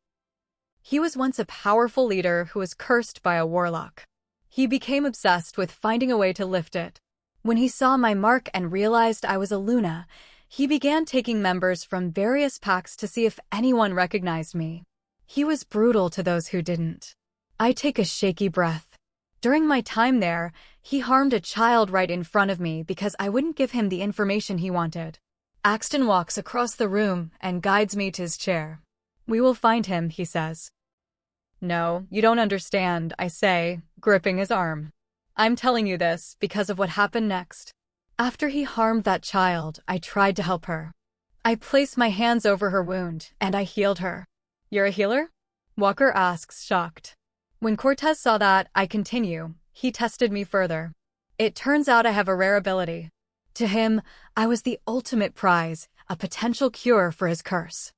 He was once a powerful leader who was cursed by a warlock. He became obsessed with finding a way to lift it. When he saw my mark and realized I was a Luna, he began taking members from various packs to see if anyone recognized me. He was brutal to those who didn't. I take a shaky breath. During my time there, he harmed a child right in front of me because I wouldn't give him the information he wanted. Axton walks across the room and guides me to his chair. We will find him, he says. No, you don't understand, I say, gripping his arm. I'm telling you this because of what happened next. After he harmed that child, I tried to help her. I placed my hands over her wound, and I healed her. You're a healer? Walker asks, shocked. When Cortez saw that, I continue. He tested me further. It turns out I have a rare ability. To him, I was the ultimate prize, a potential cure for his curse.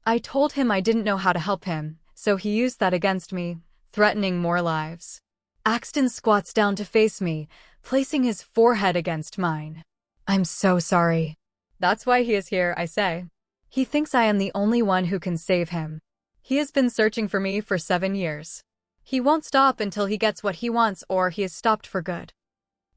I told him I didn't know how to help him, so he used that against me, threatening more lives. Axton squats down to face me, placing his forehead against mine. I'm so sorry. That's why he is here, I say. He thinks I am the only one who can save him. He has been searching for me for 7 years. He won't stop until he gets what he wants or he is stopped for good.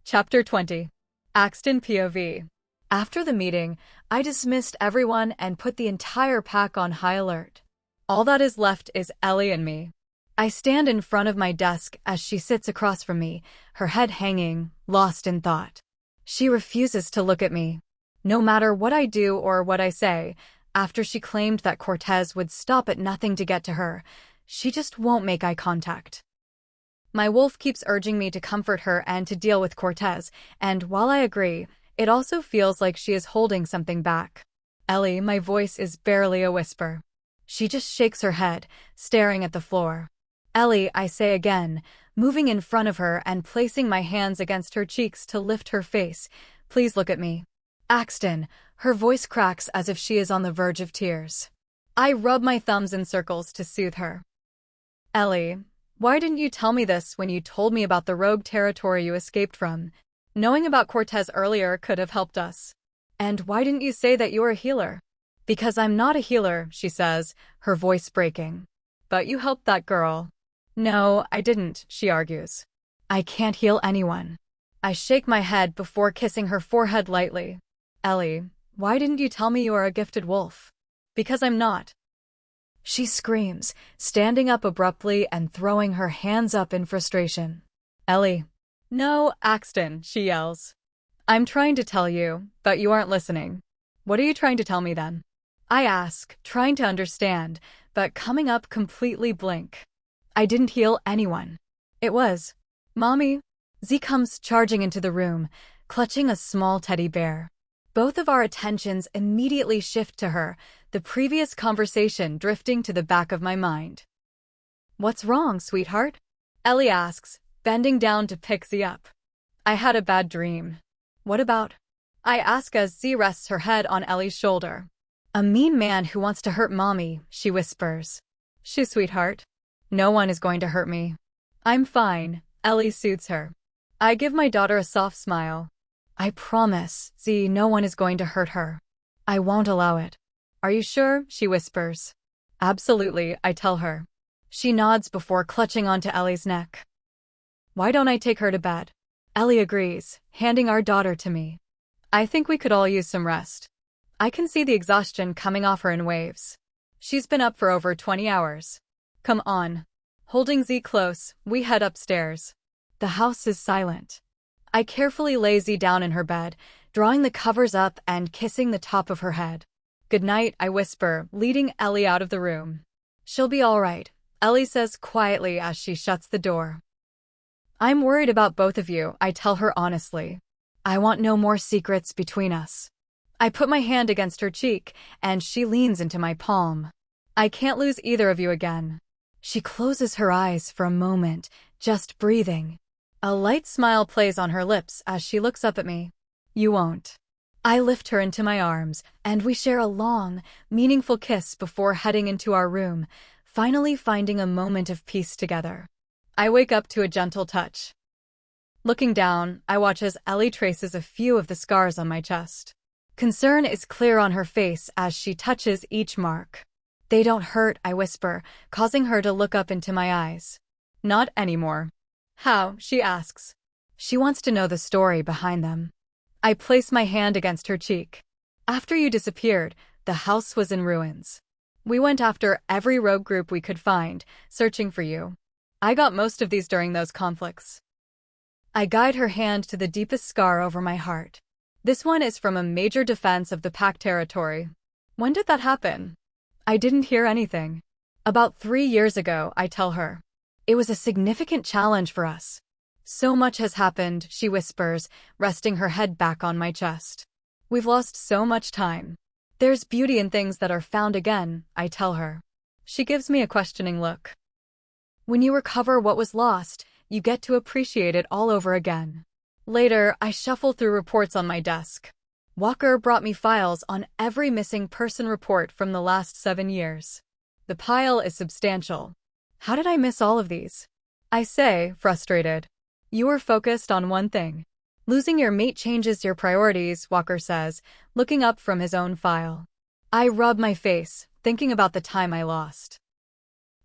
Chapter 20. Axton POV. After the meeting, I dismissed everyone and put the entire pack on high alert. All that is left is Ellie and me. I stand in front of my desk as she sits across from me, her head hanging, lost in thought. She refuses to look at me. No matter what I do or what I say, after she claimed that Cortez would stop at nothing to get to her, she just won't make eye contact. My wolf keeps urging me to comfort her and to deal with Cortez, and while I agree, it also feels like she is holding something back. Ellie, my voice is barely a whisper. She just shakes her head, staring at the floor. Ellie, I say again, moving in front of her and placing my hands against her cheeks to lift her face. Please look at me. Axton, her voice cracks as if she is on the verge of tears. I rub my thumbs in circles to soothe her. Ellie, why didn't you tell me this when you told me about the rogue territory you escaped from? Knowing about Cortez earlier could have helped us. And why didn't you say that you were a healer? Because I'm not a healer, she says, her voice breaking. But you helped that girl. No, I didn't, she argues. I can't heal anyone. I shake my head before kissing her forehead lightly. Ellie, Why didn't you tell me you are a gifted wolf? Because I'm not. She screams, standing up abruptly and throwing her hands up in frustration. Ellie. No, Axton, she yells. I'm trying to tell you, but you aren't listening. What are you trying to tell me then? I ask, trying to understand, but coming up completely blank. I didn't heal anyone. It was Mommy. Z comes charging into the room, clutching a small teddy bear. Both of our attentions immediately shift to her, the previous conversation drifting to the back of my mind. What's wrong, sweetheart? Ellie asks, bending down to pick Z up. I had a bad dream. What about? I ask as Z rests her head on Ellie's shoulder. A mean man who wants to hurt Mommy, she whispers. Shh, sweetheart. No one is going to hurt me. I'm fine, Ellie soothes her. I give my daughter a soft smile. I promise, Z, no one is going to hurt her. I won't allow it. Are you sure? She whispers. Absolutely, I tell her. She nods before clutching onto Ellie's neck. Why don't I take her to bed? Ellie agrees, handing our daughter to me. I think we could all use some rest. I can see the exhaustion coming off her in waves. She's been up for over 20 hours. Come on. Holding Z close, we head upstairs. The house is silent. I carefully lay Z down in her bed, drawing the covers up and kissing the top of her head. Good night, I whisper, leading Ellie out of the room. She'll be all right, Ellie says quietly as she shuts the door. I'm worried about both of you, I tell her honestly. I want no more secrets between us. I put my hand against her cheek, and she leans into my palm. I can't lose either of you again. She closes her eyes for a moment, just breathing. A light smile plays on her lips as she looks up at me. You won't. I lift her into my arms, and we share a long, meaningful kiss before heading into our room, finally finding a moment of peace together. I wake up to a gentle touch. Looking down, I watch as Ellie traces a few of the scars on my chest. Concern is clear on her face as she touches each mark. They don't hurt, I whisper, causing her to look up into my eyes. Not anymore. How? She asks. She wants to know the story behind them. I place my hand against her cheek. After you disappeared, the house was in ruins. We went after every rogue group we could find, searching for you. I got most of these during those conflicts. I guide her hand to the deepest scar over my heart. This one is from a major defense of the Pack territory. When did that happen? I didn't hear anything. About 3 years ago, I tell her. It was a significant challenge for us. So much has happened, she whispers, resting her head back on my chest. We've lost so much time. There's beauty in things that are found again, I tell her. She gives me a questioning look. When you recover what was lost, you get to appreciate it all over again. Later, I shuffle through reports on my desk. Walker brought me files on every missing person report from the last 7 years. The pile is substantial. How did I miss all of these? I say, frustrated. You were focused on one thing. Losing your mate changes your priorities, Walker says, looking up from his own file. I rub my face, thinking about the time I lost.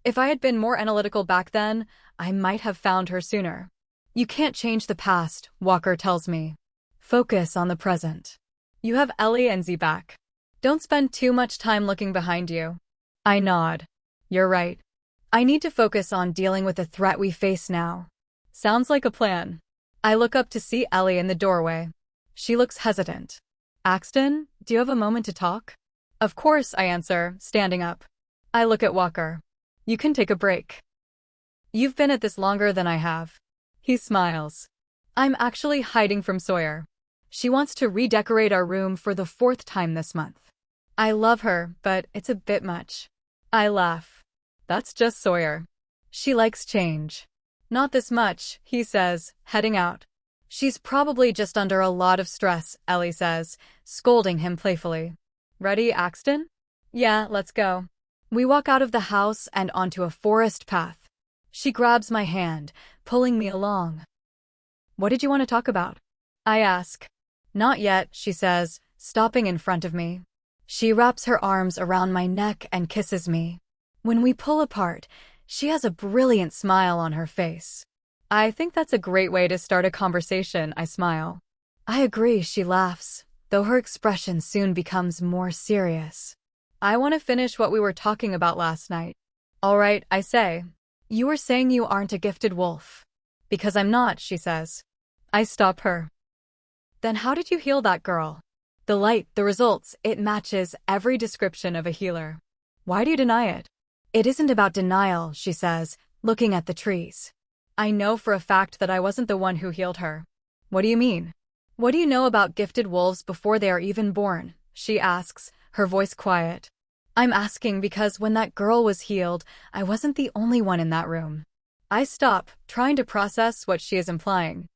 If I had been more analytical back then, I might have found her sooner. You can't change the past, Walker tells me. Focus on the present. You have Ellie and Z back. Don't spend too much time looking behind you. I nod. You're right. I need to focus on dealing with the threat we face now. Sounds like a plan. I look up to see Ellie in the doorway. She looks hesitant. Axton, do you have a moment to talk? Of course, I answer, standing up. I look at Walker. You can take a break. You've been at this longer than I have. He smiles. I'm actually hiding from Sawyer. She wants to redecorate our room for the 4th time this month. I love her, but it's a bit much. I laugh. That's just Sawyer. She likes change. Not this much, he says, heading out. She's probably just under a lot of stress, Ellie says, scolding him playfully. Ready, Axton? Yeah, let's go. We walk out of the house and onto a forest path. She grabs my hand, pulling me along. What did you want to talk about? I ask. Not yet, she says, stopping in front of me. She wraps her arms around my neck and kisses me. When we pull apart, she has a brilliant smile on her face. I think that's a great way to start a conversation, I smile. I agree, she laughs. though her expression soon becomes more serious. I want to finish what we were talking about last night. All right, I say. You were saying you aren't a gifted wolf. Because I'm not, she says. I stop her. Then how did you heal that girl? The light, the results, it matches every description of a healer. Why do you deny it? It isn't about denial, she says, looking at the trees. I know for a fact that I wasn't the one who healed her. What do you mean? What do you know about gifted wolves before they are even born? She asks, her voice quiet. I'm asking because when that girl was healed, I wasn't the only one in that room. I stop, trying to process what she is implying.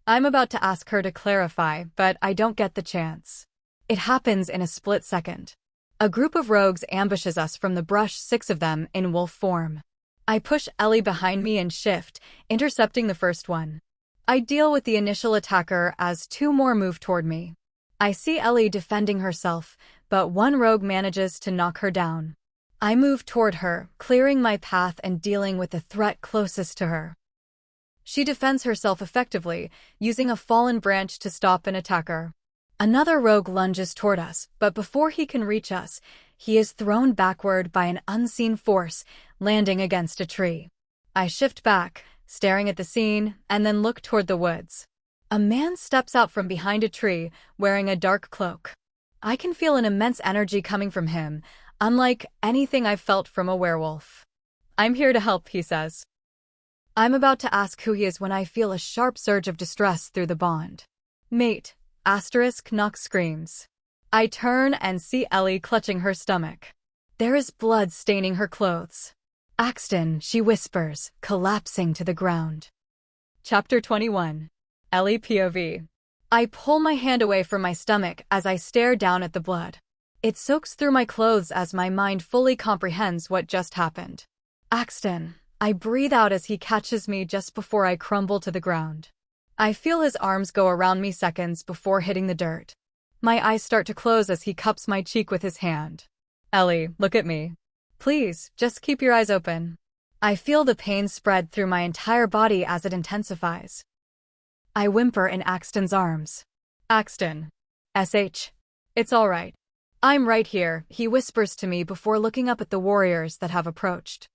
I'm about to ask her to clarify, but I don't get the chance. It happens in a split second. A group of rogues ambushes us from the brush, 6 of them in wolf form. I push Ellie behind me and shift, intercepting the first one. I deal with the initial attacker as 2 more move toward me. I see Ellie defending herself, but one rogue manages to knock her down. I move toward her, clearing my path and dealing with the threat closest to her. She defends herself effectively, using a fallen branch to stop an attacker. Another rogue lunges toward us, but before he can reach us, he is thrown backward by an unseen force, landing against a tree. I shift back, staring at the scene, and then look toward the woods. A man steps out from behind a tree, wearing a dark cloak. I can feel an immense energy coming from him, unlike anything I've felt from a werewolf. I'm here to help, he says. I'm about to ask who he is when I feel a sharp surge of distress through the bond. Mate, Knock screams. I turn and see Ellie clutching her stomach. There is blood staining her clothes. Axton, she whispers, collapsing to the ground. Chapter 21. Ellie POV. I pull my hand away from my stomach as I stare down at the blood. It soaks through my clothes as my mind fully comprehends what just happened. Axton. I breathe out as he catches me just before I crumble to the ground. I feel his arms go around me seconds before hitting the dirt. My eyes start to close as he cups my cheek with his hand. Ellie, look at me. Please, just keep your eyes open. I feel the pain spread through my entire body as it intensifies. I whimper in Axton's arms. Axton. SH. It's all right. I'm right here, he whispers to me before looking up at the warriors that have approached.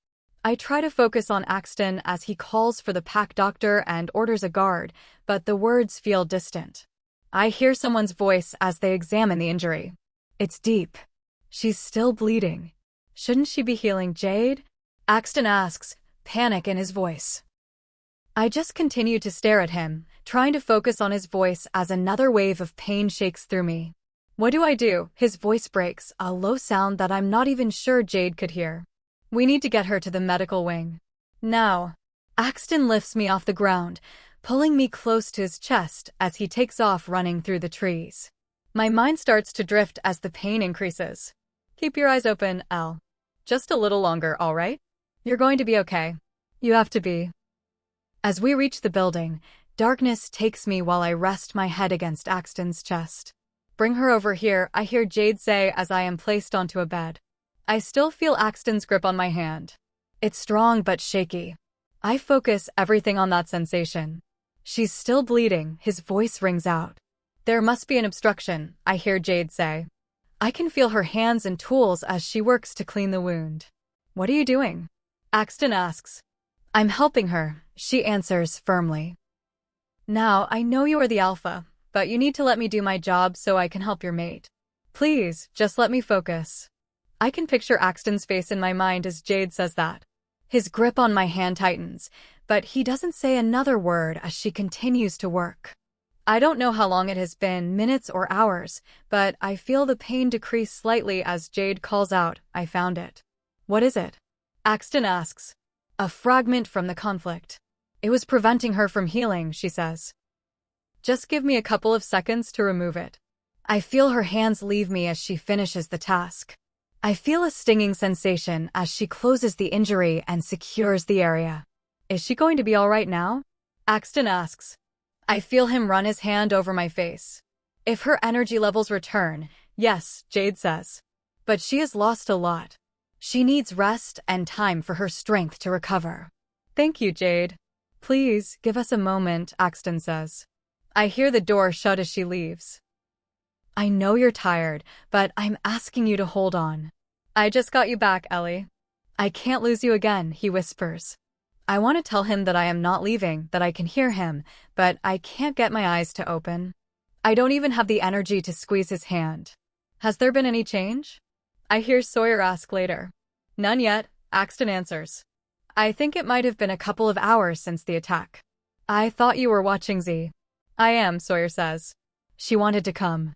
I try to focus on Axton as he calls for the pack doctor and orders a guard, but the words feel distant. I hear someone's voice as they examine the injury. It's deep. She's still bleeding. Shouldn't she be healing Jade? Axton asks, panic in his voice. I just continue to stare at him, trying to focus on his voice as another wave of pain shakes through me. What do I do? His voice breaks, a low sound that I'm not even sure Jade could hear. We need to get her to the medical wing. Now. Axton lifts me off the ground, pulling me close to his chest as he takes off running through the trees. My mind starts to drift as the pain increases. Keep your eyes open, Elle. Just a little longer, all right? You're going to be okay. You have to be. As we reach the building, darkness takes me while I rest my head against Axton's chest. Bring her over here, I hear Jade say as I am placed onto a bed. I still feel Axton's grip on my hand. It's strong but shaky. I focus everything on that sensation. She's still bleeding, his voice rings out. There must be an obstruction, I hear Jade say. I can feel her hands and tools as she works to clean the wound. What are you doing? Axton asks. I'm helping her, she answers firmly. Now, I know you are the Alpha, but you need to let me do my job so I can help your mate. Please, just let me focus. I can picture Axton's face in my mind as Jade says that. His grip on my hand tightens, but he doesn't say another word as she continues to work. I don't know how long it has been, minutes or hours, but I feel the pain decrease slightly as Jade calls out, I found it. What is it? Axton asks. A fragment from the conflict. It was preventing her from healing, she says. Just give me a couple of seconds to remove it. I feel her hands leave me as she finishes the task. I feel a stinging sensation as she closes the injury and secures the area. Is she going to be all right now? Axton asks. I feel him run his hand over my face. If her energy levels return, yes, Jade says. But she has lost a lot. She needs rest and time for her strength to recover. Thank you, Jade. Please, give us a moment, Axton says. I hear the door shut as she leaves. I know you're tired, but I'm asking you to hold on. I just got you back, Ellie. I can't lose you again, he whispers. I want to tell him that I am not leaving, that I can hear him, but I can't get my eyes to open. I don't even have the energy to squeeze his hand. Has there been any change? I hear Sawyer ask later. None yet, Axton answers. I think it might have been a couple of hours since the attack. I thought you were watching Z. I am, Sawyer says. She wanted to come.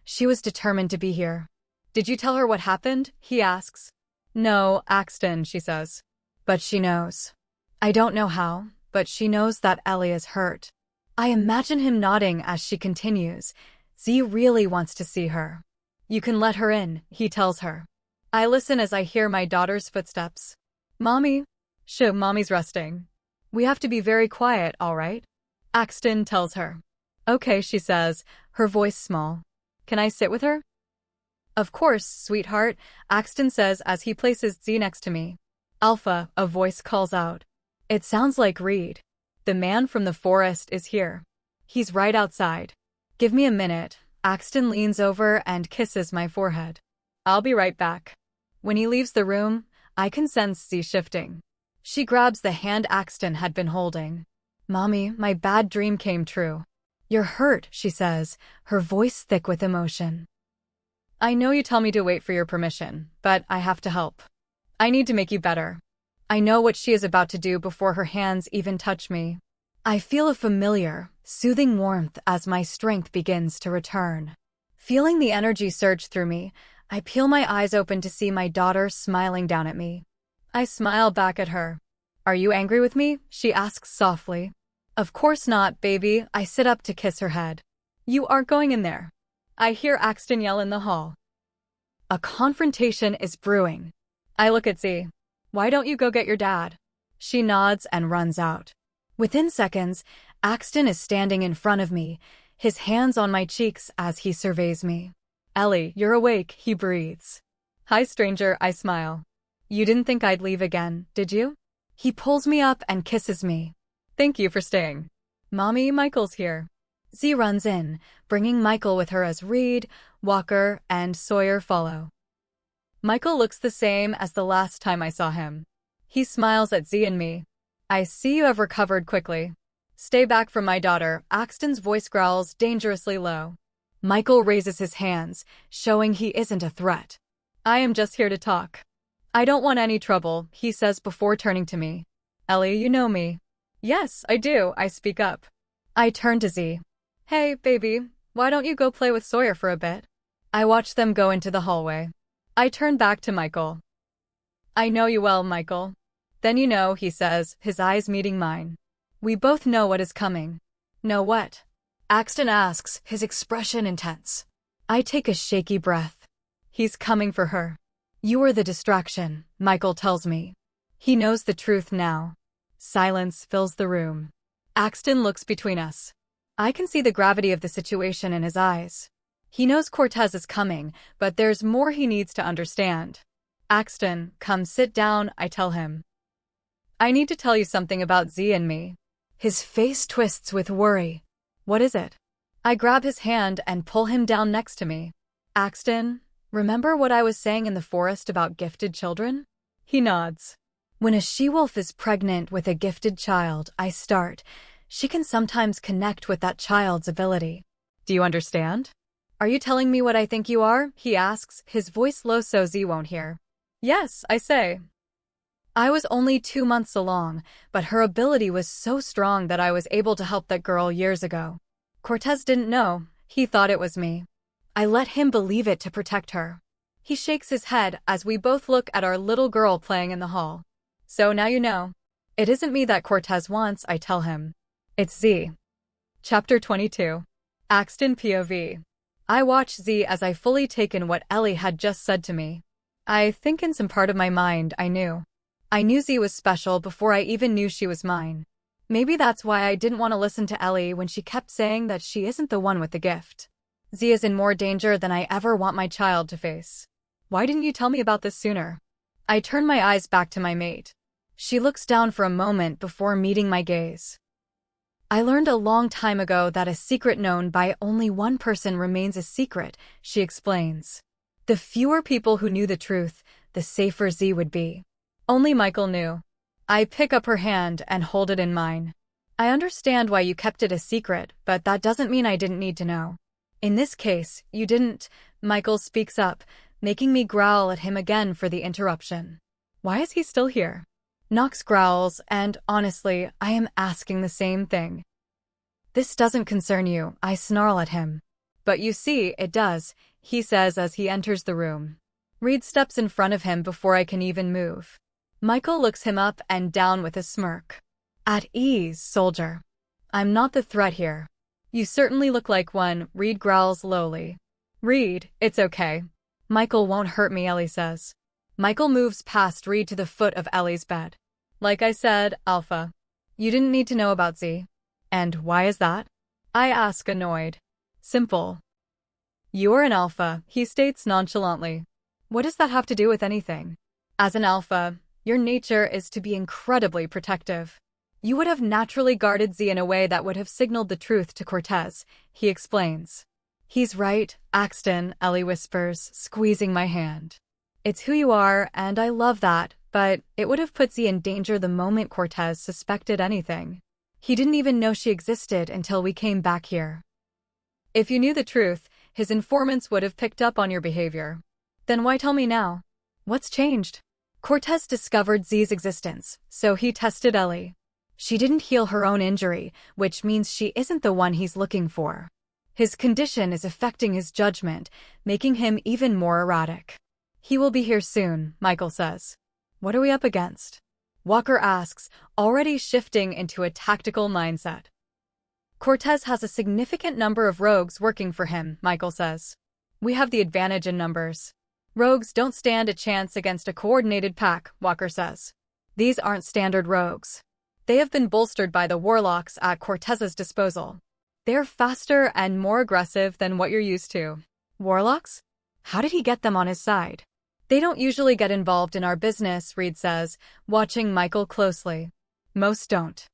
She was determined to be here. Did you tell her what happened? He asks. No, Axton, she says. But she knows. I don't know how, but she knows that Ellie is hurt. I imagine him nodding as she continues. Z really wants to see her. You can let her in, he tells her. I listen as I hear my daughter's footsteps. Mommy? Mommy's resting. We have to be very quiet, all right? Axton tells her. Okay, she says, her voice small. Can I sit with her? Of course, sweetheart, Axton says as he places Z next to me. Alpha, a voice calls out. It sounds like Reed. The man from the forest is here. He's right outside. Give me a minute. Axton leans over and kisses my forehead. I'll be right back. When he leaves the room, I can sense Z shifting. She grabs the hand Axton had been holding. Mommy, my bad dream came true. You're hurt, she says, her voice thick with emotion. I know you tell me to wait for your permission, but I have to help. I need to make you better. I know what she is about to do before her hands even touch me. I feel a familiar, soothing warmth as my strength begins to return. Feeling the energy surge through me, I peel my eyes open to see my daughter smiling down at me. I smile back at her. Are you angry with me? She asks softly. Of course not, baby. I sit up to kiss her head. You aren't going in there. I hear Axton yell in the hall. A confrontation is brewing. I look at Z. Why don't you go get your dad? She nods and runs out. Within seconds, Axton is standing in front of me, his hands on my cheeks as he surveys me. Ellie, you're awake, he breathes. Hi, stranger, I smile. You didn't think I'd leave again, did you? He pulls me up and kisses me. Thank you for staying. Mommy, Michael's here. Z runs in, bringing Michael with her as Reed, Walker, and Sawyer follow. Michael looks the same as the last time I saw him. He smiles at Z and me. I see you have recovered quickly. Stay back from my daughter, Axton's voice growls dangerously low. Michael raises his hands, showing he isn't a threat. I am just here to talk. I don't want any trouble, he says before turning to me. Ellie, you know me. Yes, I do, I speak up. I turn to Z. Hey, baby, why don't you go play with Sawyer for a bit? I watch them go into the hallway. I turn back to Michael. I know you well, Michael. Then you know, he says, his eyes meeting mine. We both know what is coming. Know what? Axton asks, his expression intense. I take a shaky breath. He's coming for her. You are the distraction, Michael tells me. He knows the truth now. Silence fills the room. Axton looks between us. I can see the gravity of the situation in his eyes. He knows Cortez is coming, but there's more he needs to understand. Axton, come sit down, I tell him. I need to tell you something about Z and me. His face twists with worry. What is it? I grab his hand and pull him down next to me. Axton, remember what I was saying in the forest about gifted children? He nods. When a she-wolf is pregnant with a gifted child, I start. She can sometimes connect with that child's ability. Do you understand? Are you telling me what I think you are? He asks, his voice low so Z won't hear. Yes, I say. I was only 2 months along, but her ability was so strong that I was able to help that girl years ago. Cortez didn't know. He thought it was me. I let him believe it to protect her. He shakes his head as we both look at our little girl playing in the hall. So now you know. It isn't me that Cortez wants, I tell him. It's Z. Chapter 22. Axton POV. I watch Z as I fully take in what Ellie had just said to me. I think in some part of my mind I knew. I knew Z was special before I even knew she was mine. Maybe that's why I didn't want to listen to Ellie when she kept saying that she isn't the one with the gift. Z is in more danger than I ever want my child to face. Why didn't you tell me about this sooner? I turn my eyes back to my mate. She looks down for a moment before meeting my gaze. I learned a long time ago that a secret known by only one person remains a secret, she explains. The fewer people who knew the truth, the safer Z would be. Only Michael knew. I pick up her hand and hold it in mine. I understand why you kept it a secret, but that doesn't mean I didn't need to know. In this case, you didn't. Michael speaks up, making me growl at him again for the interruption. Why is he still here? Knox growls, and honestly, I am asking the same thing. This doesn't concern you, I snarl at him. But you see, it does, he says as he enters the room. Reed steps in front of him before I can even move. Michael looks him up and down with a smirk. At ease, soldier. I'm not the threat here. You certainly look like one, Reed growls lowly. Reed, it's okay. Michael won't hurt me, Ellie says. Michael moves past Reed to the foot of Ellie's bed. Like I said, Alpha. You didn't need to know about Z. And why is that? I ask, annoyed. Simple. You're an Alpha, he states nonchalantly. What does that have to do with anything? As an Alpha, your nature is to be incredibly protective. You would have naturally guarded Z in a way that would have signaled the truth to Cortez, he explains. He's right, Axton, Ellie whispers, squeezing my hand. It's who you are, and I love that, but it would have put Z in danger the moment Cortez suspected anything. He didn't even know she existed until we came back here. If you knew the truth, his informants would have picked up on your behavior. Then why tell me now? What's changed? Cortez discovered Z's existence, so he tested Ellie. She didn't heal her own injury, which means she isn't the one he's looking for. His condition is affecting his judgment, making him even more erratic. He will be here soon, Michael says. What are we up against? Walker asks, already shifting into a tactical mindset. Cortez has a significant number of rogues working for him, Michael says. We have the advantage in numbers. Rogues don't stand a chance against a coordinated pack, Walker says. These aren't standard rogues. They have been bolstered by the warlocks at Cortez's disposal. They're faster and more aggressive than what you're used to. Warlocks? How did he get them on his side? They don't usually get involved in our business, Reed says, watching Michael closely. Most don't.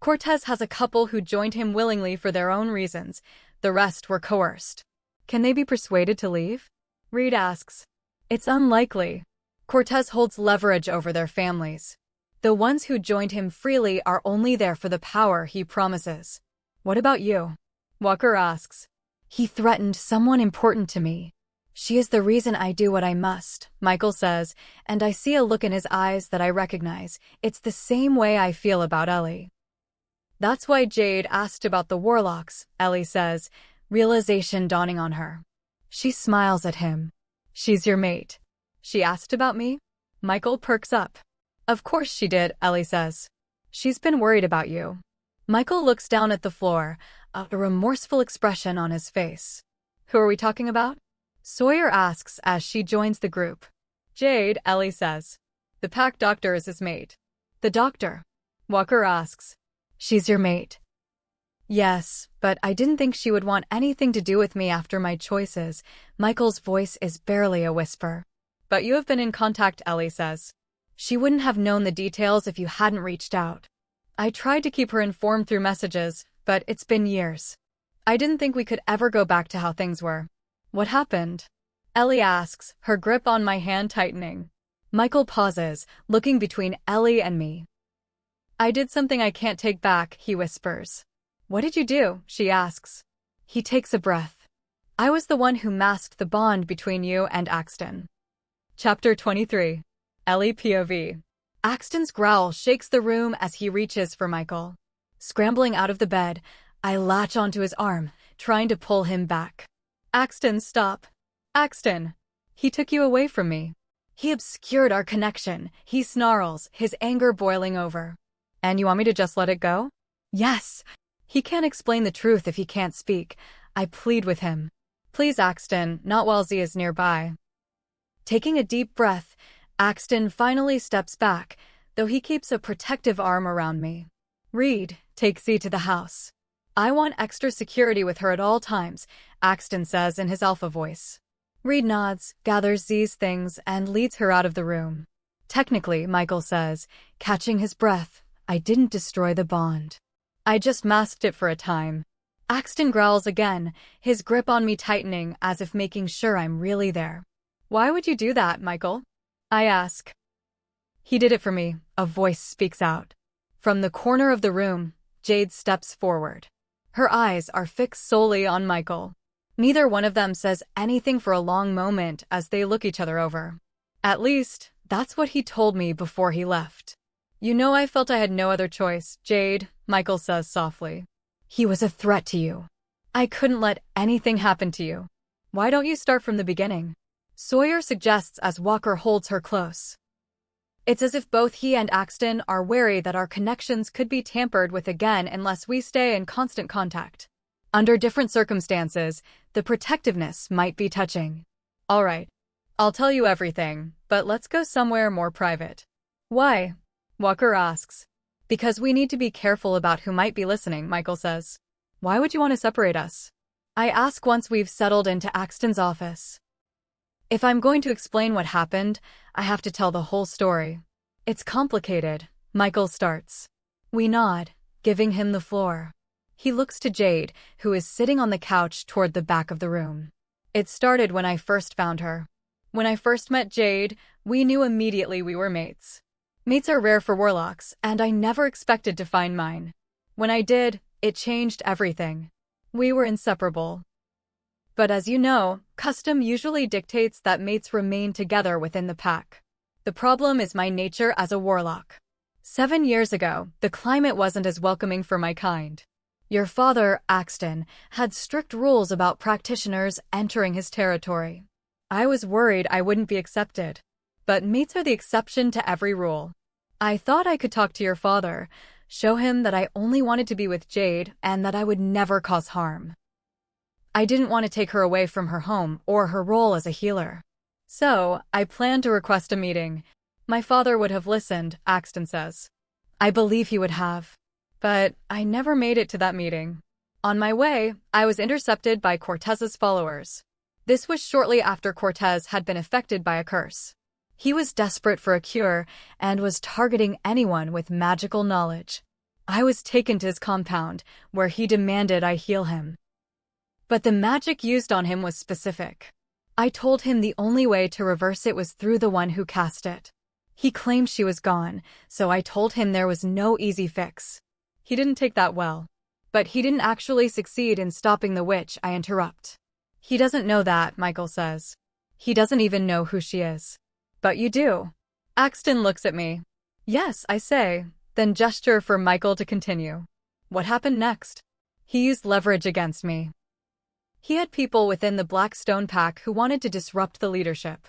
Cortez has a couple who joined him willingly for their own reasons. The rest were coerced. Can they be persuaded to leave? Reed asks. It's unlikely. Cortez holds leverage over their families. The ones who joined him freely are only there for the power he promises. What about you? Walker asks. He threatened someone important to me. She is the reason I do what I must, Michael says, and I see a look in his eyes that I recognize. It's the same way I feel about Ellie. That's why Jade asked about the warlocks, Ellie says, realization dawning on her. She smiles at him. She's your mate. She asked about me? Michael perks up. Of course she did, Ellie says. She's been worried about you. Michael looks down at the floor, a remorseful expression on his face. Who are we talking about? Sawyer asks as she joins the group. Jade, Ellie says. The pack doctor is his mate. The doctor? Walker asks. She's your mate. Yes, but I didn't think she would want anything to do with me after my choices. Michael's voice is barely a whisper. But you have been in contact, Ellie says. She wouldn't have known the details if you hadn't reached out. I tried to keep her informed through messages, but it's been years. I didn't think we could ever go back to how things were. What happened? Ellie asks, her grip on my hand tightening. Michael pauses, looking between Ellie and me. I did something I can't take back, he whispers. What did you do? She asks. He takes a breath. I was the one who masked the bond between you and Axton. Chapter 23. Ellie POV. Axton's growl shakes the room as he reaches for Michael. Scrambling out of the bed, I latch onto his arm, trying to pull him back. Axton, stop. Axton. He took you away from me. He obscured our connection, he snarls, his anger boiling over. And you want me to just let it go? Yes. He can't explain the truth if he can't speak. I plead with him. Please, Axton, not while Z is nearby. Taking a deep breath, Axton finally steps back, though he keeps a protective arm around me. Reed, take Z to the house. I want extra security with her at all times, Axton says in his alpha voice. Reed nods, gathers Z's things, and leads her out of the room. Technically, Michael says, catching his breath, I didn't destroy the bond. I just masked it for a time. Axton growls again, his grip on me tightening as if making sure I'm really there. Why would you do that, Michael? I ask. He did it for me, a voice speaks out. From the corner of the room, Jade steps forward. Her eyes are fixed solely on Michael. Neither one of them says anything for a long moment as they look each other over. At least, that's what he told me before he left. You know, I felt I had no other choice, Jade, Michael says softly. He was a threat to you. I couldn't let anything happen to you. Why don't you start from the beginning? Sawyer suggests as Walker holds her close. It's as if both he and Axton are wary that our connections could be tampered with again unless we stay in constant contact. Under different circumstances, the protectiveness might be touching. All right, I'll tell you everything, but let's go somewhere more private. Why? Walker asks. Because we need to be careful about who might be listening, Michael says. Why would you want to separate us? I ask once we've settled into Axton's office. If I'm going to explain what happened, I have to tell the whole story. It's complicated, Michael starts. We nod, giving him the floor. He looks to Jade, who is sitting on the couch toward the back of the room. It started when I first found her. When I first met Jade, we knew immediately we were mates. Mates are rare for warlocks, and I never expected to find mine. When I did, it changed everything. We were inseparable. But as you know, custom usually dictates that mates remain together within the pack. The problem is my nature as a warlock. 7 years ago, the climate wasn't as welcoming for my kind. Your father, Axton, had strict rules about practitioners entering his territory. I was worried I wouldn't be accepted. But mates are the exception to every rule. I thought I could talk to your father, show him that I only wanted to be with Jade and that I would never cause harm. I didn't want to take her away from her home or her role as a healer. So, I planned to request a meeting. My father would have listened, Axton says. I believe he would have. But I never made it to that meeting. On my way, I was intercepted by Cortez's followers. This was shortly after Cortez had been affected by a curse. He was desperate for a cure and was targeting anyone with magical knowledge. I was taken to his compound, where he demanded I heal him. But the magic used on him was specific. I told him the only way to reverse it was through the one who cast it. He claimed she was gone, so I told him there was no easy fix. He didn't take that well. But he didn't actually succeed in stopping the witch, I interrupt. He doesn't know that, Michael says. He doesn't even know who she is. But you do. Axton looks at me. Yes, I say, then gesture for Michael to continue. What happened next? He used leverage against me. He had people within the Blackstone Pack who wanted to disrupt the leadership.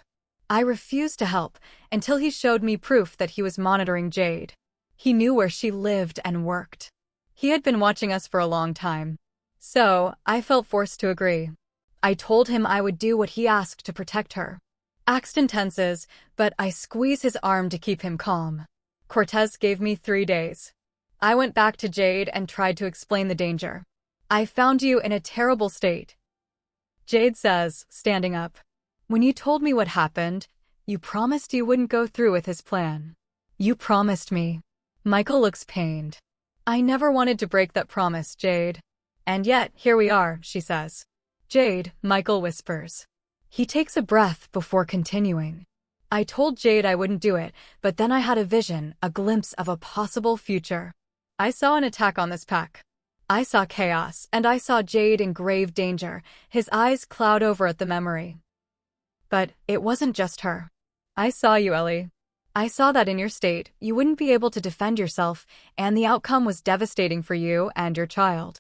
I refused to help until he showed me proof that he was monitoring Jade. He knew where she lived and worked. He had been watching us for a long time. So, I felt forced to agree. I told him I would do what he asked to protect her. Axton tenses, but I squeeze his arm to keep him calm. Cortez gave me 3 days. I went back to Jade and tried to explain the danger. I found you in a terrible state. Jade says, standing up. When you told me what happened, you promised you wouldn't go through with his plan. You promised me. Michael looks pained. I never wanted to break that promise, Jade. And yet, here we are, she says. Jade, Michael whispers. He takes a breath before continuing. I told Jade I wouldn't do it, but then I had a vision, a glimpse of a possible future. I saw an attack on this pack. I saw chaos, and I saw Jade in grave danger, his eyes cloud over at the memory. But it wasn't just her. I saw you, Ellie. I saw that in your state, you wouldn't be able to defend yourself, and the outcome was devastating for you and your child.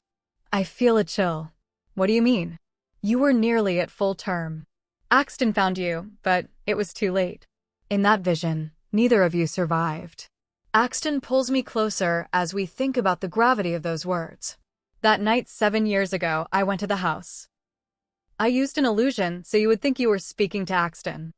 I feel a chill. What do you mean? You were nearly at full term. Axton found you, but it was too late. In that vision, neither of you survived. Axton pulls me closer as we think about the gravity of those words. That night 7 years ago, I went to the house. I used an illusion so you would think you were speaking to Axton.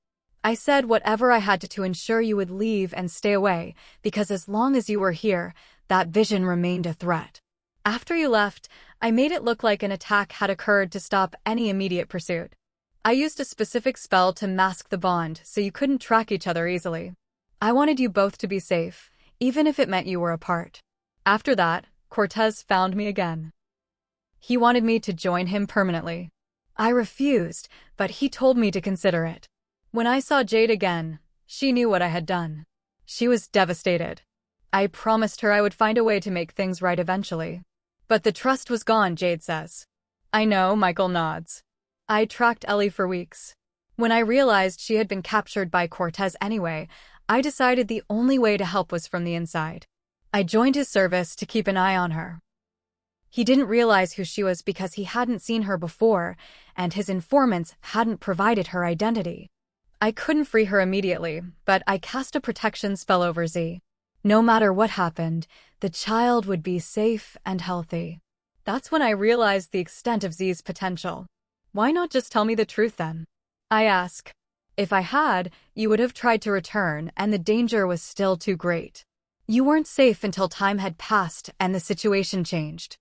I said whatever I had to ensure you would leave and stay away, because as long as you were here, that vision remained a threat. After you left, I made it look like an attack had occurred to stop any immediate pursuit. I used a specific spell to mask the bond so you couldn't track each other easily. I wanted you both to be safe, even if it meant you were apart. After that, Cortez found me again. He wanted me to join him permanently. I refused, but he told me to consider it. When I saw Jade again, she knew what I had done. She was devastated. I promised her I would find a way to make things right eventually. But the trust was gone, Jade says. I know, Michael nods. I tracked Ellie for weeks. When I realized she had been captured by Cortez anyway, I decided the only way to help was from the inside. I joined his service to keep an eye on her. He didn't realize who she was because he hadn't seen her before, and his informants hadn't provided her identity. I couldn't free her immediately, but I cast a protection spell over Z. No matter what happened, the child would be safe and healthy. That's when I realized the extent of Z's potential. Why not just tell me the truth then? I ask. If I had, you would have tried to return, and the danger was still too great. You weren't safe until time had passed and the situation changed.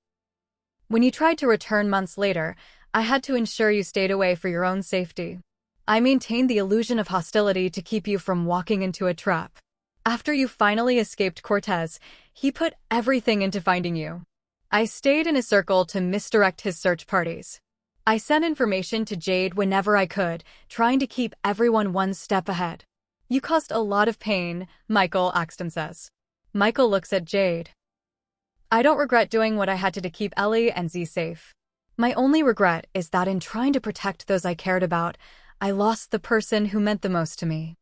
When you tried to return months later, I had to ensure you stayed away for your own safety. I maintained the illusion of hostility to keep you from walking into a trap. After you finally escaped Cortez, he put everything into finding you. I stayed in a circle to misdirect his search parties. I sent information to Jade whenever I could, trying to keep everyone one step ahead. You caused a lot of pain, Michael Axton says. Michael looks at Jade. I don't regret doing what I had to keep Ellie and Z safe. My only regret is that in trying to protect those I cared about, I lost the person who meant the most to me.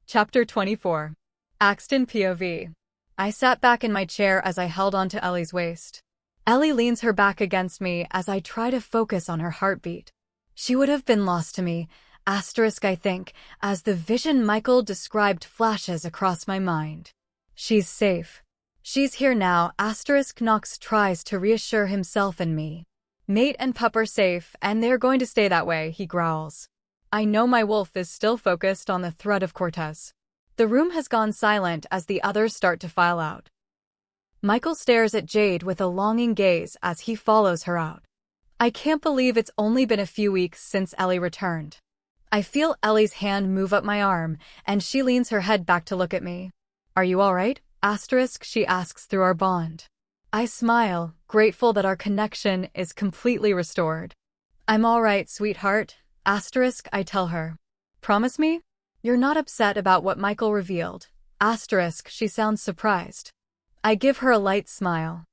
Chapter 24. Axton POV. I sat back in my chair as I held onto Ellie's waist. Ellie leans her back against me as I try to focus on her heartbeat. She would have been lost to me, I think, as the vision Michael described flashes across my mind. She's safe. She's here now, Knox tries to reassure himself and me. Mate and pup are safe, and they're going to stay that way, he growls. I know my wolf is still focused on the threat of Cortez. The room has gone silent as the others start to file out. Michael stares at Jade with a longing gaze as he follows her out. I can't believe it's only been a few weeks since Ellie returned. I feel Ellie's hand move up my arm, and she leans her head back to look at me. Are you all right? She asks through our bond. I smile, grateful that our connection is completely restored. I'm all right, sweetheart. I tell her. Promise me? You're not upset about what Michael revealed. She sounds surprised. I give her a light smile.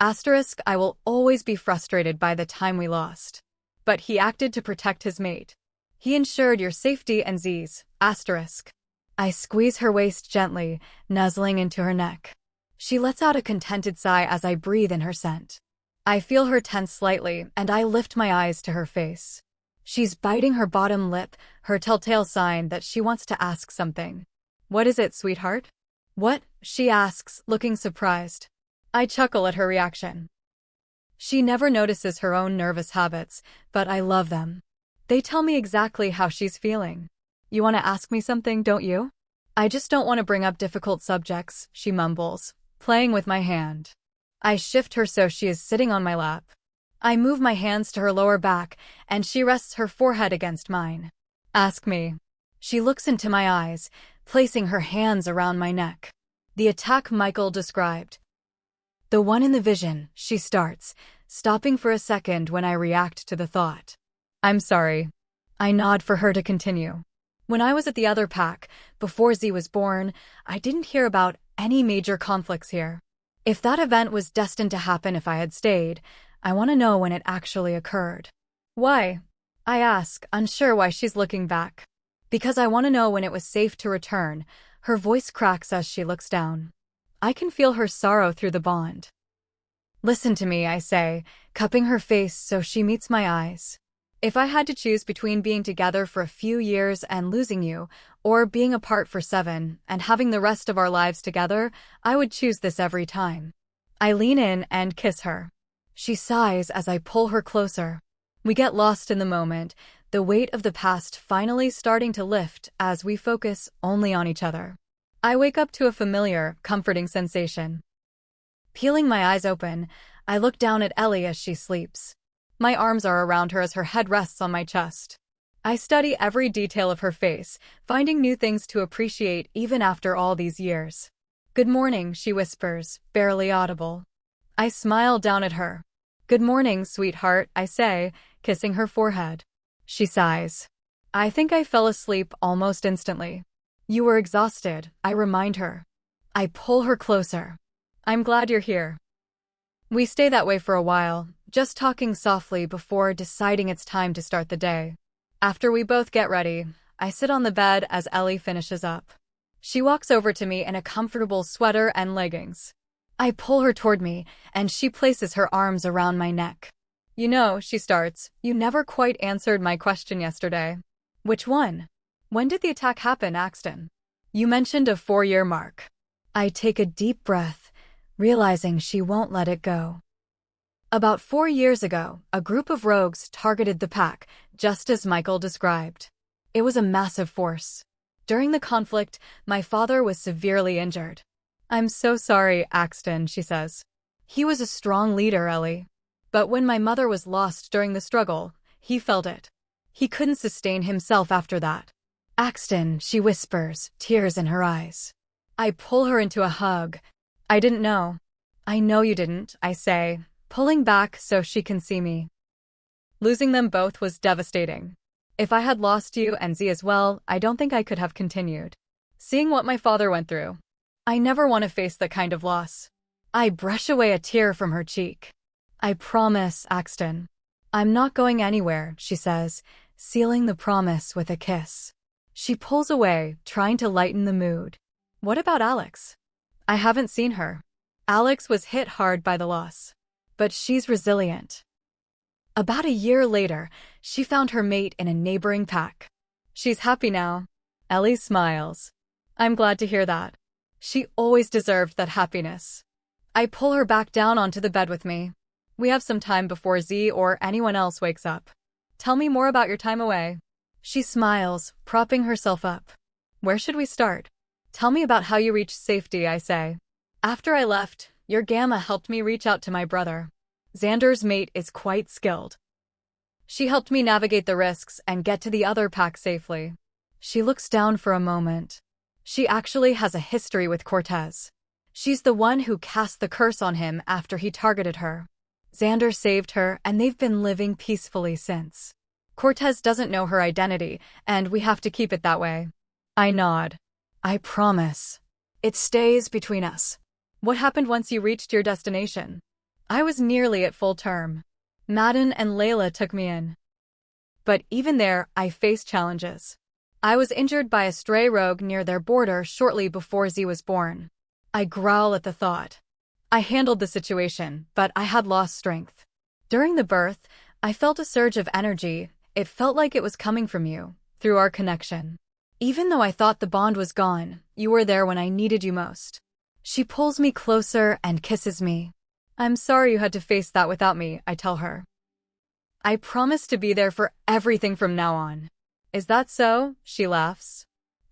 I will always be frustrated by the time we lost. But he acted to protect his mate. He ensured your safety and Z's. I squeeze her waist gently, nuzzling into her neck. She lets out a contented sigh as I breathe in her scent. I feel her tense slightly, and I lift my eyes to her face. She's biting her bottom lip, her telltale sign that she wants to ask something. What is it, sweetheart? What? She asks, looking surprised. I chuckle at her reaction. She never notices her own nervous habits, but I love them. They tell me exactly how she's feeling. You want to ask me something, don't you? I just don't want to bring up difficult subjects, she mumbles, playing with my hand. I shift her so she is sitting on my lap. I move my hands to her lower back, and she rests her forehead against mine. Ask me. She looks into my eyes, placing her hands around my neck. The attack Michael described. The one in the vision, she starts, stopping for a second when I react to the thought. I'm sorry. I nod for her to continue. When I was at the other pack, before Z was born, I didn't hear about any major conflicts here. If that event was destined to happen if I had stayed, I want to know when it actually occurred. Why? I ask, unsure why she's looking back. Because I want to know when it was safe to return. Her voice cracks as she looks down. I can feel her sorrow through the bond. Listen to me, I say, cupping her face so she meets my eyes. If I had to choose between being together for a few years and losing you, or being apart for 7 and having the rest of our lives together, I would choose this every time. I lean in and kiss her. She sighs as I pull her closer. We get lost in the moment, the weight of the past finally starting to lift as we focus only on each other. I wake up to a familiar, comforting sensation. Peeling my eyes open, I look down at Ellie as she sleeps. My arms are around her as her head rests on my chest. I study every detail of her face, finding new things to appreciate even after all these years. Good morning, she whispers, barely audible. I smile down at her. Good morning, sweetheart, I say, kissing her forehead. She sighs. I think I fell asleep almost instantly. You were exhausted, I remind her. I pull her closer. I'm glad you're here. We stay that way for a while, just talking softly before deciding it's time to start the day. After we both get ready, I sit on the bed as Ellie finishes up. She walks over to me in a comfortable sweater and leggings. I pull her toward me, and she places her arms around my neck. You know, she starts, you never quite answered my question yesterday. Which one? When did the attack happen, Axton? You mentioned a 4-year mark. I take a deep breath, realizing she won't let it go. About 4 years ago, a group of rogues targeted the pack, just as Michael described. It was a massive force. During the conflict, my father was severely injured. I'm so sorry, Axton, she says. He was a strong leader, Ellie. But when my mother was lost during the struggle, he felt it. He couldn't sustain himself after that. Axton, she whispers, tears in her eyes. I pull her into a hug. I didn't know. I know you didn't, I say, pulling back so she can see me. Losing them both was devastating. If I had lost you and Z as well, I don't think I could have continued. Seeing what my father went through, I never want to face that kind of loss. I brush away a tear from her cheek. I promise, Axton. I'm not going anywhere, she says, sealing the promise with a kiss. She pulls away, trying to lighten the mood. What about Alex? I haven't seen her. Alex was hit hard by the loss. But she's resilient. About a year later, she found her mate in a neighboring pack. She's happy now. Ellie smiles. I'm glad to hear that. She always deserved that happiness. I pull her back down onto the bed with me. We have some time before Z or anyone else wakes up. Tell me more about your time away. She smiles, propping herself up. Where should we start? Tell me about how you reached safety, I say. After I left, your Gamma helped me reach out to my brother. Xander's mate is quite skilled. She helped me navigate the risks and get to the other pack safely. She looks down for a moment. She actually has a history with Cortez. She's the one who cast the curse on him after he targeted her. Xander saved her, and they've been living peacefully since. Cortez doesn't know her identity, and we have to keep it that way. I nod. I promise. It stays between us. What happened once you reached your destination? I was nearly at full term. Madden and Layla took me in. But even there, I faced challenges. I was injured by a stray rogue near their border shortly before Z was born. I growl at the thought. I handled the situation, but I had lost strength. During the birth, I felt a surge of energy. It felt like it was coming from you, through our connection. Even though I thought the bond was gone, you were there when I needed you most. She pulls me closer and kisses me. I'm sorry you had to face that without me, I tell her. I promise to be there for everything from now on. Is that so? She laughs.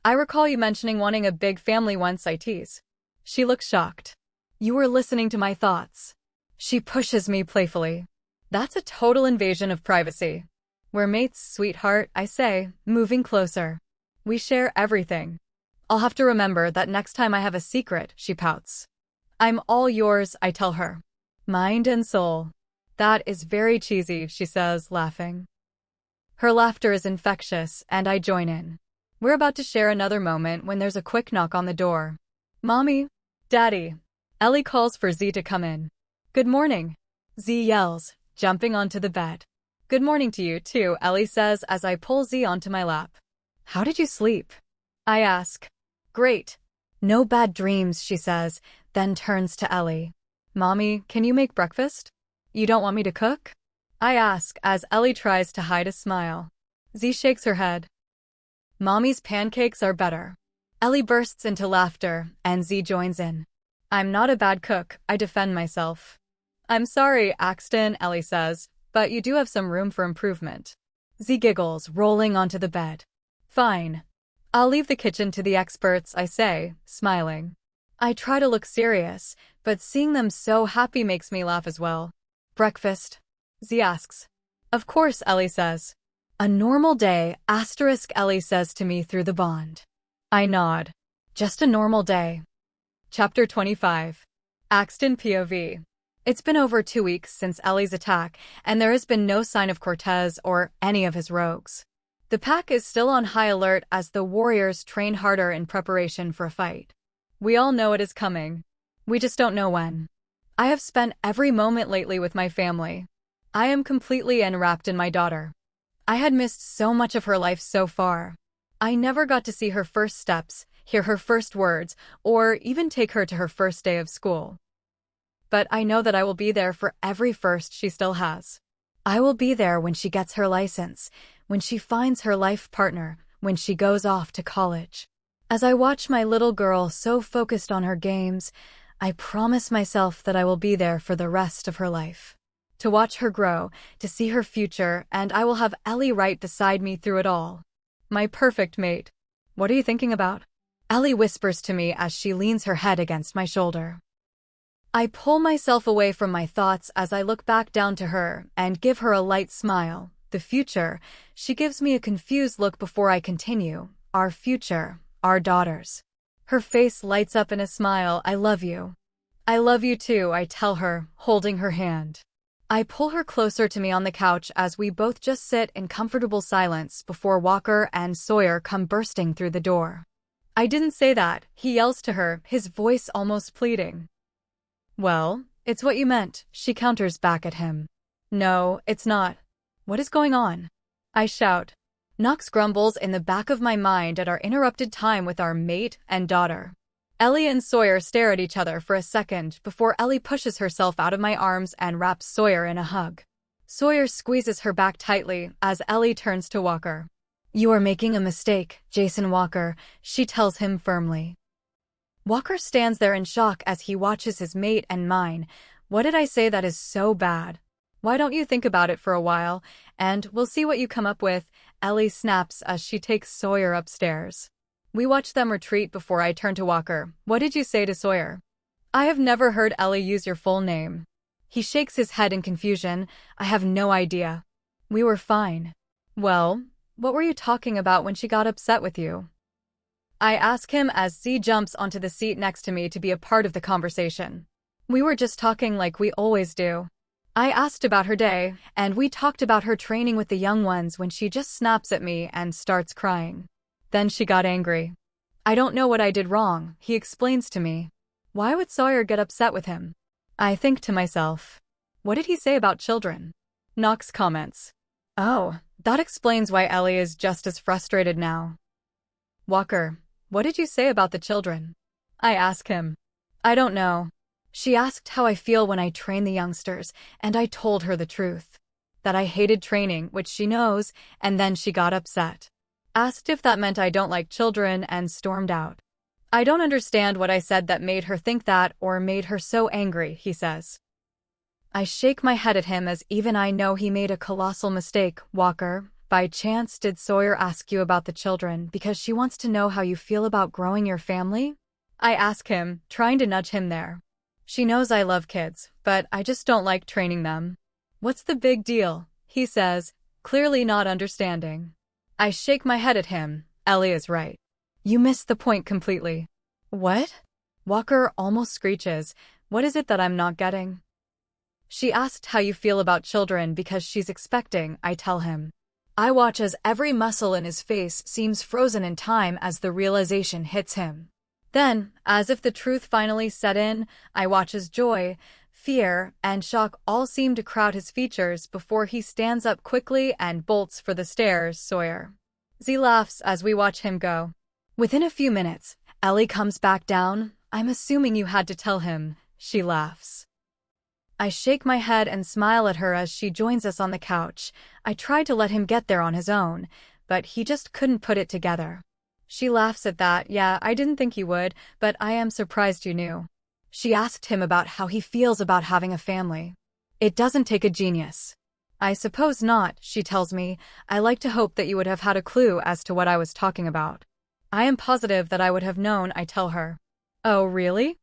I recall you mentioning wanting a big family once, I tease. She looks shocked. You were listening to my thoughts. She pushes me playfully. That's a total invasion of privacy. We're mates, sweetheart, I say, moving closer. We share everything. I'll have to remember that next time I have a secret, she pouts. I'm all yours, I tell her. Mind and soul. That is very cheesy, she says, laughing. Her laughter is infectious, and I join in. We're about to share another moment when there's a quick knock on the door. Mommy? Daddy? Ellie calls for Z to come in. Good morning. Z yells, jumping onto the bed. Good morning to you too, Ellie says as I pull Z onto my lap. How did you sleep? I ask. Great. No bad dreams, she says, then turns to Ellie. Mommy, can you make breakfast? You don't want me to cook? I ask as Ellie tries to hide a smile. Z shakes her head. Mommy's pancakes are better. Ellie bursts into laughter, and Z joins in. I'm not a bad cook, I defend myself. I'm sorry, Axton, Ellie says, but you do have some room for improvement. Z giggles, rolling onto the bed. Fine. I'll leave the kitchen to the experts, I say, smiling. I try to look serious, but seeing them so happy makes me laugh as well. Breakfast? Z asks. Of course, Ellie says. A normal day, asterisk, Ellie says to me through the bond. I nod. Just a normal day. Chapter 25. Axton POV. It's been over 2 weeks since Ellie's attack, and there has been no sign of Cortez or any of his rogues. The pack is still on high alert as the warriors train harder in preparation for a fight. We all know it is coming. We just don't know when. I have spent every moment lately with my family. I am completely enwrapped in my daughter. I had missed so much of her life so far. I never got to see her first steps, hear her first words, or even take her to her first day of school. But I know that I will be there for every first she still has. I will be there when she gets her license, when she finds her life partner, when she goes off to college. As I watch my little girl so focused on her games, I promise myself that I will be there for the rest of her life. To watch her grow, to see her future, and I will have Ellie right beside me through it all. My perfect mate. What are you thinking about? Ellie whispers to me as she leans her head against my shoulder. I pull myself away from my thoughts as I look back down to her and give her a light smile. The future. She gives me a confused look before I continue. Our future. Our daughters. Her face lights up in a smile. I love you. I love you too, I tell her, holding her hand. I pull her closer to me on the couch as we both just sit in comfortable silence before Walker and Sawyer come bursting through the door. I didn't say that, he yells to her, his voice almost pleading. Well, it's what you meant, she counters back at him. No, it's not. What is going on? I shout. Knox grumbles in the back of my mind at our interrupted time with our mate and daughter. Ellie and Sawyer stare at each other for a second before Ellie pushes herself out of my arms and wraps Sawyer in a hug. Sawyer squeezes her back tightly as Ellie turns to Walker. You are making a mistake, Jason Walker, she tells him firmly. Walker stands there in shock as he watches his mate and mine. What did I say that is so bad? Why don't you think about it for a while, and we'll see what you come up with, Ellie snaps as she takes Sawyer upstairs. We watch them retreat before I turn to Walker. What did you say to Sawyer? I have never heard Ellie use your full name. He shakes his head in confusion. I have no idea. We were fine. Well, what were you talking about when she got upset with you? I ask him as Z jumps onto the seat next to me to be a part of the conversation. We were just talking like we always do. I asked about her day, and we talked about her training with the young ones when she just snaps at me and starts crying. Then she got angry. I don't know what I did wrong, he explains to me. Why would Sawyer get upset with him? I think to myself. What did he say about children? Knox comments. Oh, that explains why Ellie is just as frustrated now. Walker, what did you say about the children? I ask him. I don't know. She asked how I feel when I train the youngsters, and I told her the truth. That I hated training, which she knows, and then she got upset. Asked if that meant I don't like children and stormed out. I don't understand what I said that made her think that or made her so angry, he says. I shake my head at him as even I know he made a colossal mistake. Walker, by chance did Sawyer ask you about the children because she wants to know how you feel about growing your family? I ask him, trying to nudge him there. She knows I love kids, but I just don't like training them. What's the big deal? He says, clearly not understanding. I shake my head at him. Ellie is right. You missed the point completely. What? Walker almost screeches. What is it that I'm not getting? She asked how you feel about children because she's expecting, I tell him. I watch as every muscle in his face seems frozen in time as the realization hits him. Then, as if the truth finally set in, I watch as joy, fear, and shock all seem to crowd his features before he stands up quickly and bolts for the stairs. Sawyer. Z laughs as we watch him go. Within a few minutes, Ellie comes back down. I'm assuming you had to tell him, she laughs. I shake my head and smile at her as she joins us on the couch. I tried to let him get there on his own, but he just couldn't put it together. She laughs at that. Yeah, I didn't think you would, but I am surprised you knew. She asked him about how he feels about having a family. It doesn't take a genius. I suppose not, she tells me. I like to hope that you would have had a clue as to what I was talking about. I am positive that I would have known, I tell her. Oh, really?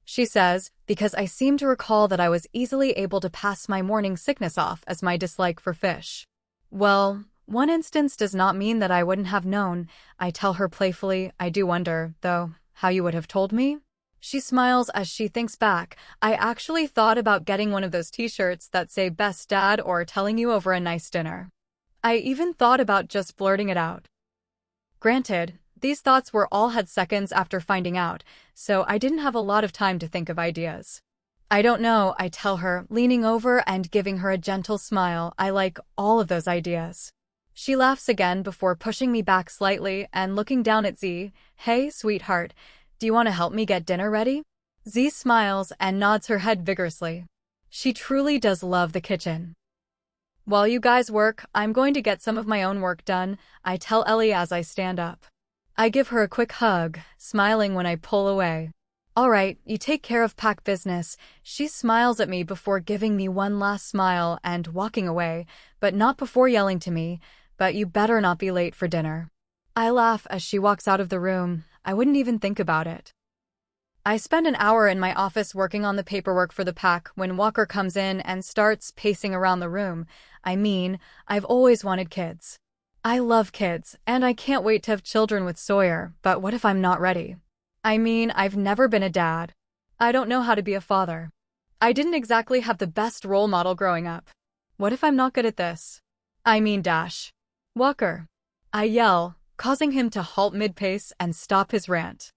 She says, because I seem to recall that I was easily able to pass my morning sickness off as my dislike for fish. Well, one instance does not mean that I wouldn't have known, I tell her playfully. I do wonder, though, how you would have told me? She smiles as she thinks back. I actually thought about getting one of those t-shirts that say best dad or telling you over a nice dinner. I even thought about just blurting it out. Granted, these thoughts were all had seconds after finding out, so I didn't have a lot of time to think of ideas. I don't know, I tell her, leaning over and giving her a gentle smile. I like all of those ideas. She laughs again before pushing me back slightly and looking down at Z. Hey, sweetheart, do you want to help me get dinner ready? Z smiles and nods her head vigorously. She truly does love the kitchen. While you guys work, I'm going to get some of my own work done, I tell Ellie as I stand up. I give her a quick hug, smiling when I pull away. All right, you take care of pack business. She smiles at me before giving me one last smile and walking away, but not before yelling to me, but you better not be late for dinner. I laugh as she walks out of the room. I wouldn't even think about it. I spend an hour in my office working on the paperwork for the pack when Walker comes in and starts pacing around the room. I mean, I've always wanted kids. I love kids, and I can't wait to have children with Sawyer, but what if I'm not ready? I mean, I've never been a dad. I don't know how to be a father. I didn't exactly have the best role model growing up. What if I'm not good at this? I mean, Dash. Walker. I yell, causing him to halt mid-pace and stop his rant.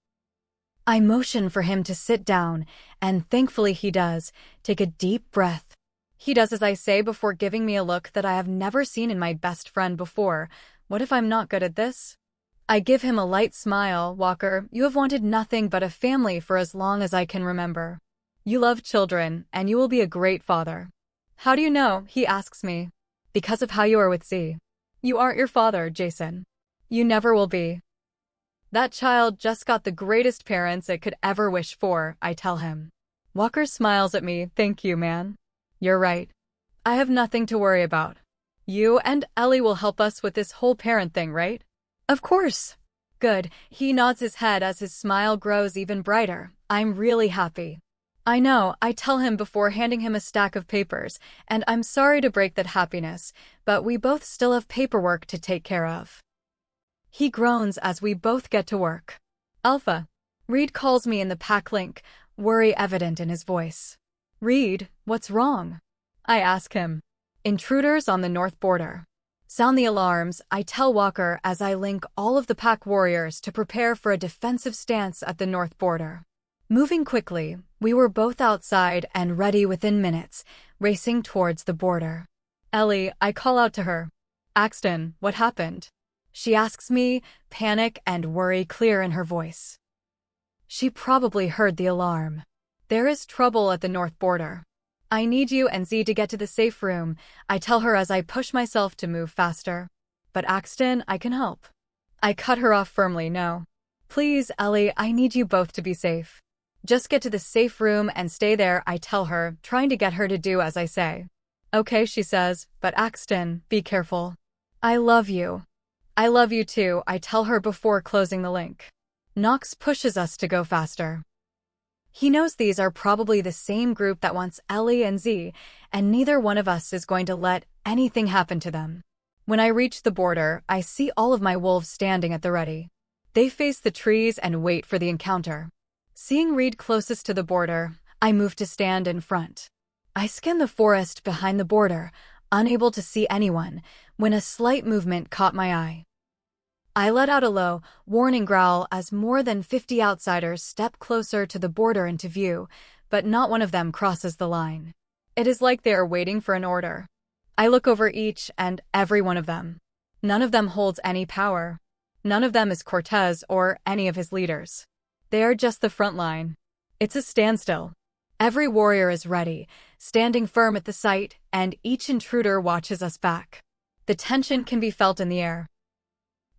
I motion for him to sit down, and thankfully he does. Take a deep breath. He does as I say before giving me a look that I have never seen in my best friend before. What if I'm not good at this? I give him a light smile. Walker, you have wanted nothing but a family for as long as I can remember. You love children, and you will be a great father. How do you know? He asks me. Because of how you are with Z. You aren't your father, Jason. You never will be. That child just got the greatest parents it could ever wish for, I tell him. Walker smiles at me. Thank you, man. You're right. I have nothing to worry about. You and Ellie will help us with this whole parent thing, right? Of course. Good. He nods his head as his smile grows even brighter. I'm really happy. I know, I tell him before handing him a stack of papers, and I'm sorry to break that happiness, but we both still have paperwork to take care of. He groans as we both get to work. Alpha. Reed calls me in the pack link, worry evident in his voice. Reed, what's wrong? I ask him. Intruders on the north border. Sound the alarms, I tell Walker as I link all of the pack warriors to prepare for a defensive stance at the north border. Moving quickly, we were both outside and ready within minutes, racing towards the border. Ellie, I call out to her. Axton, what happened? She asks me, panic and worry clear in her voice. She probably heard the alarm. There is trouble at the north border. I need you and Z to get to the safe room, I tell her as I push myself to move faster. But Axton, I can help. I cut her off firmly. No. Please, Ellie, I need you both to be safe. Just get to the safe room and stay there, I tell her, trying to get her to do as I say. Okay, she says, but Axton, be careful. I love you. I love you too, I tell her before closing the link. Knox pushes us to go faster. He knows these are probably the same group that wants Ellie and Z, and neither one of us is going to let anything happen to them. When I reach the border, I see all of my wolves standing at the ready. They face the trees and wait for the encounter. Seeing Reed closest to the border, I move to stand in front. I scan the forest behind the border, unable to see anyone, when a slight movement caught my eye. I let out a low, warning growl as more than 50 outsiders step closer to the border into view, but not one of them crosses the line. It is like they are waiting for an order. I look over each and every one of them. None of them holds any power. None of them is Cortez or any of his leaders. They are just the front line. It's a standstill. Every warrior is ready, standing firm at the sight, and each intruder watches us back. The tension can be felt in the air.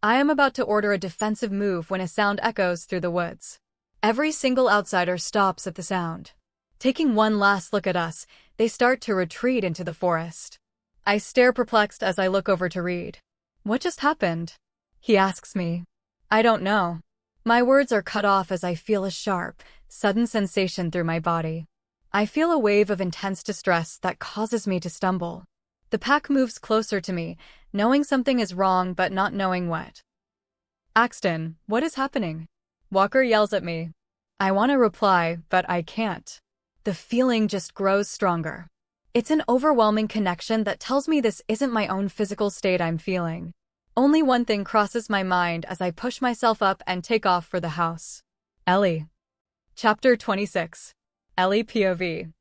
I am about to order a defensive move when a sound echoes through the woods. Every single outsider stops at the sound. Taking one last look at us, they start to retreat into the forest. I stare perplexed as I look over to Reed. What just happened? He asks me. I don't know. My words are cut off as I feel a sharp, sudden sensation through my body. I feel a wave of intense distress that causes me to stumble. The pack moves closer to me, knowing something is wrong but not knowing what. Axton, what is happening? Walker yells at me. I want to reply, but I can't. The feeling just grows stronger. It's an overwhelming connection that tells me this isn't my own physical state I'm feeling. Only one thing crosses my mind as I push myself up and take off for the house. Ellie. Chapter 26. Ellie POV.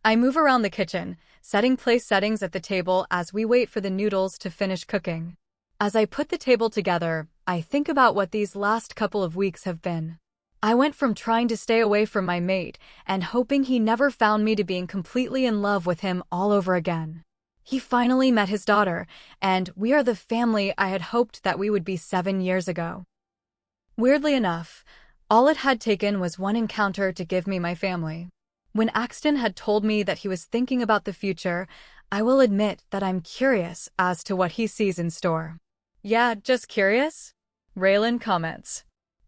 I move around the kitchen, setting place settings at the table as we wait for the noodles to finish cooking. As I put the table together, I think about what these last couple of weeks have been. I went from trying to stay away from my mate and hoping he never found me to being completely in love with him all over again. He finally met his daughter, and we are the family I had hoped that we would be 7 years ago. Weirdly enough, all it had taken was one encounter to give me my family. When Axton had told me that he was thinking about the future, I will admit that I'm curious as to what he sees in store. Yeah, just curious? Raylan comments.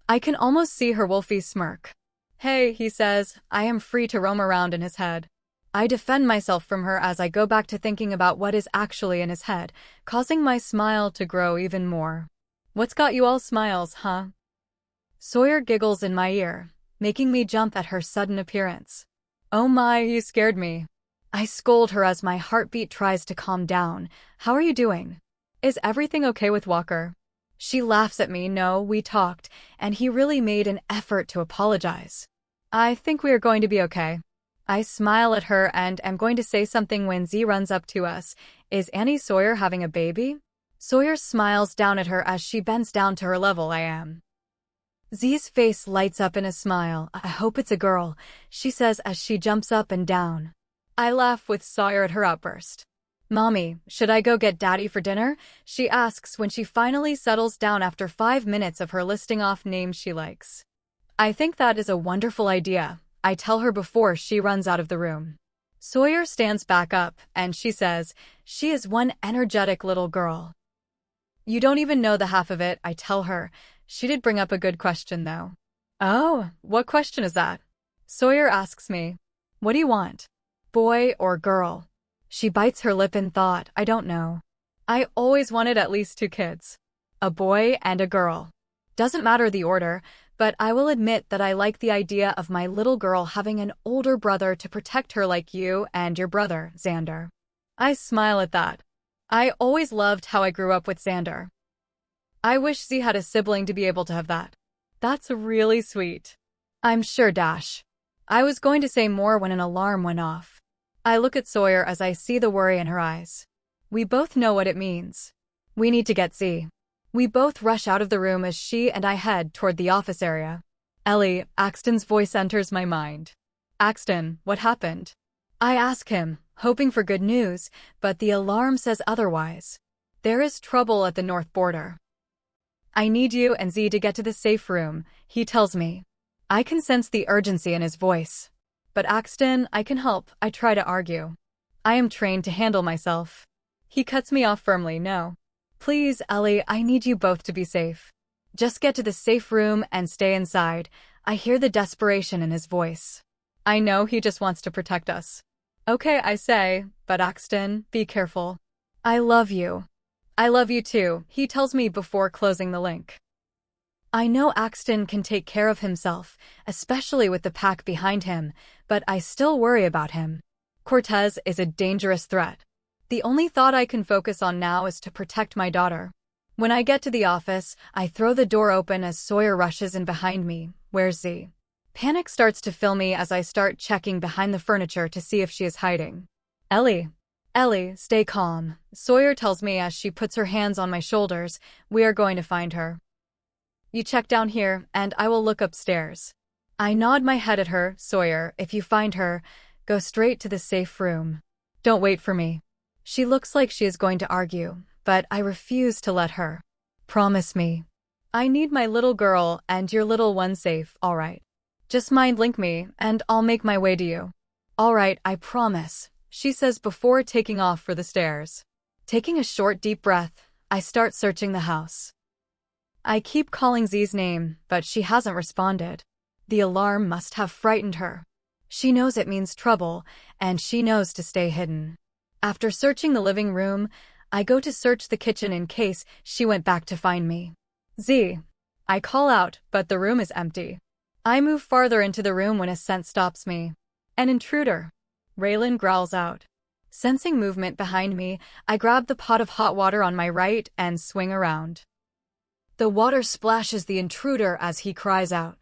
I can almost see her wolfy smirk. Hey, he says, I am free to roam around in his head. I defend myself from her as I go back to thinking about what is actually in his head, causing my smile to grow even more. What's got you all smiles, huh? Sawyer giggles in my ear, making me jump at her sudden appearance. Oh my, you scared me. I scold her as my heartbeat tries to calm down. How are you doing? Is everything okay with Walker? She laughs at me. No, we talked, and he really made an effort to apologize. I think we are going to be okay. I smile at her and am going to say something when Z runs up to us. Is Annie Sawyer having a baby? Sawyer smiles down at her as she bends down to her level. I am. Z's face lights up in a smile. I hope it's a girl, she says as she jumps up and down. I laugh with Sawyer at her outburst. Mommy, should I go get Daddy for dinner? She asks when she finally settles down after 5 minutes of her listing off names she likes. I think that is a wonderful idea, I tell her before she runs out of the room. Sawyer stands back up, and she says, she is one energetic little girl. You don't even know the half of it, I tell her. She did bring up a good question, though. Oh, what question is that? Sawyer asks me. What do you want? Boy or girl? She bites her lip in thought. I don't know. I always wanted at least 2 kids. A boy and a girl. Doesn't matter the order, but I will admit that I like the idea of my little girl having an older brother to protect her like you and your brother, Xander. I smile at that. I always loved how I grew up with Xander. I wish Z had a sibling to be able to have that. That's really sweet. I'm sure, Dash. I was going to say more when an alarm went off. I look at Sawyer as I see the worry in her eyes. We both know what it means. We need to get Z. We both rush out of the room as she and I head toward the office area. Ellie, Axton's voice enters my mind. Axton, what happened? I ask him, hoping for good news, but the alarm says otherwise. There is trouble at the north border. I need you and Z to get to the safe room, he tells me. I can sense the urgency in his voice. But Axton, I can help, I try to argue. I am trained to handle myself. He cuts me off firmly. No. Please, Ellie, I need you both to be safe. Just get to the safe room and stay inside. I hear the desperation in his voice. I know he just wants to protect us. Okay, I say, but Axton, be careful. I love you. I love you too, he tells me before closing the link. I know Axton can take care of himself, especially with the pack behind him, but I still worry about him. Cortez is a dangerous threat. The only thought I can focus on now is to protect my daughter. When I get to the office, I throw the door open as Sawyer rushes in behind me. Where's Z? Panic starts to fill me as I start checking behind the furniture to see if she is hiding. Ellie, stay calm, Sawyer tells me as she puts her hands on my shoulders. We are going to find her. You check down here, and I will look upstairs. I nod my head at her. Sawyer, if you find her, go straight to the safe room. Don't wait for me. She looks like she is going to argue, but I refuse to let her. Promise me. I need my little girl and your little one safe, all right? Just mind link me, and I'll make my way to you. All right, I promise, she says before taking off for the stairs. Taking a short, deep breath, I start searching the house. I keep calling Z's name, but she hasn't responded. The alarm must have frightened her. She knows it means trouble, and she knows to stay hidden. After searching the living room, I go to search the kitchen in case she went back to find me. Z. I call out, but the room is empty. I move farther into the room when a scent stops me. An intruder. Raylan growls out. Sensing movement behind me, I grab the pot of hot water on my right and swing around. The water splashes the intruder as he cries out.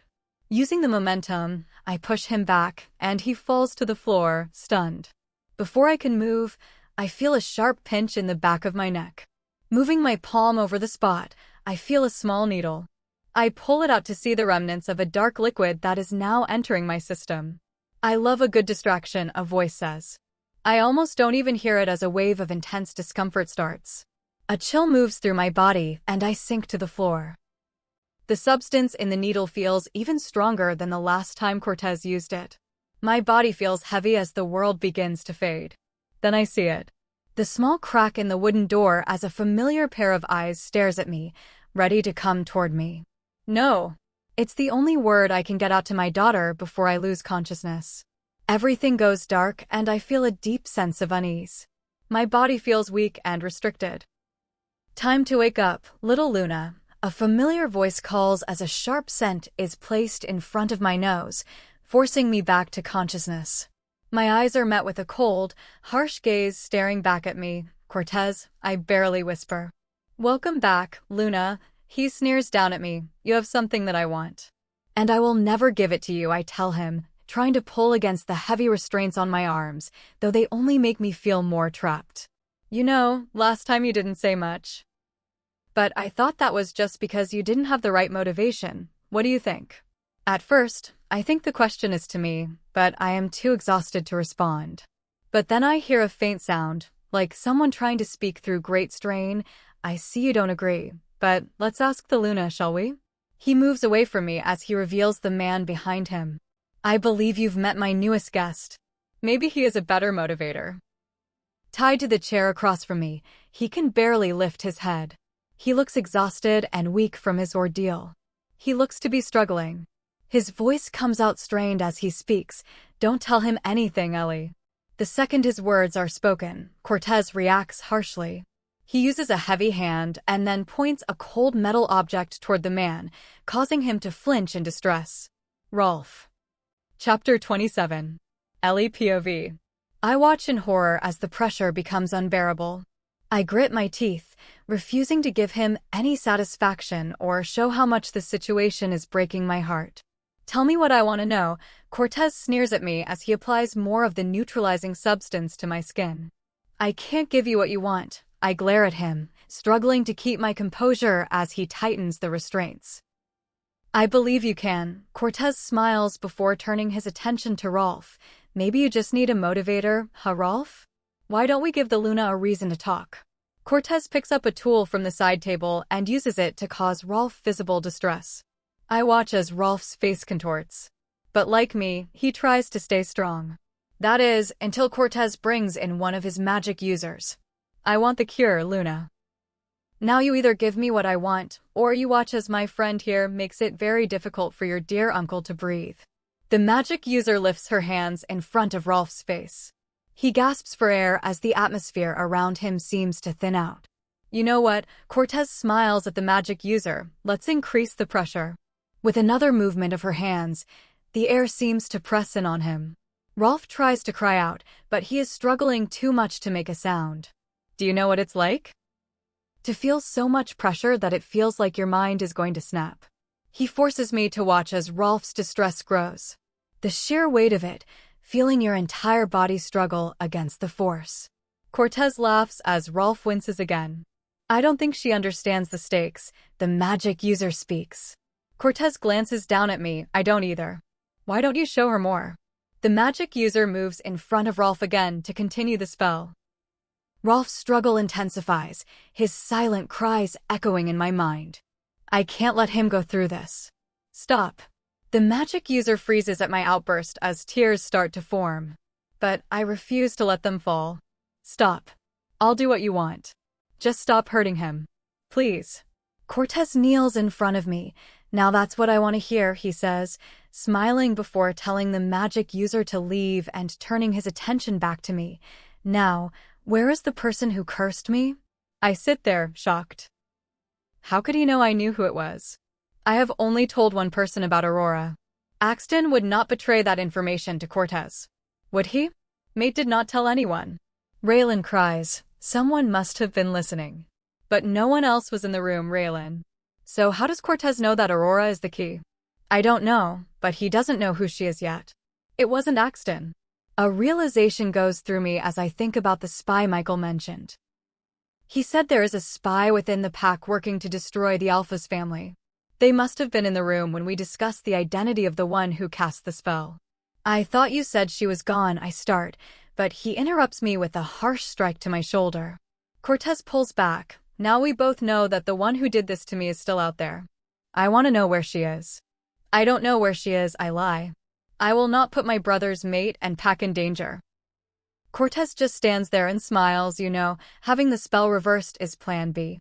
Using the momentum, I push him back, and he falls to the floor, stunned. Before I can move, I feel a sharp pinch in the back of my neck. Moving my palm over the spot, I feel a small needle. I pull it out to see the remnants of a dark liquid that is now entering my system. I love a good distraction, a voice says. I almost don't even hear it as a wave of intense discomfort starts. A chill moves through my body, and I sink to the floor. The substance in the needle feels even stronger than the last time Cortez used it. My body feels heavy as the world begins to fade. Then I see it. The small crack in the wooden door as a familiar pair of eyes stares at me, ready to come toward me. No. It's the only word I can get out to my daughter before I lose consciousness. Everything goes dark and I feel a deep sense of unease. My body feels weak and restricted. Time to wake up, little Luna. A familiar voice calls as a sharp scent is placed in front of my nose, forcing me back to consciousness. My eyes are met with a cold, harsh gaze staring back at me. Cortez, I barely whisper. Welcome back, Luna. He sneers down at me. You have something that I want. And I will never give it to you, I tell him, trying to pull against the heavy restraints on my arms, though they only make me feel more trapped. You know, last time you didn't say much. But I thought that was just because you didn't have the right motivation. What do you think? At first, I think the question is to me, but I am too exhausted to respond. But then I hear a faint sound, like someone trying to speak through great strain. I see you don't agree, but let's ask the Luna, shall we? He moves away from me as he reveals the man behind him. I believe you've met my newest guest. Maybe he is a better motivator. Tied to the chair across from me, he can barely lift his head. He looks exhausted and weak from his ordeal. He looks to be struggling. His voice comes out strained as he speaks. Don't tell him anything, Ellie. The second his words are spoken, Cortez reacts harshly. He uses a heavy hand and then points a cold metal object toward the man, causing him to flinch in distress. Rolf. Chapter 27. Ellie POV. I watch in horror as the pressure becomes unbearable. I grit my teeth, refusing to give him any satisfaction or show how much the situation is breaking my heart. Tell me what I want to know. Cortez sneers at me as he applies more of the neutralizing substance to my skin. I can't give you what you want. I glare at him, struggling to keep my composure as he tightens the restraints. I believe you can. Cortez smiles before turning his attention to Rolf. Maybe you just need a motivator, huh, Rolf? Why don't we give the Luna a reason to talk? Cortez picks up a tool from the side table and uses it to cause Rolf visible distress. I watch as Rolf's face contorts. But like me, he tries to stay strong. That is, until Cortez brings in one of his magic users. I want the cure, Luna. Now you either give me what I want, or you watch as my friend here makes it very difficult for your dear uncle to breathe. The magic user lifts her hands in front of Rolf's face. He gasps for air as the atmosphere around him seems to thin out. You know what? Cortez smiles at the magic user. Let's increase the pressure. With another movement of her hands, the air seems to press in on him. Rolf tries to cry out, but he is struggling too much to make a sound. Do you know what it's like? To feel so much pressure that it feels like your mind is going to snap. He forces me to watch as Rolf's distress grows. The sheer weight of it, feeling your entire body struggle against the force. Cortez laughs as Rolf winces again. I don't think she understands the stakes. The magic user speaks. Cortez glances down at me. I don't either. Why don't you show her more? The magic user moves in front of Rolf again to continue the spell. Rolf's struggle intensifies, his silent cries echoing in my mind. I can't let him go through this. Stop. The magic user freezes at my outburst as tears start to form. But I refuse to let them fall. Stop. I'll do what you want. Just stop hurting him. Please. Cortez kneels in front of me. Now that's what I want to hear, he says, smiling before telling the magic user to leave and turning his attention back to me. Now, where is the person who cursed me? I sit there, shocked. How could he know I knew who it was? I have only told one person about Aurora. Axton would not betray that information to Cortez. Would he? Mate did not tell anyone. Raylan cries. Someone must have been listening. But no one else was in the room, Raylan. So how does Cortez know that Aurora is the key? I don't know, but he doesn't know who she is yet. It wasn't Axton. A realization goes through me as I think about the spy Michael mentioned. He said there is a spy within the pack working to destroy the Alpha's family. They must have been in the room when we discussed the identity of the one who cast the spell. I thought you said she was gone, I start, but he interrupts me with a harsh strike to my shoulder. Cortez pulls back. Now we both know that the one who did this to me is still out there. I want to know where she is. I don't know where she is, I lie. I will not put my brother's mate and pack in danger. Cortez just stands there and smiles, having the spell reversed is plan B.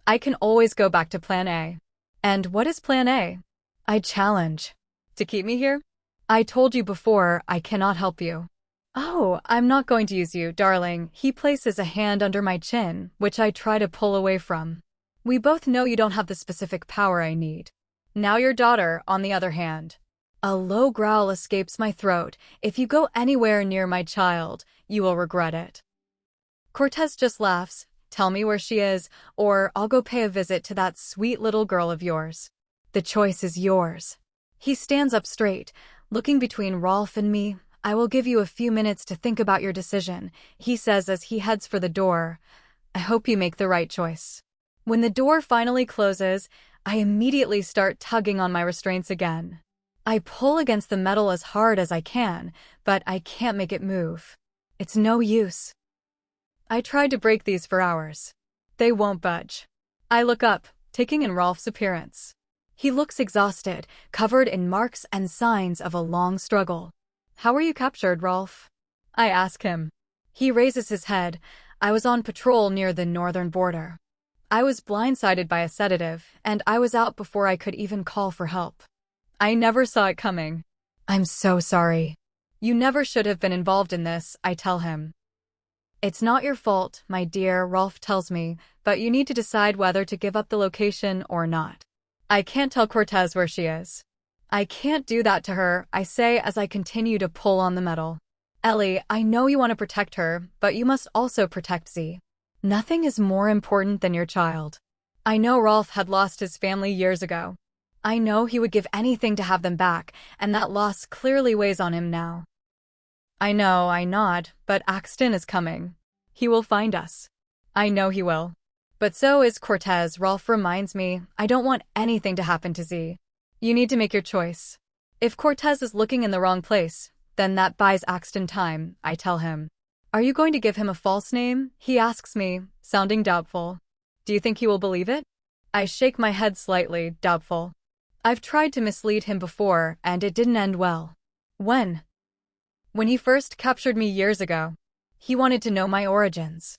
I can always go back to plan A. And what is plan A? I challenge. To keep me here? I told you before, I cannot help you. Oh, I'm not going to use you, darling. He places a hand under my chin, which I try to pull away from. We both know you don't have the specific power I need. Now your daughter, on the other hand. A low growl escapes my throat. If you go anywhere near my child, you will regret it. Cortez just laughs. Tell me where she is, or I'll go pay a visit to that sweet little girl of yours. The choice is yours. He stands up straight, looking between Rolf and me. I will give you a few minutes to think about your decision, he says as he heads for the door. I hope you make the right choice. When the door finally closes, I immediately start tugging on my restraints again. I pull against the metal as hard as I can, but I can't make it move. It's no use. I tried to break these for hours. They won't budge. I look up, taking in Rolf's appearance. He looks exhausted, covered in marks and signs of a long struggle. How were you captured, Rolf? I ask him. He raises his head. I was on patrol near the northern border. I was blindsided by a sedative, and I was out before I could even call for help. I never saw it coming. I'm so sorry. You never should have been involved in this, I tell him. It's not your fault, my dear, Rolf tells me, but you need to decide whether to give up the location or not. I can't tell Cortez where she is. I can't do that to her, I say as I continue to pull on the metal. Ellie, I know you want to protect her, but you must also protect Z. Nothing is more important than your child. I know Rolf had lost his family years ago. I know he would give anything to have them back, and that loss clearly weighs on him now. I know, I nod, but Axton is coming. He will find us. I know he will. But so is Cortez, Rolf reminds me. I don't want anything to happen to Z. You need to make your choice. If Cortez is looking in the wrong place, then that buys Axton time, I tell him. Are you going to give him a false name? He asks me, sounding doubtful. Do you think he will believe it? I shake my head slightly, doubtful. I've tried to mislead him before, and it didn't end well. When he first captured me years ago, he wanted to know my origins.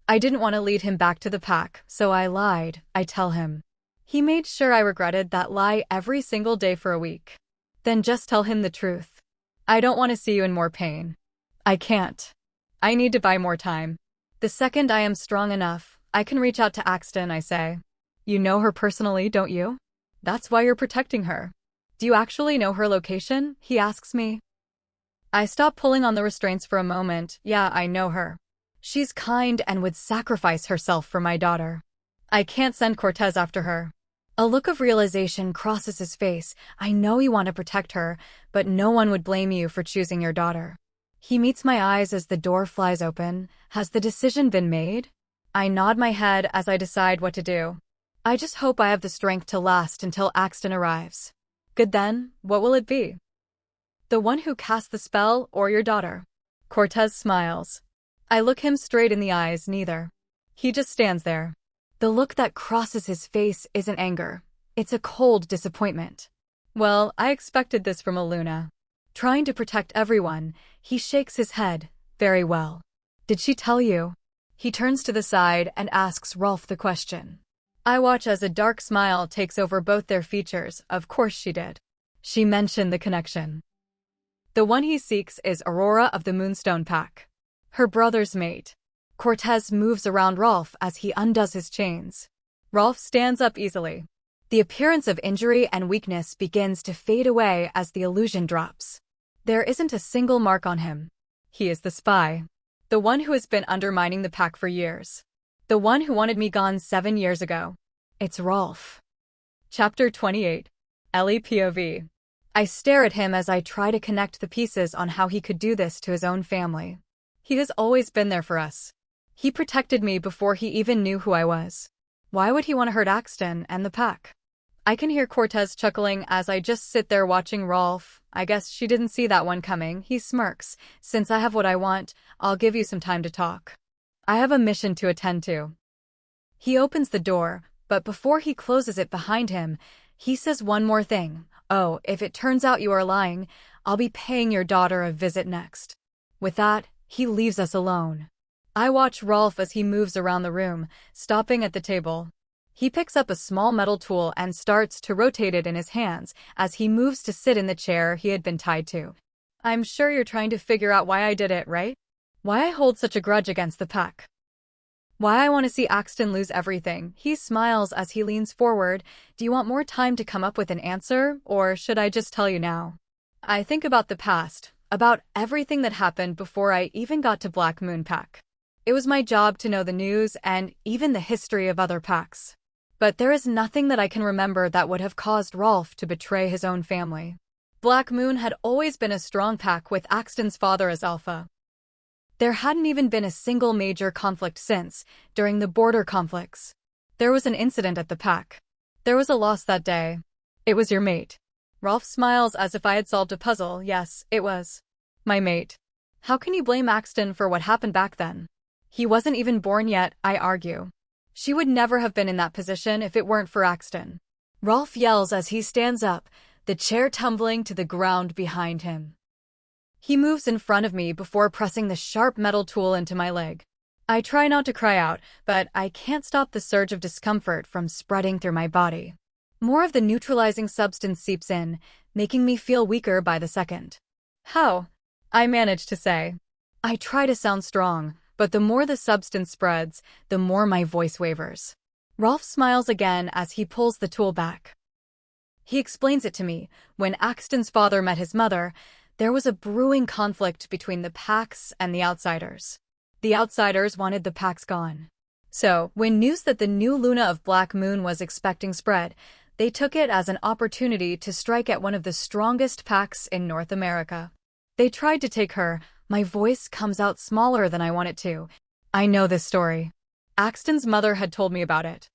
I didn't want to lead him back to the pack, so I lied, I tell him. He made sure I regretted that lie every single day for a week. Then just tell him the truth. I don't want to see you in more pain. I can't. I need to buy more time. The second I am strong enough, I can reach out to Axton, I say. You know her personally, don't you? That's why you're protecting her. Do you actually know her location? He asks me. I stop pulling on the restraints for a moment. Yeah, I know her. She's kind and would sacrifice herself for my daughter. I can't send Cortez after her. A look of realization crosses his face. I know you want to protect her, but no one would blame you for choosing your daughter. He meets my eyes as the door flies open. Has the decision been made? I nod my head as I decide what to do. I just hope I have the strength to last until Axton arrives. Good then, what will it be? The one who cast the spell or your daughter? Cortez smiles. I look him straight in the eyes, neither. He just stands there. The look that crosses his face isn't anger. It's a cold disappointment. Well, I expected this from a Luna. Trying to protect everyone, he shakes his head. Very well. Did she tell you? He turns to the side and asks Rolf the question. I watch as a dark smile takes over both their features. Of course she did. She mentioned the connection. The one he seeks is Aurora of the Moonstone Pack. Her brother's mate. Cortez moves around Rolf as he undoes his chains. Rolf stands up easily. The appearance of injury and weakness begins to fade away as the illusion drops. There isn't a single mark on him. He is the spy. The one who has been undermining the pack for years. The one who wanted me gone 7 years ago. It's Rolf. Chapter 28. Ellie POV. I stare at him as I try to connect the pieces on how he could do this to his own family. He has always been there for us. He protected me before he even knew who I was. Why would he want to hurt Axton and the pack? I can hear Cortez chuckling as I just sit there watching Rolf. I guess she didn't see that one coming. He smirks. Since I have what I want, I'll give you some time to talk. I have a mission to attend to. He opens the door, but before he closes it behind him, he says one more thing. Oh, if it turns out you are lying, I'll be paying your daughter a visit next. With that, he leaves us alone. I watch Rolf as he moves around the room, stopping at the table. He picks up a small metal tool and starts to rotate it in his hands as he moves to sit in the chair he had been tied to. I'm sure you're trying to figure out why I did it, right? Why I hold such a grudge against the pack. Why I want to see Axton lose everything. He smiles as he leans forward. Do you want more time to come up with an answer, or should I just tell you now? I think about the past, about everything that happened before I even got to Black Moon Pack. It was my job to know the news and even the history of other packs. But there is nothing that I can remember that would have caused Rolf to betray his own family. Black Moon had always been a strong pack with Axton's father as Alpha. There hadn't even been a single major conflict since, during the border conflicts. There was an incident at the pack. There was a loss that day. It was your mate. Rolf smiles as if I had solved a puzzle. Yes, it was. My mate. How can you blame Axton for what happened back then? He wasn't even born yet, I argue. She would never have been in that position if it weren't for Axton. Rolf yells as he stands up, the chair tumbling to the ground behind him. He moves in front of me before pressing the sharp metal tool into my leg. I try not to cry out, but I can't stop the surge of discomfort from spreading through my body. More of the neutralizing substance seeps in, making me feel weaker by the second. How? I manage to say. I try to sound strong, but the more the substance spreads, the more my voice wavers. Rolf smiles again as he pulls the tool back. He explains it to me. When Axton's father met his mother, there was a brewing conflict between the packs and the outsiders. The outsiders wanted the packs gone. So, when news that the new Luna of Black Moon was expecting spread, they took it as an opportunity to strike at one of the strongest packs in North America. They tried to take her. My voice comes out smaller than I want it to. I know this story. Axton's mother had told me about it.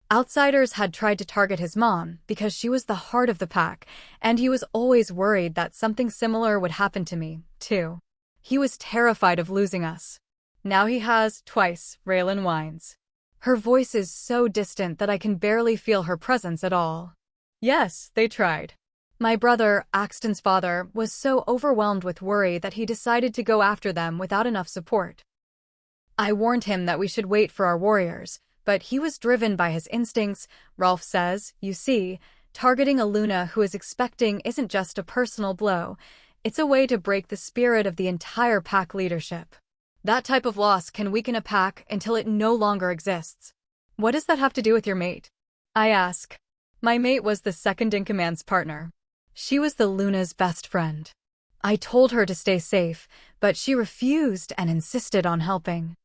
Outsiders had tried to target his mom because she was the heart of the pack, and he was always worried that something similar would happen to me, too. He was terrified of losing us. Now he has, twice, Raylan whines. Her voice is so distant that I can barely feel her presence at all. Yes, they tried. My brother, Axton's father, was so overwhelmed with worry that he decided to go after them without enough support. I warned him that we should wait for our warriors, but he was driven by his instincts. Rolf says, you see, targeting a Luna who is expecting isn't just a personal blow, it's a way to break the spirit of the entire pack leadership. That type of loss can weaken a pack until it no longer exists. What does that have to do with your mate? I ask. My mate was the second-in-command's partner. She was the Luna's best friend. I told her to stay safe, but she refused and insisted on helping.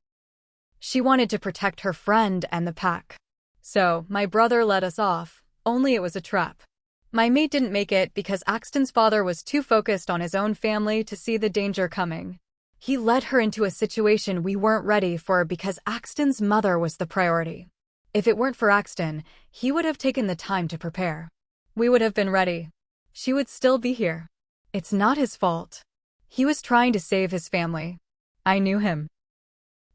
She wanted to protect her friend and the pack. So, my brother let us off, only it was a trap. My mate didn't make it because Axton's father was too focused on his own family to see the danger coming. He led her into a situation we weren't ready for because Axton's mother was the priority. If it weren't for Axton, he would have taken the time to prepare. We would have been ready. She would still be here. It's not his fault. He was trying to save his family. I knew him.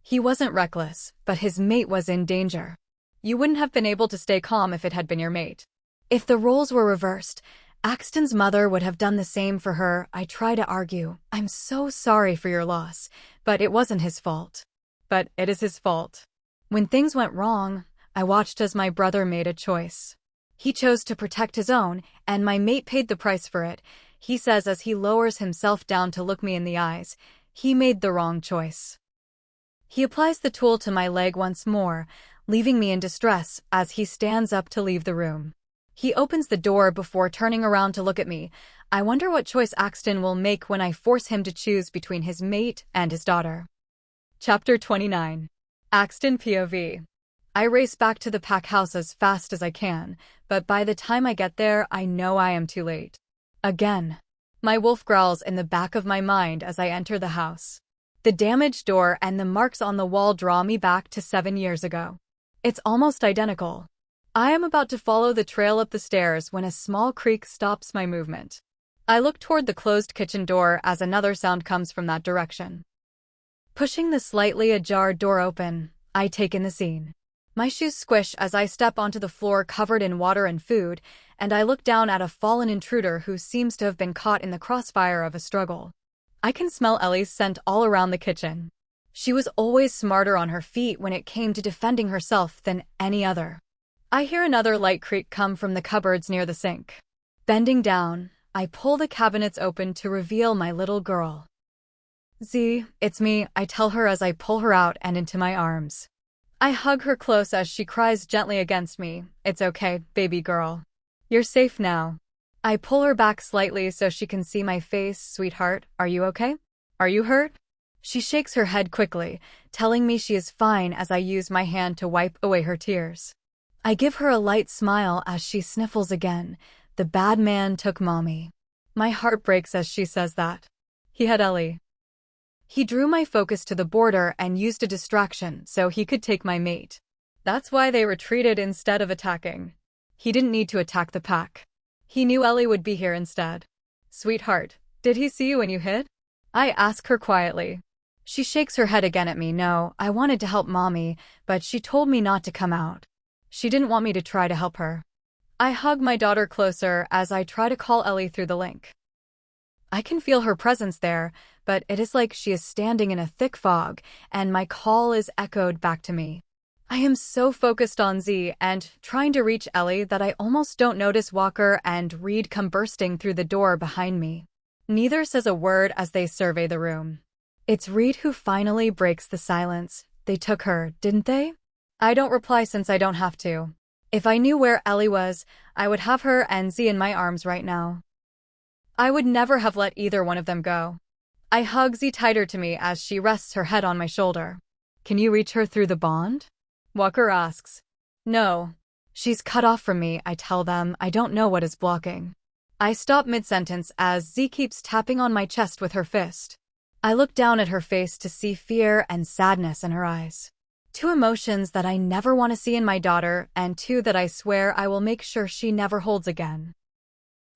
He wasn't reckless, but his mate was in danger. You wouldn't have been able to stay calm if it had been your mate. If the roles were reversed, Axton's mother would have done the same for her. I try to argue. I'm so sorry for your loss, but it wasn't his fault. But it is his fault. When things went wrong, I watched as my brother made a choice. He chose to protect his own, and my mate paid the price for it. He says as he lowers himself down to look me in the eyes, he made the wrong choice. He applies the tool to my leg once more, leaving me in distress as he stands up to leave the room. He opens the door before turning around to look at me. I wonder what choice Axton will make when I force him to choose between his mate and his daughter. Chapter 29. Axton POV. I race back to the pack house as fast as I can, but by the time I get there, I know I am too late. Again. My wolf growls in the back of my mind as I enter the house. The damaged door and the marks on the wall draw me back to 7 years ago. It's almost identical. I am about to follow the trail up the stairs when a small creak stops my movement. I look toward the closed kitchen door as another sound comes from that direction. Pushing the slightly ajar door open, I take in the scene. My shoes squish as I step onto the floor covered in water and food, and I look down at a fallen intruder who seems to have been caught in the crossfire of a struggle. I can smell Ellie's scent all around the kitchen. She was always smarter on her feet when it came to defending herself than any other. I hear another light creak come from the cupboards near the sink. Bending down, I pull the cabinets open to reveal my little girl. Z, it's me, I tell her as I pull her out and into my arms. I hug her close as she cries gently against me. It's okay, baby girl. You're safe now. I pull her back slightly so she can see my face. Sweetheart, are you okay? Are you hurt? She shakes her head quickly, telling me she is fine as I use my hand to wipe away her tears. I give her a light smile as she sniffles again. The bad man took mommy. My heart breaks as she says that. He had Ellie. He drew my focus to the border and used a distraction so he could take my mate. That's why they retreated instead of attacking. He didn't need to attack the pack. He knew Ellie would be here instead. Sweetheart, did he see you when you hid? I ask her quietly. She shakes her head again at me. No, I wanted to help mommy, but she told me not to come out. She didn't want me to try to help her. I hug my daughter closer as I try to call Ellie through the link. I can feel her presence there, but it is like she is standing in a thick fog, and my call is echoed back to me. I am so focused on Z and trying to reach Ellie that I almost don't notice Walker and Reed come bursting through the door behind me. Neither says a word as they survey the room. It's Reed who finally breaks the silence. They took her, didn't they? I don't reply since I don't have to. If I knew where Ellie was, I would have her and Z in my arms right now. I would never have let either one of them go. I hug Z tighter to me as she rests her head on my shoulder. Can you reach her through the bond? Walker asks. No. She's cut off from me, I tell them. I don't know what is blocking. I stop mid-sentence as Z keeps tapping on my chest with her fist. I look down at her face to see fear and sadness in her eyes. Two emotions that I never want to see in my daughter, and two that I swear I will make sure she never holds again.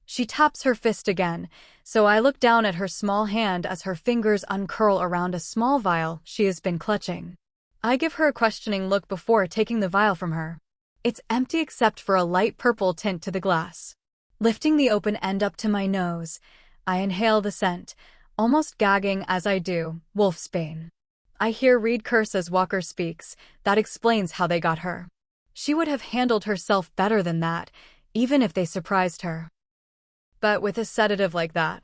She taps her fist again, so I look down at her small hand as her fingers uncurl around a small vial she has been clutching. I give her a questioning look before taking the vial from her. It's empty except for a light purple tint to the glass. Lifting the open end up to my nose, I inhale the scent, almost gagging as I do. Wolfsbane. I hear Reed curse as Walker speaks. That explains how they got her. She would have handled herself better than that, even if they surprised her. But with a sedative like that,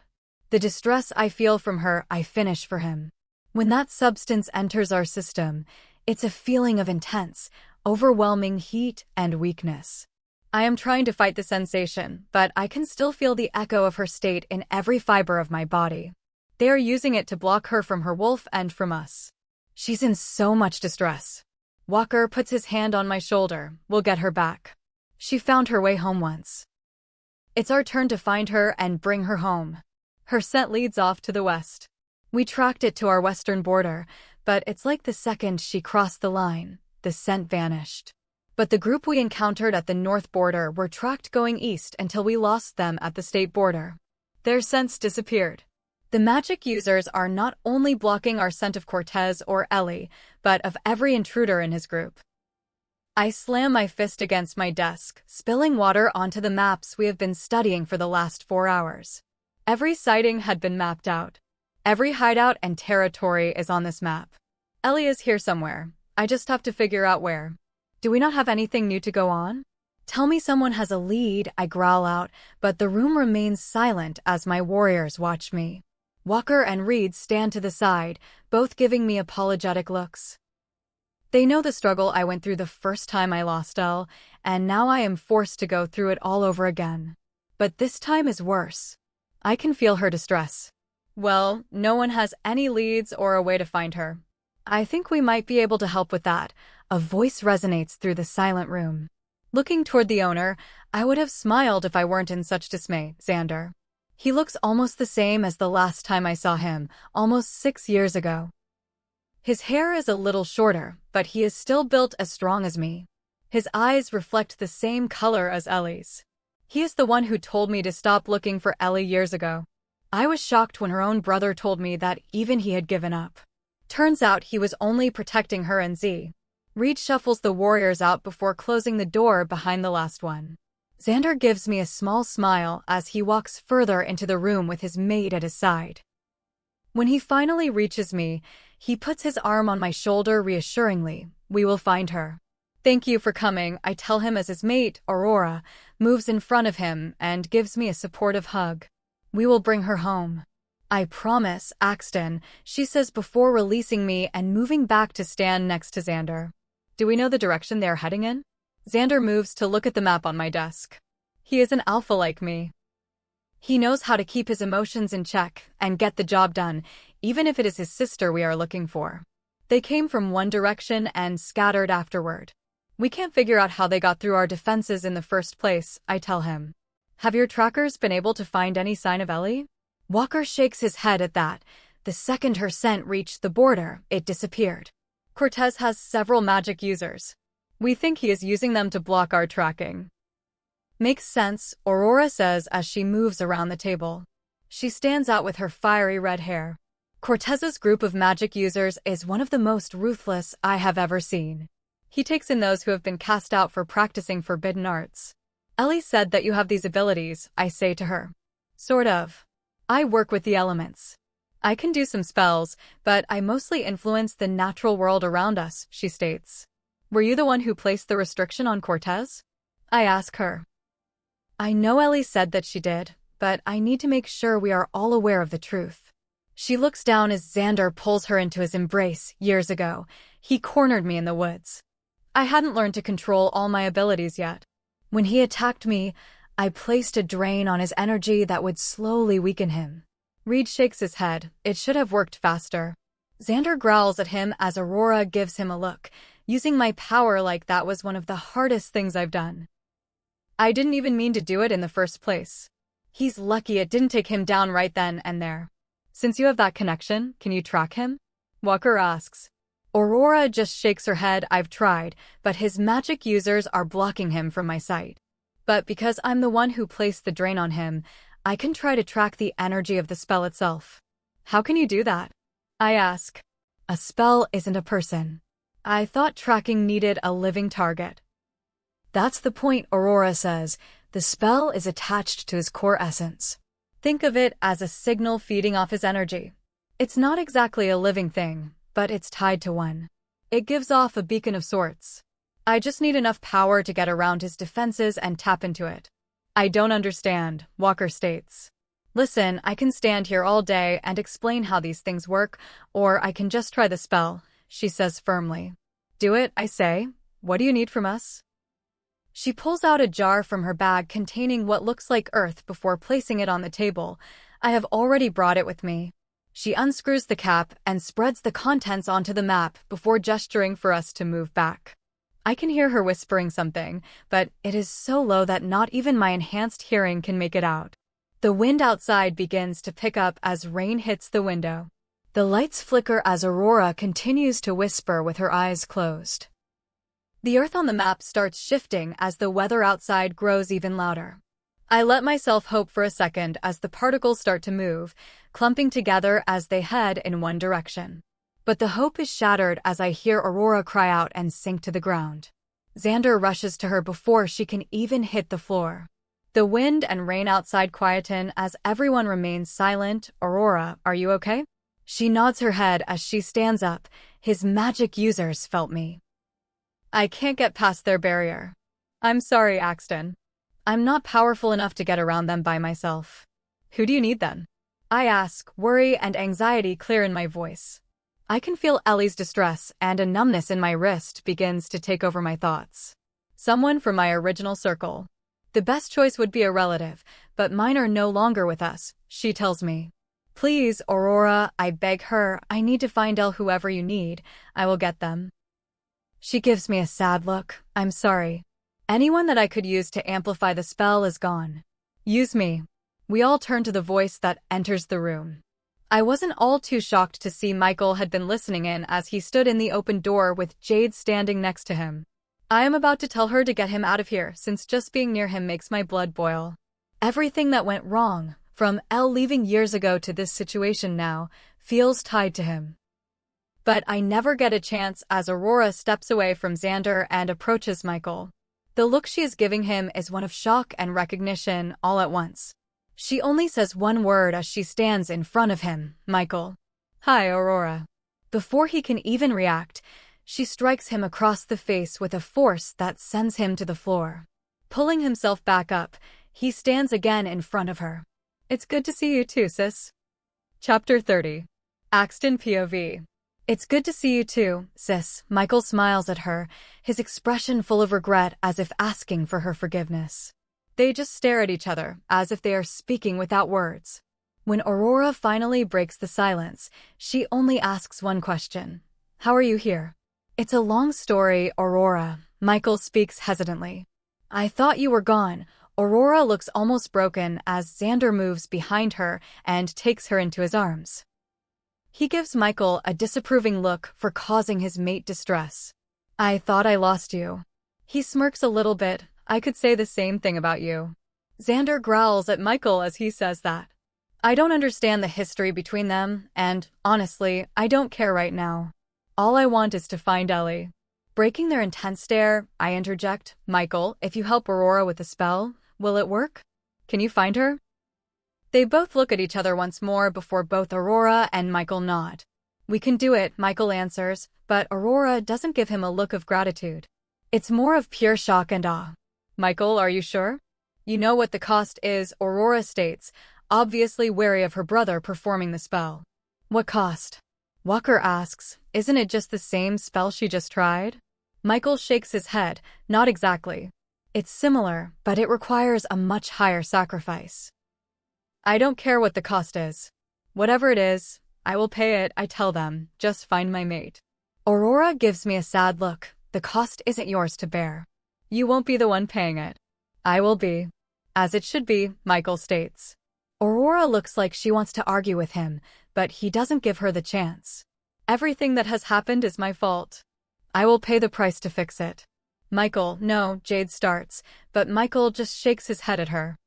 the distress I feel from her, I finish for him. When that substance enters our system, it's a feeling of intense, overwhelming heat and weakness. I am trying to fight the sensation, but I can still feel the echo of her state in every fiber of my body. They are using it to block her from her wolf and from us. She's in so much distress. Walker puts his hand on my shoulder. We'll get her back. She found her way home once. It's our turn to find her and bring her home. Her scent leads off to the west. We tracked it to our western border, but it's like the second she crossed the line, the scent vanished. But the group we encountered at the north border were tracked going east until we lost them at the state border. Their scents disappeared. The magic users are not only blocking our scent of Cortez or Ellie, but of every intruder in his group. I slam my fist against my desk, spilling water onto the maps we have been studying for the last 4 hours. Every sighting had been mapped out. Every hideout and territory is on this map. Ellie is here somewhere. I just have to figure out where. Do we not have anything new to go on? Tell me someone has a lead, I growl out, but the room remains silent as my warriors watch me. Walker and Reed stand to the side, both giving me apologetic looks. They know the struggle I went through the first time I lost Elle, and now I am forced to go through it all over again. But this time is worse. I can feel her distress. Well, no one has any leads or a way to find her. I think we might be able to help with that. A voice resonates through the silent room. Looking toward the owner, I would have smiled if I weren't in such dismay, Xander. He looks almost the same as the last time I saw him, almost 6 years ago. His hair is a little shorter, but he is still built as strong as me. His eyes reflect the same color as Ellie's. He is the one who told me to stop looking for Ellie years ago. I was shocked when her own brother told me that even he had given up. Turns out he was only protecting her and Z. Reed shuffles the warriors out before closing the door behind the last one. Xander gives me a small smile as he walks further into the room with his mate at his side. When he finally reaches me, he puts his arm on my shoulder reassuringly. We will find her. Thank you for coming, I tell him as his mate, Aurora, moves in front of him and gives me a supportive hug. We will bring her home. I promise, Axton, she says before releasing me and moving back to stand next to Xander. Do we know the direction they are heading in? Xander moves to look at the map on my desk. He is an alpha like me. He knows how to keep his emotions in check and get the job done, even if it is his sister we are looking for. They came from one direction and scattered afterward. We can't figure out how they got through our defenses in the first place, I tell him. Have your trackers been able to find any sign of Ellie? Walker shakes his head at that. The second her scent reached the border, it disappeared. Cortez has several magic users. We think he is using them to block our tracking. Makes sense, Aurora says as she moves around the table. She stands out with her fiery red hair. Cortez's group of magic users is one of the most ruthless I have ever seen. He takes in those who have been cast out for practicing forbidden arts. Ellie said that you have these abilities, I say to her. Sort of. I work with the elements. I can do some spells, but I mostly influence the natural world around us, she states. Were you the one who placed the restriction on Cortez? I ask her. I know Ellie said that she did, but I need to make sure we are all aware of the truth. She looks down as Xander pulls her into his embrace. Years ago, he cornered me in the woods. I hadn't learned to control all my abilities yet. When he attacked me, I placed a drain on his energy that would slowly weaken him. Reed shakes his head. It should have worked faster. Xander growls at him as Aurora gives him a look. Using my power like that was one of the hardest things I've done. I didn't even mean to do it in the first place. He's lucky it didn't take him down right then and there. Since you have that connection, can you track him? Walker asks. Aurora just shakes her head. I've tried, but his magic users are blocking him from my sight. But because I'm the one who placed the drain on him, I can try to track the energy of the spell itself. How can you do that? I ask. A spell isn't a person. I thought tracking needed a living target. That's the point, Aurora says. The spell is attached to his core essence. Think of it as a signal feeding off his energy. It's not exactly a living thing, but it's tied to one. It gives off a beacon of sorts. I just need enough power to get around his defenses and tap into it. I don't understand, Walker states. Listen, I can stand here all day and explain how these things work, or I can just try the spell, she says firmly. Do it, I say. What do you need from us? She pulls out a jar from her bag containing what looks like earth before placing it on the table. I have already brought it with me. She unscrews the cap and spreads the contents onto the map before gesturing for us to move back. I can hear her whispering something, but it is so low that not even my enhanced hearing can make it out. The wind outside begins to pick up as rain hits the window. The lights flicker as Aurora continues to whisper with her eyes closed. The earth on the map starts shifting as the weather outside grows even louder. I let myself hope for a second as the particles start to move, clumping together as they head in one direction. But the hope is shattered as I hear Aurora cry out and sink to the ground. Xander rushes to her before she can even hit the floor. The wind and rain outside quieten as everyone remains silent. Aurora, are you okay? She nods her head as she stands up. His magic users felt me. I can't get past their barrier. I'm sorry, Axton. I'm not powerful enough to get around them by myself. Who do you need then? I ask, worry and anxiety clear in my voice. I can feel Ellie's distress, and a numbness in my wrist begins to take over my thoughts. Someone from my original circle. The best choice would be a relative, but mine are no longer with us, she tells me. Please, Aurora, I beg her, I need to find whoever you need. I will get them. She gives me a sad look. I'm sorry. Anyone that I could use to amplify the spell is gone. Use me. We all turn to the voice that enters the room. I wasn't all too shocked to see Michael had been listening in as he stood in the open door with Jade standing next to him. I am about to tell her to get him out of here since just being near him makes my blood boil. Everything that went wrong, from Elle leaving years ago to this situation now, feels tied to him. But I never get a chance as Aurora steps away from Xander and approaches Michael. The look she is giving him is one of shock and recognition all at once. She only says one word as she stands in front of him, Michael. Hi, Aurora. Before he can even react, she strikes him across the face with a force that sends him to the floor. Pulling himself back up, he stands again in front of her. It's good to see you too, sis. Chapter 30. Axton POV. It's good to see you too, sis. Michael smiles at her, his expression full of regret as if asking for her forgiveness. They just stare at each other, as if they are speaking without words. When Aurora finally breaks the silence, she only asks one question. How are you here? It's a long story, Aurora. Michael speaks hesitantly. I thought you were gone. Aurora looks almost broken as Xander moves behind her and takes her into his arms. He gives Michael a disapproving look for causing his mate distress. I thought I lost you. He smirks a little bit. I could say the same thing about you. Xander growls at Michael as he says that. I don't understand the history between them, and, honestly, I don't care right now. All I want is to find Ellie. Breaking their intense stare, I interject, Michael, if you help Aurora with the spell, will it work? Can you find her? They both look at each other once more before both Aurora and Michael nod. We can do it, Michael answers, but Aurora doesn't give him a look of gratitude. It's more of pure shock and awe. Michael, are you sure? You know what the cost is, Aurora states, obviously wary of her brother performing the spell. What cost? Walker asks, isn't it just the same spell she just tried? Michael shakes his head, not exactly. It's similar, but it requires a much higher sacrifice. I don't care what the cost is. Whatever it is, I will pay it, I tell them, just find my mate. Aurora gives me a sad look. The cost isn't yours to bear. You won't be the one paying it. I will be. As it should be, Michael states. Aurora looks like she wants to argue with him, but he doesn't give her the chance. Everything that has happened is my fault. I will pay the price to fix it. Michael, no, Jade starts, but Michael just shakes his head at her.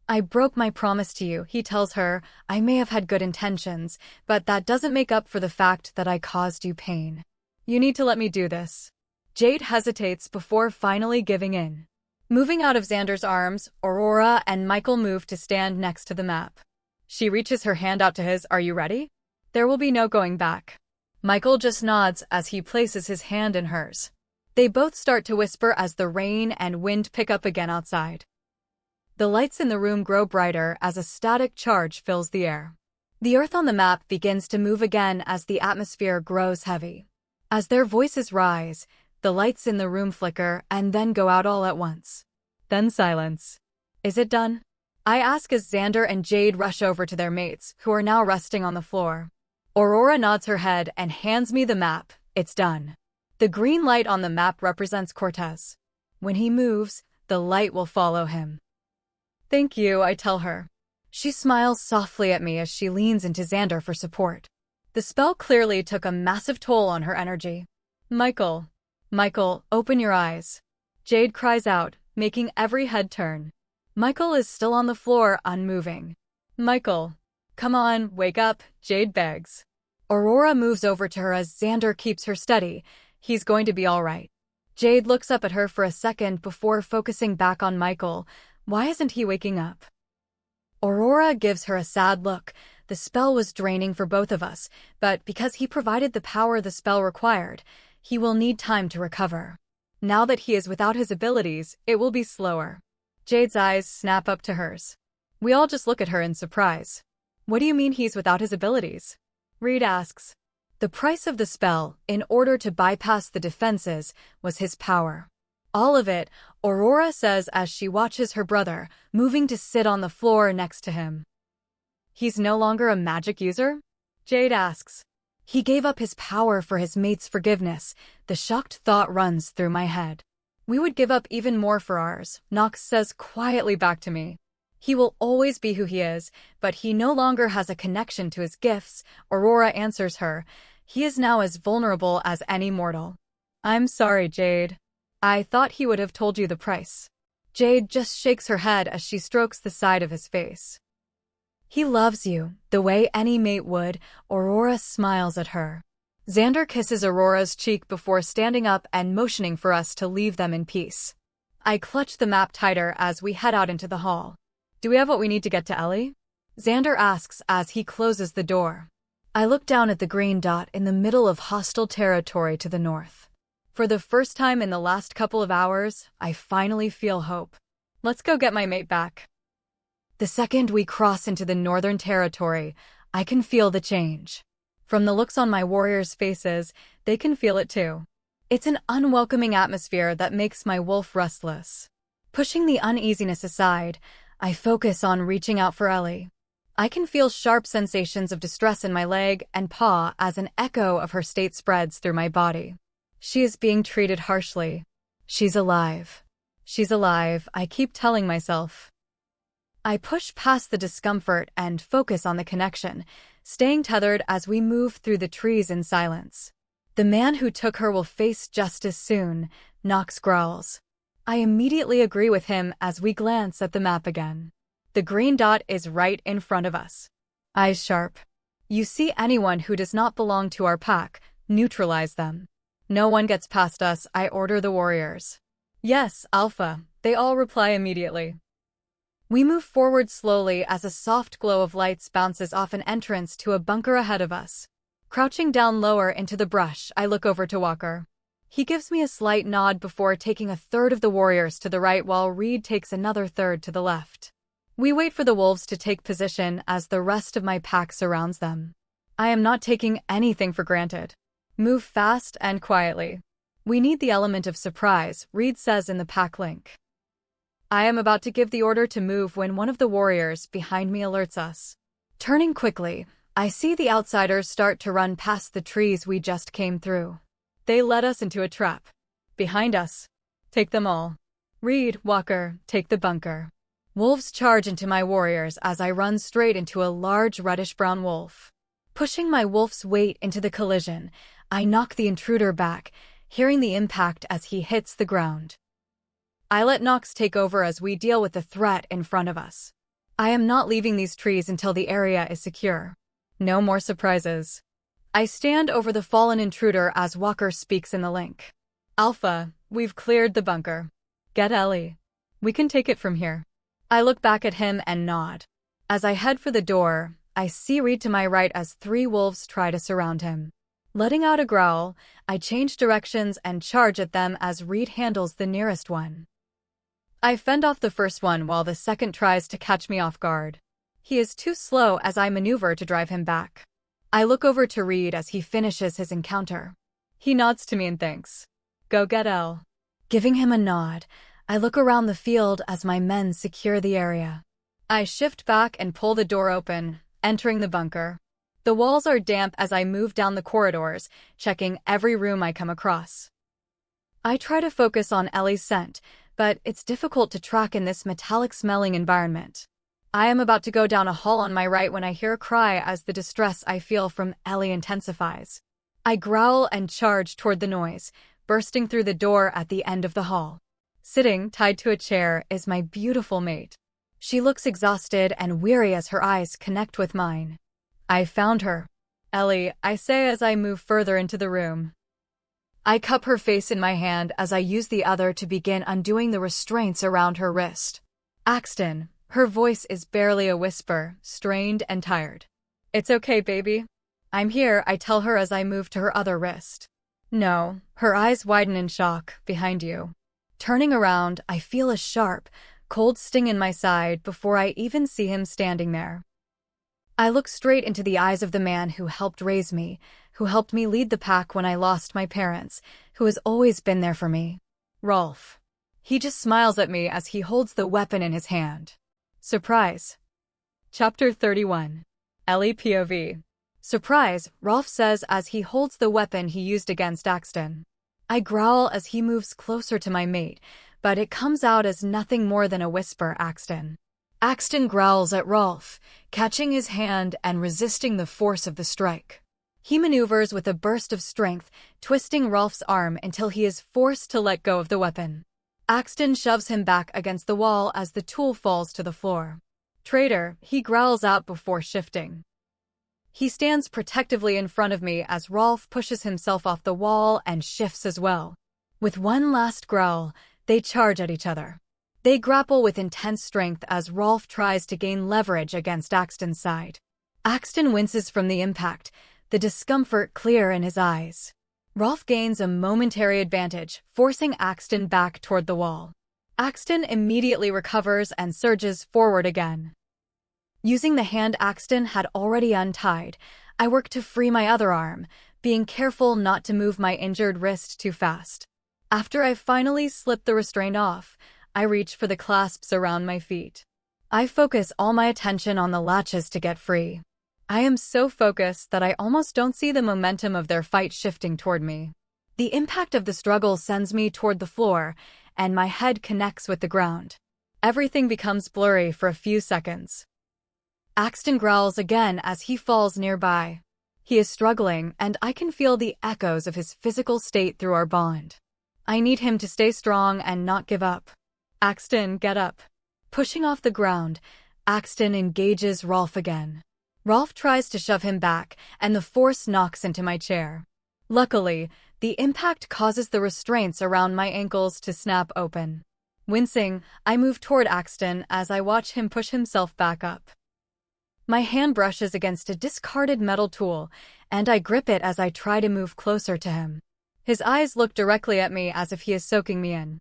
I broke my promise to you, he tells her. I may have had good intentions, but that doesn't make up for the fact that I caused you pain. You need to let me do this. Jade hesitates before finally giving in. Moving out of Xander's arms, Aurora and Michael move to stand next to the map. She reaches her hand out to his. Are you ready? There will be no going back. Michael just nods as he places his hand in hers. They both start to whisper as the rain and wind pick up again outside. The lights in the room grow brighter as a static charge fills the air. The earth on the map begins to move again as the atmosphere grows heavy. As their voices rise, the lights in the room flicker and then go out all at once. Then silence. Is it done? I ask as Xander and Jade rush over to their mates, who are now resting on the floor. Aurora nods her head and hands me the map. It's done. The green light on the map represents Cortez. When he moves, the light will follow him. Thank you, I tell her. She smiles softly at me as she leans into Xander for support. The spell clearly took a massive toll on her energy. Michael, open your eyes. Jade cries out, making every head turn. Michael is still on the floor, unmoving. Michael, come on, wake up, Jade begs. Aurora moves over to her as Xander keeps her steady. He's going to be all right. Jade looks up at her for a second before focusing back on Michael. Why isn't he waking up? Aurora gives her a sad look. The spell was draining for both of us, but because he provided the power the spell required, he will need time to recover. Now that he is without his abilities, it will be slower. Jade's eyes snap up to hers. We all just look at her in surprise. What do you mean he's without his abilities? Reed asks. The price of the spell, in order to bypass the defenses, was his power. All of it, Aurora says as she watches her brother, moving to sit on the floor next to him. He's no longer a magic user? Jade asks. He gave up his power for his mate's forgiveness. The shocked thought runs through my head. We would give up even more for ours, Nox says quietly back to me. He will always be who he is, but he no longer has a connection to his gifts, Aurora answers her. He is now as vulnerable as any mortal. I'm sorry, Jade. I thought he would have told you the price. Jade just shakes her head as she strokes the side of his face. He loves you, the way any mate would, Aurora smiles at her. Xander kisses Aurora's cheek before standing up and motioning for us to leave them in peace. I clutch the map tighter as we head out into the hall. Do we have what we need to get to Ellie? Xander asks as he closes the door. I look down at the green dot in the middle of hostile territory to the north. For the first time in the last couple of hours, I finally feel hope. Let's go get my mate back. The second we cross into the northern territory, I can feel the change. From the looks on my warriors' faces, they can feel it too. It's an unwelcoming atmosphere that makes my wolf restless. Pushing the uneasiness aside, I focus on reaching out for Ellie. I can feel sharp sensations of distress in my leg and paw as an echo of her state spreads through my body. She is being treated harshly. She's alive. She's alive, I keep telling myself. I push past the discomfort and focus on the connection, staying tethered as we move through the trees in silence. The man who took her will face justice soon, Nox growls. I immediately agree with him as we glance at the map again. The green dot is right in front of us. Eyes sharp. You see anyone who does not belong to our pack, neutralize them. No one gets past us, I order the warriors. Yes, Alpha, they all reply immediately. We move forward slowly as a soft glow of lights bounces off an entrance to a bunker ahead of us. Crouching down lower into the brush, I look over to Walker. He gives me a slight nod before taking a third of the warriors to the right while Reed takes another third to the left. We wait for the wolves to take position as the rest of my pack surrounds them. I am not taking anything for granted. Move fast and quietly. We need the element of surprise, Reed says in the pack link. I am about to give the order to move when one of the warriors behind me alerts us. Turning quickly, I see the outsiders start to run past the trees we just came through. They led us into a trap. Behind us. Take them all. Reed, Walker, take the bunker. Wolves charge into my warriors as I run straight into a large reddish-brown wolf. Pushing my wolf's weight into the collision, I knock the intruder back, hearing the impact as he hits the ground. I let Nox take over as we deal with the threat in front of us. I am not leaving these trees until the area is secure. No more surprises. I stand over the fallen intruder as Walker speaks in the link. Alpha, we've cleared the bunker. Get Ellie. We can take it from here. I look back at him and nod. As I head for the door, I see Reed to my right as 3 wolves try to surround him. Letting out a growl, I change directions and charge at them as Reed handles the nearest one. I fend off the first one while the second tries to catch me off guard. He is too slow as I maneuver to drive him back. I look over to Reed as he finishes his encounter. He nods to me and thanks. Go get Elle. Giving him a nod, I look around the field as my men secure the area. I shift back and pull the door open, entering the bunker. The walls are damp as I move down the corridors, checking every room I come across. I try to focus on Ellie's scent, but it's difficult to track in this metallic-smelling environment. I am about to go down a hall on my right when I hear a cry as the distress I feel from Ellie intensifies. I growl and charge toward the noise, bursting through the door at the end of the hall. Sitting, tied to a chair, is my beautiful mate. She looks exhausted and weary as her eyes connect with mine. I found her. Ellie, I say as I move further into the room. I cup her face in my hand as I use the other to begin undoing the restraints around her wrist. Axton, her voice is barely a whisper, strained and tired. It's okay, baby. I'm here, I tell her as I move to her other wrist. No, her eyes widen in shock, behind you. Turning around, I feel a sharp, cold sting in my side before I even see him standing there. I look straight into the eyes of the man who helped raise me, who helped me lead the pack when I lost my parents, who has always been there for me. Rolf. He just smiles at me as he holds the weapon in his hand. Surprise. Chapter 31. Ellie POV. Surprise, Rolf says as he holds the weapon he used against Axton. I growl as he moves closer to my mate, but it comes out as nothing more than a whisper, Axton. Axton growls at Rolf, catching his hand and resisting the force of the strike. He maneuvers with a burst of strength, twisting Rolf's arm until he is forced to let go of the weapon. Axton shoves him back against the wall as the tool falls to the floor. Traitor, he growls out before shifting. He stands protectively in front of me as Rolf pushes himself off the wall and shifts as well. With one last growl, they charge at each other. They grapple with intense strength as Rolf tries to gain leverage against Axton's side. Axton winces from the impact, the discomfort clear in his eyes. Rolf gains a momentary advantage, forcing Axton back toward the wall. Axton immediately recovers and surges forward again. Using the hand Axton had already untied, I work to free my other arm, being careful not to move my injured wrist too fast. After I finally slip the restraint off, I reach for the clasps around my feet. I focus all my attention on the latches to get free. I am so focused that I almost don't see the momentum of their fight shifting toward me. The impact of the struggle sends me toward the floor, and my head connects with the ground. Everything becomes blurry for a few seconds. Axton growls again as he falls nearby. He is struggling, and I can feel the echoes of his physical state through our bond. I need him to stay strong and not give up. Axton, get up. Pushing off the ground, Axton engages Rolf again. Rolf tries to shove him back, and the force knocks into my chair. Luckily, the impact causes the restraints around my ankles to snap open. Wincing, I move toward Axton as I watch him push himself back up. My hand brushes against a discarded metal tool, and I grip it as I try to move closer to him. His eyes look directly at me as if he is soaking me in.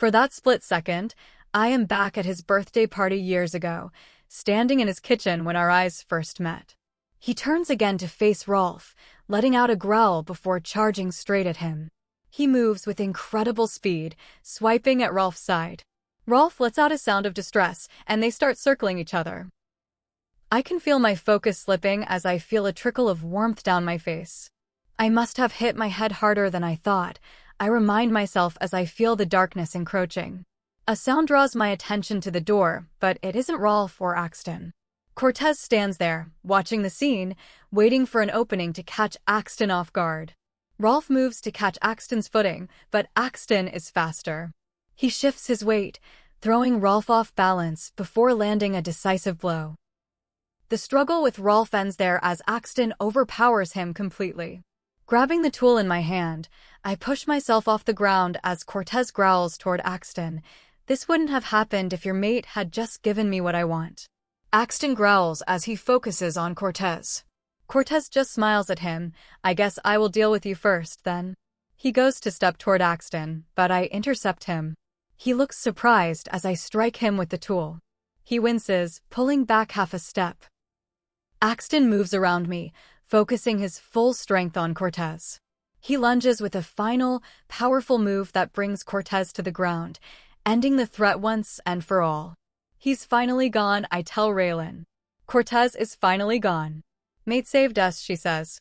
For that split second, I am back at his birthday party years ago, standing in his kitchen when our eyes first met. He turns again to face Rolf, letting out a growl before charging straight at him. He moves with incredible speed, swiping at Rolf's side. Rolf lets out a sound of distress, and they start circling each other. I can feel my focus slipping as I feel a trickle of warmth down my face. I must have hit my head harder than I thought, I remind myself as I feel the darkness encroaching. A sound draws my attention to the door, but it isn't Rolf or Axton. Cortez stands there, watching the scene, waiting for an opening to catch Axton off guard. Rolf moves to catch Axton's footing, but Axton is faster. He shifts his weight, throwing Rolf off balance before landing a decisive blow. The struggle with Rolf ends there as Axton overpowers him completely. Grabbing the tool in my hand, I push myself off the ground as Cortez growls toward Axton. This wouldn't have happened if your mate had just given me what I want. Axton growls as he focuses on Cortez. Cortez just smiles at him. I guess I will deal with you first, then. He goes to step toward Axton, but I intercept him. He looks surprised as I strike him with the tool. He winces, pulling back half a step. Axton moves around me, focusing his full strength on Cortez. He lunges with a final, powerful move that brings Cortez to the ground, ending the threat once and for all. He's finally gone, I tell Raylan. Cortez is finally gone. Mate saved us, she says.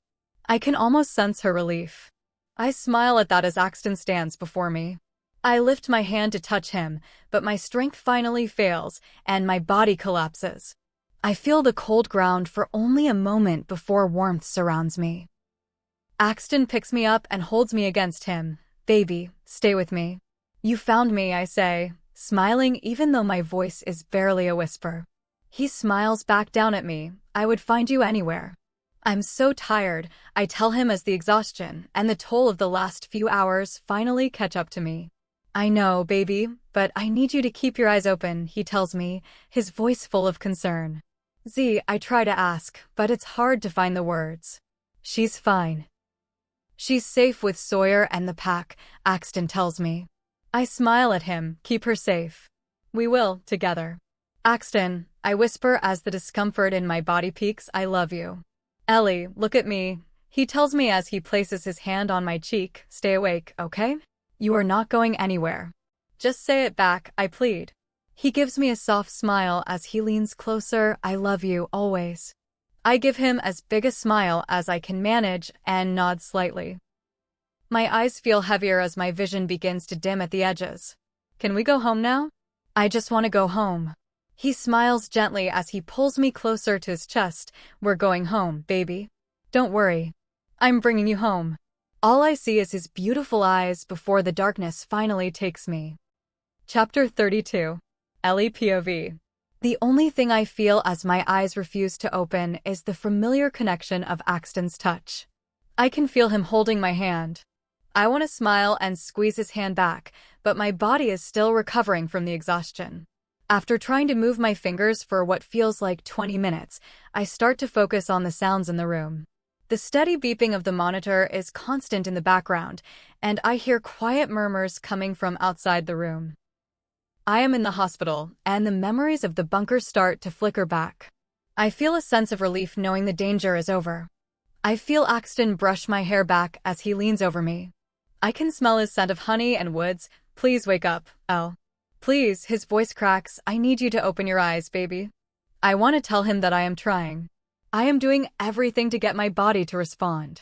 I can almost sense her relief. I smile at that as Axton stands before me. I lift my hand to touch him, but my strength finally fails, and my body collapses. I feel the cold ground for only a moment before warmth surrounds me. Axton picks me up and holds me against him. Baby, stay with me. You found me, I say, smiling even though my voice is barely a whisper. He smiles back down at me. I would find you anywhere. I'm so tired, I tell him as the exhaustion and the toll of the last few hours finally catch up to me. I know, baby, but I need you to keep your eyes open, he tells me, his voice full of concern. I try to ask, but it's hard to find the words. She's fine. She's safe with Sawyer and the pack, Axton tells me. I smile at him, keep her safe. We will, together. Axton, I whisper as the discomfort in my body peaks, I love you. Ellie, look at me. He tells me as he places his hand on my cheek, stay awake, okay? You are not going anywhere. Just say it back, I plead. He gives me a soft smile as he leans closer, I love you, always. I give him as big a smile as I can manage and nod slightly. My eyes feel heavier as my vision begins to dim at the edges. Can we go home now? I just want to go home. He smiles gently as he pulls me closer to his chest. We're going home, baby. Don't worry. I'm bringing you home. All I see is his beautiful eyes before the darkness finally takes me. Chapter 32. Ellie POV. The only thing I feel as my eyes refuse to open is the familiar connection of Axton's touch. I can feel him holding my hand. I want to smile and squeeze his hand back, but my body is still recovering from the exhaustion. After trying to move my fingers for what feels like 20 minutes, I start to focus on the sounds in the room. The steady beeping of the monitor is constant in the background, and I hear quiet murmurs coming from outside the room. I am in the hospital, and the memories of the bunker start to flicker back. I feel a sense of relief knowing the danger is over. I feel Axton brush my hair back as he leans over me. I can smell his scent of honey and woods. Please wake up, Elle. Please, his voice cracks. I need you to open your eyes, baby. I want to tell him that I am trying. I am doing everything to get my body to respond.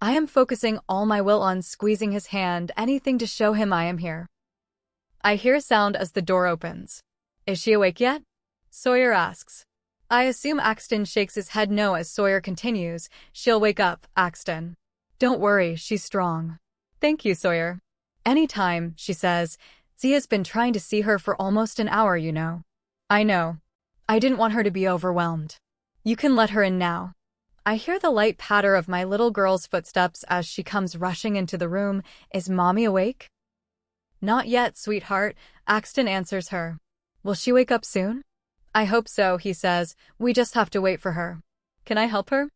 I am focusing all my will on squeezing his hand, anything to show him I am here. I hear a sound as the door opens. Is she awake yet? Sawyer asks. I assume Axton shakes his head no as Sawyer continues. She'll wake up, Axton. Don't worry, she's strong. Thank you, Sawyer. Anytime, she says. Zia's been trying to see her for almost an hour, you know. I know. I didn't want her to be overwhelmed. You can let her in now. I hear the light patter of my little girl's footsteps as she comes rushing into the room. Is Mommy awake? Not yet, sweetheart, Axton answers her. Will she wake up soon? I hope so, he says. We just have to wait for her. Can I help her?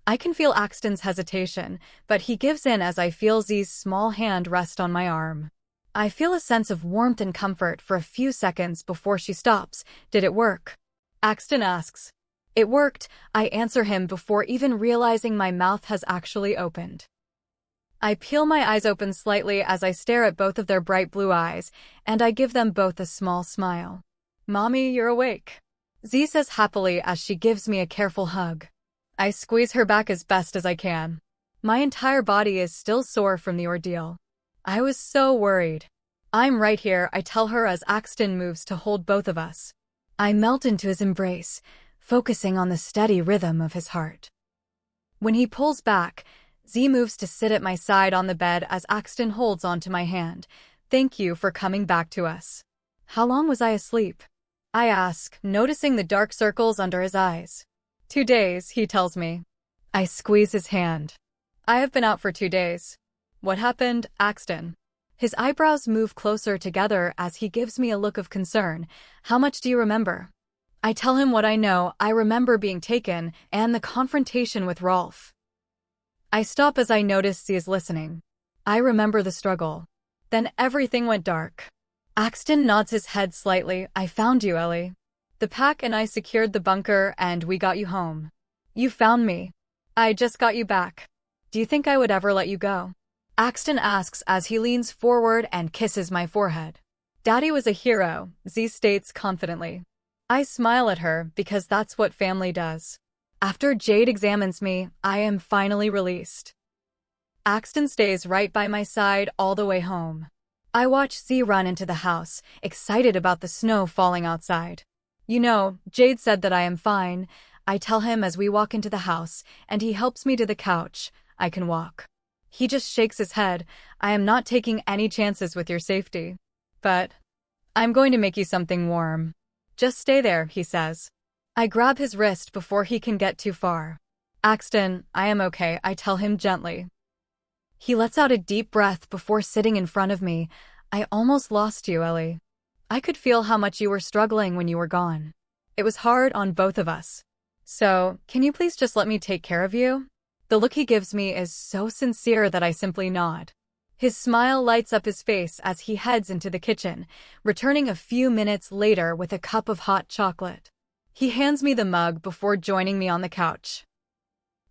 I can feel Axton's hesitation, but he gives in as I feel Z's small hand rest on my arm. I feel a sense of warmth and comfort for a few seconds before she stops. Did it work? Axton asks. It worked, I answer him before even realizing my mouth has actually opened. I peel my eyes open slightly as I stare at both of their bright blue eyes, and I give them both a small smile. Mommy, you're awake. Z says happily as she gives me a careful hug. I squeeze her back as best as I can. My entire body is still sore from the ordeal. I was so worried. I'm right here, I tell her as Axton moves to hold both of us. I melt into his embrace, focusing on the steady rhythm of his heart. When he pulls back, Z moves to sit at my side on the bed as Axton holds onto my hand. Thank you for coming back to us. How long was I asleep? I ask, noticing the dark circles under his eyes. 2 days, he tells me. I squeeze his hand. I have been out for 2 days. What happened, Axton? His eyebrows move closer together as he gives me a look of concern. How much do you remember? I tell him what I know. I remember being taken and the confrontation with Rolf. I stop as I notice she is listening. I remember the struggle. Then everything went dark. Axton nods his head slightly. I found you, Ellie. The pack and I secured the bunker and we got you home. You found me. I just got you back. Do you think I would ever let you go? Axton asks as he leans forward and kisses my forehead. Daddy was a hero, Z states confidently. I smile at her because that's what family does. After Jade examines me, I am finally released. Axton stays right by my side all the way home. I watch Z run into the house, excited about the snow falling outside. You know, Jade said that I am fine. I tell him as we walk into the house, and he helps me to the couch. I can walk. He just shakes his head. I am not taking any chances with your safety. But I'm going to make you something warm. Just stay there, he says. I grab his wrist before he can get too far. Axton, I am okay, I tell him gently. He lets out a deep breath before sitting in front of me. I almost lost you, Ellie. I could feel how much you were struggling when you were gone. It was hard on both of us. So, can you please just let me take care of you? The look he gives me is so sincere that I simply nod. His smile lights up his face as he heads into the kitchen, returning a few minutes later with a cup of hot chocolate. He hands me the mug before joining me on the couch.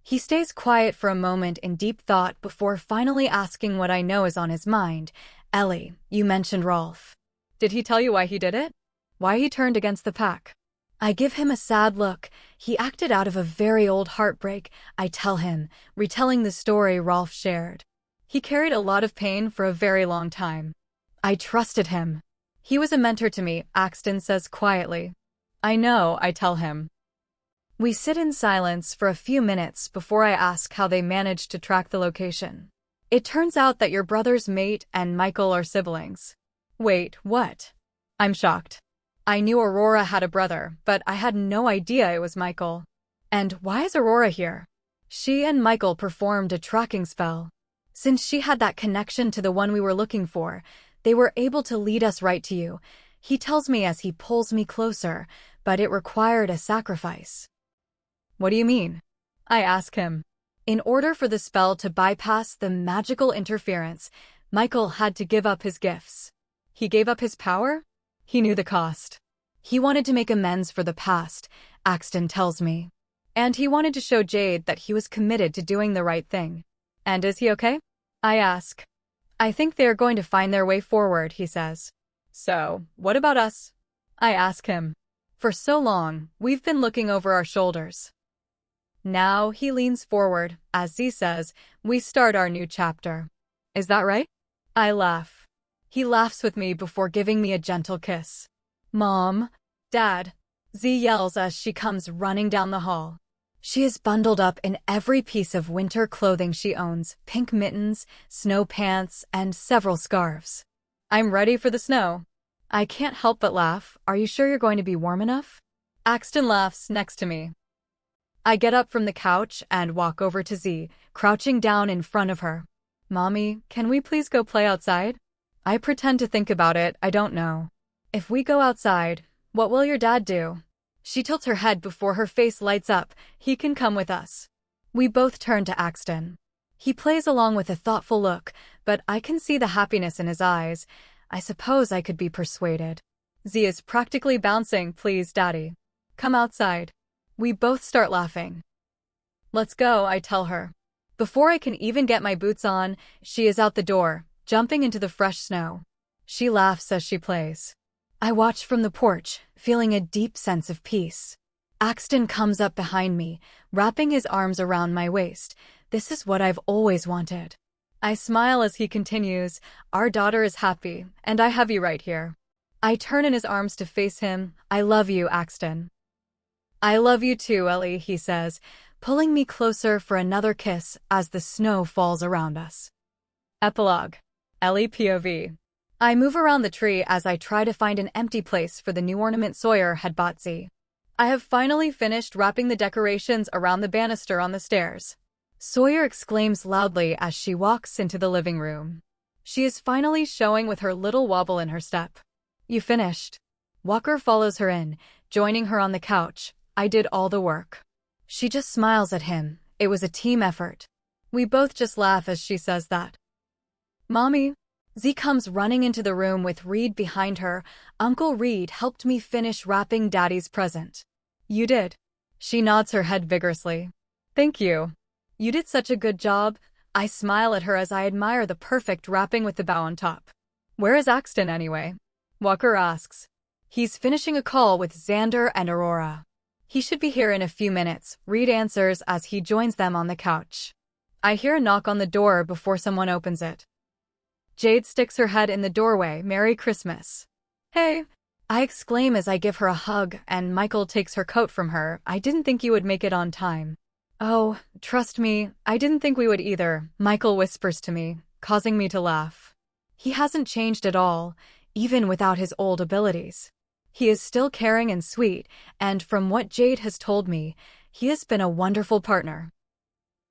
He stays quiet for a moment in deep thought before finally asking what I know is on his mind. Ellie, you mentioned Rolf. Did he tell you why he did it? Why he turned against the pack? I give him a sad look. He acted out of a very old heartbreak, I tell him, retelling the story Rolf shared. He carried a lot of pain for a very long time. I trusted him. He was a mentor to me, Axton says quietly. I know, I tell him. We sit in silence for a few minutes before I ask how they managed to track the location. It turns out that your brother's mate and Michael are siblings. Wait, what? I'm shocked. I knew Aurora had a brother, but I had no idea it was Michael. And why is Aurora here? She and Michael performed a tracking spell. Since she had that connection to the one we were looking for, they were able to lead us right to you. He tells me as he pulls me closer, but it required a sacrifice. What do you mean? I ask him. In order for the spell to bypass the magical interference, Michael had to give up his gifts. He gave up his power? He knew the cost. He wanted to make amends for the past, Axton tells me. And he wanted to show Jade that he was committed to doing the right thing. And is he okay? I ask. I think they are going to find their way forward, he says. So, what about us? I ask him. For so long, we've been looking over our shoulders. Now he leans forward. As Z says, we start our new chapter. Is that right? I laugh. He laughs with me before giving me a gentle kiss. Mom, Dad, Z yells as she comes running down the hall. She is bundled up in every piece of winter clothing she owns, pink mittens, snow pants, and several scarves. I'm ready for the snow. I can't help but laugh. Are you sure you're going to be warm enough? Axton laughs next to me. I get up from the couch and walk over to Z, crouching down in front of her. Mommy, can we please go play outside? I pretend to think about it, I don't know. If we go outside, what will your dad do? She tilts her head before her face lights up. He can come with us. We both turn to Axton. He plays along with a thoughtful look, but I can see the happiness in his eyes. I suppose I could be persuaded. Z is practically bouncing, please, Daddy. Come outside. We both start laughing. Let's go, I tell her. Before I can even get my boots on, she is out the door, jumping into the fresh snow. She laughs as she plays. I watch from the porch, feeling a deep sense of peace. Axton comes up behind me, wrapping his arms around my waist. This is what I've always wanted. I smile as he continues, our daughter is happy, and I have you right here. I turn in his arms to face him. I love you, Axton. I love you too, Ellie, he says, pulling me closer for another kiss as the snow falls around us. Epilogue. Ellie POV. I move around the tree as I try to find an empty place for the new ornament Sawyer had bought Z. I have finally finished wrapping the decorations around the banister on the stairs. Sawyer exclaims loudly as she walks into the living room. She is finally showing with her little wobble in her step. You finished. Walker follows her in, joining her on the couch. I did all the work. She just smiles at him. It was a team effort. We both just laugh as she says that. Mommy. Z comes running into the room with Reed behind her. Uncle Reed helped me finish wrapping Daddy's present. You did. She nods her head vigorously. Thank you. You did such a good job. I smile at her as I admire the perfect wrapping with the bow on top. Where is Axton anyway? Walker asks. He's finishing a call with Xander and Aurora. He should be here in a few minutes, Reed answers as he joins them on the couch. I hear a knock on the door before someone opens it. Jade sticks her head in the doorway. Merry Christmas. Hey, I exclaim as I give her a hug, and Michael takes her coat from her. I didn't think you would make it on time. Oh, trust me, I didn't think we would either, Michael whispers to me, causing me to laugh. He hasn't changed at all, even without his old abilities. He is still caring and sweet, and from what Jade has told me, he has been a wonderful partner.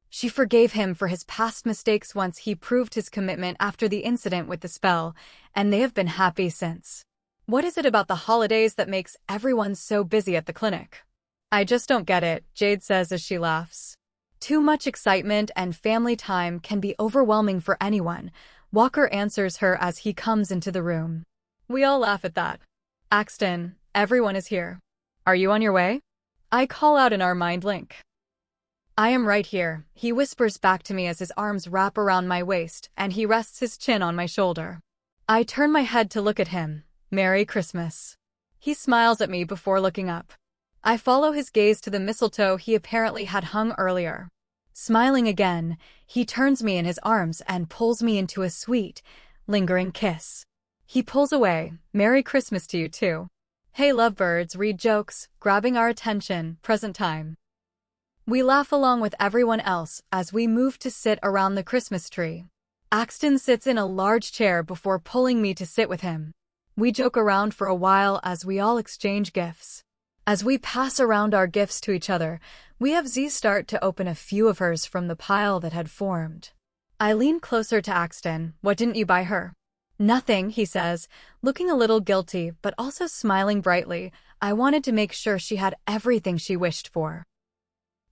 She forgave him for his past mistakes once he proved his commitment after the incident with the spell, and they have been happy since. What is it about the holidays that makes everyone so busy at the clinic? I just don't get it, Jade says as she laughs. Too much excitement and family time can be overwhelming for anyone, Walker answers her as he comes into the room. We all laugh at that. Axton, everyone is here. Are you on your way? I call out in our mind link. I am right here, he whispers back to me as his arms wrap around my waist and he rests his chin on my shoulder. I turn my head to look at him. Merry Christmas. He smiles at me before looking up. I follow his gaze to the mistletoe he apparently had hung earlier. Smiling again, he turns me in his arms and pulls me into a sweet, lingering kiss. He pulls away. Merry Christmas to you too. Hey lovebirds, read jokes, grabbing our attention, present time. We laugh along with everyone else as we move to sit around the Christmas tree. Axton sits in a large chair before pulling me to sit with him. We joke around for a while as we all exchange gifts. As we pass around our gifts to each other, we have Z start to open a few of hers from the pile that had formed. I lean closer to Axton. What didn't you buy her? Nothing, he says, looking a little guilty but also smiling brightly. I wanted to make sure she had everything she wished for.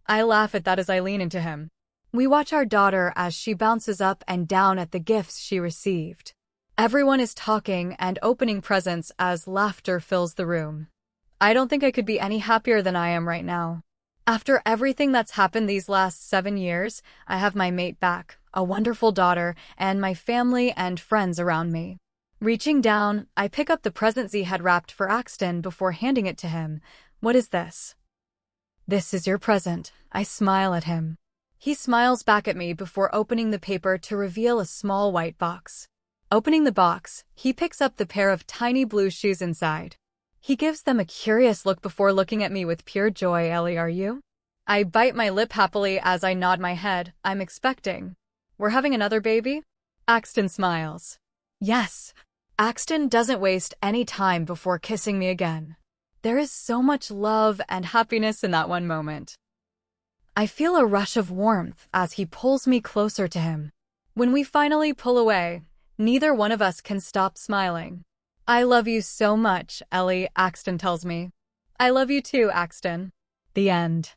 I laugh at that as I lean into him. We watch our daughter as she bounces up and down at the gifts she received. Everyone is talking and opening presents as laughter fills the room. I don't think I could be any happier than I am right now. After everything that's happened these last 7 years, I have my mate back, a wonderful daughter, and my family and friends around me. Reaching down, I pick up the present Z had wrapped for Axton before handing it to him. What is this? This is your present. I smile at him. He smiles back at me before opening the paper to reveal a small white box. Opening the box, he picks up the pair of tiny blue shoes inside. He gives them a curious look before looking at me with pure joy. Ellie, are you? I bite my lip happily as I nod my head. I'm expecting. We're having another baby? Axton smiles. Yes. Axton doesn't waste any time before kissing me again. There is so much love and happiness in that one moment. I feel a rush of warmth as he pulls me closer to him. When we finally pull away, neither one of us can stop smiling. I love you so much, Ellie, Axton tells me. I love you too, Axton. The end.